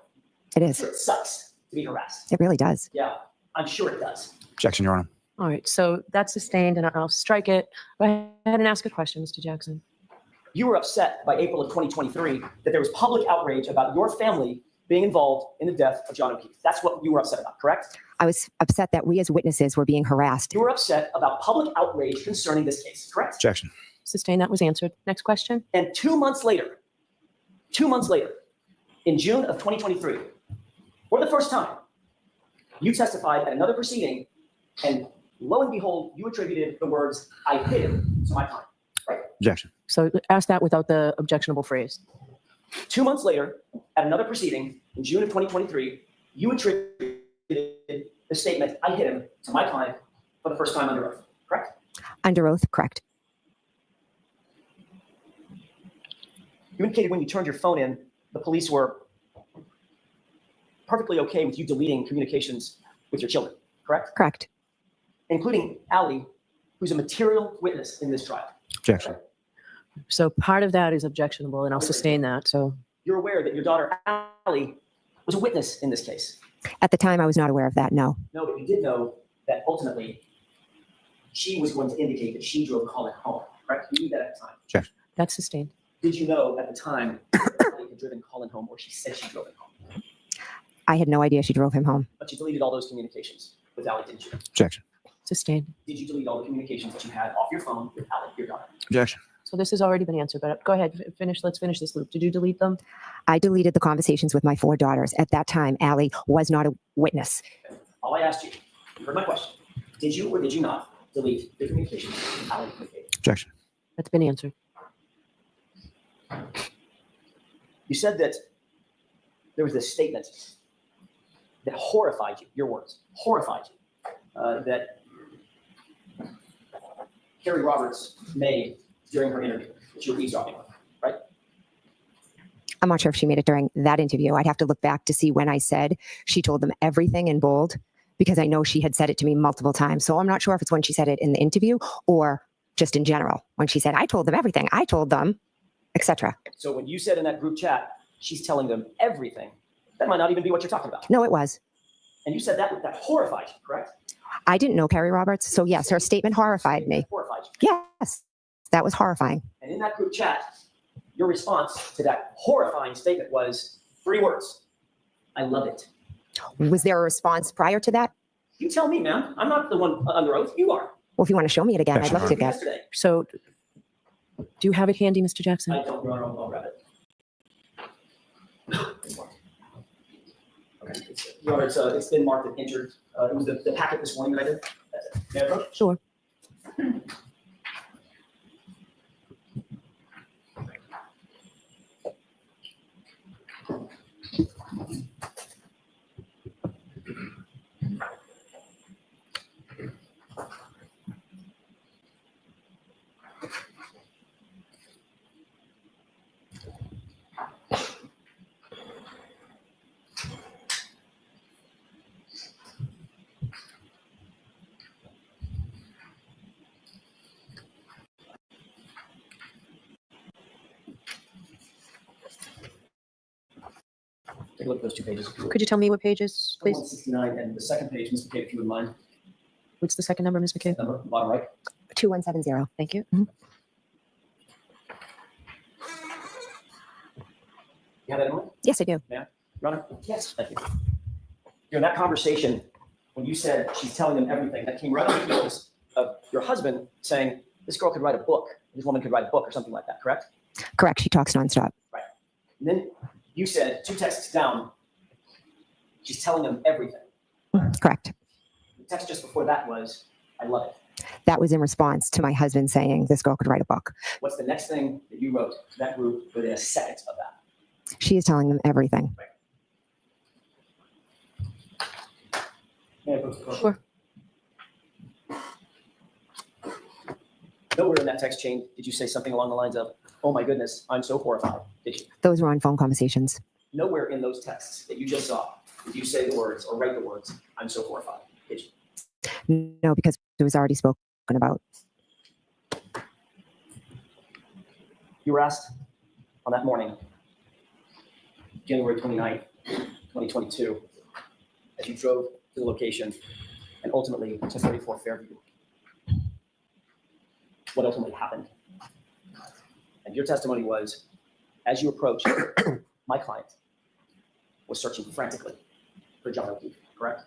It I'm is. sure it sucks to be harassed. It really does. Yeah, I'm sure it does. Objection, Your Honor. All right, so that's sustained, and I'll strike it. Go ahead and ask a question, Mr. Jackson. You were upset by April of 2023 that there was public outrage about your family being involved in the death of John O'Keefe. That's what you were upset about, correct? I was upset that we as witnesses were being harassed. You were upset about public outrage concerning this case, correct? Objection. Sustained, that was answered. Next question. And 2 months later, in June of 2023, for the first time, you testified at another proceeding, and lo and behold, you attributed the words, I hit him, to my client, right? Objection. So ask that without the objectionable phrase. 2 months later, at another proceeding, in June of 2023, you attributed the statement, I hit him, to my client for the first time under oath, correct? Under oath, correct. You indicated when you turned your phone in, the police were perfectly okay with you deleting communications with your children, correct? Correct. Including Allie, who's a material witness in this trial. Objection. So part of that is objectionable, and I'll sustain that. So You're aware that your daughter Allie was a witness in this case. At the time, I was not aware of that. No. No, but you did know that ultimately she was going to indicate that she drove Colin home, correct? You knew that at the time. Objection. That's sustained. Did you know at the time that Allie had driven Colin home, or she said she drove him home? I had no idea she drove him home. But you deleted all those communications with Allie, didn't you? Objection. Sustained. Did you delete all the communications that you had off your phone with Allie, your daughter? Objection. So this has already been answered, but go ahead, finish. Let's finish this loop. Did you delete them? I deleted the conversations with my 4 daughters. At that time, Allie was not a witness. All I asked you, you heard my question. Did you or did you not delete the communications with Allie McCabe? Objection. That's been answered. You said that there was this statement that horrified you, your words, horrified you, that Carrie Roberts made during her interview that you were eavesdropping on, right? I'm not sure if she made it during that interview. I'd have to look back to see when I said she told them everything in bold, because I know she had said it to me multiple times. So I'm not sure if it's when she said it in the interview or just in general, when she said, I told them everything. I told them, etc. So when you said in that group chat, she's telling them everything, that might not even be what you're talking about. No, it was. And you said that horrified you, correct? I didn't know Carrie Roberts. So yes, her statement horrified me. Horrified you. Yes, that was horrifying. And in that group chat, your response to that horrifying statement was 3 words. I love it. Was there a response prior to that? You tell me, ma'am. I'm not the one under oath. You are. Well, if you want to show me it again, I'd love to get. Yesterday. So do you have it handy, Mr. Jackson? I don't, Your Honor. I'll grab it. Okay. Your Honor, it's been marked and entered. It was the packet this morning that I did. That's it. May I approach? Sure. Take a look at those 2 pages. Could you tell me what pages, please? 169 and the second page, Ms. McCabe, if you would mind. What's the second number, Ms. McCabe? Number, bottom right. 2170. Thank you. You have that in mind? Yes, I do. Your Honor? Yes. Thank you. During that conversation, when you said she's telling them everything, that came right on the heels of your husband saying, this girl could write a book, this woman could write a book or something like that, correct? Correct. She talks nonstop. Right. And then you said 2 texts down, she's telling them everything. Correct. The text just before that was, I love it. That was in response to my husband saying this girl could write a book. What's the next thing that you wrote to that group within a second of that? She is telling them everything. May I approach the question? Sure. Nowhere in that text chain did you say something along the lines of, oh my goodness, I'm so horrified, did you? Those were on phone conversations. Nowhere in those texts that you just saw did you say the words or write the words, I'm so horrified, did you? No, because it was already spoken about. You were asked on that morning, January 29th, 2022, as you drove to the location and ultimately to 34 Fairview. What ultimately happened? And your testimony was, as you approached, my client was searching frantically for John O'Keefe, correct?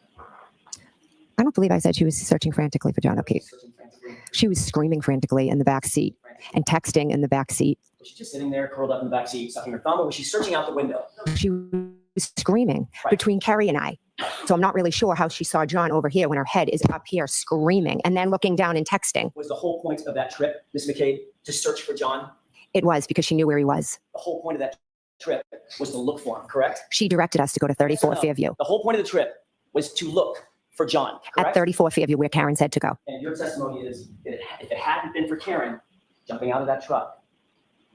I don't believe I said she was searching frantically for John O'Keefe. Searching frantically. She was screaming frantically in the back seat and texting in the back seat. Was she just sitting there, curled up in the back seat, sucking her thumb, or was she searching out the window? She was screaming Right. between Carrie and I. So I'm not really sure how she saw John over here when her head is up here screaming and then looking down and texting. Was the whole point of that trip, Ms. McCabe, to search for John? It was because she knew where he was. The whole point of that trip was to look for him, correct? She directed us to go to 34 No. Fairview. The whole point of the trip was to look for John, correct? At 34 Fairview, where Karen said to go. And your testimony is that if it hadn't been for Karen jumping out of that truck,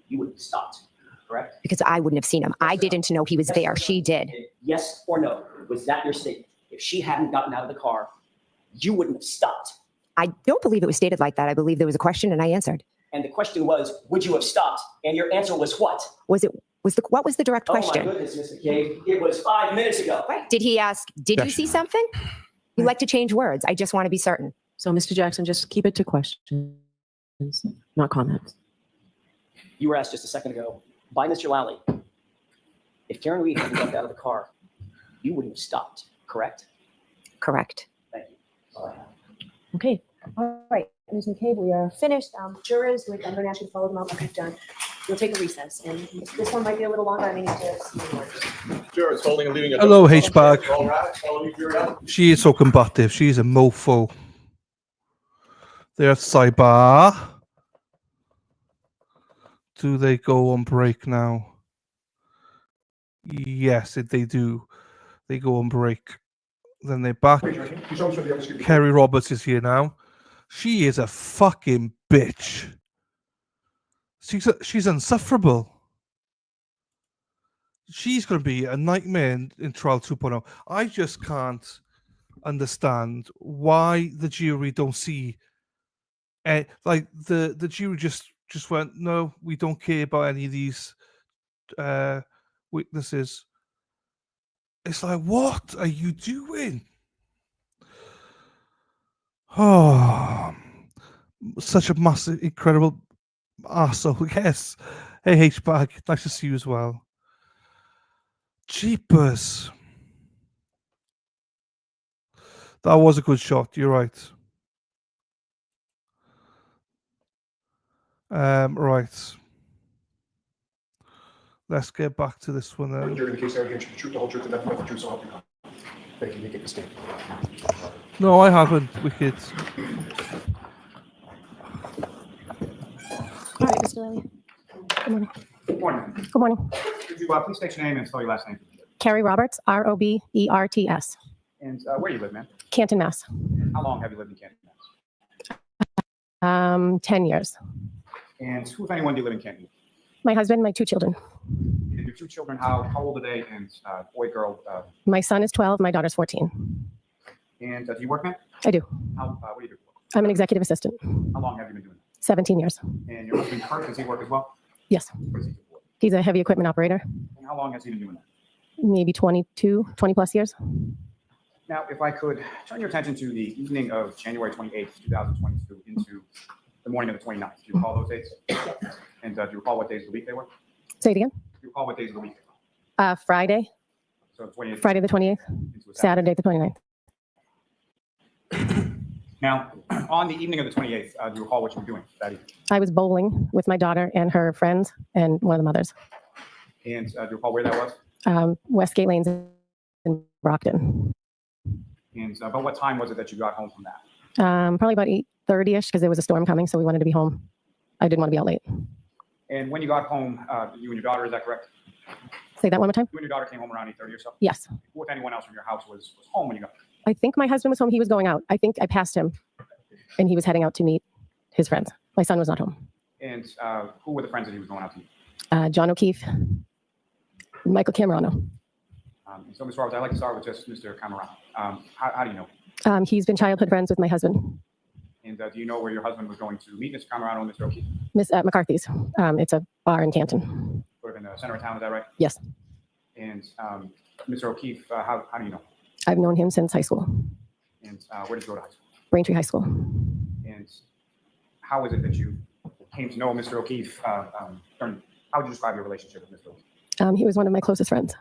you would have stopped, correct? Because I wouldn't have seen him. I didn't know he was there. She did. Yes or no? Was that your statement? If she hadn't gotten out of the car, you wouldn't have stopped. I don't believe it was stated like that. I believe there was a question and I answered. And the question was, would you have stopped? And your answer was what? What was the direct question? Oh my goodness, Ms. McCabe, it was 5 minutes ago. Did he ask, did you see something? You like to change words. I just want to be certain. So, Mr. Jackson, just keep it to question. not comments. You were asked just a second ago by Mr. Lally if Karen Reed hadn't jumped out of the car, you wouldn't have stopped, correct? Correct. Thank you. That's all I have. Okay. All right, Ms. McCabe, we are finished. Jurors, I'm going to ask you to follow them up like we've done. We'll take a recess, and this one might be a little longer. I may need to see the words. Jurors holding and leaving. Hello, H-Bag. All right, follow me, period out. She is so combative. She's a mofo. There's sidebar. Do they go on break now? Yes, they do. They go on break. Then they're back. He's always been the other Kerry Roberts is here now. She is a fucking bitch. She's insufferable. She's going to be a nightmare in trial 2.0. I just can't understand why the jury don't see, like the jury just went, no, we don't care about any of these witnesses. It's like, what are you doing? Oh, such a massive, incredible arsehole, yes. Hey, H-Bag, nice to see you as well. Jeepers. That was a good shot, you're right. Right. Let's get back to this one then. During the case against the truth, the whole truth, and nothing but the truth, so help you God. Thank you. You get the stand. No, I haven't, Wicked. All right, Mr. Lally. Good morning. Good morning. Good morning. Could you please state your name and spell your last name? Carrie Roberts, Roberts. And where do you live, ma'am? Canton, Mass. How long have you lived in Canton, Mass? 10 years. And who, if anyone, do you live in Canton? My husband, my 2 children. And your 2 children, how old are they? And boy, girl? My son is 12, my daughter's 14. And do you work, ma'am? I do. What do you do? I'm an executive assistant. How long have you been doing that? 17 years. And your husband, Kurt, does he work as well? Yes. What does he do for work? He's a heavy equipment operator. And how long has he been doing that? Maybe 20 plus years. Now, if I could turn your attention to the evening of January 28th, 2022 into the morning of the 29th. Do you recall those dates? And do you recall what days of the week they were? Say it again. Do you recall what days of the week they were? Friday, So 28th. Friday the 28th, into a Saturday. Saturday the 29th. Now, on the evening of the 28th, do you recall what you were doing that evening? I was bowling with my daughter and her friends and one of the mothers. And do you recall where that was? Westgate Lanes in Brockton. And about what time was it that you got home from that? Probably about 8:30ish because there was a storm coming, so we wanted to be home. I didn't want to be out late. And when you got home, you and your daughter, is that correct? Say that one more time. You and your daughter came home around 8:30 or so? Yes. Who, if anyone else from your house, was home when you got home? I think my husband was home. He was going out. I think I passed him and he was heading out to meet his friends. My son was not home. And who were the friends that he was going out to meet? John O'Keefe, Michael Camerano. So, Ms. Roberts, I'd like to start with just Mr. Camerano. How do you know? He's been childhood friends with my husband. And do you know where your husband was going to meet Mr. Camerano and Mr. O'Keefe? Miss at McCarthy's. It's a bar in Canton. Sort of in the center of town, is that right? Yes. And Mr. O'Keefe, how do you know? I've known him since high school, And where did you go to high school? Braintree High School. And how is it that you came to know Mr. O'Keefe? How would you describe your relationship with Mr. O'Keefe? He was one of my closest friends.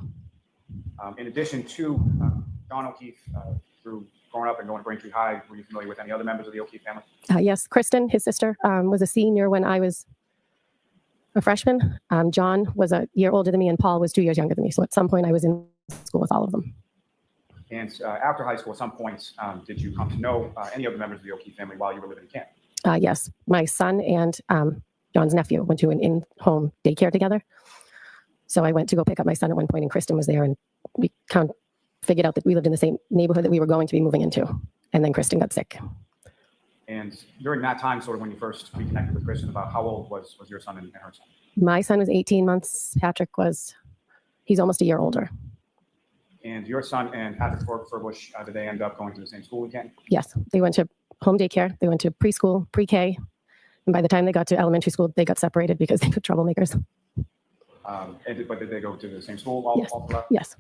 In addition to John O'Keefe, through growing up and going to Braintree High, were you familiar with any other members of the O'Keefe family? Yes, Kristen, his sister, was a senior when I was a freshman. John was a year older than me, and Paul was 2 years younger than me. So at some point, I was in school with all of them. And after high school, at some point, did you come to know any of the members of the O'Keefe family while you were living in Canton? Yes, my son and John's nephew went to an in-home daycare together. So I went to go pick up my son at one point, and Kristen was there, and we kind of figured out that we lived in the same neighborhood that we were going to be moving into. And then Kristen got sick. And during that time, sort of when you first reconnected with Kristen, about how old was your son and her son? My son was 18 months. Patrick he's almost a year older. And your son and Patrick Furbush, did they end up going to the same school again? Yes, they went to home daycare. They went to preschool, pre-K. And by the time they got to elementary school, they got separated because they were troublemakers. But did they go to the same school Yes. all throughout? Yes.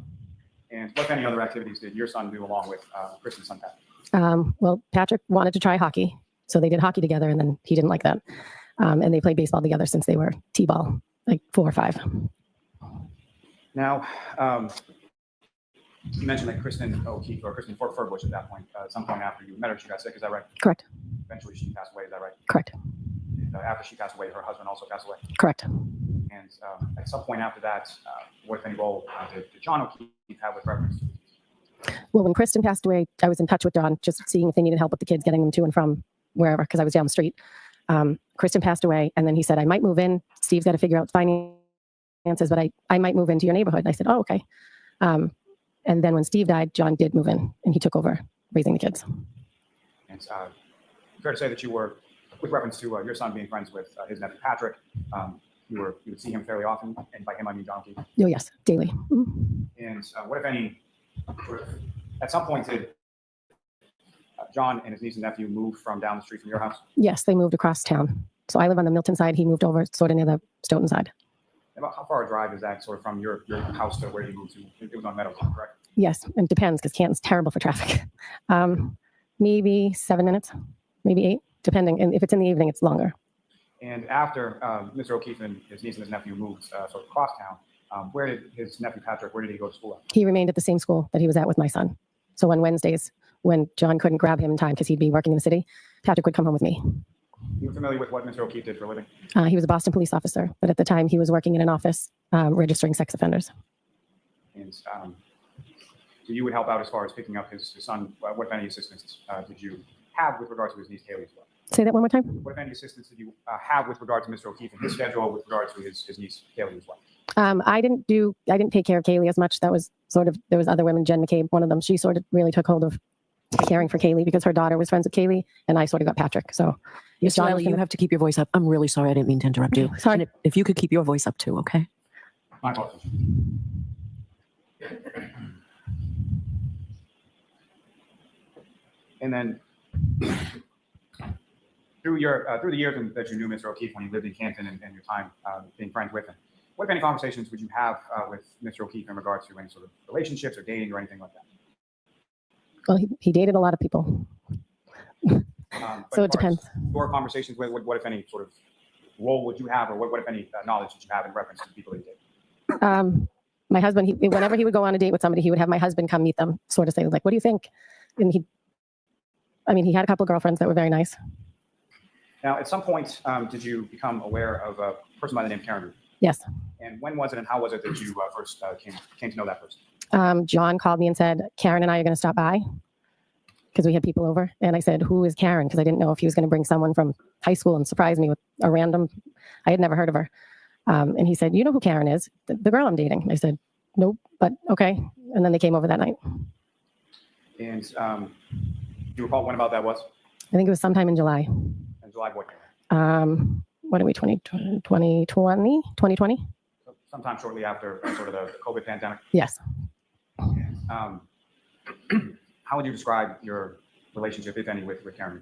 And what any other activities did your son do along with Kristen's son, Patrick? Well, Patrick wanted to try hockey. So they did hockey together, and then he didn't like that. And they played baseball together since they were t-ball, like 4 or 5. Now, you mentioned that Kristen O'Keefe or Kristen Furbush at that point, at some point after you met her, she got sick. Is that right? Correct. Eventually, she passed away. Is that right? Correct. After she passed away, her husband also passed away. Correct. And at some point after that, what, if any, role did John O'Keefe have with reference to? Well, when Kristen passed away, I was in touch with John, just seeing if they needed help with the kids, getting them to and from wherever, because I was down the street. Kristen passed away, and then he said, I might move in. Steve's got to figure out finances, but I might move into your neighborhood. And I said, oh, okay. And then when Steve died, John did move in, and he took over raising the kids. And fair to say that you were, with reference to your son being friends with his nephew Patrick, you would see him fairly often, and by him I mean John O'Keefe. Oh, yes, daily. Mm-hmm. And what, if any, at some point did John and his niece and nephew move from down the street from your house? Yes, they moved across town. So I live on the Milton side. He moved over sort of near the Stoughton side. About how far a drive is that sort of from your house to where you moved to? It was on Meadows, correct? Yes, it depends because Canton's terrible for traffic. Maybe 7 minutes, maybe 8, depending. And if it's in the evening, it's longer. And after Mr. O'Keefe and his niece and his nephew moved sort of across town, where did his nephew Patrick, where did he go to school at? He remained at the same school that he was at with my son. So on Wednesdays, when John couldn't grab him in time because he'd be working in the city, Patrick would come home with me. You familiar with what Mr. O'Keefe did for a living? He was a Boston police officer, but at the time he was working in an office registering sex offenders. And so you would help out as far as picking up his son. What, if any, assistance did you have with regard to his niece Haley as well? Say that one more time. What, if any, assistance did you have with regard to Mr. O'Keefe and his schedule with regard to his niece Haley as well? I didn't take care of Kaylee as much. That was sort of, there was other women, Jen McCabe, one of them. She sort of really took hold of caring for Kaylee because her daughter was friends with Kaylee, and I sort of got Patrick. So Yes, Riley, you have to keep your voice up. I'm really sorry. I didn't mean to interrupt you. Sorry. And if you could keep your voice up too, okay? My apologies. And then through the years that you knew Mr. O'Keefe when you lived in Canton and your time being friends with him, what, if any, conversations would you have with Mr. O'Keefe in regards to any sort of relationships or dating or anything like that? Well, he dated a lot of people. So it depends. Your conversations with what, if any, sort of role would you have, or what, if any, knowledge did you have in reference to people that you date? My husband, whenever he would go on a date with somebody, he would have my husband come meet them, sort of say, like, what do you think? And he had a couple of girlfriends that were very nice. Now, at some point, did you become aware of a person by the name Karen? Yes. And when was it and how was it that you first came to know that person? John called me and said, Karen and I are going to stop by because we had people over. And I said, who is Karen? Because I didn't know if he was going to bring someone from high school and surprise me with a random, I had never heard of her. And he said, you know who Karen is? The girl I'm dating. I said, nope, but okay. And then they came over that night. And do you recall when about that was? I think it was sometime in July. In July, what year? What are we, 2020? So sometime shortly after sort of the COVID pandemic? Yes. How would you describe your relationship, if any, with Karen?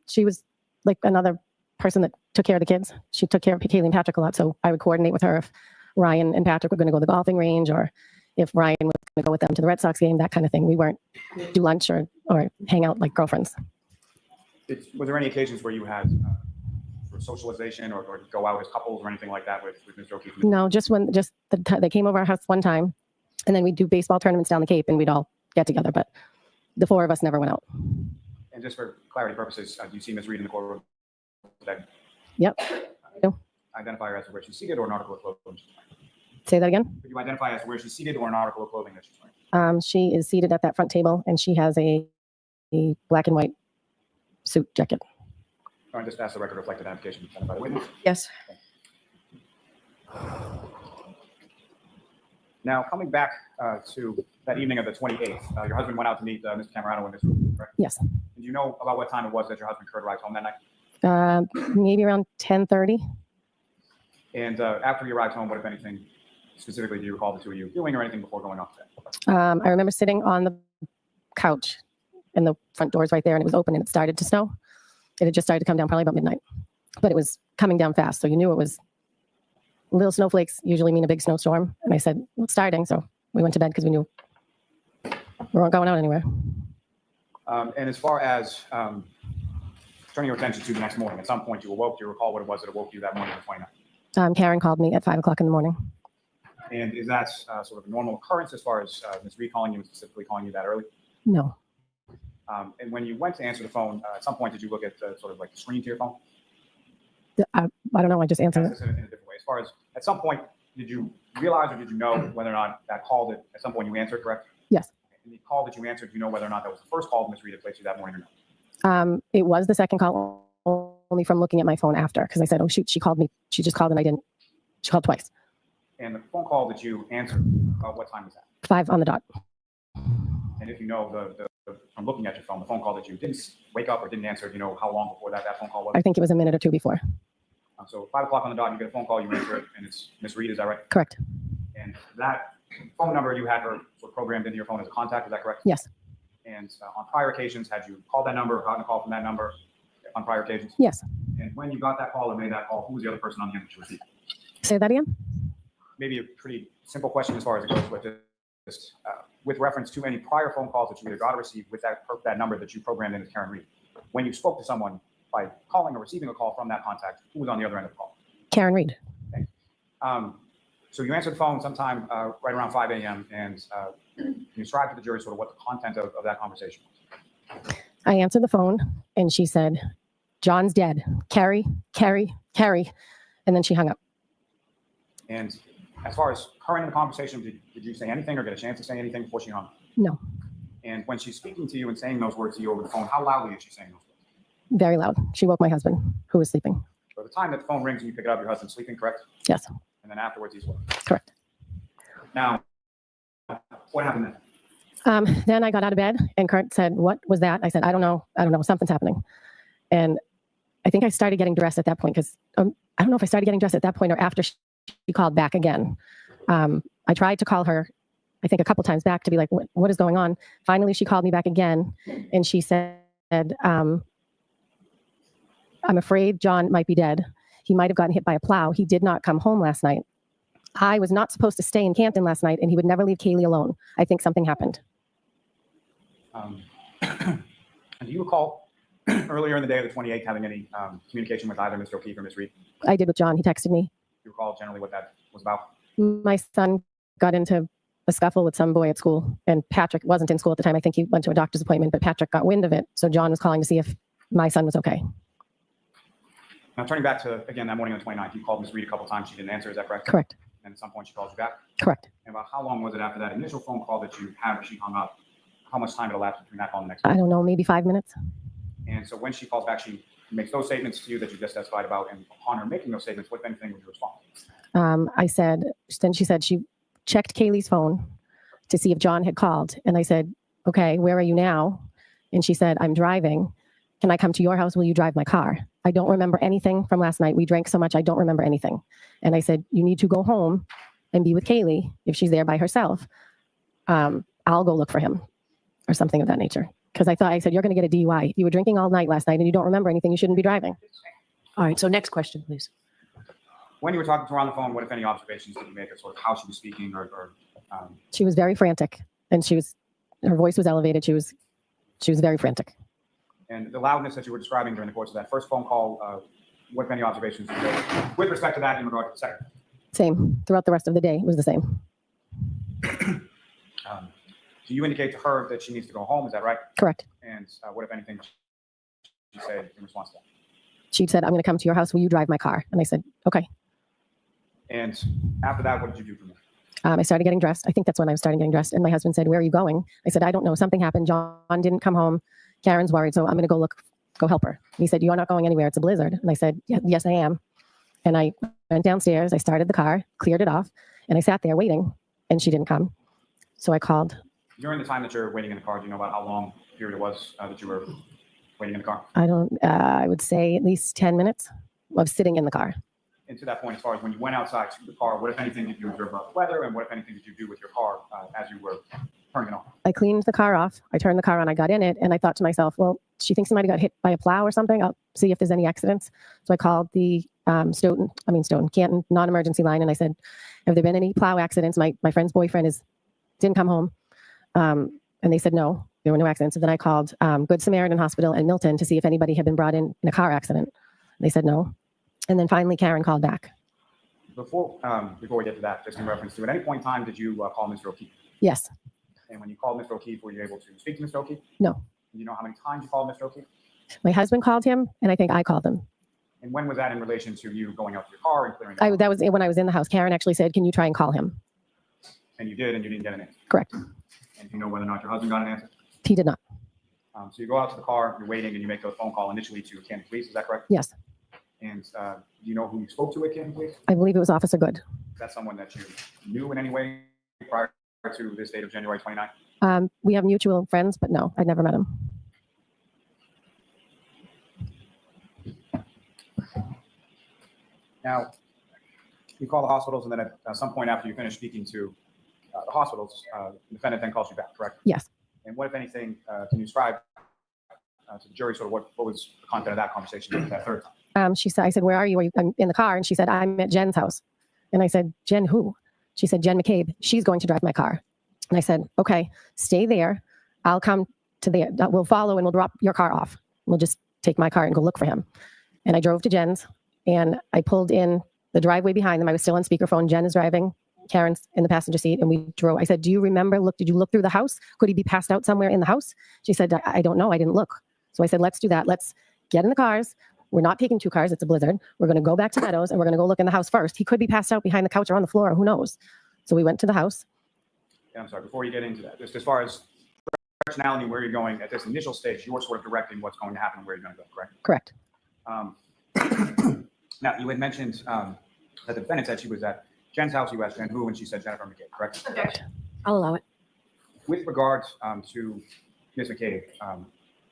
She was like another person that took care of the kids. She took care of Kaylee and Patrick a lot, so I would coordinate with her if Ryan and Patrick were going to go to the golfing range, or if Ryan was going to go with them to the Red Sox game, that kind of thing. We weren't do lunch or hang out like girlfriends. Was there any occasions where you had for socialization or go out as couples or anything like that with Mr. O'Keefe? No, they came over our house one time, and then we'd do baseball tournaments down the Cape, and we'd all get together, but the four of us never went out. And just for clarity purposes, do you see Ms. Reed in the courtroom today? Yep. Identify her as to where she's seated or an article of clothing she's wearing? Say that again? Could you identify as to where she's seated or an article of clothing that she's wearing? She is seated at that front table, and she has a black and white suit jacket. All right, just ask the record reflected identification presented by the witness. Yes. Now, coming back to that evening of the 28th, your husband went out to meet Mr. Camerano in this room, correct? Yes. And do you know about what time it was that your husband arrived home that night? Maybe around 10:30. And after he arrived home, what, if anything, specifically do you recall the two of you doing or anything before going off to bed? I remember sitting on the couch, and the front door's right there, and it was open, and it started to snow. It had just started to come down probably about midnight, but it was coming down fast, so you knew it was little snowflakes usually mean a big snowstorm. And I said, well, it's starting, so we went to bed because we knew we weren't going out anywhere. And as far as turning your attention to the next morning. At some point you awoke, do you recall what it was that awoke you that morning on the 29th? Karen called me at 5 o'clock in the morning. And is that sort of a normal occurrence as far as Ms. Reed calling you and specifically calling you that early? No. And when you went to answer the phone, at some point did you look at sort of like the screen to your phone? I don't know. I just answered Ask this in a different way. As far as at some point, did you realize or did you know whether or not that call that at some point you answered, correct? Yes. And the call that you answered, do you know whether or not that was the first call Ms. Reed had placed you that morning or not? it. It was the second call, only from looking at my phone after, because I said, oh, shoot, she called me. She just called and I didn't. She called twice. And the phone call that you answered, what time was that? 5 on the dot. And if you know from looking at your phone, the phone call that you didn't wake up or didn't answer, do you know how long before that phone call was? I think it was a minute or two before. So 5 o'clock on the dot, you get a phone call, you answer it, and it's Ms. Reed, is that right? Correct. And that phone number, you had her sort of programmed into your phone as a contact, is that correct? Yes. And on prior occasions, had you called that number or gotten a call from that number on prior occasions? Yes. And when you got that call or made that call, who was the other person on the end that you received? Say that again? Maybe a pretty simple question as far as it goes with this, with reference to any prior phone calls that you either got or received with that number that you programmed in as Karen Reed. When you spoke to someone by calling or receiving a call from that contact, who was on the other end of the call? Karen Reed. Okay. So you answered the phone sometime right around 5 a.m. and you described to the jury sort of what the content of that conversation was. I answered the phone and she said, John's dead. Carrie. And then she hung up. And as far as her in the conversation, did you say anything or get a chance to say anything before she hung up? No. And when she's speaking to you and saying those words to you over the phone, how loudly is she saying those words? Very loud. She woke my husband, who was sleeping. So at the time that the phone rings and you pick it up, your husband's sleeping, correct? Yes. And then afterwards he's woke. Correct. Now, what happened then? Then I got out of bed and Kurt said, what was that? I said, I don't know. Something's happening. And I think I started getting dressed at that point because I don't know if I started getting dressed at that point or after she called back again. I tried to call her, I think a couple times back to be like, what is going on? Finally, she called me back again and she said, I'm afraid John might be dead. He might have gotten hit by a plow. He did not come home last night. I was not supposed to stay in Canton last night and he would never leave Kaylee alone. I think something happened. And do you recall earlier in the day of the 28th having any communication with either Mr. O'Keefe or Ms. Reed? I did with John. He texted me. Do you recall generally what that was about? My son got into a scuffle with some boy at school and Patrick wasn't in school at the time. I think he went to a doctor's appointment, but Patrick got wind of it. So John was calling to see if my son was okay. Now turning back to, again, that morning on the 29th, you called Ms. Reed a couple times. She didn't answer. Is that correct? Correct. And at some point she called you back? Correct. And about how long was it after that initial phone call that you had where she hung up? How much time it elapsed between that call and the next I one? don't know, maybe 5 minutes. And so when she calls back, she makes those statements to you that you just testified about. And upon her making those statements, what, if anything, would you respond? Then she said she checked Kaylee's phone to see if John had called. And I said, okay, where are you now? And she said, I'm driving. Can I come to your house? Will you drive my car? I don't remember anything from last night. We drank so much, I don't remember anything. And I said, you need to go home and be with Kaylee if she's there by herself. I'll go look for him or something of that nature. Because I said, you're going to get a DUI. You were drinking all night last night and you don't remember anything. You shouldn't be driving. All right. So next question, please. When you were talking to her on the phone, what, if any, observations did you make of sort of how she was speaking She was very frantic and her voice was elevated. She was very frantic. and the loudness that you were describing during the course of that first phone call? What, if any, observations did you make with respect to that in regard to the second? Same. Throughout the rest of the day, it was the same. Do you indicate to her that she needs to go home? Is that right? Correct. And what, if anything, she said in response to that? She said, I'm going to come to your house. Will you drive my car? And I said, okay. And after that, what did you do from there? I started getting dressed. I think that's when I was starting getting dressed. And my husband said, where are you going? I said, I don't know. Something happened. John didn't come home. Karen's worried. So I'm going to go help her. He said, you're not going anywhere. It's a blizzard. And I said, yes, I am. And I went downstairs. I started the car, cleared it off. And I sat there waiting and she didn't come. So I called. During the time that you're waiting in the car, do you know about how long period it was that you were waiting in the car? I would say at least 10 minutes of sitting in the car. And to that point, as far as when you went outside to the car, what, if anything, did you observe about the weather? And what, if anything, did you do with your car as you were turning it on? I cleaned the car off. I turned the car on. I got in it. And I thought to myself, well, she thinks he might have got hit by a plow or something. I'll see if there's any accidents. So I called the Canton non-emergency line. And I said, have there been any plow accidents? My friend's boyfriend didn't come home. And they said no. there were no accidents. So then I called Good Samaritan Hospital in Milton to see if anybody had been brought in a car accident. They said no. And then finally Karen called back. Before we get to that, just in reference to, at any point in time, did you call Mr. O'Keefe? Yes. And when you called Mr. O'Keefe, were you able to speak to Mr. O'Keefe? No. Do you know how many times you called Mr. O'Keefe? My husband called him, and I think I called him. And when was that in relation to you going out to your car and clearing the That was when I was in the house. Karen actually said, "Can you try and call him?" And you did, and you didn't get an answer. Correct. And do you know whether or not your husband got an answer? He did not. So you go out to the car, you're waiting, and you make a phone call initially to Canton Police. Is that correct? Yes. And do you know who you spoke to at Canton Police? I believe it was Officer Good. Is that someone that you knew in any way prior to this date of January 29th? We have mutual friends, but no, I'd never met him. Now, you call the hospitals, and then at some point after you finish speaking to the hospitals, the defendant then calls you back, correct? Yes. And what, if anything, can you describe to the jury sort of what was the content of that conversation that third time? She said, I said, "Where are you?" I'm in the car. And she said, "I'm at Jen's house." And I said, "Jen who?" She said, "Jen McCabe. She's going to drive my car." And I said, "Okay, stay there. I'll come to there. We'll follow and we'll drop your car off. We'll just take my car and go look for him." And I drove to Jen's and I pulled in the driveway behind them. I was still on speakerphone. Jen is driving. Karen's in the passenger seat, and we drove. I said, "Do you remember, did you look through the house? Could he be passed out somewhere in the house?" She said, I don't know. I didn't look." So I said, "Let's do that. Let's get in the cars. We're not taking two cars. It's a blizzard. We're going to go back to Meadows and we're going to go look in the house first. He could be passed out behind the couch or on the floor. Who knows?" So we went to the house. Yeah, I'm sorry, before you get into that, just as far as directionality, where you're going at this initial stage, you're sort of directing what's going to happen and where you're going to go, correct? Correct. Now, you had mentioned that the defendant said she was at Jen's house. You asked Jen who, and she said Jennifer McCabe, correct? Objection. I'll allow it. With regards to Ms. McCabe,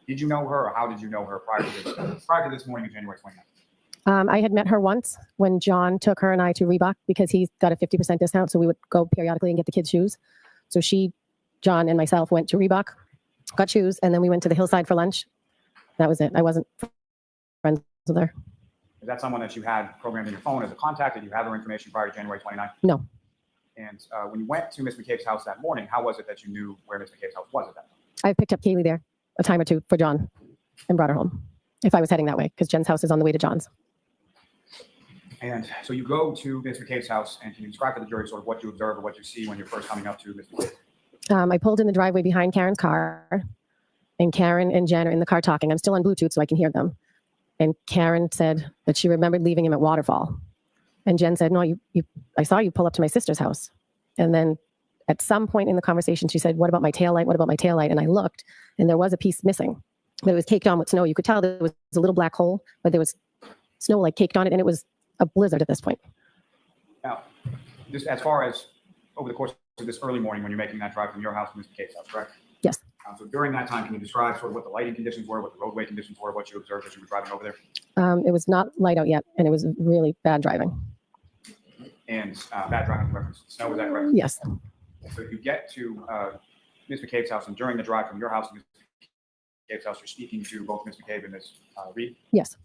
did you know her, or how did you know her prior to this morning of January 29th? I had met her once when John took her and I to Reebok because he got a 50% discount. So we would go periodically and get the kids' shoes. So John, and myself went to Reebok, got shoes, and then we went to the Hillside for lunch. That was it. I wasn't friends with her. Is that someone that you had programmed in your phone as a contact? Did you have her information prior to January 29th? No. And when you went to Ms. McCabe's house that morning, how was it that you knew where Ms. McCabe's house was at that time? I picked up Kaylee there a time or two for John and brought her home if I was heading that way because Jen's house is on the way to John's. And so you go to Ms. McCabe's house, and can you describe to the jury sort of what you observe or what you see when you're first coming up to Ms. McCabe? I pulled in the driveway behind Karen's car, and Karen and Jen are in the car talking. I'm still on Bluetooth so I can hear them. And Karen said that she remembered leaving him at Waterfall. And Jen said, "No, I saw you pull up to my sister's house." And then at some point in the conversation, she said, "What about my taillight? What about my taillight?" And I looked, and there was a piece missing. But it was caked on with snow. You could tell there was a little black hole, but there was snow like caked on it, and it was a blizzard at this point. Now, just as far as over the course of this early morning when you're making that drive from your house to Ms. McCabe's house, correct? Yes. So during that time, can you describe sort of what the lighting conditions were, what the roadway conditions were, what you observed as you were driving over there? It was not light out yet, and it was really bad driving. And bad driving in reference to snow, is that correct? Yes. So if you get to Ms. McCabe's house, and during the drive from your house to Ms. McCabe's house, you're speaking to both Ms. McCabe and Ms. Reed? Yes.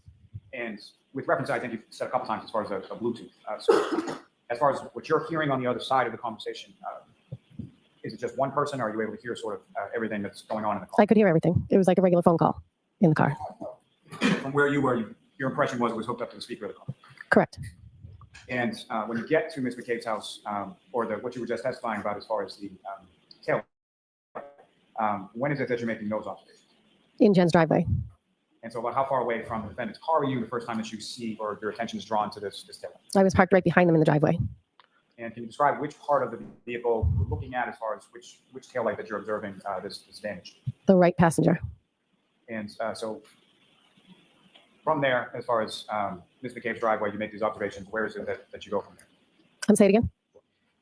And with reference, I think you've said a couple times as far as a Bluetooth. So as far as what you're hearing on the other side of the conversation, is it just one person, or are you able to hear sort of everything that's going on in the car? I could hear everything. It was like a regular phone call in the car. From where you were, your impression was it was hooked up to the speaker of the car? Correct. And when you get to Ms. McCabe's house, or what you were just testifying about as far as the tail, when is it that you're making those observations? In Jen's driveway. And so about how far away from the defendant's car are you the first time that you see or your attention is drawn to this tail? I was parked right behind them in the driveway. And can you describe which part of the vehicle you're looking at as far as which taillight that you're observing this damage? The right passenger. And so from there, as far as Ms. McCabe's driveway, you make these observations. Where is it that you go from there? Say it again.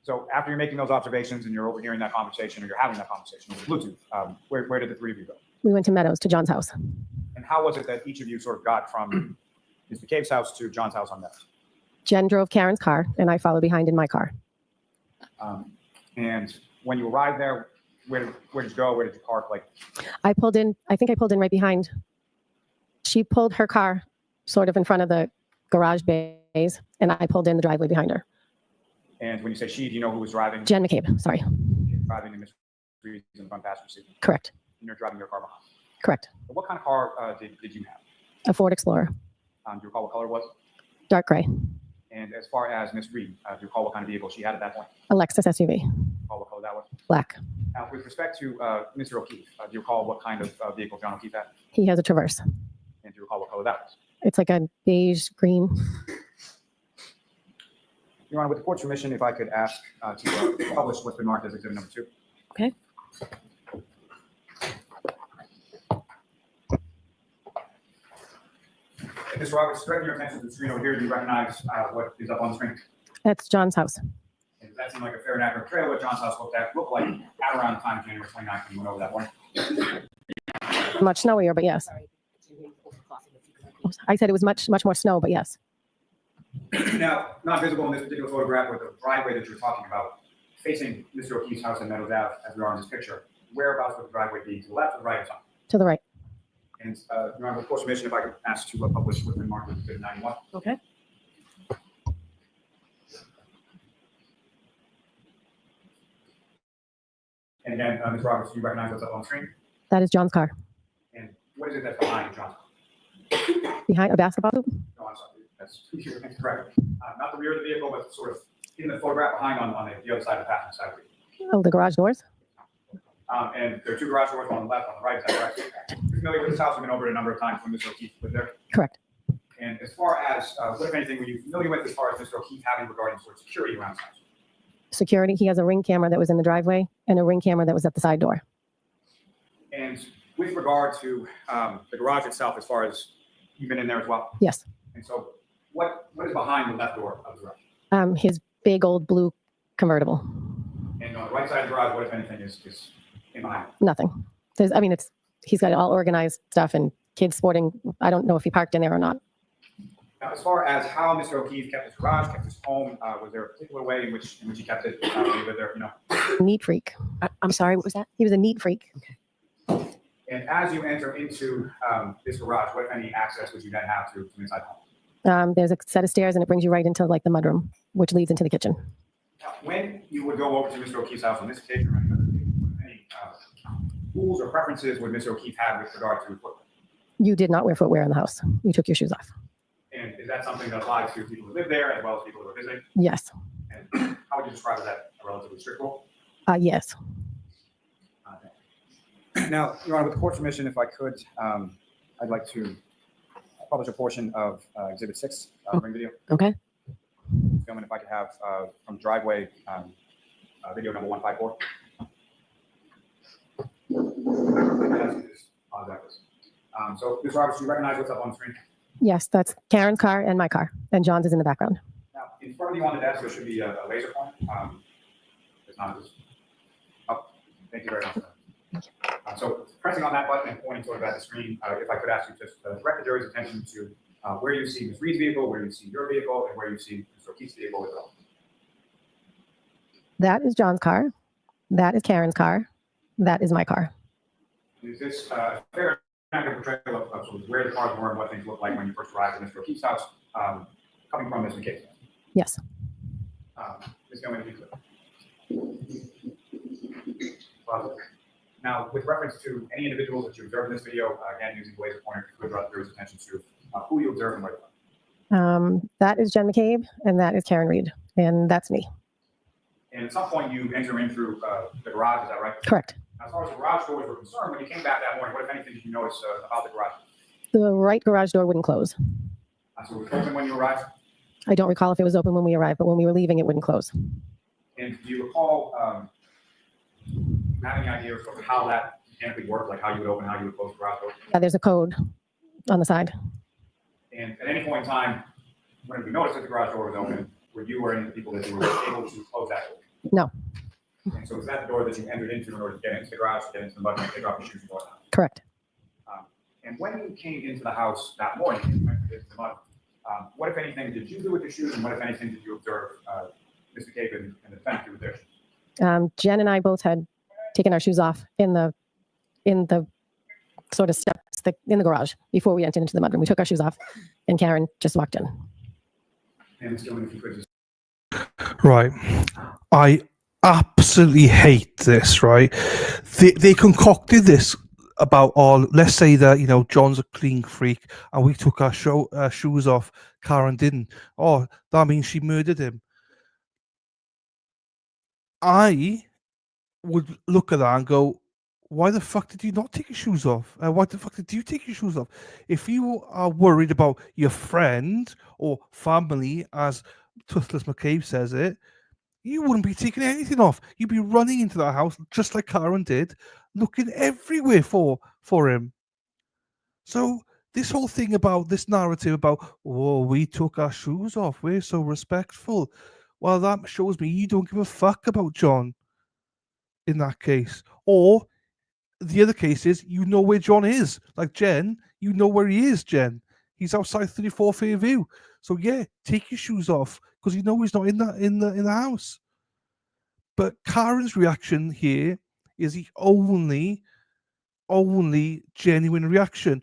So after you're making those observations and you're overhearing that conversation, or you're having that conversation with Bluetooth, where did the three of you go? We went to Meadows, to John's house. And how was it that each of you sort of got from Ms. McCabe's house to John's house on Meadows? Jen drove Karen's car, and I followed behind in my car. And when you arrived there, where did you go? Where did you park? I pulled in, I think I pulled in right behind. She pulled her car sort of in front of the garage bays, and I pulled in the driveway behind her. And when you say she, do you know who was driving? Jen McCabe, sorry. Driving in Ms. Reed's in the front passenger seat. Correct. and you're driving your car behind. Correct. But what kind of car did you have? A Ford Explorer, Do you recall what color it was? dark gray. And as far as Miss Reed, do you recall what kind of vehicle she had at that point? A Lexus SUV, Recall what color that was? black. Now, with respect to Mr. O'Keefe, do you recall what kind of vehicle John O'Keefe had? He has a Traverse. And do you recall what color that was? It's like a beige green. Your Honor, with the court's permission, if I could ask to publish what's been marked as exhibit number 2. Okay. Mr. Roberts, directing your attention to the screen over here, do you recognize what is up on the screen? That's John's house. And does that seem like a fair and accurate portrayal of what John's house looked like at around the time of January 29th when you went over that morning? Much snowier, but yes. I said it was much more snow, but yes. Now, not visible in this particular photograph with the driveway that you're talking about, facing Mr. O'Keefe's house in Meadows Ave, as we are in this picture, whereabouts would the driveway be, to the left or the right or something? To the right. And, Your Honor, with court's permission, if I could ask to publish what's been marked as exhibit 91. Okay. And again, Ms. Roberts, do you recognize what's up on the screen? That is John's car. And what is it that's behind John's? Behind a basketball hoop? No, I'm sorry. That's correct. Not the rear of the vehicle, but sort of in the photograph behind on the other side of the passenger side of the vehicle. Oh, the garage doors? And there are 2 garage doors, one on the left, on the right. Is that correct? You're familiar with this house? We've been over it a number of times when Mr. O'Keefe lived there. Correct. And as far as, what, if anything, were you familiar with as far as Mr. O'Keefe having regarding sort of security around his house? Security, he has a Ring camera that was in the driveway and a Ring camera that was at the side door. And with regard to the garage itself, as far as you've been in there as well? Yes. And so what is behind the left door of the garage? His big old blue convertible. And on the right side of the garage, what, if anything, is in behind it? Nothing. He's got all organized stuff and kids sporting. I don't know if he parked in there or not. Now, as far as how Mr. O'Keefe kept his garage, kept his home, was there a particular way in which he kept it? When he lived there, Neat freak. I'm sorry, what was that? He was a neat freak. And as you enter into this garage, what, if any, access would you then have to inside the home? There's a set of stairs and it brings you right into like the mudroom, which leads into the kitchen. Now, when you would go over to Mr. O'Keefe's house on this occasion, or any rules or preferences would Mr. O'Keefe have with regard to equipment? You did not wear footwear in the house. You took your shoes off. And is that something that applies to people who live there as well as people who are visiting? Yes. And how would you describe that a relatively strict rule? Yes. Now, Your Honor, with the court's permission, if I could, I'd like to publish a portion of Exhibit 6, ring video. Okay. Gentlemen, if I could have from driveway video number 154. So, Ms. Roberts, do you recognize what's up on the screen? Yes, that's Karen's car and my car, and John's is in the background. Now, in front of you on the desk, there should be a laser point. It's not just. Oh, thank you very much. So, pressing on that button and pointing toward the screen, if I could ask you just direct the jury's attention to where you see Ms. Reed's vehicle, where you see your vehicle, and where you see Mr. O'Keefe's vehicle as well. That is John's car. That is Karen's car. That is my car. Is this fair accurate portrayal of sort of where the cars were and what things looked like when you first arrived at Mr. O'Keefe's house, coming from Ms. McKay's house? Yes. Ms. Gilman, if you could. Now, with reference to any individuals that you observed in this video, again, using the laser pointer, could draw the jury's attention to who you observed and where they were. That is Jen McCabe, and that is Karen Reed, and that's me. And at some point, you enter in through the garage, is that right? Correct. Now, as far as the garage doors were concerned, when you came back that morning, what, if anything, did you notice about the garage? The right garage door wouldn't close. So it was open when you arrived? I don't recall if it was open when we arrived, but when we were leaving, it wouldn't close. And do you recall having any idea of how that mechanically worked, like how you would open, how you would close the garage door? Yeah, there's a code on the side. And at any point in time, when you noticed that the garage door was open, were you or any of the people that you were able to close that door? No. And so was that the door that you entered into in order to get into the garage, to get into the mud, and take off your shoes and whatnot? Correct. And when you came into the house that morning, you entered into the mud, what, if anything, did you do with your shoes, and what, if anything, did you observe Mr. Cape and the defendant do with their shoes? Jen and I both had taken our shoes off in the sort of steps in the garage before we entered into the mudroom. We took our shoes off, and Karen just walked in. And Ms. Gilman, if you could just. Right. I absolutely hate this, right? They concocted this about, oh, let's say that, you know, John's a clean freak and we took our shoes off, Karen didn't. Oh, that means she murdered him. I would look at that and go, why the fuck did you not take your shoes off? Why the fuck did you take your shoes off? If you are worried about your friend or family, as Toothless McCabe says it, you wouldn't be taking anything off. You'd be running into that house just like Karen did, looking everywhere for him. So this whole thing about this narrative about, oh, we took our shoes off, we're so respectful. Well, that shows me you don't give a fuck about John in that case. Or the other case is you know where John is. Like Jen, you know where he is, Jen. He's outside 34 Fairview. So yeah, take your shoes off because you know he's not in the house. But Karen's reaction here is the only genuine reaction.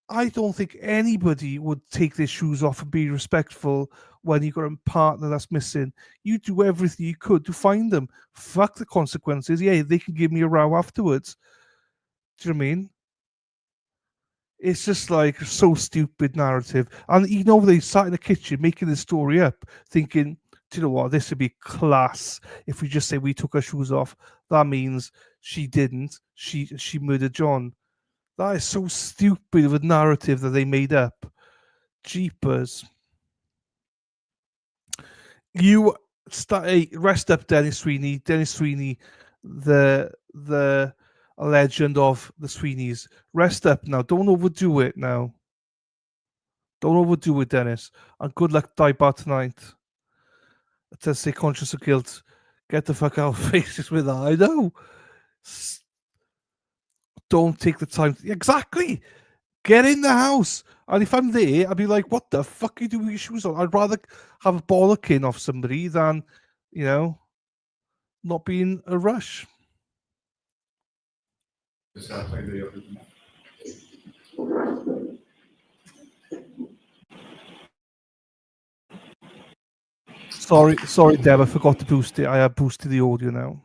I don't think anybody would take their shoes off and be respectful when you've got a partner that's missing. You do everything you could to find them. Fuck the consequences. Yeah, they can give me a row afterwards. Do you know what I mean? It's just like so stupid narrative. And you know, they sat in the kitchen making this story up, thinking, do you know what, this would be class if we just say we took our shoes off. That means she didn't. She murdered John. That is so stupid of a narrative that they made up. Jeepers. You rest up, Dennis Sweeney. Dennis Sweeney, the legend of the Sweeneys. Rest up now. Don't overdo it now. Don't overdo it, Dennis. And good luck, die bar tonight. To stay conscious of guilt. Get the fuck out of faces with that. I know. Don't take the time. Exactly. Get in the house. And if I'm there, I'd be like, what the fuck are you doing with your shoes on? I'd rather have a bollocking off somebody than, you know, not be in a rush. Sorry, Deb, I forgot to boost it. I have boosted the audio now.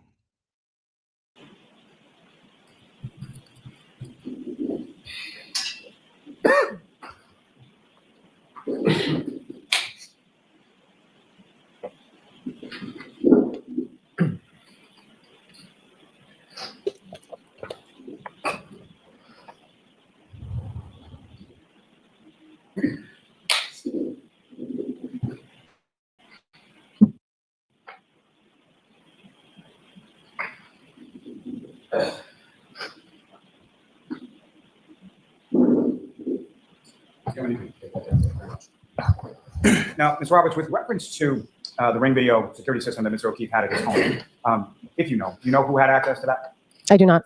Now, Ms. Roberts, with reference to the Ring video security system that Mr. O'Keefe had at his home, if you know, do you know who had access to that? I do not.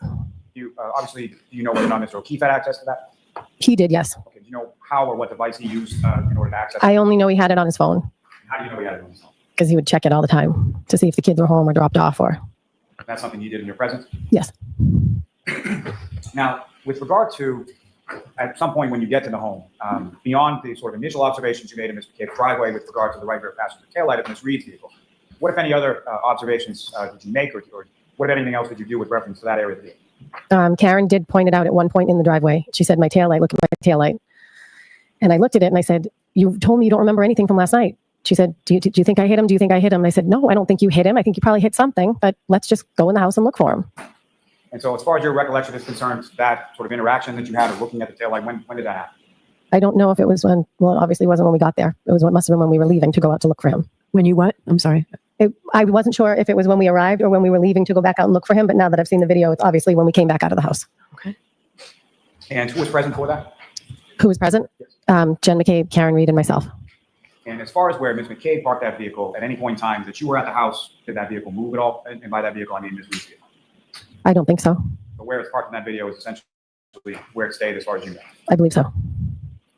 You obviously, do you know whether or not Mr. O'Keefe had access to that? He did, yes. Okay. Do you know how or what device he used in order to access it? I only know he had it on his phone. How do you know he had it on his phone? Because he would check it all the time to see if the kids were home or dropped off or. That's something you did in your presence? Yes. Now, with regard to, at some point when you get to the home, beyond the sort of initial observations you made in Mr. McCabe's driveway with regard to the right rear passenger taillight of Ms. Reed's vehicle, what, if any, other observations did you make, or what, if anything else, did you do with reference to that area of the vehicle? Karen did point it out at one point in the driveway. She said, my taillight, look at my taillight. And I looked at it and I said, you told me you don't remember anything from last night. She said, do you think I hit him? Do you think I hit him? And I said, no, I don't think you hit him. I think you probably hit something, but let's just go in the house and look for him. And so as far as your recollection is concerned, that sort of interaction that you had of looking at the taillight, when did that happen? I don't know if it was when, well, it obviously wasn't when we got there. It was what must have been when we were leaving to go out to look for him. When you what? I'm sorry. I wasn't sure if it was when we arrived or when we were leaving to go back out and look for him. But now that I've seen the video, it's obviously when we came back out of the house. Okay. And who was present for that? Who was present? Yes. Jen McCabe, Karen Reed, and myself. And as far as where Ms. McCabe parked that vehicle, at any point in time that you were at the house, did that vehicle move at all? And by that vehicle, I mean Ms. Reed's vehicle. I don't think so. So where it's parked in that video is essentially where it stayed as far as you know. I believe so.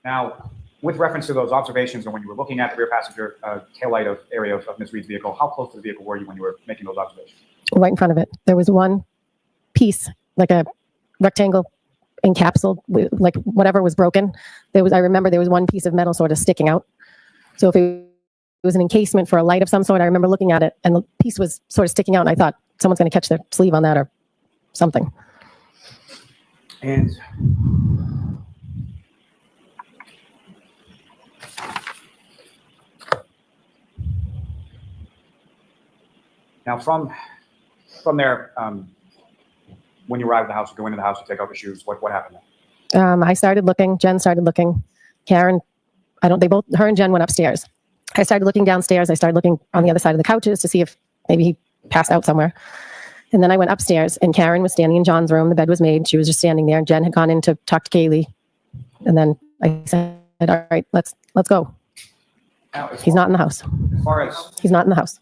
Now, with reference to those observations, or when you were looking at the rear passenger taillight area of Ms. Reed's vehicle, how close to the vehicle were you when you were making those observations? Right in front of it. There was one piece, like a rectangle encapsulated, like whatever was broken. I remember there was one piece of metal sort of sticking out. So if it was an encasement for a light of some sort, I remember looking at it and the piece was sort of sticking out and I thought someone's going to catch their sleeve on that or something. And now from there, when you arrive at the house, you go into the house, you take out the shoes. What happened there? I started looking. Jen started looking. Karen, her and Jen went upstairs. I started looking downstairs. I started looking on the other side of the couches to see if maybe he passed out somewhere. And then I went upstairs, and Karen was standing in John's room. The bed was made. She was just standing there. Jen had gone in to talk to Kaylee. And then I said, all right, let's go. Now, He's not in the house. He's not in the house.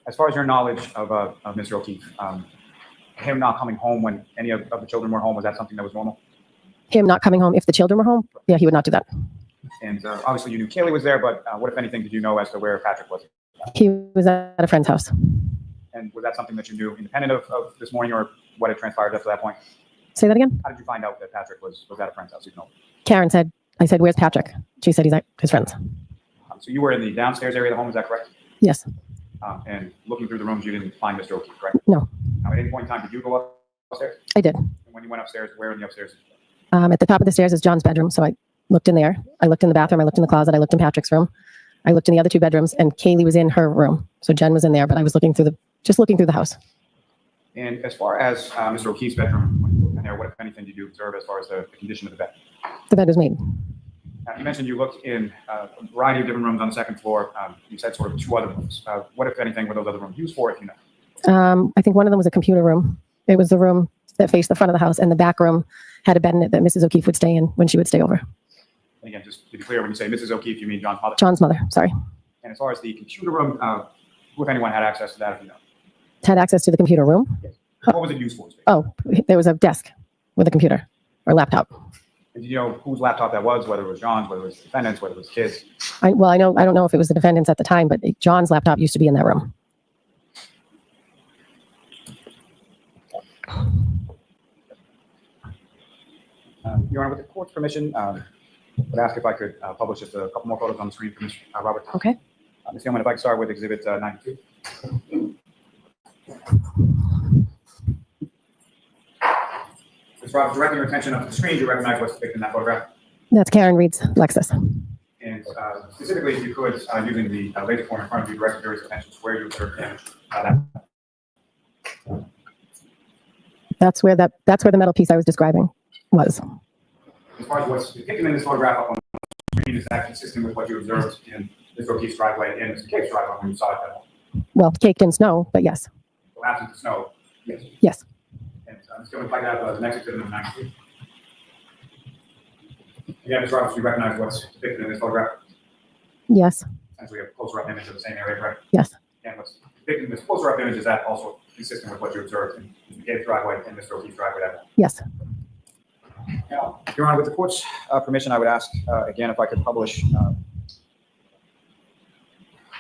As far as your knowledge of Mr. O'Keefe, him not coming home when any of the children were home, was that something that was normal? Him not coming home if the children were home? Yeah, he would not do that. And obviously you knew Kaylee was there, but what, if anything, did you know as to where Patrick was? He was at a friend's house. And was that something that you knew independent of this morning, or what had transpired up to that point? Say that again? How did you find out that Patrick was at a friend's house? You know? Karen said, I said, where's Patrick? She said he's at his friend's. So you were in the downstairs area of the home, is that correct? Yes. And looking through the rooms, you didn't find Mr. O'Keefe, correct? No. Now, at any point in time, did you go upstairs? I did. And when you went upstairs, where in the upstairs? Did you go? At the top of the stairs is John's bedroom. So I looked in there. I looked in the bathroom. I looked in the closet. I looked in Patrick's room. I looked in the other two bedrooms, and Kaylee was in her room. So Jen was in there, but I was looking through the house. And as far as Mr. O'Keefe's bedroom, when you looked in there, what, if anything, did you observe as far as the condition of the bed? The bed was made. You mentioned you looked in a variety of different rooms on the second floor. You said sort of 2 other rooms. What, if anything, were those other rooms used for, if you know? I think one of them was a computer room. It was the room that faced the front of the house, and the back room had a bed in it that Mrs. O'Keefe would stay in when she would stay over. And again, just to be clear, when you say Mrs. O'Keefe, you mean John's mother? John's mother, sorry. And as far as the computer room, who, if anyone, had access to that, if you know? Had access to the computer room. Yes. What was it used for? Oh, there was a desk with a computer or laptop. And do you know whose laptop that was, whether it was John's, whether it was the defendant's, whether it was kids? I don't know if it was the defendant's at the time, but John's laptop used to be in that room. Your Honor, with the court's permission, I would ask if I could publish just a couple more photos on the screen for Mr. Robert. Okay. Ms. Gilman, if I could start with Exhibit 92. Ms. Roberts, directing your attention up to the screen, do you recognize what's depicted in that photograph? That's Karen Reed's Lexus. And specifically, if you could, using the laser pointer in front of you, direct the jury's attention to where you observed damage. That's where the metal piece I was describing was. As far as what's depicted in this photograph up on the screen, is that consistent with what you observed in Mr. O'Keefe's driveway and Mr. Cape's driveway when you saw it that home? Well, caked in snow, but yes. So absent the snow, yes. Yes. And Ms. Gilman, if I could have the next exhibit, number 92. Again, Ms. Roberts, you recognize what's depicted in this photograph? Yes. Essentially a closer-up image of the same area, correct? Yes. And what's depicted in this closer-up image, is that also consistent with what you observed in Mr. Cape's driveway and Mr. O'Keefe's driveway that home? Yes. Now, Your Honor, with the court's permission, I would ask again if I could publish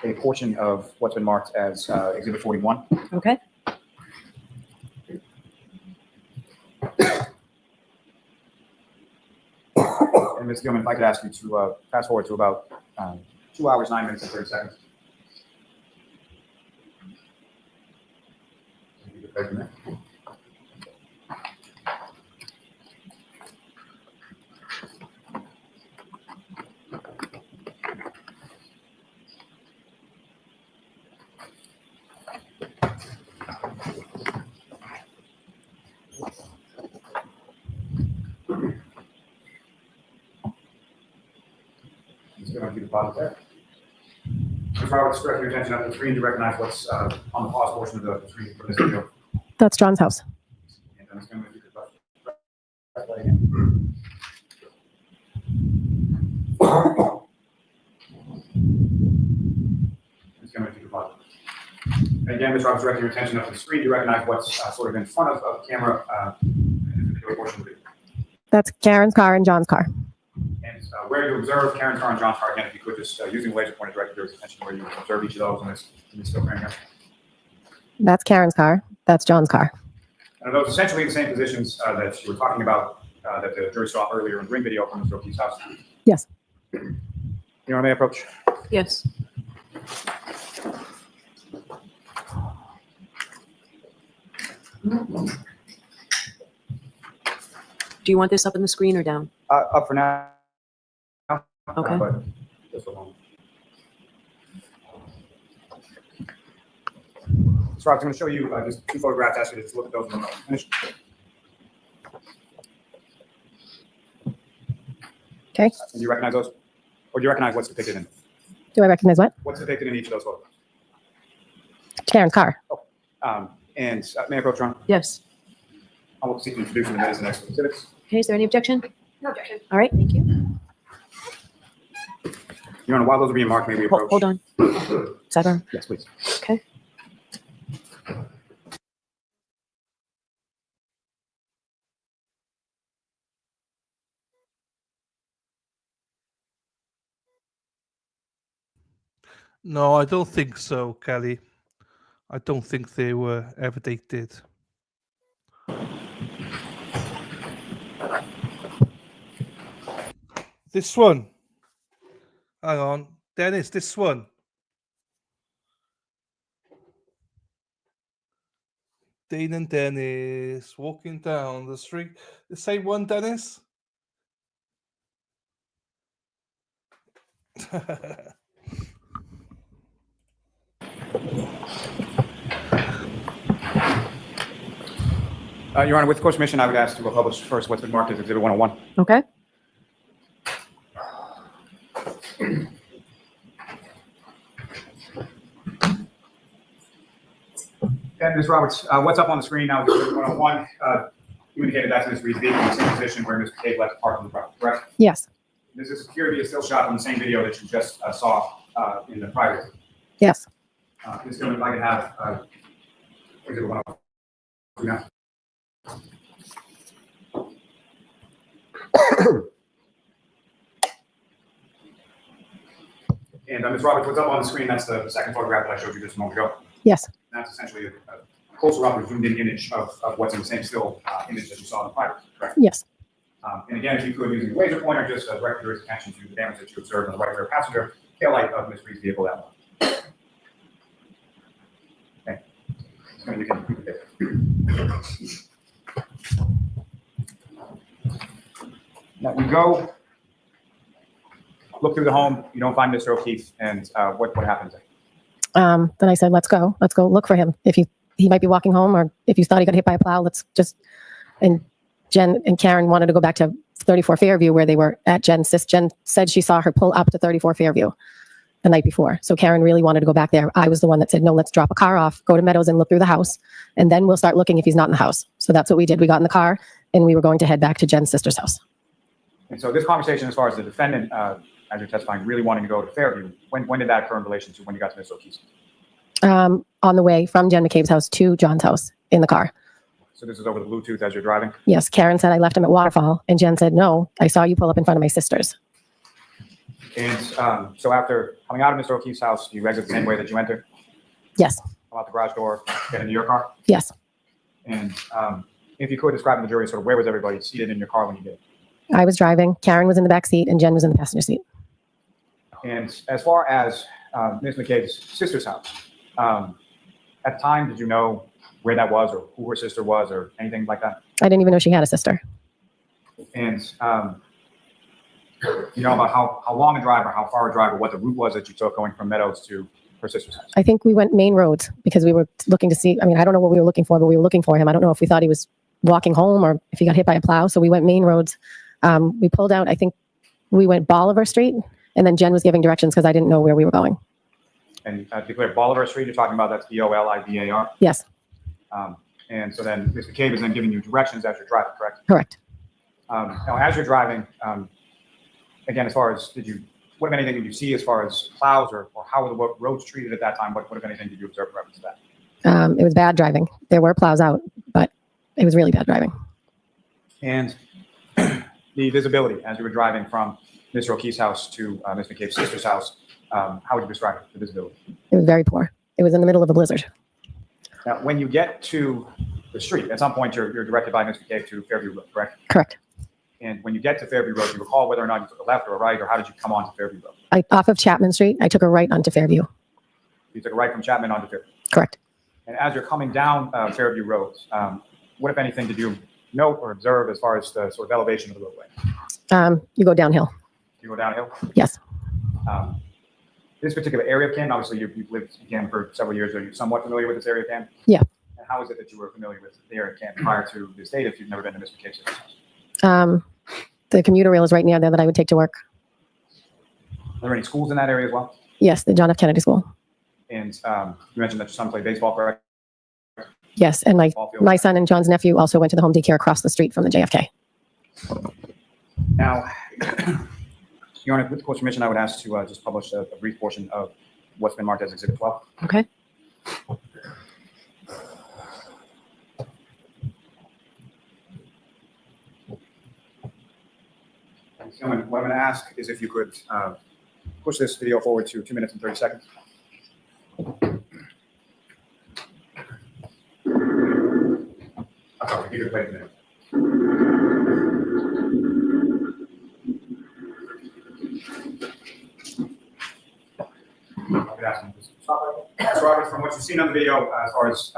a portion of what's been marked as Exhibit 41. Okay. And Ms. Gilman, if I could ask you to fast forward to about 2 hours, 9 minutes, and 30 seconds. Ms. Roberts, direct your attention up to the screen to recognize what's on the pause portion of the screen for this video. That's John's house. And Ms. Gilman, if you could press play again. Ms. Gilman, if you could pause. And again, Ms. Roberts, directing your attention up to the screen to recognize what's sort of in front of the camera in the video portion of the video. That's Karen's car and John's car. And where you observe Karen's car and John's car, again, if you could just using the laser pointer direct your attention where you observe each of those in this still frame here. That's Karen's car. That's John's car. And are those essentially the same positions that you were talking about that the jury saw earlier in the ring video from Mr. O'Keefe's house? Yes. Your Honor, may I approach? Yes. Do you want this up on the screen or down? Up for now. Okay. But just a moment. So I'm going to show you just 2 photographs. Ask you to just look at those when I'm finished. Okay. Do you recognize those? Or do you recognize what's depicted in? Do I recognize what? What's depicted in each of those photos? Karen's car. And may I approach, Ron? Yes. I will seek to introduce you to the next exhibits. Okay, is there any objection? No objection. All right, thank you. Your Honor, while those are being marked, may we approach? Hold on. Sidearm. Yes, please. Okay. No, I don't think so, Kelly. I don't think they were ever dated. This one. Hang on. Dennis, this one. Dean and Dennis walking down the street. The same one, Dennis? Your Honor, with court's permission, I would ask to publish first what's been marked as Exhibit 101. Okay. And Ms. Roberts, what's up on the screen now is Exhibit 101. You indicated that's Ms. Reed's vehicle in the same position where Mr. Cave left parked on the property, correct? Yes. This is appear to be a still shot from the same video that you just saw in the prior. Yes. Ms. Gilman, if I could have Exhibit 101 now. And Ms. Roberts, what's up on the screen? That's the second photograph that I showed you just a moment ago. Yes. That's essentially a closer up or zoomed in image of what's in the same still image that you saw in the prior, correct? Yes. And again, if you could, using the laser pointer, just direct your attention to the damage that you observed on the right rear passenger tail light of Ms. Reed's vehicle that one. Okay. So you can Now you go look through the home, you don't find Mr. O'Keefe, and what happens? Then I said, let's go look for him. If he might be walking home, or if you thought he got hit by a plow, let's just, and Jen and Karen wanted to go back to 34 Fairview where they were at Jen's. Jen said she saw her pull up to 34 Fairview the night before. So Karen really wanted to go back there. I was the one that said, no, let's drop a car off, go to Meadows and look through the house. And then we'll start looking if he's not in the house. So that's what we did. We got in the car and we were going to head back to Jen's sister's house. And so this conversation, as far as the defendant, as you're testifying, really wanting to go to Fairview, when did that occur in relation to when you got to Ms. O'Keefe's? On the way from Jen McCabe's house to John's house in the car. So this is over the Bluetooth as you're driving? Yes. Karen said I left him at Waterfall, and Jen said, no, I saw you pull up in front of my sister's. And so after coming out of Mr. O'Keefe's house, you exit the same way that you entered? Yes. Come out the garage door, get into your car? Yes. And if you could describe to the jury, sort of where was everybody seated in your car when you did? I was driving. Karen was in the back seat, and Jen was in the passenger seat. And as far as Ms. McCabe's sister's house, at the time, did you know where that was or who her sister was or anything like that? I didn't even know she had a sister. And you know about how long a drive or how far a drive or what the route was that you took going from Meadows to her sister's house? I think we went main roads because we were looking to see. I mean, I don't know what we were looking for, but we were looking for him. I don't know if we thought he was walking home or if he got hit by a plow. So we went main roads. We pulled out, I think we went Bolivar Street, and then Jen was giving directions because I didn't know where we were going. And to be clear, Bolivar Street, you're talking about, that's Bolivar? Yes. And so then Ms. McCabe is then giving you directions as you're driving, correct? Correct. Now, as you're driving, again, as far as what, if anything, did you see as far as plows or how were the roads treated at that time? What, if anything, did you observe in reference to that? It was bad driving. There were plows out, but it was really bad driving. And the visibility as you were driving from Mr. O'Keefe's house to Ms. McCabe's sister's house, how would you describe the visibility? It was very poor. It was in the middle of a blizzard. Now, when you get to the street, at some point you're directed by Ms. McCabe to Fairview Road, correct? Correct. And when you get to Fairview Road, do you recall whether or not you took a left or a right, or how did you come onto Fairview Road? Off of Chapman Street, I took a right onto Fairview. You took a right from Chapman onto Fairview. Correct. And as you're coming down Fairview Road, what, if anything, did you note or observe as far as the sort of elevation of the roadway? You go downhill. You go downhill? Yes. This particular area of Canton, obviously you've lived in Canton for several years. Are you somewhat familiar with this area of Canton? Yeah. And how is it that you were familiar with the area of Canton prior to this date if you've never been to Mr. Case's house? The commuter rail is right near there that I would take to work. Are there any schools in that area as well? Yes, the John F. Kennedy School. And you mentioned that your son played baseball, correct? Yes, and my son and John's nephew also went to the home daycare across the street from the JFK. Now, Your Honor, with the court's permission, I would ask to just publish a brief portion of what's been marked as Exhibit 12. Okay. Gentlemen, what I'm going to ask is if you could push this video forward to 2 minutes and 30 seconds. I'm sorry, give it a minute. Mr. Roberts, from what you've seen on the video, as far as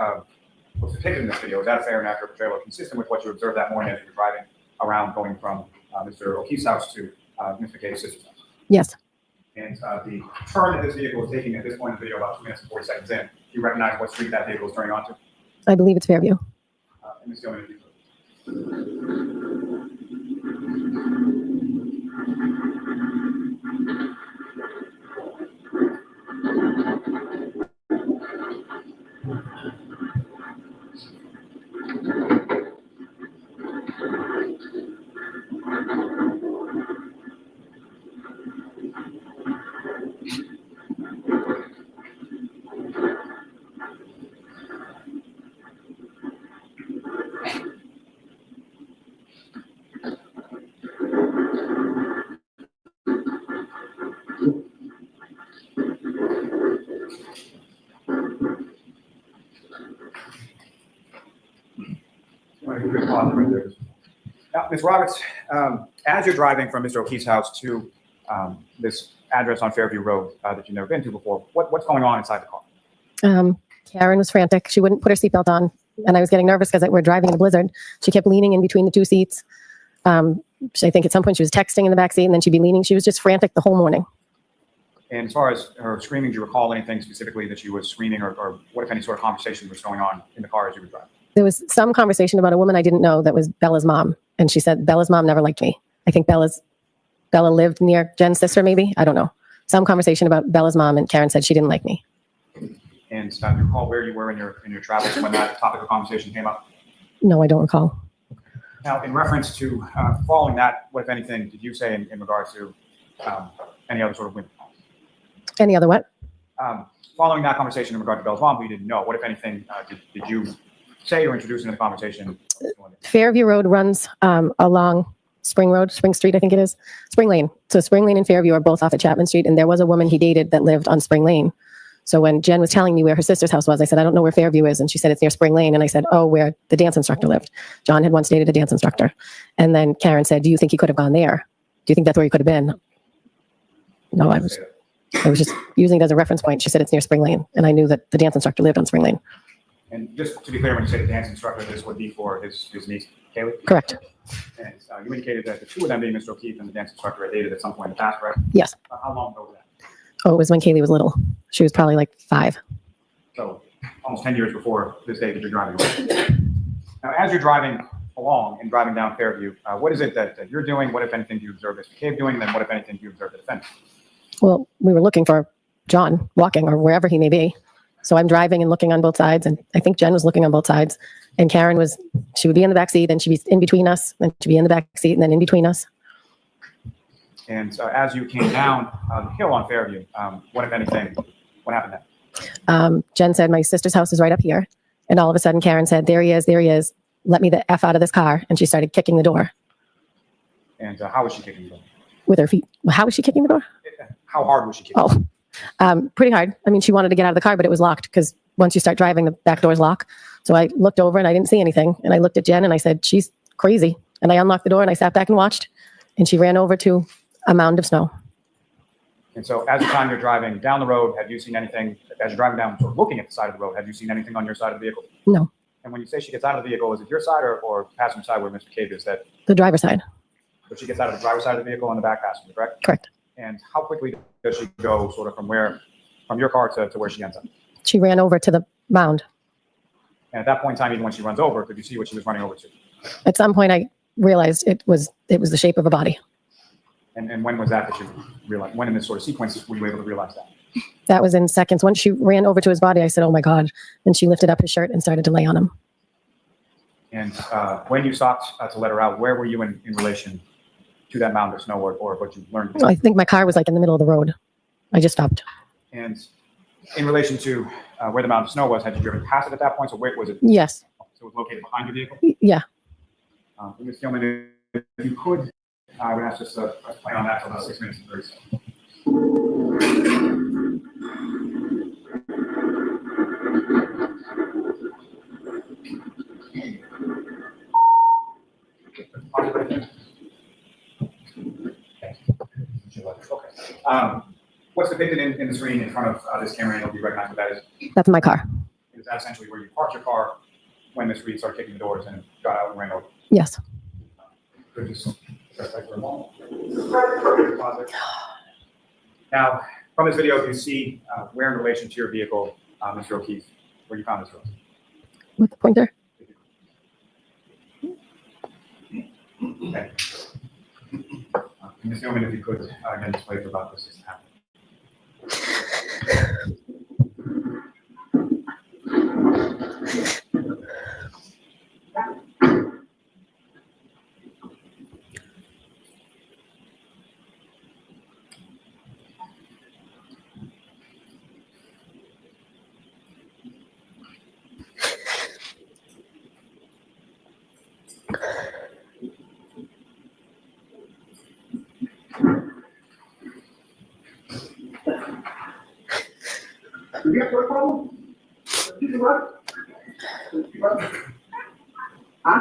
what's depicted in this video, is that a fair and accurate portrayal, consistent with what you observed that morning as you were driving around, going from Mr. O'Keefe's house to Mr. Kay's sister's house? Yes. And the turn that this vehicle is taking at this point in the video, about 2 minutes and 40 seconds in, do you recognize what street that vehicle is turning onto? I believe it's Fairview. And Ms. Gilman, if you could. Now, Ms. Roberts, as you're driving from Mr. O'Keefe's house to this address on Fairview Road that you've never been to before, what's going on inside the car? Karen was frantic. She wouldn't put her seatbelt on, and I was getting nervous because we're driving in a blizzard. She kept leaning in between the two seats. I think at some point she was texting in the back seat, and then she'd be leaning. She was just frantic the whole morning. And as far as her screaming, do you recall anything specifically that she was screaming, or what, if any, sort of conversation was going on in the car as you were driving? There was some conversation about a woman I didn't know that was Bella's mom. And she said, Bella's mom never liked me. I think Bella lived near Jen's sister, maybe. I don't know. Some conversation about Bella's mom, and Karen said she didn't like me. And do you recall where you were in your travels when that topic of conversation came up? No, I don't recall. Now, in reference to following that, what, if anything, did you say in regards to any other sort of women? Any other what? Following that conversation in regard to Bella's mom, who you didn't know, what, if anything, did you say or introduce into the conversation? Fairview Road runs along Spring Street, I think it is. Spring Lane. So Spring Lane and Fairview are both off at Chapman Street, and there was a woman he dated that lived on Spring Lane. So when Jen was telling me where her sister's house was, I said, I don't know where Fairview is. And she said, it's near Spring Lane. And I said, oh, where the dance instructor lived. John had once dated a dance instructor. And then Karen said, do you think he could have gone there? Do you think that's where he could have been? No, I was just using it as a reference point. She said it's near Spring Lane. And I knew that the dance instructor lived on Spring Lane. And just to be clear, when you say the dance instructor, this would be for his niece, Kaylee? Correct. And you indicated that the two of them, being Mr. O'Keefe and the dance instructor, had dated at some point in the past, right? Yes. How long ago was that? Oh, it was when Kaylee was little. She was probably like 5. So almost 10 years before this day that you're driving away. Now, as you're driving along and driving down Fairview, what is it that you're doing? What, if anything, do you observe Mr. Cave doing? And then what, if anything, do you observe the defendant? Well, we were looking for John walking or wherever he may be. So I'm driving and looking on both sides. And I think Jen was looking on both sides. And Karen she would be in the back seat, then she'd be in between us, then she'd be in the back seat, and then in between us. And as you came down the hill on Fairview, what, if anything, what happened then? Jen said, my sister's house is right up here. And all of a sudden, Karen said, there he is. Let me the F out of this car. And she started kicking the door. And how was she kicking the door? With her feet. How was she kicking the door? How hard was she kicking? Pretty hard. I mean, she wanted to get out of the car, but it was locked because once you start driving, the back doors lock. So I looked over and I didn't see anything. And I looked at Jen and I said, she's crazy. And I unlocked the door and I sat back and watched. And she ran over to a mound of snow. And so as the time you're driving down the road, have you seen anything, as you're driving down, sort of looking at the side of the road, have you seen anything on your side of the vehicle? No. And when you say she gets out of the vehicle, is it your side or passenger side where Mr. Cave is? That The driver's side. so she gets out of the driver's side of the vehicle on the back passenger, correct? Correct. And how quickly does she go sort of from your car to where she ends up? She ran over to the mound. And at that point in time, even when she runs over, could you see what she was running over to? At some point, I realized it was the shape of a body. And when was that you realized? When in this sort of sequence were you able to realize that? That was in seconds. Once she ran over to his body, I said, "Oh my God!" And she lifted up his shirt and started to lay on him. And when you stopped to let her out, where were you in relation to that mound of snow or what you learned? I think my car was like in the middle of the road. I just stopped. And in relation to where the mound of snow was, had you driven past it at that point? So where was it? Yes. So it was located behind your vehicle? Yeah. Ms. Gilman, if you could, I would ask just to play on that for about 6 minutes and 30 seconds. Okay. What's depicted in the screen in front of this camera angle? Do you recognize what that is? That's my car. Is that essentially where you parked your car when Ms. Reed started kicking the doors and got out and ran over? Yes. Could you just press that for a moment? Now, from this video, you see where in relation to your vehicle, Mr. O'Keefe, where you found this road. With the pointer. Okay. Ms. Newman, if you could, again, just wait for about this to happen. You have a problem? What? Huh?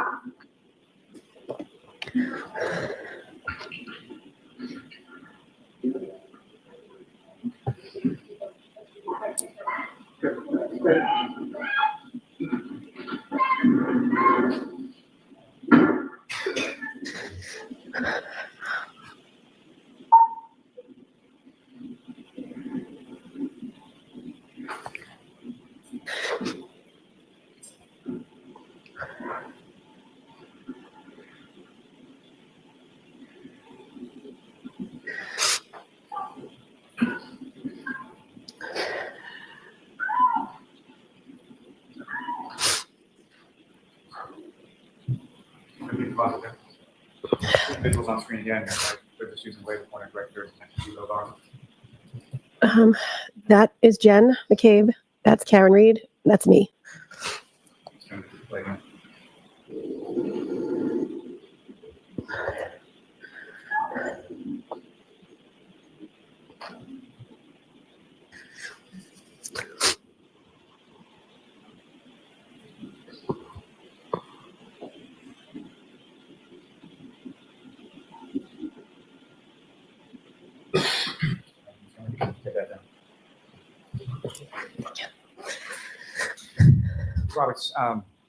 Visuals on screen again. They're just using laser pointer directors to see those arms. That is Jen McCabe. That's Karen Reed. That's me. It's going to play again. Get that down. Roberts,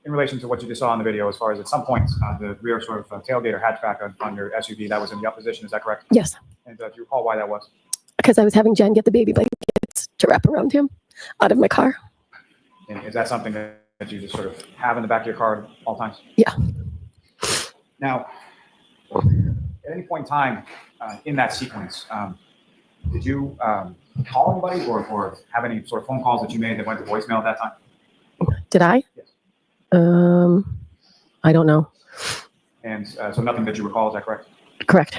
in relation to what you just saw in the video, as far as at some point the rear sort of tailgate or hatchback on your SUV, that was in the up position, is that correct? Yes. And do you recall why that was? Because I was having Jen get the baby blankets to wrap around him out of my car. And is that something that you just sort of have in the back of your car at all times? Yeah. Now, at any point in time in that sequence, did you call anybody or have any sort of phone calls that you made that went to voicemail at that time? Did I? Yes. I don't know. And so nothing that you recall, is that correct? Correct.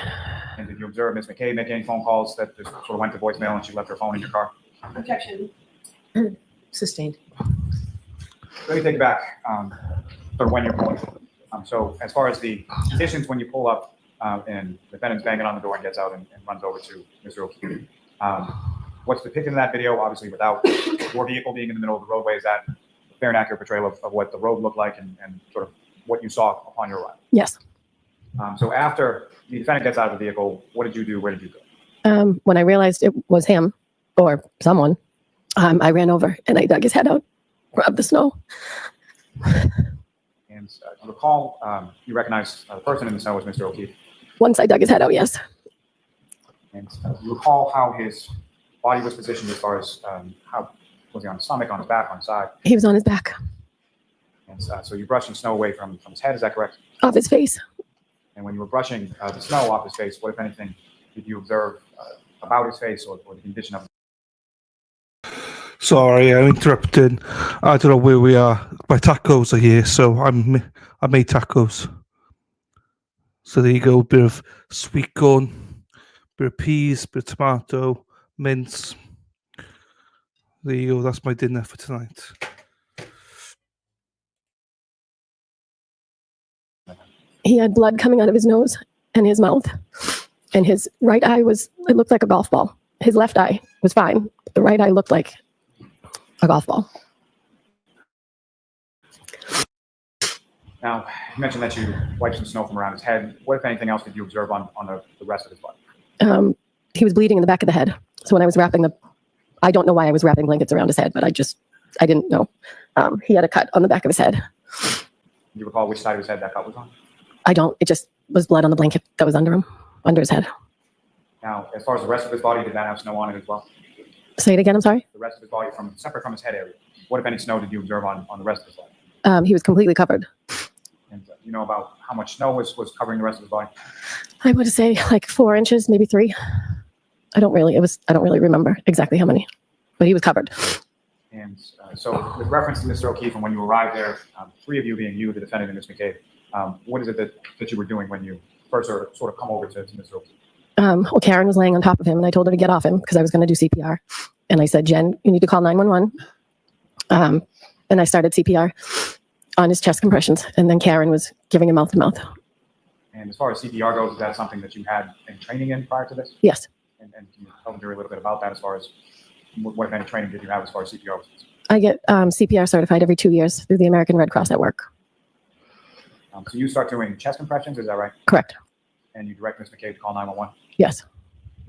And did you observe Ms. McKay make any phone calls that just sort of went to voicemail and she left her phone in your car? Objection. Sustained. Let me take back sort of when you're pulling. So as far as the conditions when you pull up and the defendant's banging on the door and gets out and runs over to Mr. O'Keefe, what's depicted in that video, obviously without your vehicle being in the middle of the roadway, is that a fair and accurate portrayal of what the road looked like and sort of what you saw upon your arrival? Yes. So after the defendant gets out of the vehicle, what did you do? Where did you go? When I realized it was him or someone, I ran over and I dug his head out of the snow. And you recall, you recognize the person in the snow as Mr. O'Keefe. Once I dug his head out, yes. And you recall how his body was positioned as far as how was he on his stomach, on his back, on his side? He was on his back, And so you brushed some snow away from his head, is that correct? off his face. And when you were brushing the snow off his face, what, if anything, did you observe about his face or the condition of? Sorry, I'm interrupting. I don't know where we are. My tacos are here, so I made tacos. So there you go, bit of sweet corn, bit of peas, bit of tomato, mince. There you go, that's my dinner for tonight. He had blood coming out of his nose and his mouth. And his right eye it looked like a golf ball. His left eye was fine, but the right eye looked like a golf ball. Now, you mentioned that you wiped some snow from around his head. What, if anything else, did you observe on the rest of his body? He was bleeding in the back of the head. So when I was wrapping I don't know why I was wrapping blankets around his head, but I didn't know. He had a cut on the back of his head. Do you recall which side of his head that cut was on? I don't. It just was blood on the blanket that was under his head. Now, as far as the rest of his body, did that have snow on it as well? Say it again, I'm sorry? The rest of his body, separate from his head area. What, if any, snow did you observe on the rest of his body? He was completely covered. And you know about how much snow was covering the rest of his body? I would say like 4 inches, maybe 3. I don't really remember exactly how many, but he was covered. And so with reference to Mr. O'Keefe, and when you arrived there, 3 of you being you, the defendant, and Ms. McCabe, what is it that you were doing when you first sort of come over to Mr. O'Keefe? Well, Karen was laying on top of him, and I told her to get off him because I was going to do CPR. And I said, Jen, you need to call 911. And I started CPR on his chest compressions, and then Karen was giving him mouth-to-mouth. And as far as CPR goes, is that something that you had any training in prior to this? Yes. And can you tell me a little bit about that as far as what if any training did you have as far as CPR was concerned? I get CPR certified every 2 years through the American Red Cross at work. So you start doing chest compressions, is that right? Correct. And you direct Ms. McCabe to call 911? Yes.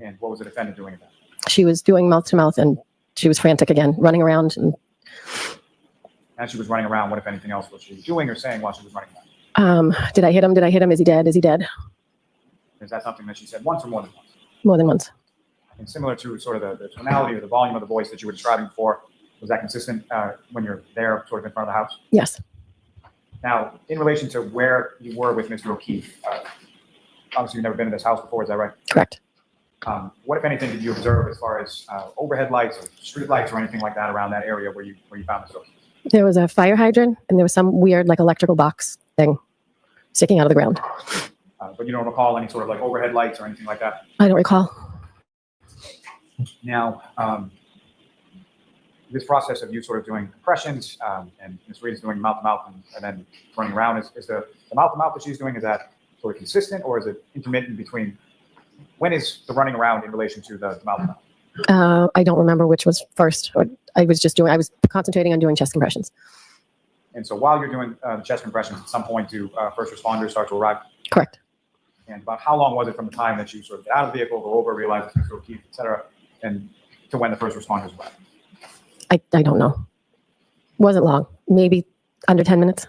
And what was the defendant doing at that? She was doing mouth-to-mouth, and she was frantic again, running around. And as she was running around, what, if anything else, was she doing or saying while she was running around? Did I hit him? Did I hit him? Is he dead? Is he dead? Is that something that she said once or more than once? More than once. And similar to sort of the tonality or the volume of the voice that you were describing before, was that consistent when you're there sort of in front of the house? Yes. Now, in relation to where you were with Mr. O'Keefe, obviously you've never been in this house before, is that right? Correct. What, if anything, did you observe as far as overhead lights or street lights or anything like that around that area where you found Mr. O'Keefe? There was a fire hydrant, and there was some weird like electrical box thing sticking out of the ground. But you don't recall any sort of like overhead lights or anything like that? I don't recall. Now, this process of you sort of doing compressions and Ms. Reed is doing mouth-to-mouth and then running around, is the mouth-to-mouth that she's doing, is that sort of consistent or is it intermittent between, when is the running around in relation to the mouth-to-mouth? I don't remember which was first. I was concentrating on doing chest compressions. And so while you're doing the chest compressions, at some point do first responders start to arrive? Correct. And about how long was it from the time that you sort of get out of the vehicle, go over, realize it's Mr. O'Keefe, et cetera, and to when the first responders arrived? I don't know. Wasn't long. Maybe under 10 minutes.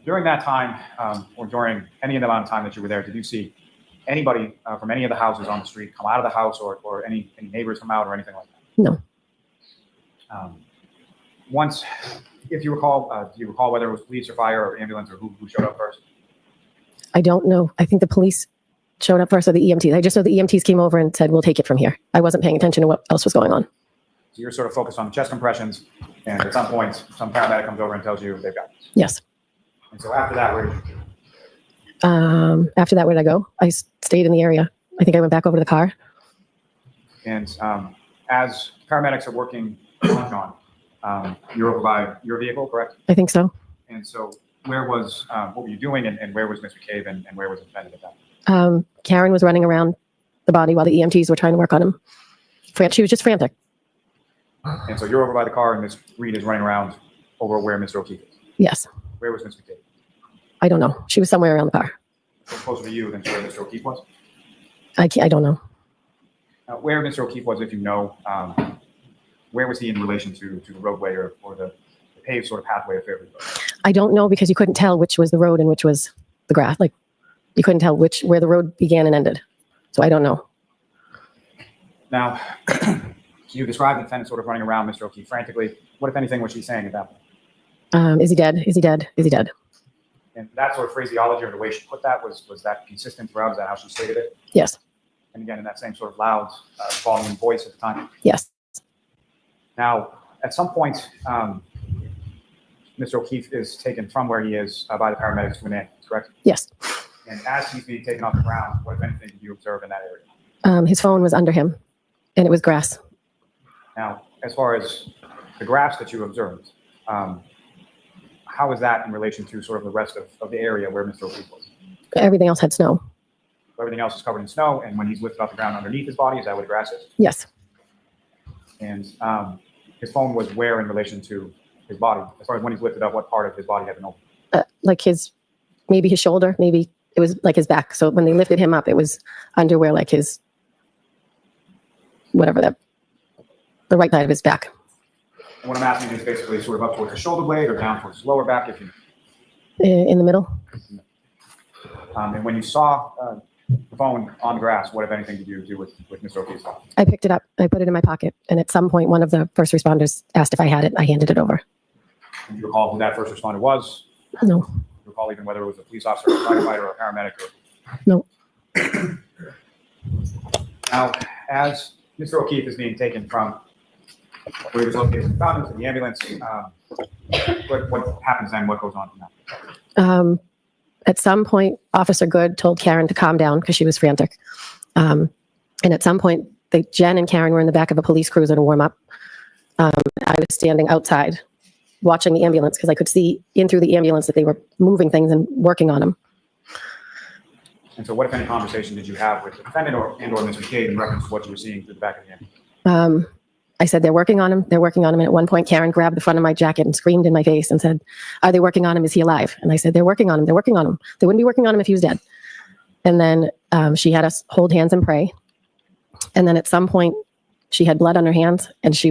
During that time, or during any amount of time that you were there, did you see anybody from any of the houses on the street come out of the house or any neighbors come out or anything like that? No. Once, if you recall, do you recall whether it was police or fire or ambulance or who showed up first? I don't know. I think the police showed up first or the EMTs. I just know the EMTs came over and said, we'll take it from here. I wasn't paying attention to what else was going on. So you're sort of focused on chest compressions, and at some point, some paramedic comes over and tells you they've got this. Yes. And so after that, where did you go? After that, where did I go? I stayed in the area. I think I went back over to the car. And as paramedics are working on, you're over by your vehicle, correct? I think so. And so where was, what were you doing, and where was Mr. Cave, and where was the defendant at that time? Karen was running around the body while the EMTs were trying to work on him. She was just frantic. And so you're over by the car, and Ms. Reed is running around over where Mr. O'Keefe is? Yes. Where was Mr. Cave? I don't know. She was somewhere around the car. So closer to you than to where Mr. O'Keefe was? I don't know. Where Mr. O'Keefe was, if you know, where was he in relation to the roadway or the paved sort of pathway of Fairview Road? I don't know because you couldn't tell which was the road and which was the grass. Like you couldn't tell where the road began and ended. So I don't know. Now, you described the defendant sort of running around Mr. O'Keefe frantically. What, if anything, was she saying at that point? Is he dead? Is he dead? Is he dead? And that sort of phraseology or the way she put that, was that consistent throughout? Is that how she stated it? Yes. And again, in that same sort of loud, volume voice at the time? Yes. Now, at some point, Mr. O'Keefe is taken from where he is by the paramedics to an ambulance, correct? Yes. And as he's being taken off the ground, what, if anything, did you observe in that area? His phone was under him, and it was grass. Now, as far as the grass that you observed, how is that in relation to sort of the rest of the area where Mr. O'Keefe was? Everything else had snow. Everything else is covered in snow, and when he's lifted off the ground underneath his body, is that what the grass is? Yes. And his phone was where in relation to his body? As far as when he's lifted up, what part of his body had been open? Like maybe his shoulder, maybe it was like his back. So when they lifted him up, it was under where like his, whatever the right side of his back. And what I'm asking is basically sort of up towards the shoulder blade or down towards his lower back, if you. In the middle. And when you saw the phone on the grass, what, if anything, did you do with Mr. O'Keefe's phone? I picked it up. I put it in my pocket. And at some point, one of the first responders asked if I had it. I handed it over. Do you recall who that first responder was? No. Do you recall even whether it was a police officer, a firefighter, or a paramedic? No. Now, as Mr. O'Keefe is being taken from where he was located in Fountain to the ambulance, what happens then? What goes on from that? At some point, Officer Good told Karen to calm down because she was frantic. And at some point, Jen and Karen were in the back of a police cruiser to warm up. I was standing outside watching the ambulance because I could see in through the ambulance that they were moving things and working on them. And so what, if any, conversation did you have with the defendant and or Mr. Cade in reference to what you were seeing through the back of the ambulance? I said, they're working on him. They're working on him. And at one point, Karen grabbed the front of my jacket and screamed in my face and said, are they working on him? Is he alive? And I said, they're working on him. They're working on him. They wouldn't be working on him if he was dead. And then she had us hold hands and pray. And then at some point, she had blood on her hands and she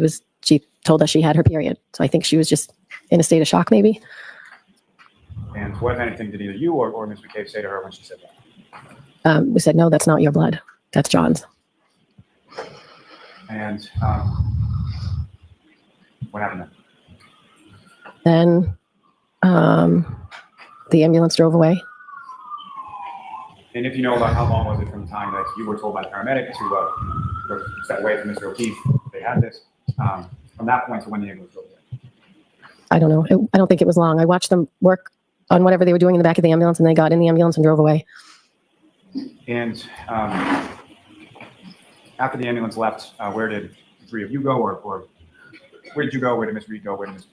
told us she had her period. So I think she was just in a state of shock, maybe. And what, if anything, did either you or Ms. McCabe say to her when she said that? We said, no, that's not your blood. That's John's. And what happened then? Then the ambulance drove away. And if you know about how long was it from the time that you were told by the paramedic to step away from Mr. O'Keefe, they had this, from that point to when the ambulance drove away? I don't know. I don't think it was long. I watched them work on whatever they were doing in the back of the ambulance, and they got in the ambulance and drove away. And after the ambulance left, where did the three of you go, or where did you go? Where did Ms. Reed go? Where did Ms.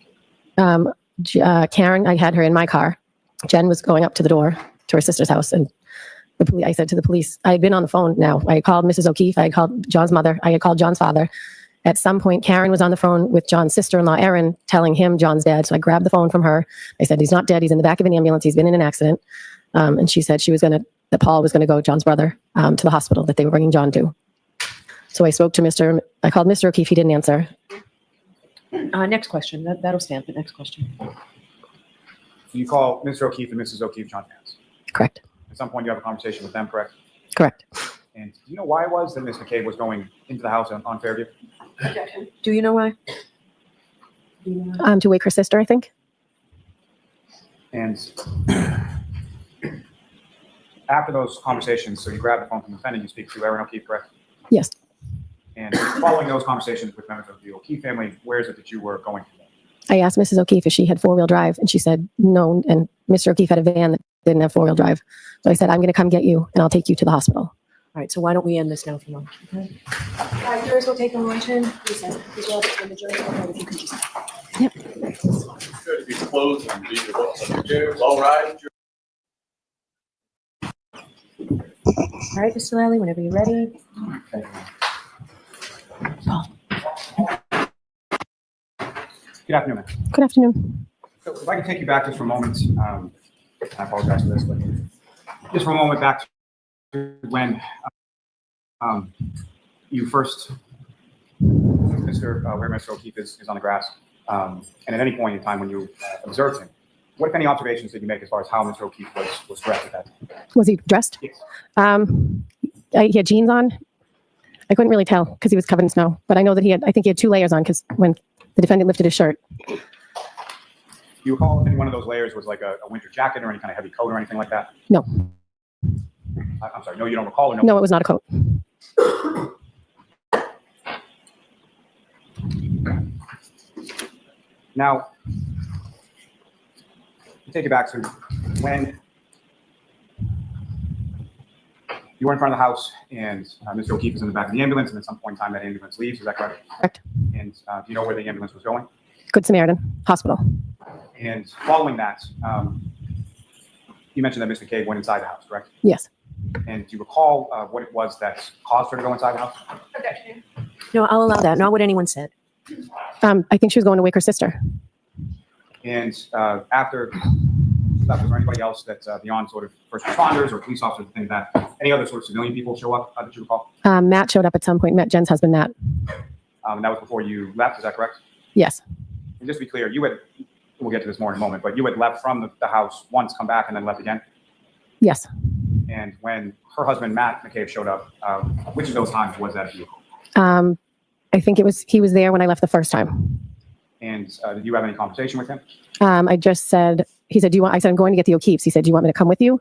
Karen, I had her in my car. Jen was going up to the door to her sister's house, and I said to the police, I had been on the phone now. I had called Mrs. O'Keefe. I had called John's mother. I had called John's father. At some point, Karen was on the phone with John's sister-in-law, Erin, telling him John's dead. So I grabbed the phone from her. I said, he's not dead. He's in the back of an ambulance. He's been in an accident. And she said that Paul was going to go, John's brother, to the hospital that they were bringing John to. So I spoke to I called Mr. O'Keefe. He didn't answer. Next question. That'll stand for next question. You call Mr. O'Keefe and Mrs. O'Keefe John's parents? Correct. At some point, you have a conversation with them, correct? Correct. And do you know why it was that Ms. McCabe was going into the house on Fairview? Do you know why? To wake her sister, I think. And after those conversations, so you grab the phone from the defendant, you speak to Erin O'Keefe, correct? Yes. And following those conversations with members of the O'Keefe family, where is it that you were going to? I asked Mrs. O'Keefe if she had four-wheel drive, and she said no. And Mr. O'Keefe had a van that didn't have four-wheel drive. So I said, I'm going to come get you, and I'll take you to the hospital. All right, so why don't we end this now for lunch? Okay? All right, jurors will take a motion. Because we'll have the jury. If you could just. Yep. Should be closed and leave your books on the chairs. All right. All right, Mr. Lally, whenever you're ready. Thank you. Good afternoon, ma'am. Good afternoon. So if I can take you back just for a moment, I apologize for this, but just for a moment back to when you first, where Mr. O'Keefe is on the grass, and at any point in time when you observed him, What, if any, observations did you make as far as how Mr. O'Keefe was dressed at that time? Was he dressed? Yes. He had jeans on. I couldn't really tell because he was covered in snow, but I know that I think he had 2 layers on because when the defendant lifted his shirt. Do you recall if any one of those layers was like a winter jacket or any kind of heavy coat or anything like that? No. I'm sorry, no, you don't recall? Or no? No, it was not a coat. Now, to take it back to when you were in front of the house and Mr. O'Keefe is in the back of the ambulance, and at some point in time that ambulance leaves, is that correct? Correct. And do you know where the ambulance was going? Good Samaritan Hospital. And following that, you mentioned that Ms. McCabe went inside the house, correct? Yes. And do you recall what it was that caused her to go inside the house? Objection. No, I'll allow that. Not what anyone said. I think she was going to wake her sister. And after that, was there anybody else that beyond sort of first responders or police officers and things like that, any other sort of civilian people show up that you recall? Matt showed up at some point, met Jen's husband, Matt. And that was before you left, is that correct? Yes. And just to be clear, you had, we'll get to this more in a moment, but you had left from the house once, come back, and then left again? Yes. And when her husband, Matt McCabe, showed up, which of those times was that vehicle? I think he was there when I left the first time. And did you have any conversation with him? I just said, he said, I said, I'm going to get the O'Keefes. He said, do you want me to come with you?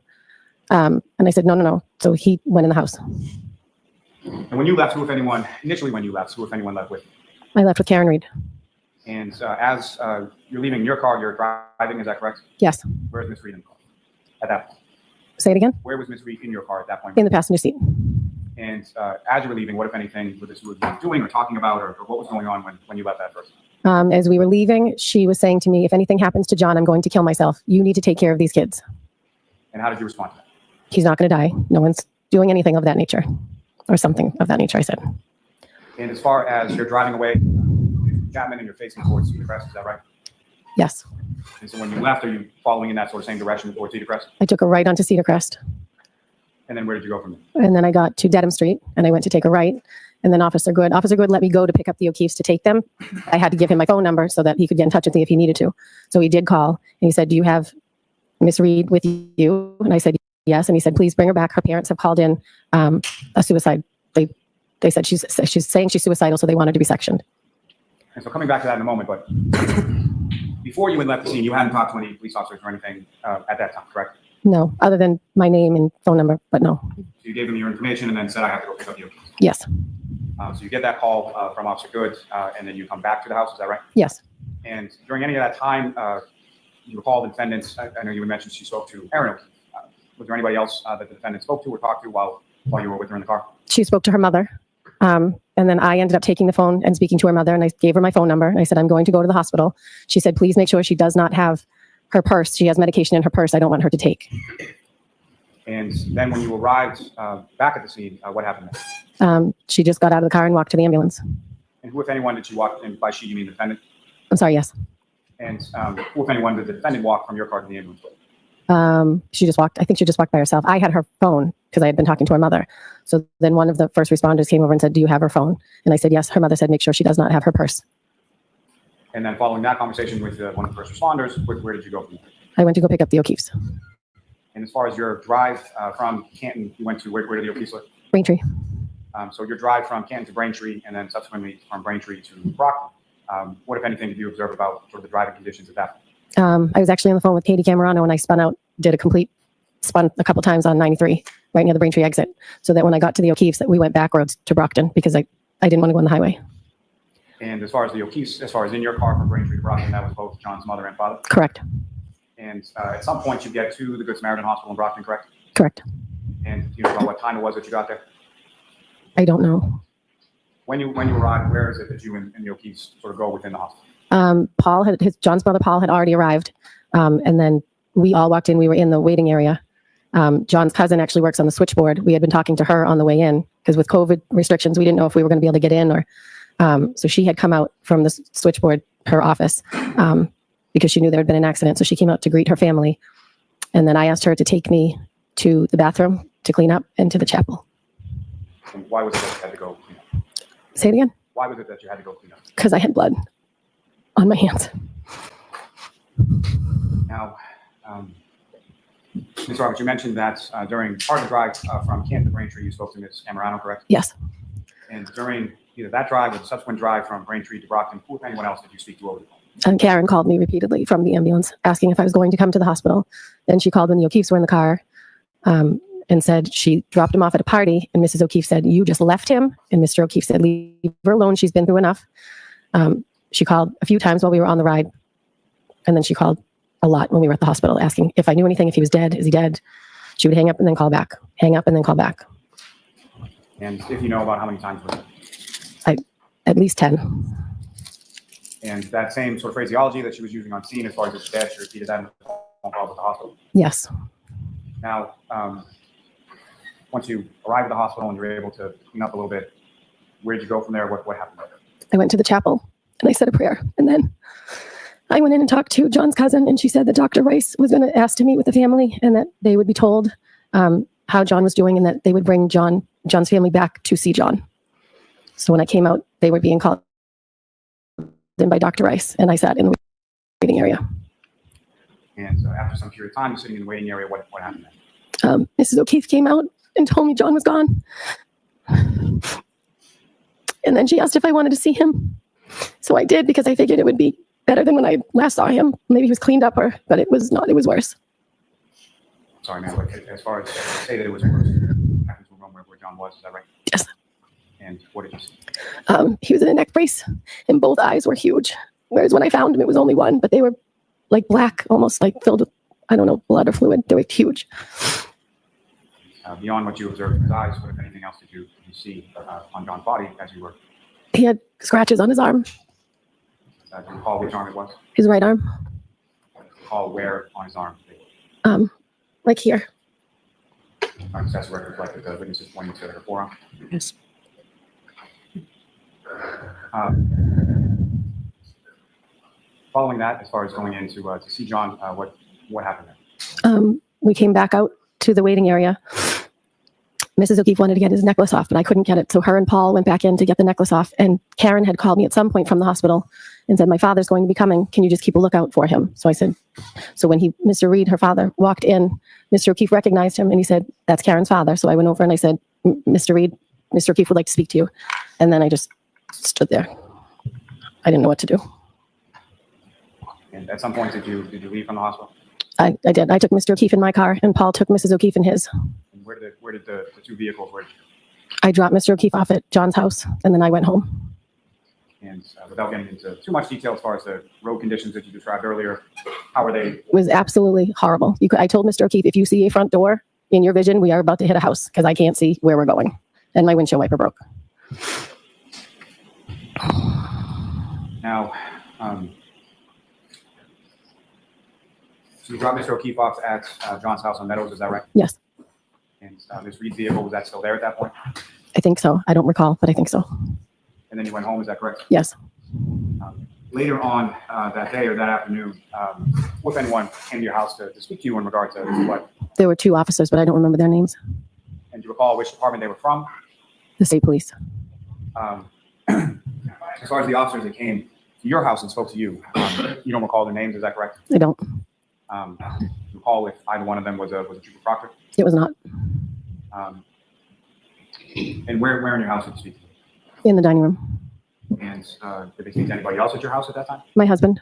And I said, no. So he went in the house. And when you left, who, if anyone, initially when you left, who, if anyone, left with you? I left with Karen Reed. And as you're leaving your car, you're driving, is that correct? Yes. Where is Miss Reed in the car at that point? Say it again? Where was Miss Reed in your car at that point? In the passenger seat. And as you were leaving, what, if anything, were you doing or talking about, or what was going on when you left that first? As we were leaving, she was saying to me, if anything happens to John, I'm going to kill myself. You need to take care of these kids. And how did you respond to that? He's not going to die. No one's doing anything of that nature, or something of that nature, I said. And as far as you're driving away, Chapman, and you're facing towards Cedar Crest, is that right? Yes. And so when you left, are you following in that sort of same direction towards Cedar Crest? I took a right onto Cedar Crest. And then where did you go from there? And then I got to Dedham Street, and I went to take a right. And then Officer Good let me go to pick up the O'Keefes to take them. I had to give him my phone number so that he could get in touch with me if he needed to. So he did call, and he said, do you have Miss Reed with you? And I said, yes. And he said, please bring her back. Her parents have called in a suicide. They said she's saying she's suicidal, so they wanted to be sectioned. And so coming back to that in a moment, but before you had left the scene, you hadn't talked to any police officers or anything at that time, correct? No, other than my name and phone number, but no. So you gave them your information and then said, I have to go pick up you. Yes. So you get that call from Officer Good, and then you come back to the house, is that right? Yes. And during any of that time, you recall the defendants, I know you had mentioned she spoke to Aaron O'Keefe. Was there anybody else that the defendant spoke to or talked to while you were with her in the car? She spoke to her mother. And then I ended up taking the phone and speaking to her mother, and I gave her my phone number. And I said, I'm going to go to the hospital. She said, please make sure she does not have her purse. She has medication in her purse. I don't want her to take. And then when you arrived back at the scene, what happened next? She just got out of the car and walked to the ambulance. And who, if anyone, did you walk, and by she, you mean the defendant? I'm sorry, yes. And who, if anyone, did the defendant walk from your car to the ambulance? She just walked. I think she just walked by herself. I had her phone because I had been talking to her mother. So then one of the first responders came over and said, do you have her phone? And I said, yes. Her mother said, make sure she does not have her purse. And then following that conversation with one of the first responders, where did you go from there? I went to go pick up the O'Keefes. And as far as your drive from Canton, you went to, where did the O'Keefes live? Braintree. So your drive from Canton to Braintree, and then subsequently from Braintree to Proctor. What, if anything, did you observe about sort of the driving conditions at that point? I was actually on the phone with Katie Camerano, and I spun a couple times on 93, right near the Braintree exit, so that when I got to the O'Keefes, that we went back roads to Brockton because I didn't want to go on the highway. And as far as the O'Keefes, as far as in your car from Braintree to Brockton, that was both John's mother and father? Correct. And at some point you get to the Good Samaritan Hospital in Brockton, correct? Correct. And do you know about what time it was that you got there? I don't know. When you arrived, where is it that you and the O'Keefes sort of go within the hospital? John's brother Paul had already arrived, and then we all walked in. We were in the waiting area. John's cousin actually works on the switchboard. We had been talking to her on the way in because with COVID restrictions, we didn't know if we were going to be able to get in or. So she had come out from the switchboard, her office, because she knew there had been an accident. So she came out to greet her family, and then I asked her to take me to the bathroom to clean up and to the chapel. And why was it that you had to go clean up? Say it again. Why was it that you had to go clean up? Because I had blood on my hands. Now, Ms. Roberts, you mentioned that during part of the drive from Canton to Braintree, you spoke to Ms. Camerano, correct? Yes. And during either that drive or the subsequent drive from Braintree to Brockton, who, if anyone else, did you speak to over the phone? And Karen called me repeatedly from the ambulance asking if I was going to come to the hospital. Then she called when the O'Keefes were in the car and said she dropped him off at a party. And Mrs. O'Keefe said, "You just left him." And Mr. O'Keefe said, "Leave her alone. She's been through enough." She called a few times while we were on the ride. And then she called a lot when we were at the hospital asking if I knew anything, if he was dead, is he dead? She would hang up and then call back, hang up and then call back. And if you know about how many times was it? At least 10. And that same sort of phraseology that she was using on scene as far as it's dead, she repeated that in the phone call with the hospital. Yes. Now, once you arrived at the hospital and you were able to clean up a little bit, where did you go from there? What happened? I went to the chapel and I said a prayer. And then I went in and talked to John's cousin, and she said that Dr. Rice was going to ask to meet with the family and that they would be told how John was doing and that they would bring John's family back to see John. So when I came out, they were being called in by Dr. Rice, and I sat in the waiting area. And so after some period of time sitting in the waiting area, what happened then? Mrs. O'Keefe came out and told me John was gone. And then she asked if I wanted to see him. So I did, because I figured it would be better than when I last saw him. Maybe he was cleaned up, but it was not. It was worse. Sorry, ma'am, but as far as say that it was worse, back into a room where John was, is that right? Yes. And what did you see? He was in a neck brace, and both eyes were huge. Whereas when I found him, it was only one, but they were like black, almost like filled with, I don't know, blood or fluid. They were huge. Beyond what you observed in his eyes, what, if anything else, did you see on John's body as you were? He had scratches on his arm, Do you recall which arm it was? his right arm, Do you recall where on his arm? like here. That's the record reflected the witnesses pointing to her forearm. Yes. Following that, as far as going in to see John, what happened there? We came back out to the waiting area. Mrs. O'Keefe wanted to get his necklace off, but I couldn't get it. So her and Paul went back in to get the necklace off. And Karen had called me at some point from the hospital and said, "My father's going to be coming. Can you just keep a lookout for him?" So I said, so when Mr. Reed, her father, walked in, Mr. O'Keefe recognized him and he said, "That's Karen's father." So I went over and I said, "Mr. Reed, Mr. O'Keefe would like to speak to you." And then I just stood there. I didn't know what to do. And at some point, did you leave from the hospital? I did. I took Mr. O'Keefe in my car and Paul took Mrs. O'Keefe in his. And where did the two vehicles, I dropped Mr. O'Keefe off at John's house and then I went home. And without getting into too much detail as far as the road conditions that you described earlier, how were they? It was absolutely horrible. I told Mr. O'Keefe, if you see a front door in your vision, we are about to hit a house because I can't see where we're going. And my windshield wiper broke. Now, so you dropped Mr. O'Keefe off at John's house on Meadows, is that right? Yes, And Ms. Reed's vehicle, was that still there at that point? I think so. I don't recall, but I think so. And then you went home, is that correct? Yes. Later on that day or that afternoon, what if anyone came to your house to speak to you in regard to what? There were 2 officers, but I don't remember their names. And do you recall which department they were from? The state police. As far as the officers that came to your house and spoke to you, you don't recall their names, is that correct? I don't. Do you recall if either one of them was a Trooper Proctor? It was not. And where in your house did you speak to them? In the dining room. And did they speak to anybody else at your house at that time? My husband.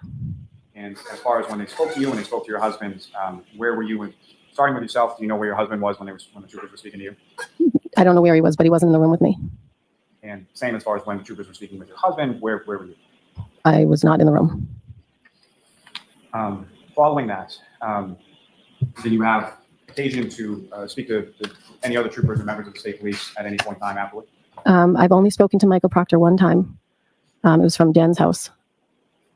And as far as when they spoke to you and they spoke to your husband, where were you? Starting with yourself, do you know where your husband was when the troopers were speaking to you? I don't know where he was, but he wasn't in the room with me. And same as far as when the troopers were speaking with your husband, where were you? I was not in the room. Following that, did you have occasion to speak to any other troopers or members of the state police at any point in time afterward? I've only spoken to Michael Proctor one time. It was from Den's house.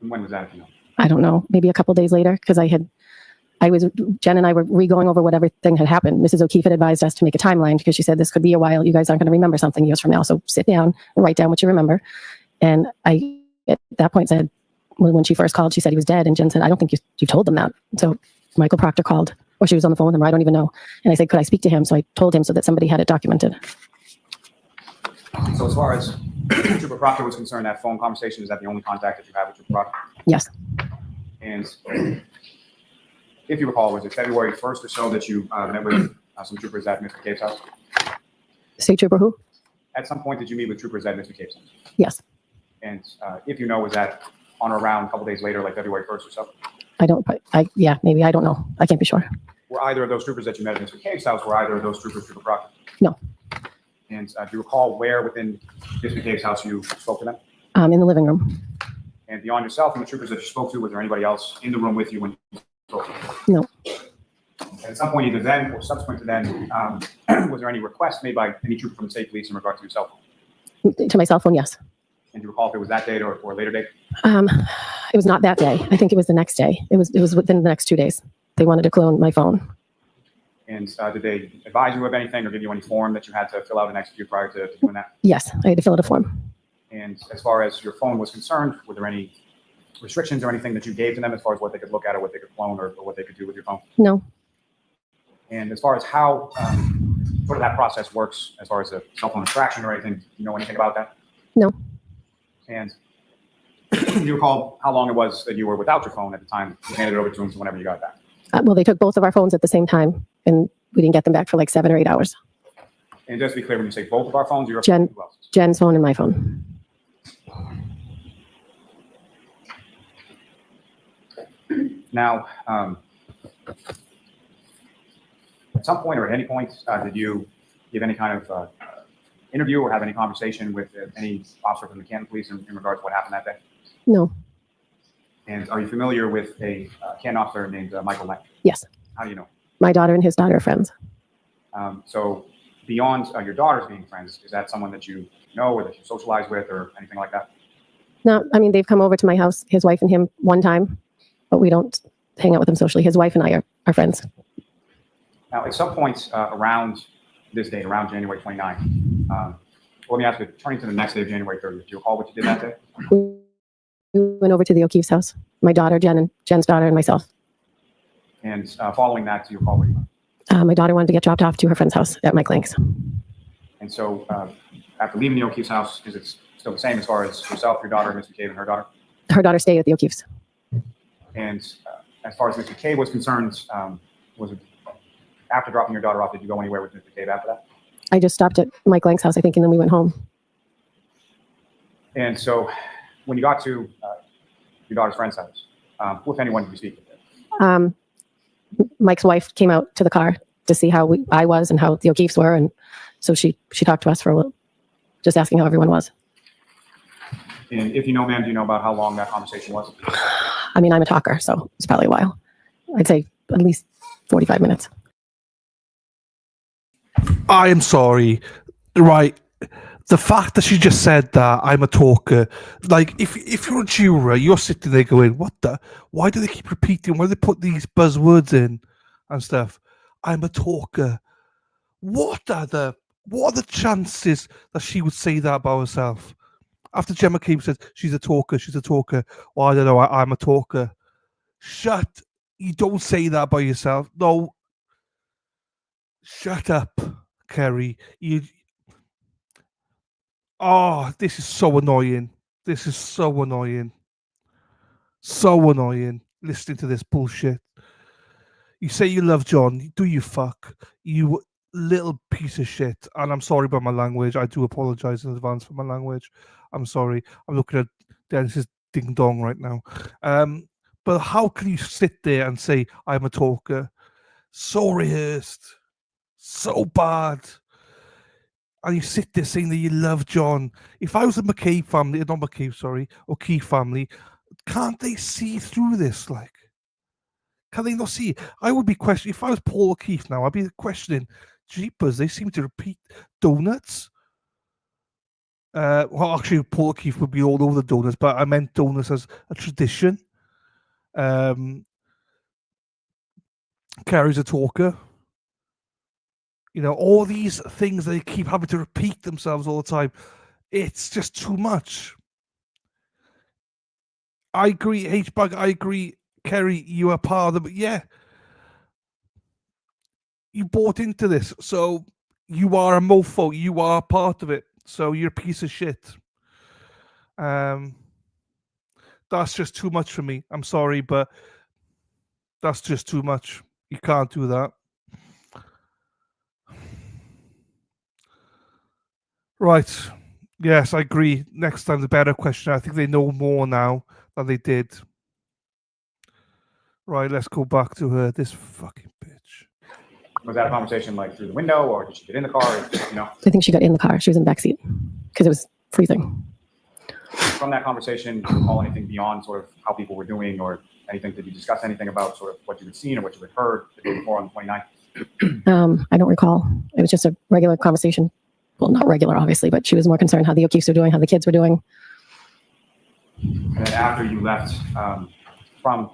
And when was that, if you know? I don't know, maybe a couple days later, because Jen and I were re-going over what everything had happened. Mrs. O'Keefe had advised us to make a timeline because she said this could be a while. You guys aren't going to remember something years from now. So sit down and write down what you remember. And I, at that point, said, when she first called, she said he was dead. And Jen said, "I don't think you told them that." So Michael Proctor called, or she was on the phone with him, or I don't even know. And I said, "Could I speak to him?" So I told him so that somebody had it documented. So as far as Trooper Proctor was concerned, that phone conversation, is that the only contact that you have with Trooper Proctor? Yes. And if you recall, was it February 1st or so that you met with some troopers at Mr. Cape's house? State trooper who? At some point, did you meet with troopers at Mr. Cape's house? Yes. And if you know, was that on or around a couple days later, like February 1st or so? I don't, yeah, maybe. I don't know. I can't be sure. Were either of those troopers that you met at Mr. Cape's house, were either of those troopers Trooper Proctor? No. And do you recall where within Mr. Cape's house you spoke to them? In the living room. And beyond yourself and the troopers that you spoke to, was there anybody else in the room with you when you spoke to them? No. And at some point, either then or subsequent to then, was there any request made by any trooper from the state police in regard to your cell phone? To my cell phone, yes. And do you recall if it was that date or a later date? It was not that day. I think it was the next day. It was within the next 2 days. They wanted to clone my phone. And did they advise you of anything or give you any form that you had to fill out and execute prior to doing that? Yes, I had to fill out a form. And as far as your phone was concerned, were there any restrictions or anything that you gave to them as far as what they could look at or what they could clone or what they could do with your phone? No. And as far as how sort of that process works, as far as a cell phone extraction or anything, do you know anything about that? No. And do you recall how long it was that you were without your phone at the time you handed it over to them whenever you got it back? Well, they took both of our phones at the same time, and we didn't get them back for like 7 or 8 hours. And just to be clear, when you say both of our phones, you're Jen, who else? Jen's phone and my phone. Now, at some point or at any point, did you give any kind of interview or have any conversation with any officer from the Canton Police in regard to what happened that day? No. And are you familiar with a Canton officer named Michael Lang? Yes. How do you know? My daughter and his daughter are friends. So beyond your daughters being friends, is that someone that you know or that you socialize with or anything like that? No, I mean, they've come over to my house, his wife and him, one time, but we don't hang out with him socially. His wife and I are friends. Now, at some point around this date, around January 29th, let me ask you, turning to the next day of January 30th, do you recall what you did that day? We went over to the O'Keefe's house, my daughter, Jen, and Jen's daughter, and myself. And following that, do you recall where you went? My daughter wanted to get dropped off to her friend's house at Mike Lank's. And so after leaving the O'Keefe's house, is it still the same as far as yourself, your daughter, Mr. Cave, and her daughter? Her daughter stayed at the O'Keefe's. And as far as Mr. Cave was concerned, was it after dropping your daughter off, did you go anywhere with Mr. Cave after that? I just stopped at Mike Lank's house, I think, and then we went home. And so when you got to your daughter's friend's house, who, if anyone, did you speak with? Mike's wife came out to the car to see how I was and how the O'Keefes were, and so she talked to us for a little, just asking how everyone was. And if you know, ma'am, do you know about how long that conversation was? I mean, I'm a talker, so it's probably a while. I'd say at least 45 minutes. I am sorry. Right. The fact that she just said that I'm a talker, like if you're a juror, you're sitting there going, what the? Why do they keep repeating? Why do they put these buzzwords in and stuff? I'm a talker. What are the chances that she would say that about herself? After Gemma came and said, she's a talker. Well, I don't know, I'm a talker. Shut. You don't say that by yourself. No. Shut up, Kerry. Oh, this is so annoying. So annoying listening to this bullshit. You say you love John. Do you fuck? You little piece of shit. And I'm sorry about my language. I do apologize in advance for my language. I'm sorry. I'm looking at Dennis's ding dong right now. But how can you sit there and say I'm a talker? So rehearsed. So bad. And you sit there saying that you love John. If I was a McCabe family, not McCabe, sorry, O'Keefe family, can't they see through this? Like, can they not see? I would be questioning, if I was Paul O'Keefe now, I'd be questioning, jeepers, they seem to repeat donuts. Well, actually, Paul O'Keefe would be all over the donuts, but I meant donuts as a tradition. Carrie's a talker. You know, all these things they keep having to repeat themselves all the time. It's just too much. I agree, H-Bug. I agree, Kerry. You are part of it. But yeah, you bought into this, so you are a mofo. You are part of it, so you're a piece of shit. That's just too much for me. I'm sorry, but That's just too much. You can't do that. Right. Yes, I agree. Next time, the better question. I think they know more now than they did. Right, let's go back to her. This fucking bitch. Was that a conversation like through the window, or did she get in the car? You know, I think she got in the car. She was in the backseat because it was freezing. from that conversation, do you recall anything beyond sort of how people were doing, or anything? Did you discuss anything about sort of what you had seen or what you had heard the day before on the 29th? I don't recall. It was just a regular conversation. Well, not regular, obviously, but she was more concerned how the O'Keefes were doing, how the kids were doing. And then after you left from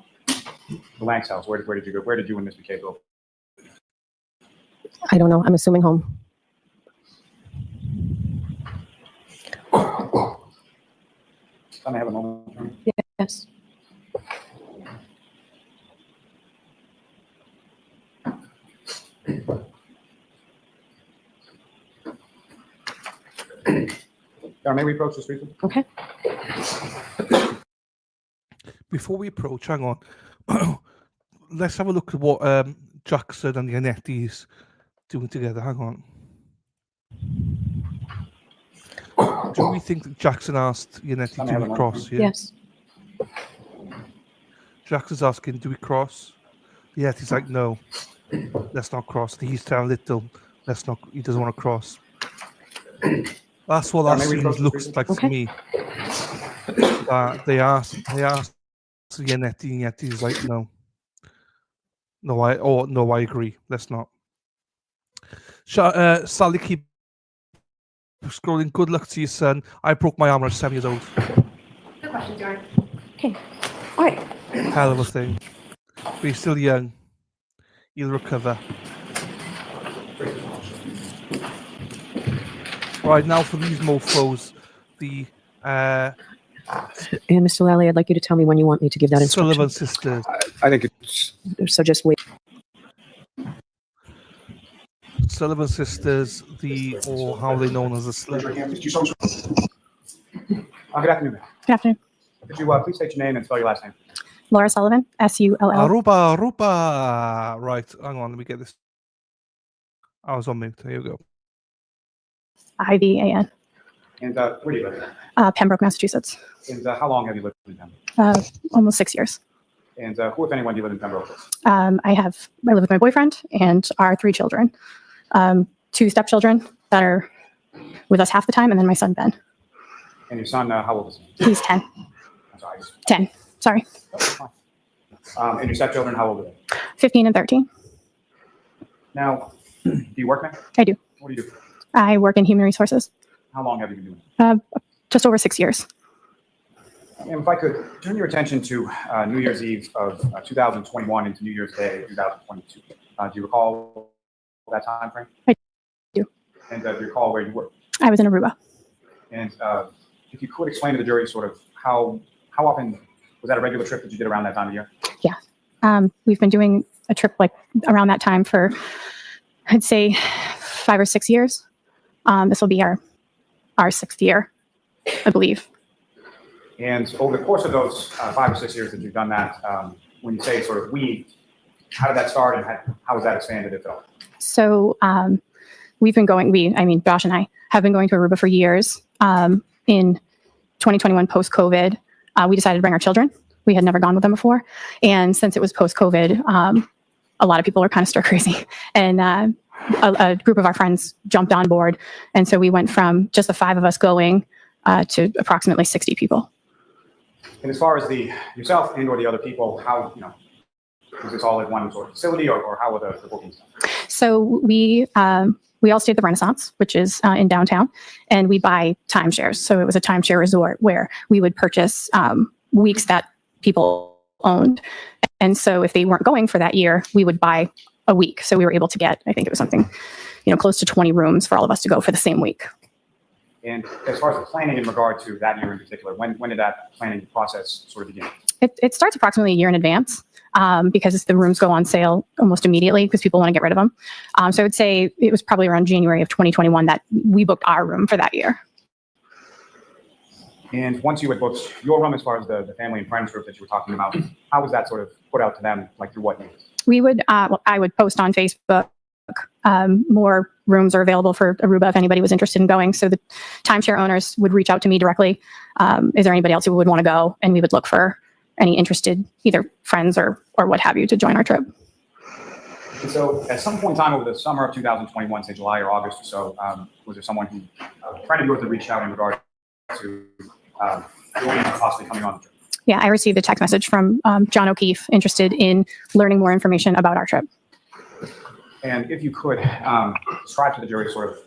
the Lanks house, where did you go? Where did you and Miss McKay go? I don't know. I'm assuming home. Can I have a moment? Yes. May we approach this briefly? Okay. Before we approach, hang on. Let's have a look at what Jackson and the Annettis doing together. Hang on. Do we think that Jackson asked Yannetti, do we cross? Yeah? Yes. Jackson's asking, do we cross? Yannetti's like, no, let's not cross. He's telling Little, let's not, he doesn't want to cross. That's what that scene looks like to me. They asked Yannetti, and Yannetti's like, no. No, I agree. Let's not. Sally, keep scrolling. Good luck to your son. I broke my arm when I was 7 years old. No questions, Your Honor. Okay. All right. Hell of a thing. But he's still young. He'll recover. Right, now for these mofos, the And Mr. Lally, I'd like you to tell me when you want me to give that instruction. Sullivan sisters. I think it's So just wait. Sullivan sisters, or how are they known as the raise your slip. hand. Do someone Good afternoon, ma'am. Good afternoon. Could you please state your name and spell your last name? Laura Sullivan, Sull. Aruba. Right, hang on, let me get this. I was on mute. There you go. IVAN. And where do you live? Pembroke, Massachusetts. And how long have you lived in Pembroke? Almost 6 years. And who, if anyone, do you live in Pembroke with? I live with my boyfriend and our 3 children. 2 stepchildren that are with us half the time, and then my son, Ben. And your son, how old is he? He's 10. I'm sorry. 10. Sorry. And your stepchildren, how old are they? 15 and 13. Now, do you work, ma'am? I do. What do you do? I work in human resources. How long have you been doing it? Just over 6 years. And if I could turn your attention to New Year's Eve of 2021 into New Year's Day of 2022. Do you recall that time frame? I do. And do you recall where you were? I was in Aruba. And if you could explain to the jury sort of how often, was that a regular trip that you did around that time of year? Yeah. We've been doing a trip like around that time for, I'd say, 5 or 6 years. This will be our 6th year, I believe. And over the course of those 5 or 6 years that you've done that, when you say sort of we, how did that start and how was that expanded, if at all? So we've been going, Josh and I have been going to Aruba for years. In 2021, post-COVID, we decided to bring our children. We had never gone with them before. And since it was post-COVID, a lot of people are kind of stir crazy. And a group of our friends jumped on board. And so we went from just the 5 of us going to approximately 60 people. And as far as yourself and or the other people, how, was this all at one sort of facility or how were the bookings done? So we all stayed at the Renaissance, which is in downtown, and we buy timeshares. So it was a timeshare resort where we would purchase weeks that people owned. And so if they weren't going for that year, we would buy a week. So we were able to get, I think it was something, close to 20 rooms for all of us to go for the same week. And as far as the planning in regard to that year in particular, when did that planning process sort of begin? It starts approximately a year in advance because the rooms go on sale almost immediately because people want to get rid of them. So I would say it was probably around January of 2021 that we booked our room for that year. And once you had booked your room, as far as the family and friends group that you were talking about, how was that sort of put out to them, like through what means? We would, I would post on Facebook, more rooms are available for Aruba if anybody was interested in going. So the timeshare owners would reach out to me directly. Is there anybody else who would want to go? And we would look for any interested either friends or what have you to join our trip. And so at some point in time over the summer of 2021, say July or August or so, was there someone who, a friend of yours that reached out in regard to joining or possibly coming on the trip? Yeah, I received a text message from John O'Keefe interested in learning more information about our trip. And if you could describe to the jury sort of,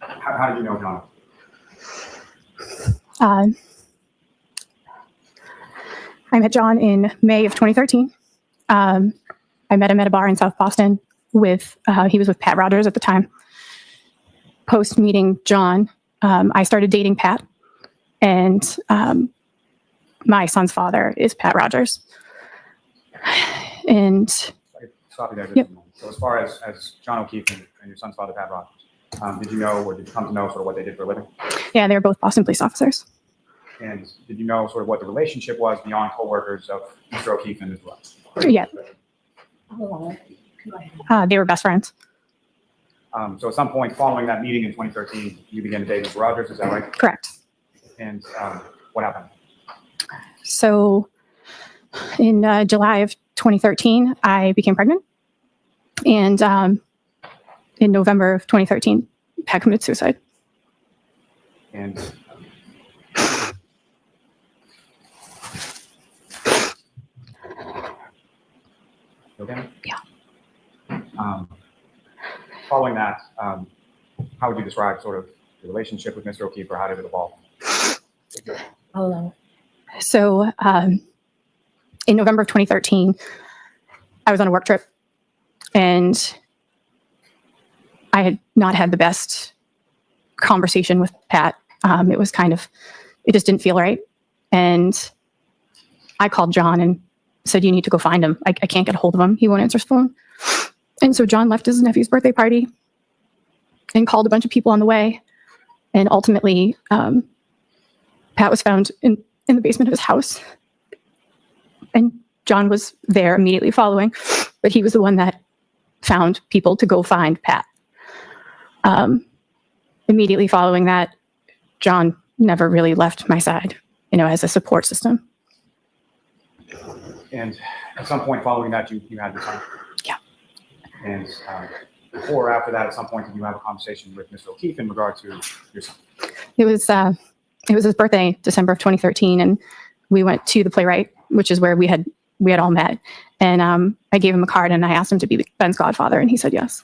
how did you know John? I met John in May of 2013. I met him at a bar in South Boston with, he was with Pat Rogers at the time. Post meeting John, I started dating Pat, and my son's father is Pat Rogers. And Stop you there. Yep. So as far as John O'Keefe and your son's father, Pat Rogers, did you know or did you come to know sort of what they did for a living? yeah, they were both Boston police officers. And did you know sort of what the relationship was beyond co-workers of Mr. O'Keefe and his wife? Yeah. They were best friends. So at some point following that meeting in 2013, you began to date Mr. Rogers, is that right? Correct. And what happened? So in July of 2013, I became pregnant. And in November of 2013, Pat committed suicide. And okay. Yeah. Following that, how would you describe sort of the relationship with Mr. O'Keefe, or how did it evolve? So in November of 2013, I was on a work trip, and I had not had the best conversation with Pat. It was kind of, it just didn't feel right. And I called John and said, you need to go find him. I can't get a hold of him. He won't answer his phone. And so John left his nephew's birthday party and called a bunch of people on the way. And ultimately, Pat was found in the basement of his house. And John was there immediately following, but he was the one that found people to go find Pat. Immediately following that, John never really left my side, as a support system. And at some point following that, you had your son? Yeah. And before or after that, at some point, did you have a conversation with Mr. O'Keefe in regard to your son? It was his birthday, December of 2013, and we went to the Playwright, which is where we had all met. And I gave him a card and I asked him to be Ben's godfather, and he said yes.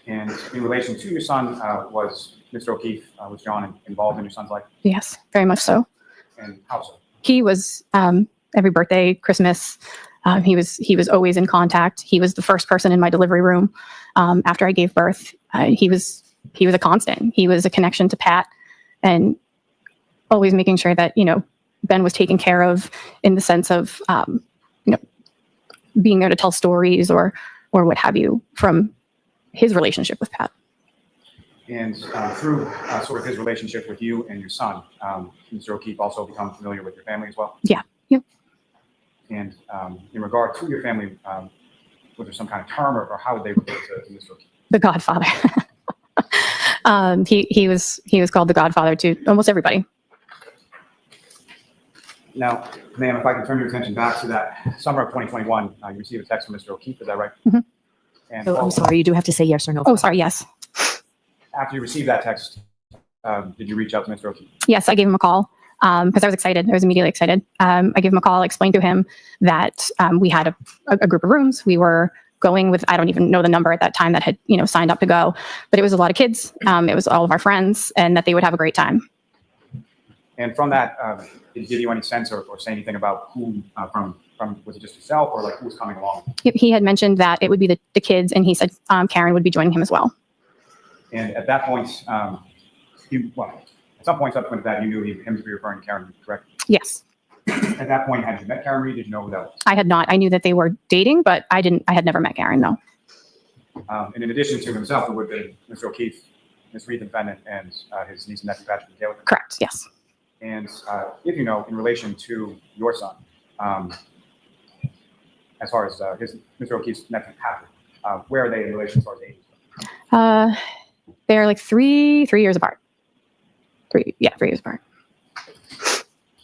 And in relation to your son, was Mr. O'Keefe, was John involved in your son's life? Yes, very much so. And how so? He was every birthday, Christmas. He was always in contact. He was the first person in my delivery room after I gave birth. He was a constant. He was a connection to Pat, and always making sure that Ben was taken care of in the sense of being there to tell stories or what have you from his relationship with Pat. And through sort of his relationship with you and your son, Mr. O'Keefe also become familiar with your family as well? Yeah. Yep. And in regard to your family, was there some kind of term or how would they refer to Mr. O'Keefe? The Godfather. He was called the Godfather to almost everybody. Now, ma'am, if I can turn your attention back to that summer of 2021, you received a text from Mr. O'Keefe, is that right? Mm-hmm. And So I'm sorry, you do have to say yes or no. Oh, sorry, yes. after you received that text, did you reach out to Mr. O'Keefe? Yes, I gave him a call because I was excited. I was immediately excited. I gave him a call, explained to him that we had a group of rooms. We were going with, I don't even know the number at that time that had, signed up to go, but it was a lot of kids. It was all of our friends, and that they would have a great time. And from that, did he give you any sense or say anything about who from was it just yourself or like who was coming along? He had mentioned that it would be the kids, and he said Karen would be joining him as well. And at that point, at some point subsequent to that, you knew him to be referring to Karen, correct? Yes. At that point, had you met Karen Reed? Did you know who that was? I had not. I knew that they were dating, but I had never met Karen, no. And in addition to himself, it would have been Mr. O'Keefe, Ms. Reed, the defendant, and his niece and nephew, Patrick and Taylor? Correct, yes. And if you know, in relation to your son, as far as Mr. O'Keefe's nephew, Patrick, where are they in relation as far as age? They're like 3 years apart. 3 years apart.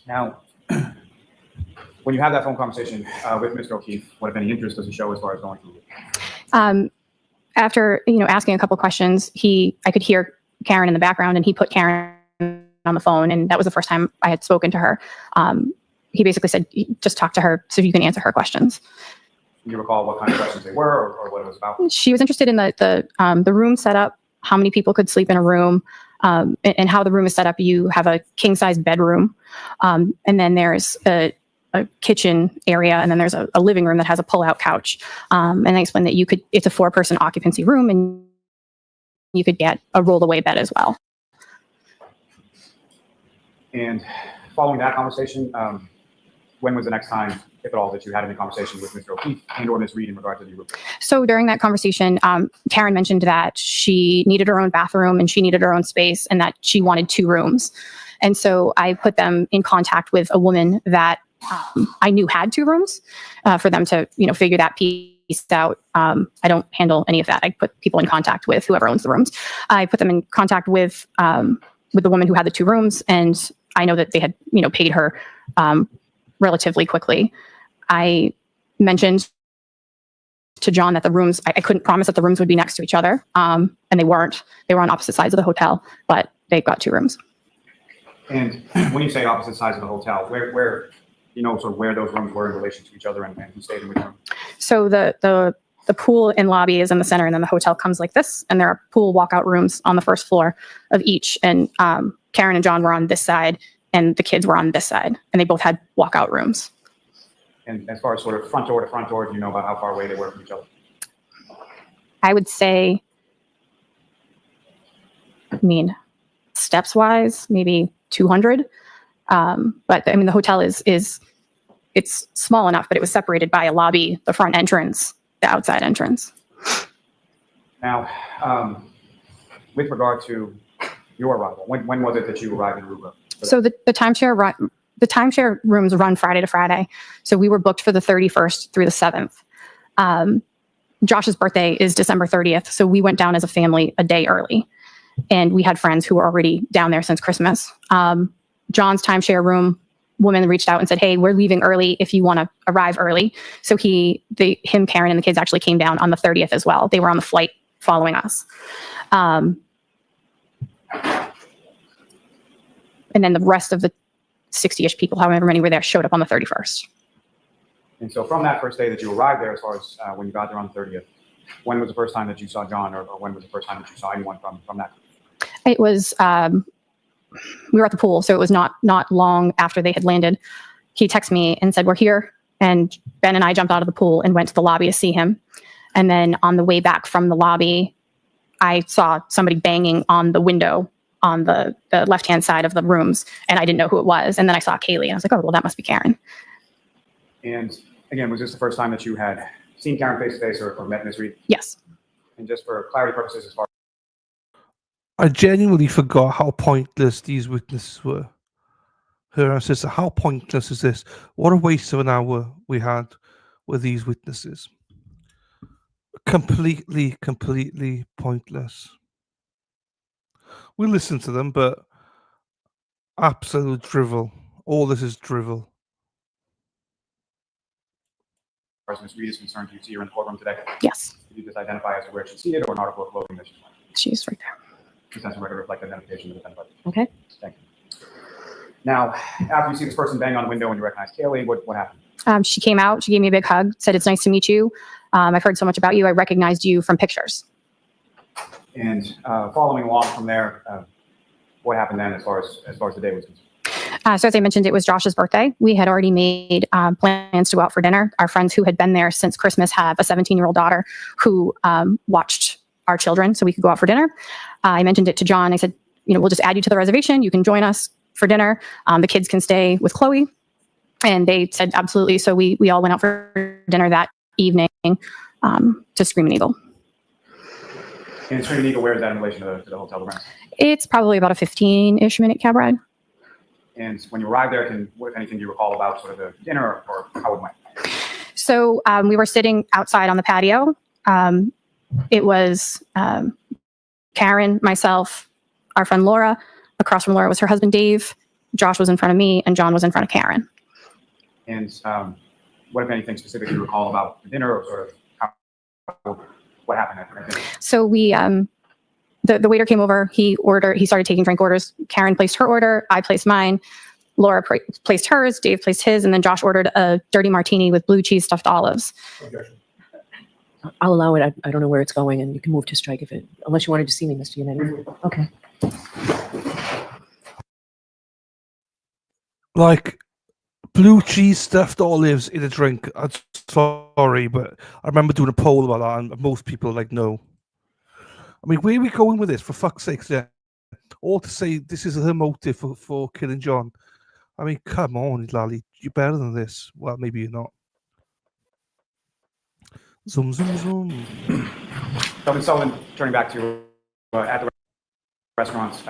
Now, when you have that phone conversation with Mr. O'Keefe, what if any interest does he show as far as going through it? After asking a couple questions, I could hear Karen in the background, and he put Karen on the phone, and that was the first time I had spoken to her. He basically said, just talk to her so you can answer her questions. Do you recall what kind of questions they were, or what it was about? She was interested in the room setup, how many people could sleep in a room, and how the room is set up. You have a king size bedroom, and then there's a kitchen area, and then there's a living room that has a pull-out couch. And I explained that it's a 4-person occupancy room, and you could get a roll-away bed as well. And following that conversation, when was the next time, if at all, that you had any conversation with Mr. O'Keefe and or Ms. Reed in regard to the room? So during that conversation, Karen mentioned that she needed her own bathroom and she needed her own space, and that she wanted 2 rooms. And so I put them in contact with a woman that I knew had 2 rooms for them to, figure that piece out. I don't handle any of that. I put people in contact with whoever owns the rooms. I put them in contact with the woman who had the 2 rooms, and I know that they had, paid her relatively quickly. I mentioned to John that the rooms, I couldn't promise that the rooms would be next to each other, and they weren't. They were on opposite sides of the hotel, but they got 2 rooms. And when you say opposite sides of the hotel, where sort of where those rooms were in relation to each other, and who stayed in which room? So the pool and lobby is in the center, and then the hotel comes like this, and there are pool walkout rooms on the first floor of each. And Karen and John were on this side, and the kids were on this side, and they both had walkout rooms. And as far as sort of front door to front door, do you know about how far away they were from each other? I would say, steps wise, maybe 200. But the hotel it's small enough, but it was separated by a lobby, the front entrance, the outside entrance. Now, with regard to your arrival, when was it that you arrived in Aruba? So the timeshare rooms run Friday to Friday. So we were booked for the 31st through the 7th. Josh's birthday is December 30th. So we went down as a family a day early, and we had friends who were already down there since Christmas. John's timeshare room woman reached out and said, "Hey, we're leaving early if you want to arrive early." So him, Karen, and the kids actually came down on the 30th as well. They were on the flight following us. And then the rest of the 60-ish people, however many were there, showed up on the 31st. And so from that first day that you arrived there, as far as when you got there on the 30th, when was the first time that you saw John, or when was the first time that you saw anyone from that? It was, we were at the pool, so it was not long after they had landed. He texted me and said, "We're here." And Ben and I jumped out of the pool and went to the lobby to see him. And then on the way back from the lobby, I saw somebody banging on the window on the left-hand side of the rooms, and I didn't know who it was. And then I saw Kaylee, and I was like, "Oh, well, that must be Karen." And again, was this the first time that you had seen Karen face-to-face or met Ms. Reed? Yes. And just for clarity purposes, as far I genuinely forgot how pointless these witnesses were. Her and her sister, how pointless is this? What a waste of an hour we had with these witnesses. Completely pointless. We listened to them, but absolute drivel. All this is drivel. as Ms. Reed is concerned, do you see her in the courtroom today? Yes. Did you just identify as to where she's seated, or an article of clothing that she's wearing? She's right there. Consent record reflect identification of the defendant. Okay. Thank you. Now, after you see this person bang on the window and you recognize Kaylee, what happened? She came out, she gave me a big hug, said, "It's nice to meet you. I've heard so much about you. I recognized you from pictures." And following along from there, what happened then as far as the day was concerned? So as I mentioned, it was Josh's birthday. We had already made plans to go out for dinner. Our friends who had been there since Christmas have a 17-year-old daughter who watched our children so we could go out for dinner. I mentioned it to John. I said, we'll just add you to the reservation. You can join us for dinner. The kids can stay with Chloe. And they said, absolutely. So we all went out for dinner that evening to Screaming Eagle. And Screaming Eagle, where is that in relation to the hotel room? It's probably about a 15-ish minute cab ride. And when you arrived there, what, if anything, do you recall about sort of the dinner or how it went? So we were sitting outside on the patio. It was Karen, myself, our friend Laura. Across from Laura was her husband, Dave. Josh was in front of me, and John was in front of Karen. And what, if anything, specific you recall about the dinner or sort of what happened at the dinner? So we, the waiter came over. He started taking drink orders. Karen placed her order. I placed mine. Laura placed hers. Dave placed his, and then Josh ordered a dirty martini with blue cheese stuffed olives. Objection. I'll allow it. I don't know where it's going, and you can move to strike unless you wanted to see me, Mr. Yannetti. Okay. Like blue cheese stuffed olives in a drink. I'm sorry, but I remember doing a poll about that, and most people are like, no. I mean, where are we going with this? For fuck's sake, yeah. Or to say this is her motive for killing John. I mean, come on, Lally, you're better than this. Well, maybe you're not. Zoom, zoom, zoom. So, Ms. Sullivan, turning back to you, at the restaurants,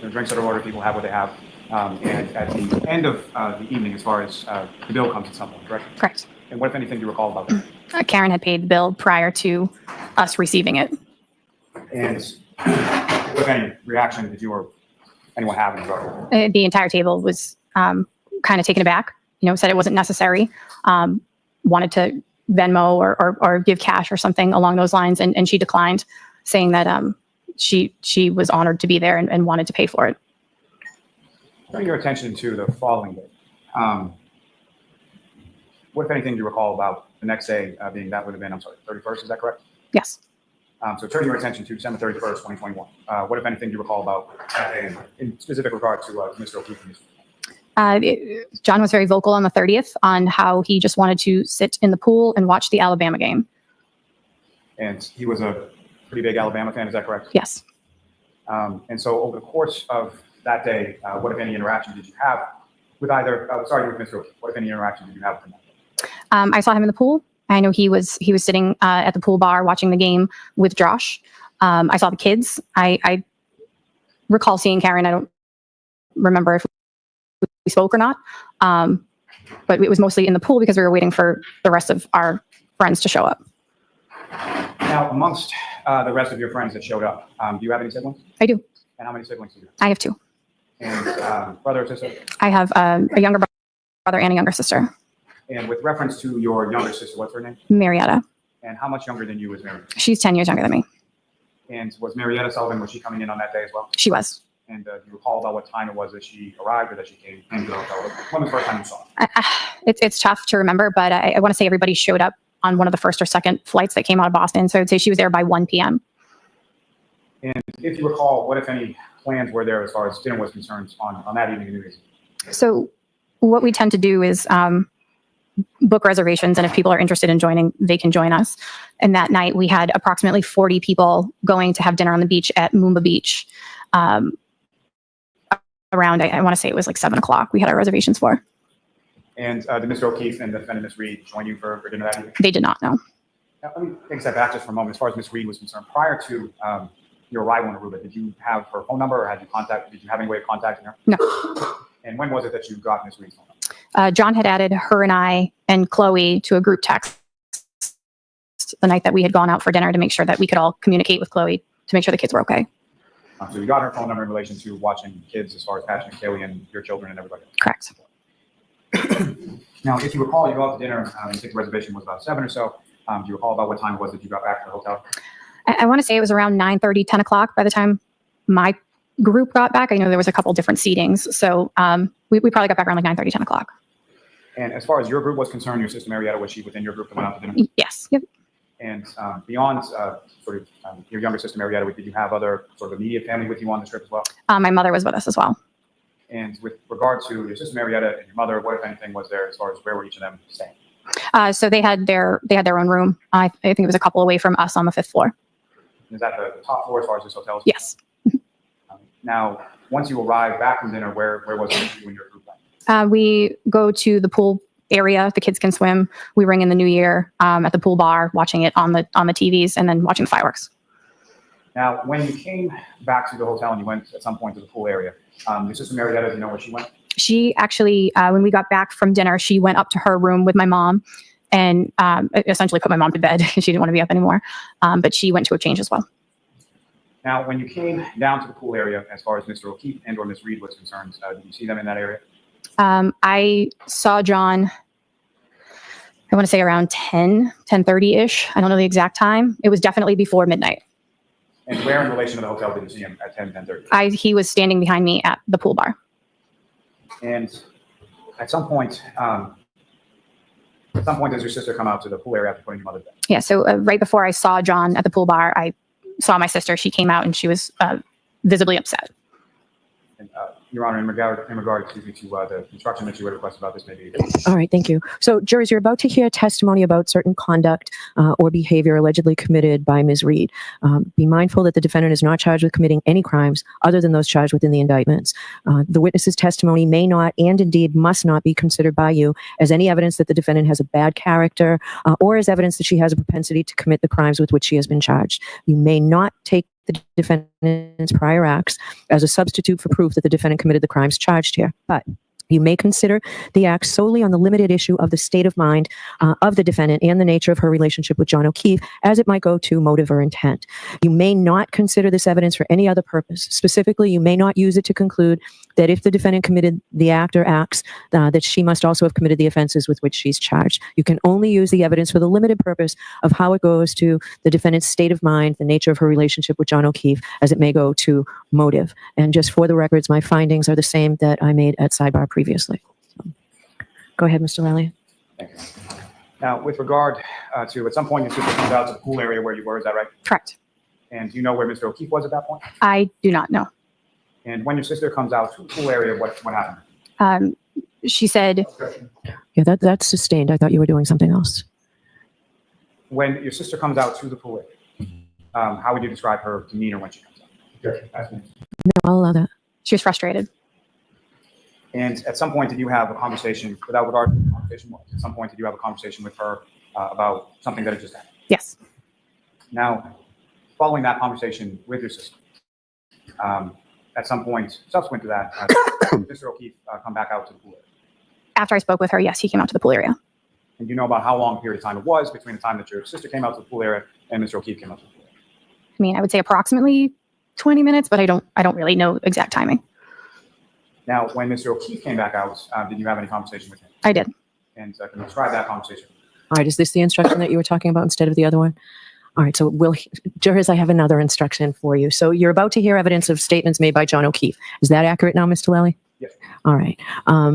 the drinks that are ordered, people have what they have. And at the end of the evening, as far as the bill comes at some point, correct? Correct. And what, if anything, do you recall about that? Karen had paid the bill prior to us receiving it. And what, if any, reaction did you or anyone have in regard to it? The entire table was kind of taken aback, said it wasn't necessary, wanted to Venmo or give cash or something along those lines. And she declined, saying that she was honored to be there and wanted to pay for it. Turning your attention to the following day, what, if anything, do you recall about the next day being that would have been, 31st, is that correct? Yes. So turning your attention to December 31st, 2021, what, if anything, do you recall about that day in specific regard to Mr. O'Keefe? John was very vocal on the 30th on how he just wanted to sit in the pool and watch the Alabama game. And he was a pretty big Alabama fan, is that correct? Yes. And so over the course of that day, what, if any, interaction did you have with either, with Mr. O'Keefe, what, if any, interaction did you have with him that day? I saw him in the pool. I know he was sitting at the pool bar watching the game with Josh. I saw the kids. I recall seeing Karen. I don't remember if we spoke or not, but it was mostly in the pool because we were waiting for the rest of our friends to show up. Now, amongst the rest of your friends that showed up, do you have any siblings? I do. And how many siblings do you have? I have two. And brother or sister? I have a younger brother and a younger sister. And with reference to your younger sister, what's her name? Marietta. And how much younger than you is Marietta? She's 10 years younger than me. And was Marietta Sullivan, was she coming in on that day as well? She was. And do you recall about what time it was that she arrived or that she came to the hotel? When was the first time you saw her? It's tough to remember, but I want to say everybody showed up on one of the first or second flights that came out of Boston. So I'd say she was there by 1 p.m. And if you recall, what, if any, plans were there as far as dinner was concerned on that evening in New Year's Eve? So what we tend to do is book reservations, and if people are interested in joining, they can join us. And that night we had approximately 40 people going to have dinner on the beach at Moomba Beach. Around, I want to say it was like 7 o'clock. We had our reservations for. And did Mr. O'Keefe and the defendant, Ms. Reed, join you for dinner that evening? They did not know. Now, let me take a step back just for a moment. As far as Ms. Reed was concerned, prior to your arrival in Aruba, did you have her phone number, or did you have any way of contacting her? No. And when was it that you got Ms. Reed's phone number? John had added her and I and Chloe to a group text the night that we had gone out for dinner to make sure that we could all communicate with Chloe to make sure the kids were okay. So you got her phone number in relation to watching kids, as far as Patrick and Kaylee and your children and everybody? Correct. Now, if you recall, you go out to dinner, I think the reservation was about 7 or so. Do you recall about what time it was that you got back to the hotel? I want to say it was around 9:30, 10 o'clock by the time my group got back. I know there was a couple different seatings. So we probably got back around like 9:30, 10 o'clock. And as far as your group was concerned, your sister Marietta, was she within your group that went out to dinner? Yes. Yep. And beyond your younger sister Marietta, did you have other sort of immediate family with you on the trip as well? My mother was with us as well. And with regard to your sister Marietta and your mother, what, if anything, was there as far as where were each of them staying? So they had their own room. I think it was a couple away from us on the 5th floor. Is that the top floor as far as this hotel is? Yes. Now, once you arrived back from dinner, where was it you and your group went? We go to the pool area. The kids can swim. We ring in the new year at the pool bar, watching it on the TVs, and then watching the fireworks. Now, when you came back to the hotel and you went at some point to the pool area, your sister Marietta, do you know where she went? She actually, when we got back from dinner, she went up to her room with my mom and essentially put my mom to bed. She didn't want to be up anymore. But she went to a change as well. Now, when you came down to the pool area, as far as Mr. O'Keefe and or Ms. Reed was concerned, did you see them in that area? I saw John, I want to say around 10:30-ish. I don't know the exact time. It was definitely before midnight. And where in relation to the hotel did you see him at 10:30? He was standing behind me at the pool bar. And at some point does your sister come out to the pool area after putting your mother to bed? Yeah, so right before I saw John at the pool bar, I saw my sister. She came out and she was visibly upset. And, Your Honor, in regard to the instruction that you would request about this, maybe. All right, thank you. So, jurors, you're about to hear testimony about certain conduct or behavior allegedly committed by Ms. Reed. Be mindful that the defendant is not charged with committing any crimes other than those charged within the indictments. The witness's testimony may not and indeed must not be considered by you as any evidence that the defendant has a bad character or as evidence that she has a propensity to commit the crimes with which she has been charged. You may not take the defendant's prior acts as a substitute for proof that the defendant committed the crimes charged here, but you may consider the acts solely on the limited issue of the state of mind of the defendant and the nature of her relationship with John O'Keefe as it might go to motive or intent. You may not consider this evidence for any other purpose. Specifically, you may not use it to conclude that if the defendant committed the act or acts, that she must also have committed the offenses with which she's charged. You can only use the evidence for the limited purpose of how it goes to the defendant's state of mind, the nature of her relationship with John O'Keefe, as it may go to motive. And just for the records, my findings are the same that I made at sidebar previously. So, go ahead, Mr. Lally. Thank you. Now, with regard to, at some point, your sister comes out to the pool area where you were, is that right? Correct. And do you know where Mr. O'Keefe was at that point? I do not know. And when your sister comes out to the pool area, what happened? She said, Yeah, that's sustained. I thought you were doing something else. When your sister comes out to the pool area, how would you describe her demeanor when she comes out? No, I'll allow that. she was frustrated. And at some point, did you have a conversation, without regard to what the conversation was, at some point, did you have a conversation with her about something that had just happened? Yes. Now, following that conversation with your sister, at some point subsequent to that, Mr. O'Keefe come back out to the pool area? After I spoke with her, yes, he came out to the pool area. And you know about how long a period of time it was between the time that your sister came out to the pool area and Mr. O'Keefe came out to the pool area? I mean, I would say approximately 20 minutes, but I don't really know exact timing. Now, when Mr. O'Keefe came back out, did you have any conversation with him? I did. And can you describe that conversation? All right, is this the instruction that you were talking about instead of the other one? All right, so jurors, I have another instruction for you. So you're about to hear evidence of statements made by John O'Keefe. Is that accurate now, Mr. Lally? Yes. All right.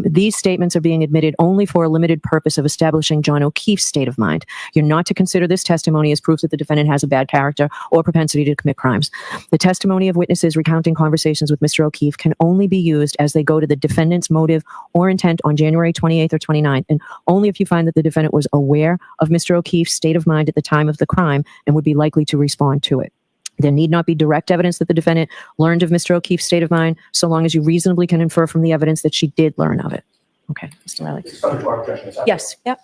These statements are being admitted only for a limited purpose of establishing John O'Keefe's state of mind. You're not to consider this testimony as proof that the defendant has a bad character or propensity to commit crimes. The testimony of witnesses recounting conversations with Mr. O'Keefe can only be used as they go to the defendant's motive or intent on January 28th or 29th, and only if you find that the defendant was aware of Mr. O'Keefe's state of mind at the time of the crime and would be likely to respond to it. There need not be direct evidence that the defendant learned of Mr. O'Keefe's state of mind, so long as you reasonably can infer from the evidence that she did learn of it. Okay, Mr. Lally. Yes. Yep.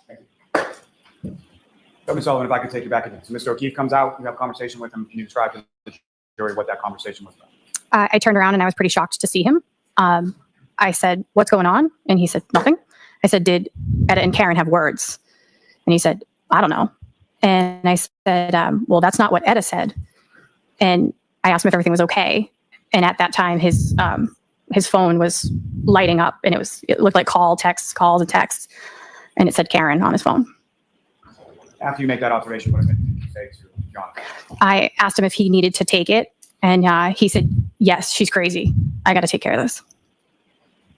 So, Ms. Sullivan, if I could take you back again. So Mr. O'Keefe comes out, you have a conversation with him. Can you describe to the jury what that conversation was about? I turned around and I was pretty shocked to see him. I said, "What's going on?" And he said, "Nothing." I said, "Did Etta and Karen have words?" And he said, "I don't know." And I said, "Well, that's not what Etta said." And I asked him if everything was okay. And at that time, his phone was lighting up, and it looked like calls and texts, and it said Karen on his phone. After you make that observation, what did you say to John? I asked him if he needed to take it, and he said, "Yes, she's crazy. I got to take care of this."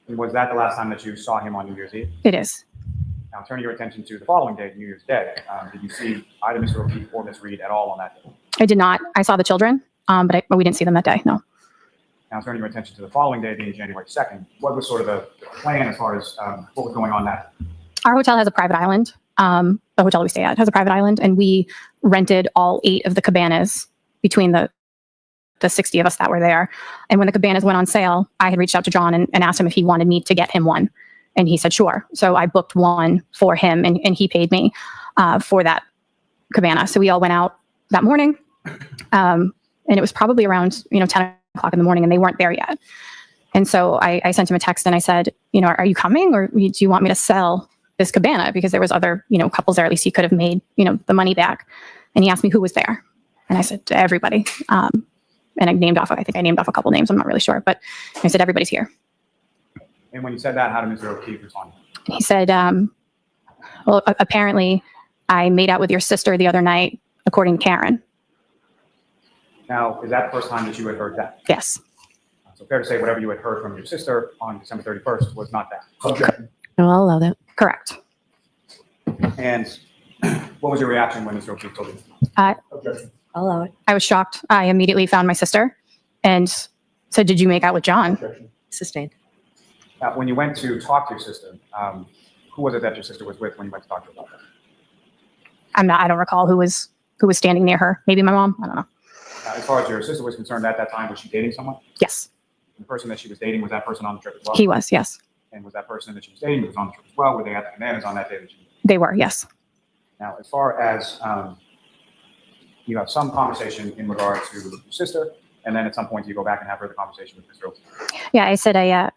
And was that the last time that you saw him on New Year's Eve? It is. Now, turning your attention to the following day, New Year's Day, did you see either Mr. O'Keefe or Ms. Reed at all on that day? I did not. I saw the children, but we didn't see them that day, no. Now, turning your attention to the following day, being January 2nd, what was sort of the plan as far as what was going on that day? Our hotel has a private island. The hotel we stay at has a private island, and we rented all 8 of the cabanas between the 60 of us that were there. And when the cabanas went on sale, I had reached out to John and asked him if he wanted me to get him one. And he said, sure. So I booked one for him, and he paid me for that cabana. So we all went out that morning. And it was probably around 10 o'clock in the morning, and they weren't there yet. And so I sent him a text and I said, are you coming, or do you want me to sell this cabana? Because there was other, couples there. At least he could have made, the money back. And he asked me who was there. And I said, everybody. And I named off a couple names. I'm not really sure, but I said, everybody's here. And when you said that, how did Mr. O'Keefe respond? He said, well, apparently I made out with your sister the other night, according to Karen. Now, is that the first time that you had heard that? Yes. So fair to say whatever you had heard from your sister on December 31st was not that? Objection. No, I'll allow that. Correct. And what was your reaction when Mr. O'Keefe told you? Objection. I'll allow it. I was shocked. I immediately found my sister and said, did you make out with John? Objection. Sustained. When you went to talk to your sister, who was it that your sister was with when you went to talk to her about that? I don't recall who was standing near her. Maybe my mom. I don't know. As far as your sister was concerned, at that time, was she dating someone? Yes. The person that she was dating, was that person on the trip as well? He was. Yes. And was that person that she was dating was on the trip as well? Were they at the Cabanas on that day that you? They were. Yes. Now, as far as you have some conversation in regard to your sister, and then at some point you go back and have further conversation with Mr. O'Keefe. Yeah. I said, I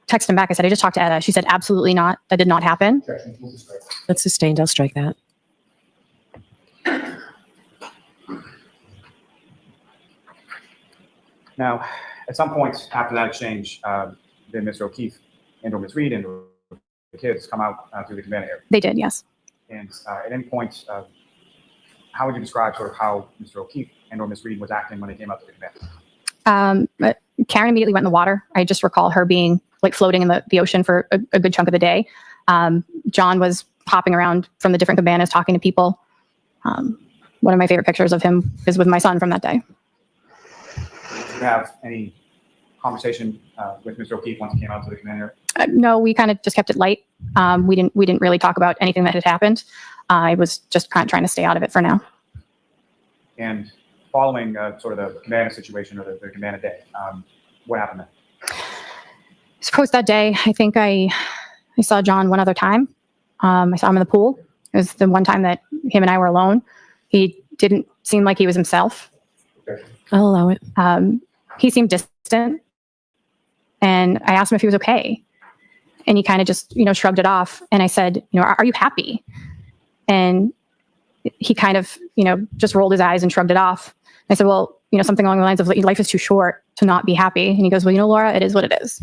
texted him back. I said, I just talked to Etta. She said, absolutely not. That did not happen. Objection. Move to strike. That's sustained. I'll strike that. Now, at some point after that exchange, did Mr. O'Keefe and/or Ms. Reed and the kids come out through the cabana area? They did. Yes. And at any point, how would you describe sort of how Mr. O'Keefe and/or Ms. Reed was acting when they came out to the cabana? But Karen immediately went in the water. I just recall her being like floating in the ocean for a good chunk of the day. John was hopping around from the different cabanas talking to people. One of my favorite pictures of him is with my son from that day. Did you have any conversation with Mr. O'Keefe once he came out to the cabana area? No, we kind of just kept it light. We didn't really talk about anything that had happened. I was just kind of trying to stay out of it for now. And following sort of the cabana situation or the cabana day, what happened then? Suppose that day, I think I saw John one other time. I saw him in the pool. It was the one time that him and I were alone. He didn't seem like he was himself. I'll allow it. He seemed distant. And I asked him if he was okay. And he kind of just, shrugged it off. And I said, are you happy? And he kind of, just rolled his eyes and shrugged it off. I said, well, something along the lines of life is too short to not be happy. And he goes, well, Laura, it is what it is.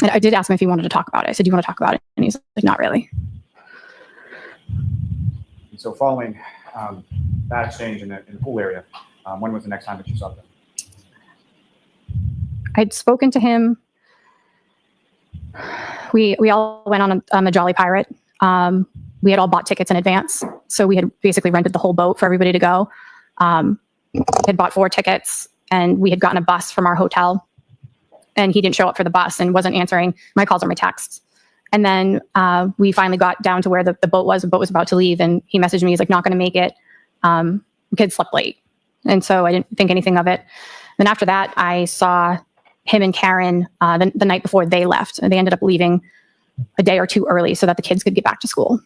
And I did ask him if he wanted to talk about it. I said, do you want to talk about it? And he's like, not really. And so following that exchange in the pool area, when was the next time that you saw them? I'd spoken to him. We all went on the Jolly Pirate. We had all bought tickets in advance. So we had basically rented the whole boat for everybody to go. Had bought 4 tickets and we had gotten a bus from our hotel and he didn't show up for the bus and wasn't answering my calls or my texts. And then we finally got down to where the boat was. The boat was about to leave and he messaged me. He's like, not going to make it. Kids slept late. And so I didn't think anything of it. Then after that, I saw him and Karen the night before they left. And they ended up leaving a day or two early so that the kids could get back to school.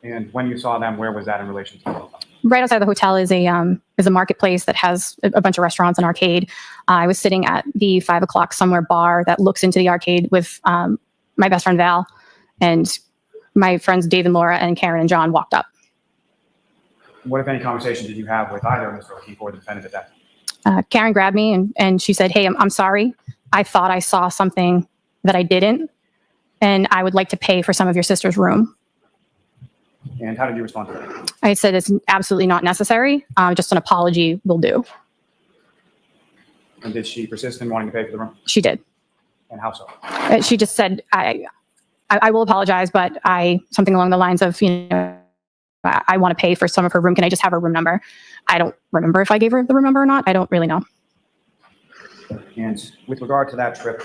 And when you saw them, where was that in relation to the hotel? Right outside the hotel is a marketplace that has a bunch of restaurants and arcade. I was sitting at the 5 o'clock somewhere bar that looks into the arcade with my best friend Val, and my friends Dave and Laura and Karen and John walked up. What, if any, conversation did you have with either Mr. O'Keefe or the defendant at that time? Karen grabbed me and she said, hey, I'm sorry. I thought I saw something that I didn't, and I would like to pay for some of your sister's room. And how did you respond to that? I said, it's absolutely not necessary. Just an apology will do. And did she persist in wanting to pay for the room? She did. And how so? She just said, I will apologize, but something along the lines of, I want to pay for some of her room. Can I just have her room number? I don't remember if I gave her the room number or not. I don't really know. And with regard to that trip,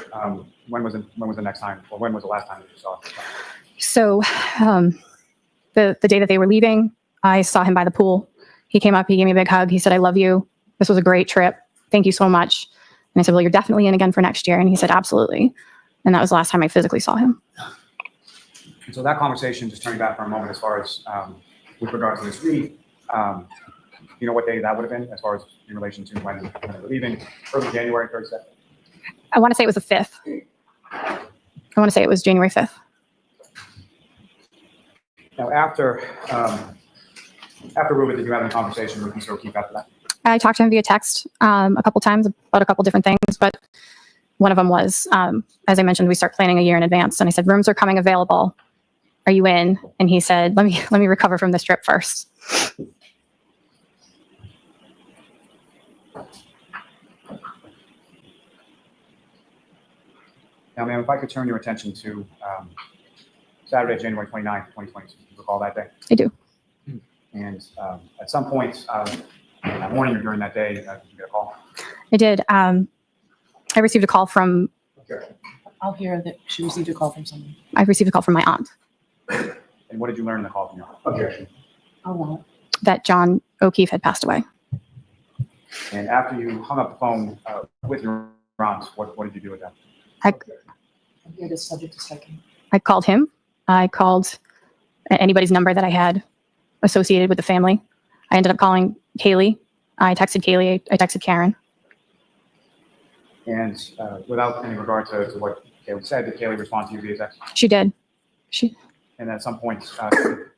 when was the next time, or when was the last time that you saw her? So the day that they were leaving, I saw him by the pool. He came up, he gave me a big hug. He said, I love you. This was a great trip. Thank you so much. And I said, well, you're definitely in again for next year. And he said, absolutely. And that was the last time I physically saw him. And so that conversation, just turning back for a moment, as far as with regard to Ms. Reed, you know what day that would have been, as far as in relation to when they were leaving, early January, Thursday? I want to say it was the 5th. I want to say it was January 5th. Now, after Ruben, did you have any conversation with Mr. O'Keefe after that? I talked to him via text a couple times about a couple different things, but one of them was, as I mentioned, we start planning a year in advance. And I said, rooms are coming available. Are you in? And he said, let me recover from this trip first. Now, ma'am, if I could turn your attention to Saturday, January 29th, 2022. Do you recall that day? I do. And at some point that morning or during that day, did you get a call? I did. I received a call from, I'll hear that she received a call from someone. I received a call from my aunt And what did you learn in the call from your aunt? Objection. Oh, wow. that John O'Keefe had passed away. And after you hung up the phone with your aunt, what did you do with that? I'm here to subject to striking. I called him. I called anybody's number that I had associated with the family. I ended up calling Kaylee. I texted Kaylee. I texted Karen. And without any regard to what Kaylee said, did Kaylee respond to you via text? She did. And at some point, the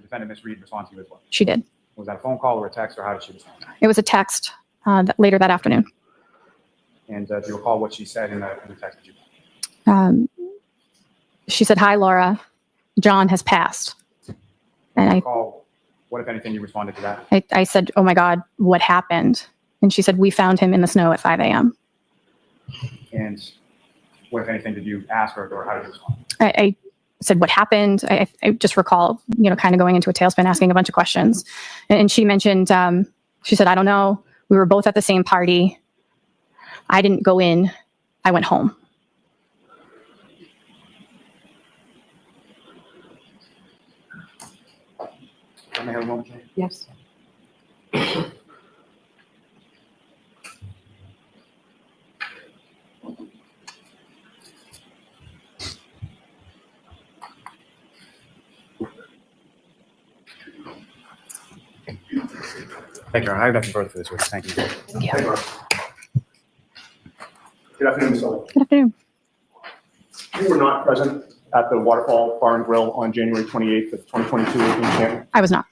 defendant, Ms. Reed, respond to you as well? She did. Was that a phone call or a text, or how did she respond? It was a text later that afternoon. And do you recall what she said in the text that you got? She said, "Hi, Laura. John has passed." And Recall what, if anything, you responded to that? I said, "Oh my God, what happened?" And she said, "We found him in the snow at 5 a.m." And what, if anything, did you ask her, or how did you respond? I said, "What happened?" I just recall, kind of going into a tailspin, asking a bunch of questions. And she mentioned, she said, "I don't know. We were both at the same party. I didn't go in. I went home." Let me have a moment. Yes. Thank you, Your Honor. I have nothing further for this witness. Thank you. Thank you. Good afternoon, Ms. Sullivan. Good afternoon. You were not present at the Waterfall Bar and Grill on January 28th of 2022 in Canton. I was not.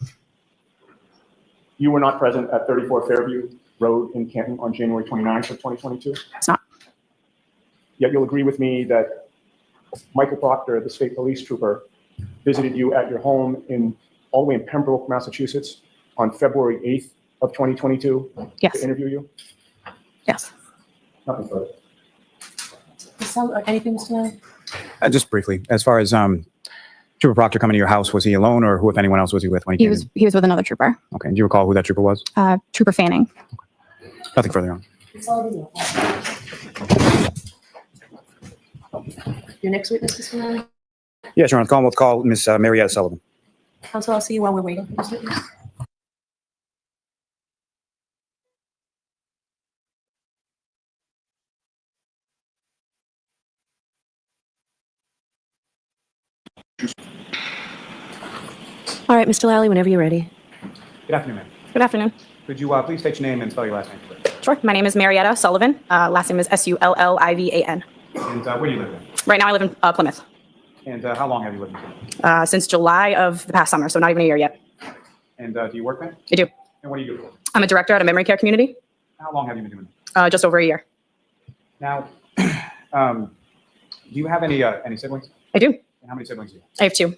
You were not present at 34 Fairview Road in Canton on January 29th of 2022. It's not. Yet you'll agree with me that Michael Proctor, the state police trooper, visited you at your home all the way in Pembroke, Massachusetts on February 8th of 2022 Yes. to interview you. Yes. Nothing further. Anything, Mr. Lally? Just briefly, as far as Trooper Proctor coming to your house, was he alone, or who, if anyone else, was he with when he He came was in? he was with another trooper, Okay. Do you recall who that trooper was? Trooper Fanning. Nothing further on. Your next witness, Mr. Lally? Yes, Your Honor. We'll call Ms. Marietta Sullivan. Counsel, I'll see you while we're waiting for this witness. All right, Mr. Lally, whenever you're ready. Good afternoon, ma'am. Good afternoon. Could you please state your name and spell your last name, please? Sure. My name is Marietta Sullivan. Last name is Sullivan. And where do you live in? Right now I live in Plymouth And how long have you lived in Canton? since July of the past summer, so not even a year yet. And do you work there? I do. And what do you do? I'm a director at a memory care community. How long have you been doing it? Just over a year. Now, do you have any siblings? I do. And how many siblings do you I have two,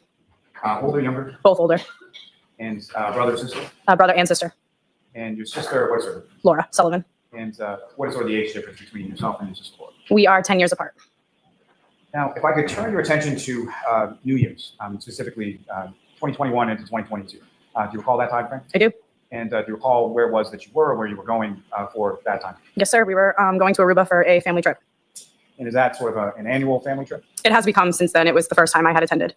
have? Older, younger? both older, And brother, sister? brother and sister. And your sister, what is her? Laura Sullivan. And what is sort of the age difference between yourself and your sister? Laura? We are 10 years apart. Now, if I could turn your attention to New Year's, specifically 2021 into 2022. Do you recall that time frame? I do. And do you recall where it was that you were or where you were going for that time? Yes, sir. We were going to Aruba for a family trip. And is that sort of an annual family trip? It has become since then. It was the first time I had attended.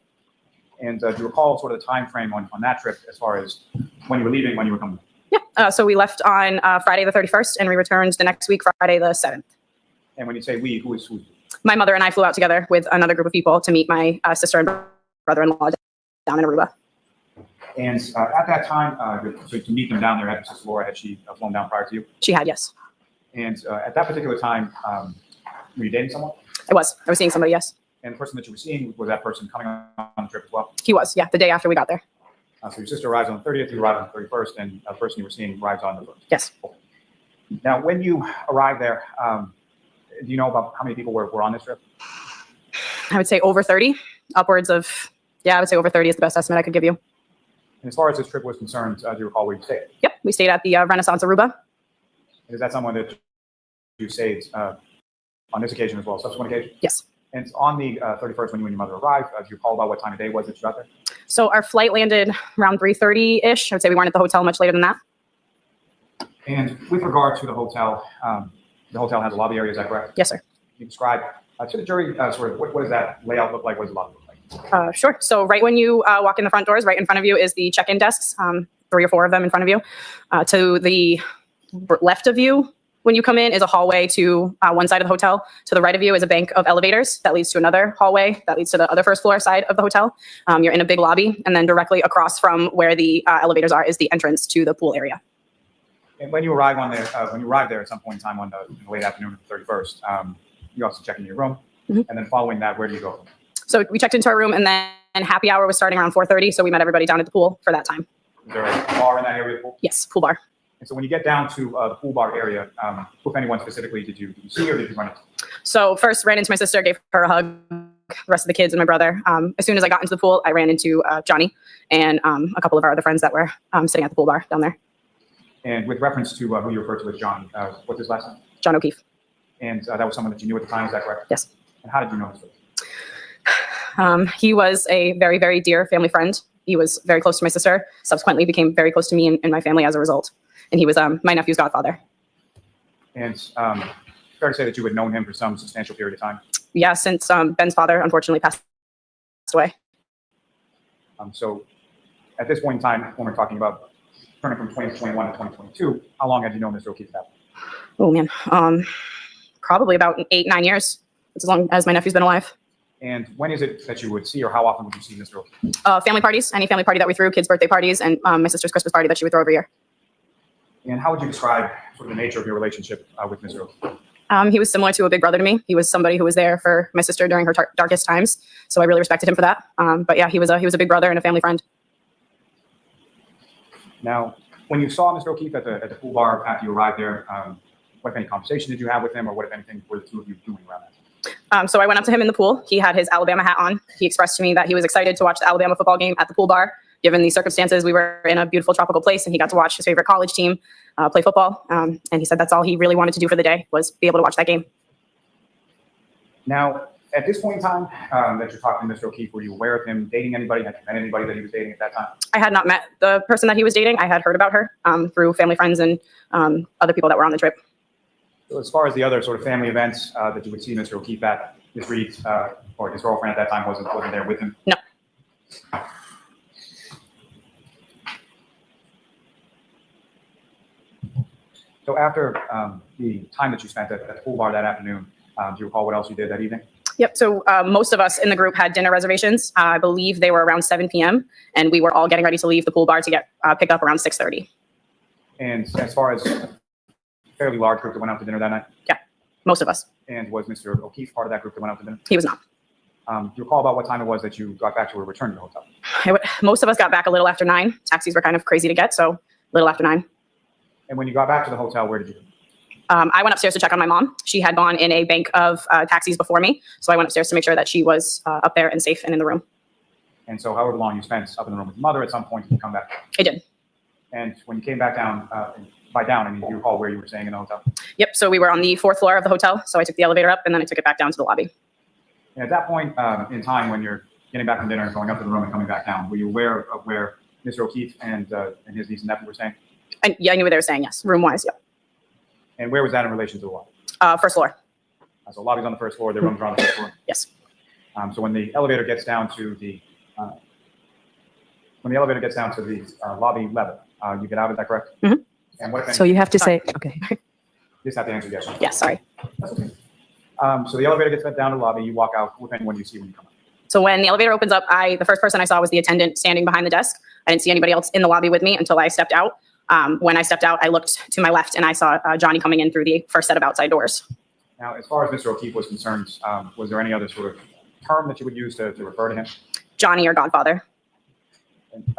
And do you recall sort of the time frame on that trip as far as when you were leaving, when you were coming? Yeah. So we left on Friday the 31st and we returned the next week, Friday the 7th. And when you say we, who is? My mother and I flew out together with another group of people to meet my sister and brother-in-law down in Aruba. And at that time, so to meet them down there, had Mrs. Laura, had she flown down prior to you? She had, yes. And at that particular time, were you dating someone? I was seeing somebody, yes. And the person that you were seeing, was that person coming on the trip as well? He was, yeah, the day after we got there. So your sister arrives on the 30th, you arrive on the 31st, and the person you were seeing arrives on the 1st. Yes. Now, when you arrived there, do you know about how many people were on this trip? I would say over 30, upwards of, yeah, I would say over 30 is the best estimate I could give you. And as far as this trip was concerned, do you recall where you stayed? Yep, we stayed at the Renaissance Aruba. And is that someone that you stayed on this occasion as well, subsequent occasion? Yes. And on the 31st, when you and your mother arrived, do you recall about what time of day was that you got there? So our flight landed around 3:30-ish. I would say we weren't at the hotel much later than that. And with regard to the hotel has a lobby area, is that correct? Yes, sir. You describe to the jury sort of what does that layout look like? What does the lobby look like? Sure. So right when you walk in the front doors, right in front of you is the check-in desks, 3 or 4 of them in front of you. To the left of you, when you come in, is a hallway to one side of the hotel. To the right of you is a bank of elevators that leads to another hallway that leads to the other first floor side of the hotel. You're in a big lobby, and then directly across from where the elevators are is the entrance to the pool area. And when you arrive there at some point in time on the late afternoon of the 31st, you also check into your room, and then following that, where do you go? So we checked into our room, and then happy hour was starting around 4:30. So we met everybody down at the pool for that time. Is there a bar in that area of the pool? Yes, pool bar. And so when you get down to the pool bar area, who, if anyone specifically, did you see or did you run into? So first ran into my sister, gave her a hug, the rest of the kids and my brother. As soon as I got into the pool, I ran into Johnny and a couple of our other friends that were sitting at the pool bar down there. And with reference to who you referred to as John, what's his last name? John O'Keefe. And that was someone that you knew at the time, is that correct? Yes. And how did you know this? He was a very, very dear family friend. He was very close to my sister, subsequently became very close to me and my family as a result. And he was my nephew's godfather. And fair to say that you had known him for some substantial period of time? Yeah, since Ben's father unfortunately passed away. So at this point in time, when we're talking about turning from 2021 to 2022, how long had you known Mr. O'Keefe? Oh man, probably about 8-9 years. It's as long as my nephew's been alive. And when is it that you would see, or how often would you see Mr. O'Keefe? Family parties, any family party that we threw, kids' birthday parties, and my sister's Christmas party that she would throw every year. And how would you describe sort of the nature of your relationship with Mr. O'Keefe? He was similar to a big brother to me. He was somebody who was there for my sister during her darkest times. So I really respected him for that. But yeah, he was a big brother and a family friend. Now, when you saw Mr. O'Keefe at the pool bar after you arrived there, what if any conversation did you have with him, or what if anything were the two of you doing around that? So I went up to him in the pool. He had his Alabama hat on. He expressed to me that he was excited to watch the Alabama football game at the pool bar. Given the circumstances, we were in a beautiful tropical place, and he got to watch his favorite college team play football. And he said that's all he really wanted to do for the day, was be able to watch that game. Now, at this point in time that you're talking to Mr. O'Keefe, were you aware of him dating anybody? Had you met anybody that he was dating at that time? I had not met the person that he was dating. I had heard about her through family friends and other people that were on the trip. So as far as the other sort of family events that you would see Mr. O'Keefe at, Ms. Reed or his girlfriend at that time wasn't there with him? No. So after the time that you spent at the pool bar that afternoon, do you recall what else you did that evening? Yep. So most of us in the group had dinner reservations. I believe they were around 7 p.m. and we were all getting ready to leave the pool bar to get pick up around 6:30. And as far as a fairly large group that went out to dinner that night? Yeah, most of us. And was Mr. O'Keefe part of that group that went out to dinner? He was not. Do you recall about what time it was that you got back to or returned to the hotel? Most of us got back a little after 9. Taxis were kind of crazy to get, so a little after 9. And when you got back to the hotel, where did you go? I went upstairs to check on my mom. She had gone in a bank of taxis before me, so I went upstairs to make sure that she was up there and safe and in the room. And so however long you spent up in the room with your mother, at some point you come back? I did. And when you came back down, by down, I mean, do you recall where you were staying in the hotel? Yep, so we were on the 4th floor of the hotel, so I took the elevator up and then I took it back down to the lobby. And at that point in time, when you're getting back from dinner and going up to the room and coming back down, were you aware of where Mr. O'Keefe and his niece and nephew were staying? Yeah, I knew where they were staying, yes, room-wise, yep. And where was that in relation to the lobby? 1st floor. So lobby's on the 1st floor, their rooms are on the 1st floor? Yes. So when the elevator gets down to the lobby level, you get out, is that correct? Mm-hmm. And what if So you have to say, okay. You just have to answer yes. Yes, sorry. That's okay. So the elevator gets down to the lobby, you walk out, who, if anyone, do you see when you come out? So when the elevator opens up, the first person I saw was the attendant standing behind the desk. I didn't see anybody else in the lobby with me until I stepped out. When I stepped out, I looked to my left and I saw Johnny coming in through the first set of outside doors. Now, as far as Mr. O'Keefe was concerned, was there any other sort of term that you would use to refer to him? Johnny or Godfather. And,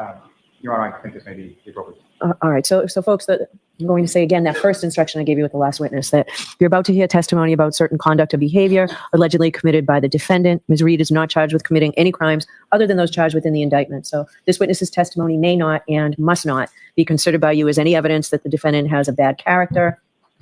Your Honor, I think this may be the appropriate. All right. So folks, that I'm going to say again, that first instruction I gave you with the last witness, that you're about to hear testimony about certain conduct or behavior allegedly committed by the defendant. Ms. Reed is not charged with committing any crimes other than those charged within the indictment. So this witness's testimony may not and must not be considered by you as any evidence that the defendant has a bad character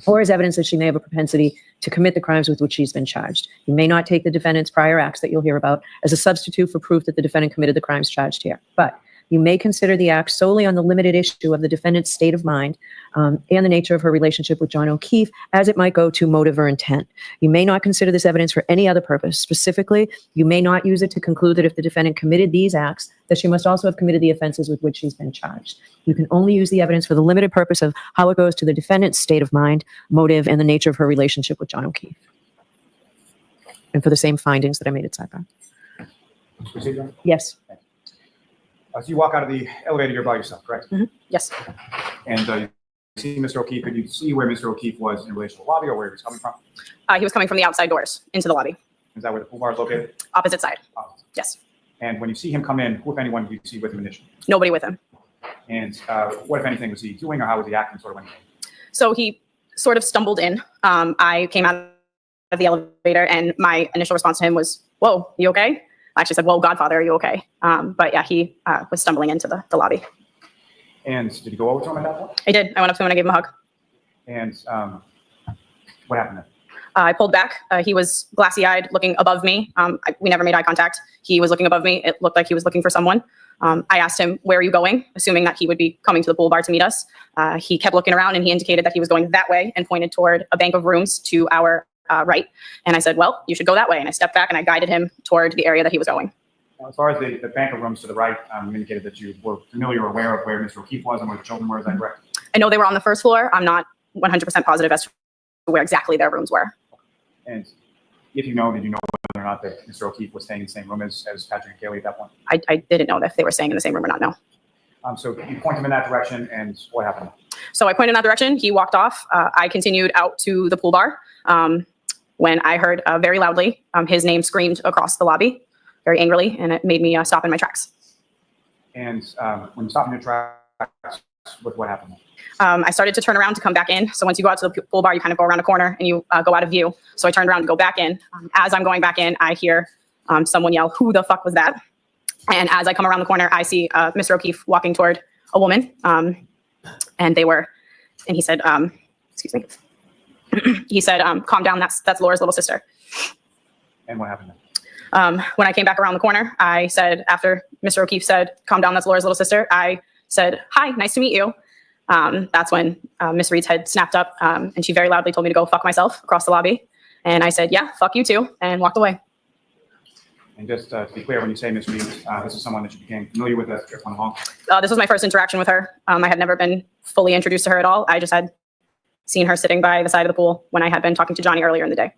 or as evidence that she may have a propensity to commit the crimes with which she's been charged. You may not take the defendant's prior acts that you'll hear about as a substitute for proof that the defendant committed the crimes charged here. But you may consider the act solely on the limited issue of the defendant's state of mind and the nature of her relationship with John O'Keefe as it might go to motive or intent. You may not consider this evidence for any other purpose. Specifically, you may not use it to conclude that if the defendant committed these acts, that she must also have committed the offenses with which she's been charged. You can only use the evidence for the limited purpose of how it goes to the defendant's state of mind, motive, and the nature of her relationship with John O'Keefe. And for the same findings that I made at sidebar. Procedure? Yes. So you walk out of the elevator, you're by yourself, correct? Mm-hmm. Yes. And you see Mr. O'Keefe. Could you see where Mr. O'Keefe was in relation to the lobby or where he was coming from? He was coming from the outside doors into the lobby. Is that where the pool bar is located? Opposite side. Opposite. Yes. And when you see him come in, who, if anyone, do you see with him initially? Nobody with him. And what, if anything, was he doing, or how was he acting sort of when he came? So he sort of stumbled in. I came out of the elevator and my initial response to him was, "Whoa, you okay?" I actually said, "Whoa, Godfather, are you okay?" But yeah, he was stumbling into the lobby. And did you go over to him at that point? I did. I went up to him and I gave him a hug. And what happened then? I pulled back. He was glassy-eyed, looking above me. We never made eye contact. He was looking above me. It looked like he was looking for someone. I asked him, "Where are you going?" assuming that he would be coming to the pool bar to meet us. He kept looking around and he indicated that he was going that way and pointed toward a bank of rooms to our right. And I said, "Well, you should go that way." And I stepped back and I guided him toward the area that he was going. Now, as far as the bank of rooms to the right, you indicated that you were familiar or aware of where Mr. O'Keefe was and where the children were. Is that correct? I know they were on the first floor. I'm not 100% positive as to where exactly their rooms were. And if you know, did you know whether or not that Mr. O'Keefe was staying in the same room as Patrick and Kaylee at that point? I didn't know if they were staying in the same room or not, no. So you point him in that direction, and what happened? So I pointed in that direction. He walked off. I continued out to the pool bar. When I heard very loudly his name screamed across the lobby, very angrily, and it made me stop in my tracks. And when you stopped in your tracks, what happened? I started to turn around to come back in. So once you go out to the pool bar, you kind of go around a corner and you go out of view. So I turned around to go back in. As I'm going back in, I hear someone yell, "Who the fuck was that?" And as I come around the corner, I see Mr. O'Keefe walking toward a woman. And he said, excuse me. He said, "Calm down, that's Laura's little sister." And what happened then? When I came back around the corner, I said, after Mr. O'Keefe said, "Calm down, that's Laura's little sister," I said, "Hi, nice to meet you." That's when Miss Reed's head snapped up and she very loudly told me to go fuck myself across the lobby. And I said, "Yeah, fuck you too," and walked away. And just to be clear, when you say Miss Reed, this is someone that you became familiar with as on the hall? This was my first interaction with her. I had never been fully introduced to her at all. I just had seen her sitting by the side of the pool when I had been talking to Johnny earlier in the day.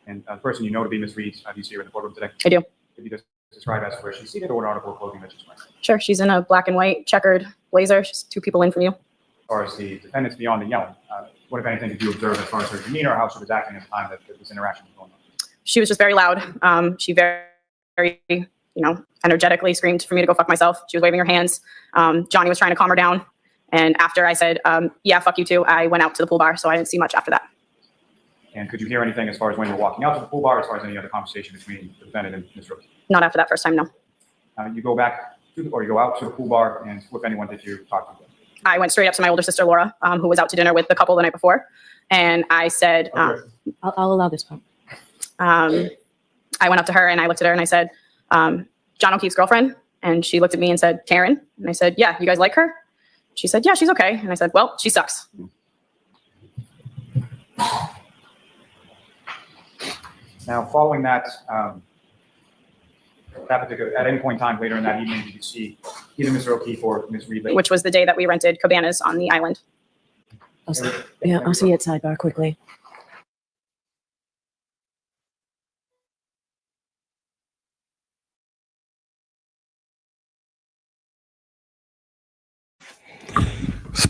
And the person you know to be Miss Reed, do you see her in the courtroom today? I do. Could you just describe as to where she's seated or what article of clothing that she's wearing? Sure. She's in a black and white checkered blazer. She's 2 people in from you. As far as the defendants beyond the yelling, what, if anything, did you observe as far as her demeanor or how she was acting at the time that this interaction was going on? She was just very loud. She very, energetically screamed for me to go fuck myself. She was waving her hands. Johnny was trying to calm her down. And after I said, "Yeah, fuck you too," I went out to the pool bar. So I didn't see much after that. And could you hear anything as far as when you were walking out to the pool bar, as far as any other conversation between the defendant and Ms. Rooks? Not after that first time, no. You go back to, or you go out to the pool bar, and with anyone did you talk to? I went straight up to my older sister, Laura, who was out to dinner with the couple the night before. And I said, I'll allow this part. I went up to her and I looked at her and I said, "John O'Keefe's girlfriend?" And she looked at me and said, "Karen?" And I said, "Yeah, you guys like her?" She said, "Yeah, she's okay." And I said, "Well, she sucks." Now, following that, at any point in time later in that evening, did you see either Mr. O'Keefe or Ms. Reed? Which was the day that we rented cabanas on the island. I'll see you at sidebar quickly.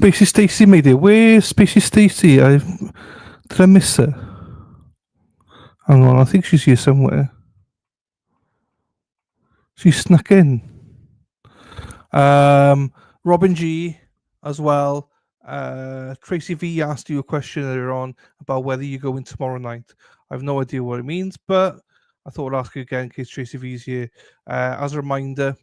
Spacey Stacey made it. Where's Spacey Stacey? Did I miss her? Hang on, I think she's here somewhere. She snuck in. Robin G as well. Tracy V asked you a question earlier on about whether you go in tomorrow night. I have no idea what it means, but I thought I'd ask you again in case Tracy V is here. As a reminder,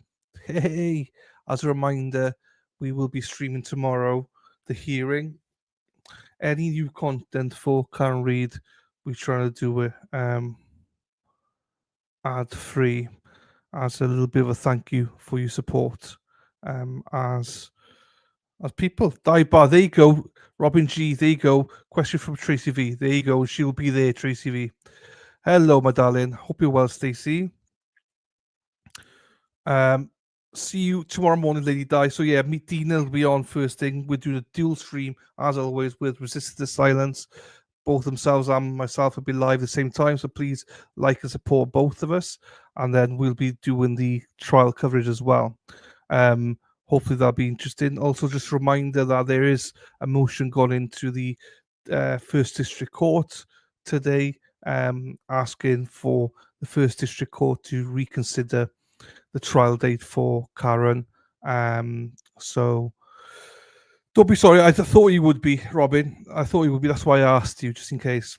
we will be streaming tomorrow the hearing. Any new content for Karen Reid, we're trying to do it ad free as a little bit of a thank you for your support as people. Die bar, there you go. Robin G, there you go. Question from Tracy V, there you go. She'll be there, Tracy V. Hello, my darling. Hope you're well, Stacey. See you tomorrow morning, Lady Di. So yeah, meet Dina will be on first thing. We're doing a dual stream as always with Resist the Silence. Both themselves and myself will be live at the same time. So please like and support both of us. And then we'll be doing the trial coverage as well. Hopefully that'll be interesting. Also, just a reminder that there is a motion gone into the First District Court today, asking for the First District Court to reconsider the trial date for Karen. So don't be sorry. I thought you would be, Robin. I thought you would be. That's why I asked you, just in case.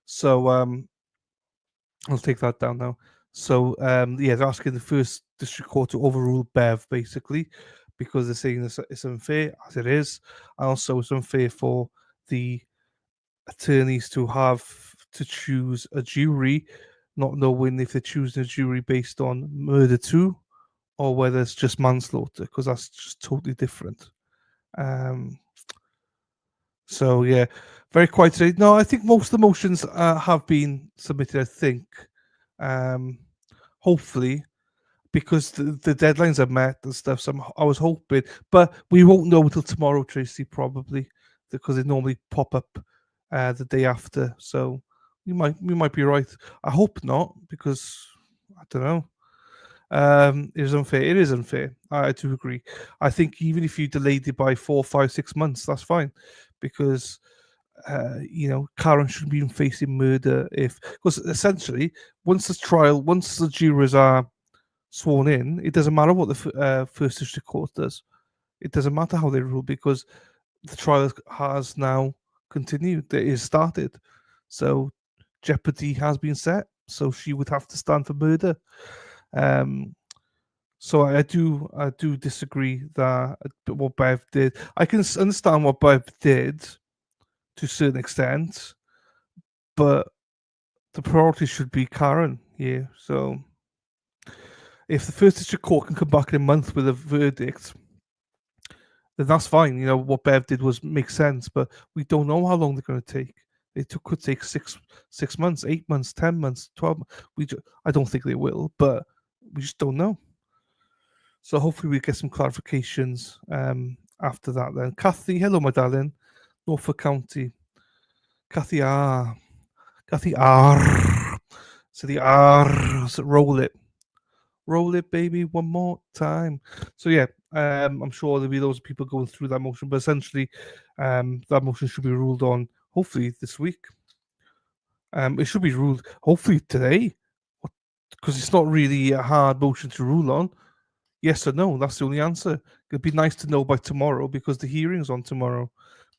So I'll take that down now. So yeah, they're asking the First District Court to overrule Bev, basically, because they're saying it's unfair, as it is. And also it's unfair for the attorneys to have to choose a jury, not knowing if they're choosing a jury based on murder 2 or whether it's just manslaughter, because that's just totally different. So yeah, very quiet today. No, I think most of the motions have been submitted, I think. Hopefully, because the deadlines are met and stuff. So I was hoping, but we won't know until tomorrow, Tracy, probably, because they normally pop up the day after. So we might be right. I hope not, because I don't know. It is unfair. It is unfair. I do agree. I think even if you delayed it by 4, 5, 6 months, that's fine, because Karen shouldn't be facing murder because essentially once the jurors are sworn in, it doesn't matter what the First District Court does. It doesn't matter how they rule, because the trial has now continued. It is started. So jeopardy has been set. So she would have to stand for murder. So I do disagree that what Bev did. I can understand what Bev did to a certain extent, but the priority should be Karen here. So if the First District Court can come back in a month with a verdict, then that's fine. What Bev did makes sense, but we don't know how long they're going to take. Could take 6 months, 8 months, 10 months, 12 months. I don't think they will, but we just don't know. So hopefully we get some clarifications after that then. Kathy, hello, my darling. Norfolk County. Kathy R. So the R. So roll it. Roll it, baby, one more time. So yeah, I'm sure there'll be those people going through that motion, but essentially that motion should be ruled on hopefully this week. It should be ruled hopefully today, because it's not really a hard motion to rule on. Yes or no, that's the only answer. It'd be nice to know by tomorrow, because the hearing's on tomorrow,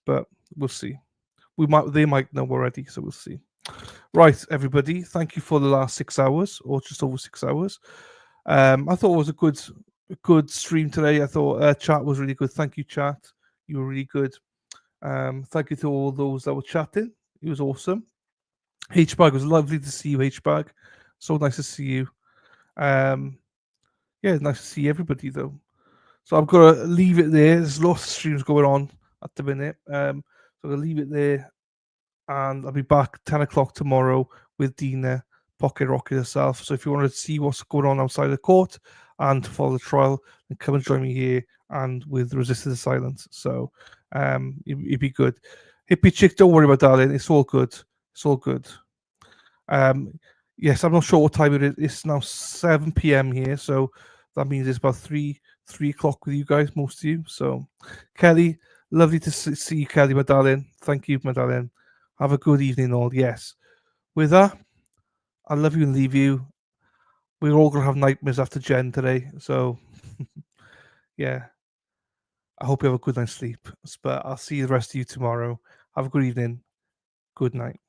but we'll see. They might know already, so we'll see. Right, everybody, thank you for the last 6 hours, or just over 6 hours. I thought it was a good stream today. I thought chat was really good. Thank you, chat. You were really good. Thank you to all those that were chatting. It was awesome. H-Bag, was lovely to see you, H-Bag. So nice to see you. Yeah, nice to see everybody, though. So I'm going to leave it there. There's lots of streams going on at the minute. So I'm going to leave it there. And I'll be back 10 o'clock tomorrow with Dina, Pocket Rocket herself. So if you want to see what's going on outside the court and to follow the trial, then come and join me here and with Resist the Silence. So it'd be good. Hippie chick, don't worry about darling. It's all good. It's all good. Yes, I'm not sure what time it is. It's now 7 p.m. here, so that means it's about 3 o'clock with you guys, most of you. So, Kelly, Lovely to see you, Kelly, my darling. Thank you, my darling. Have a good evening, all. Yes. With that, I love you and leave you. We're all gonna have nightmares after Jen today, so yeah. I hope you have a good night's sleep. But I'll see the rest of you tomorrow. Have a good evening. Good night.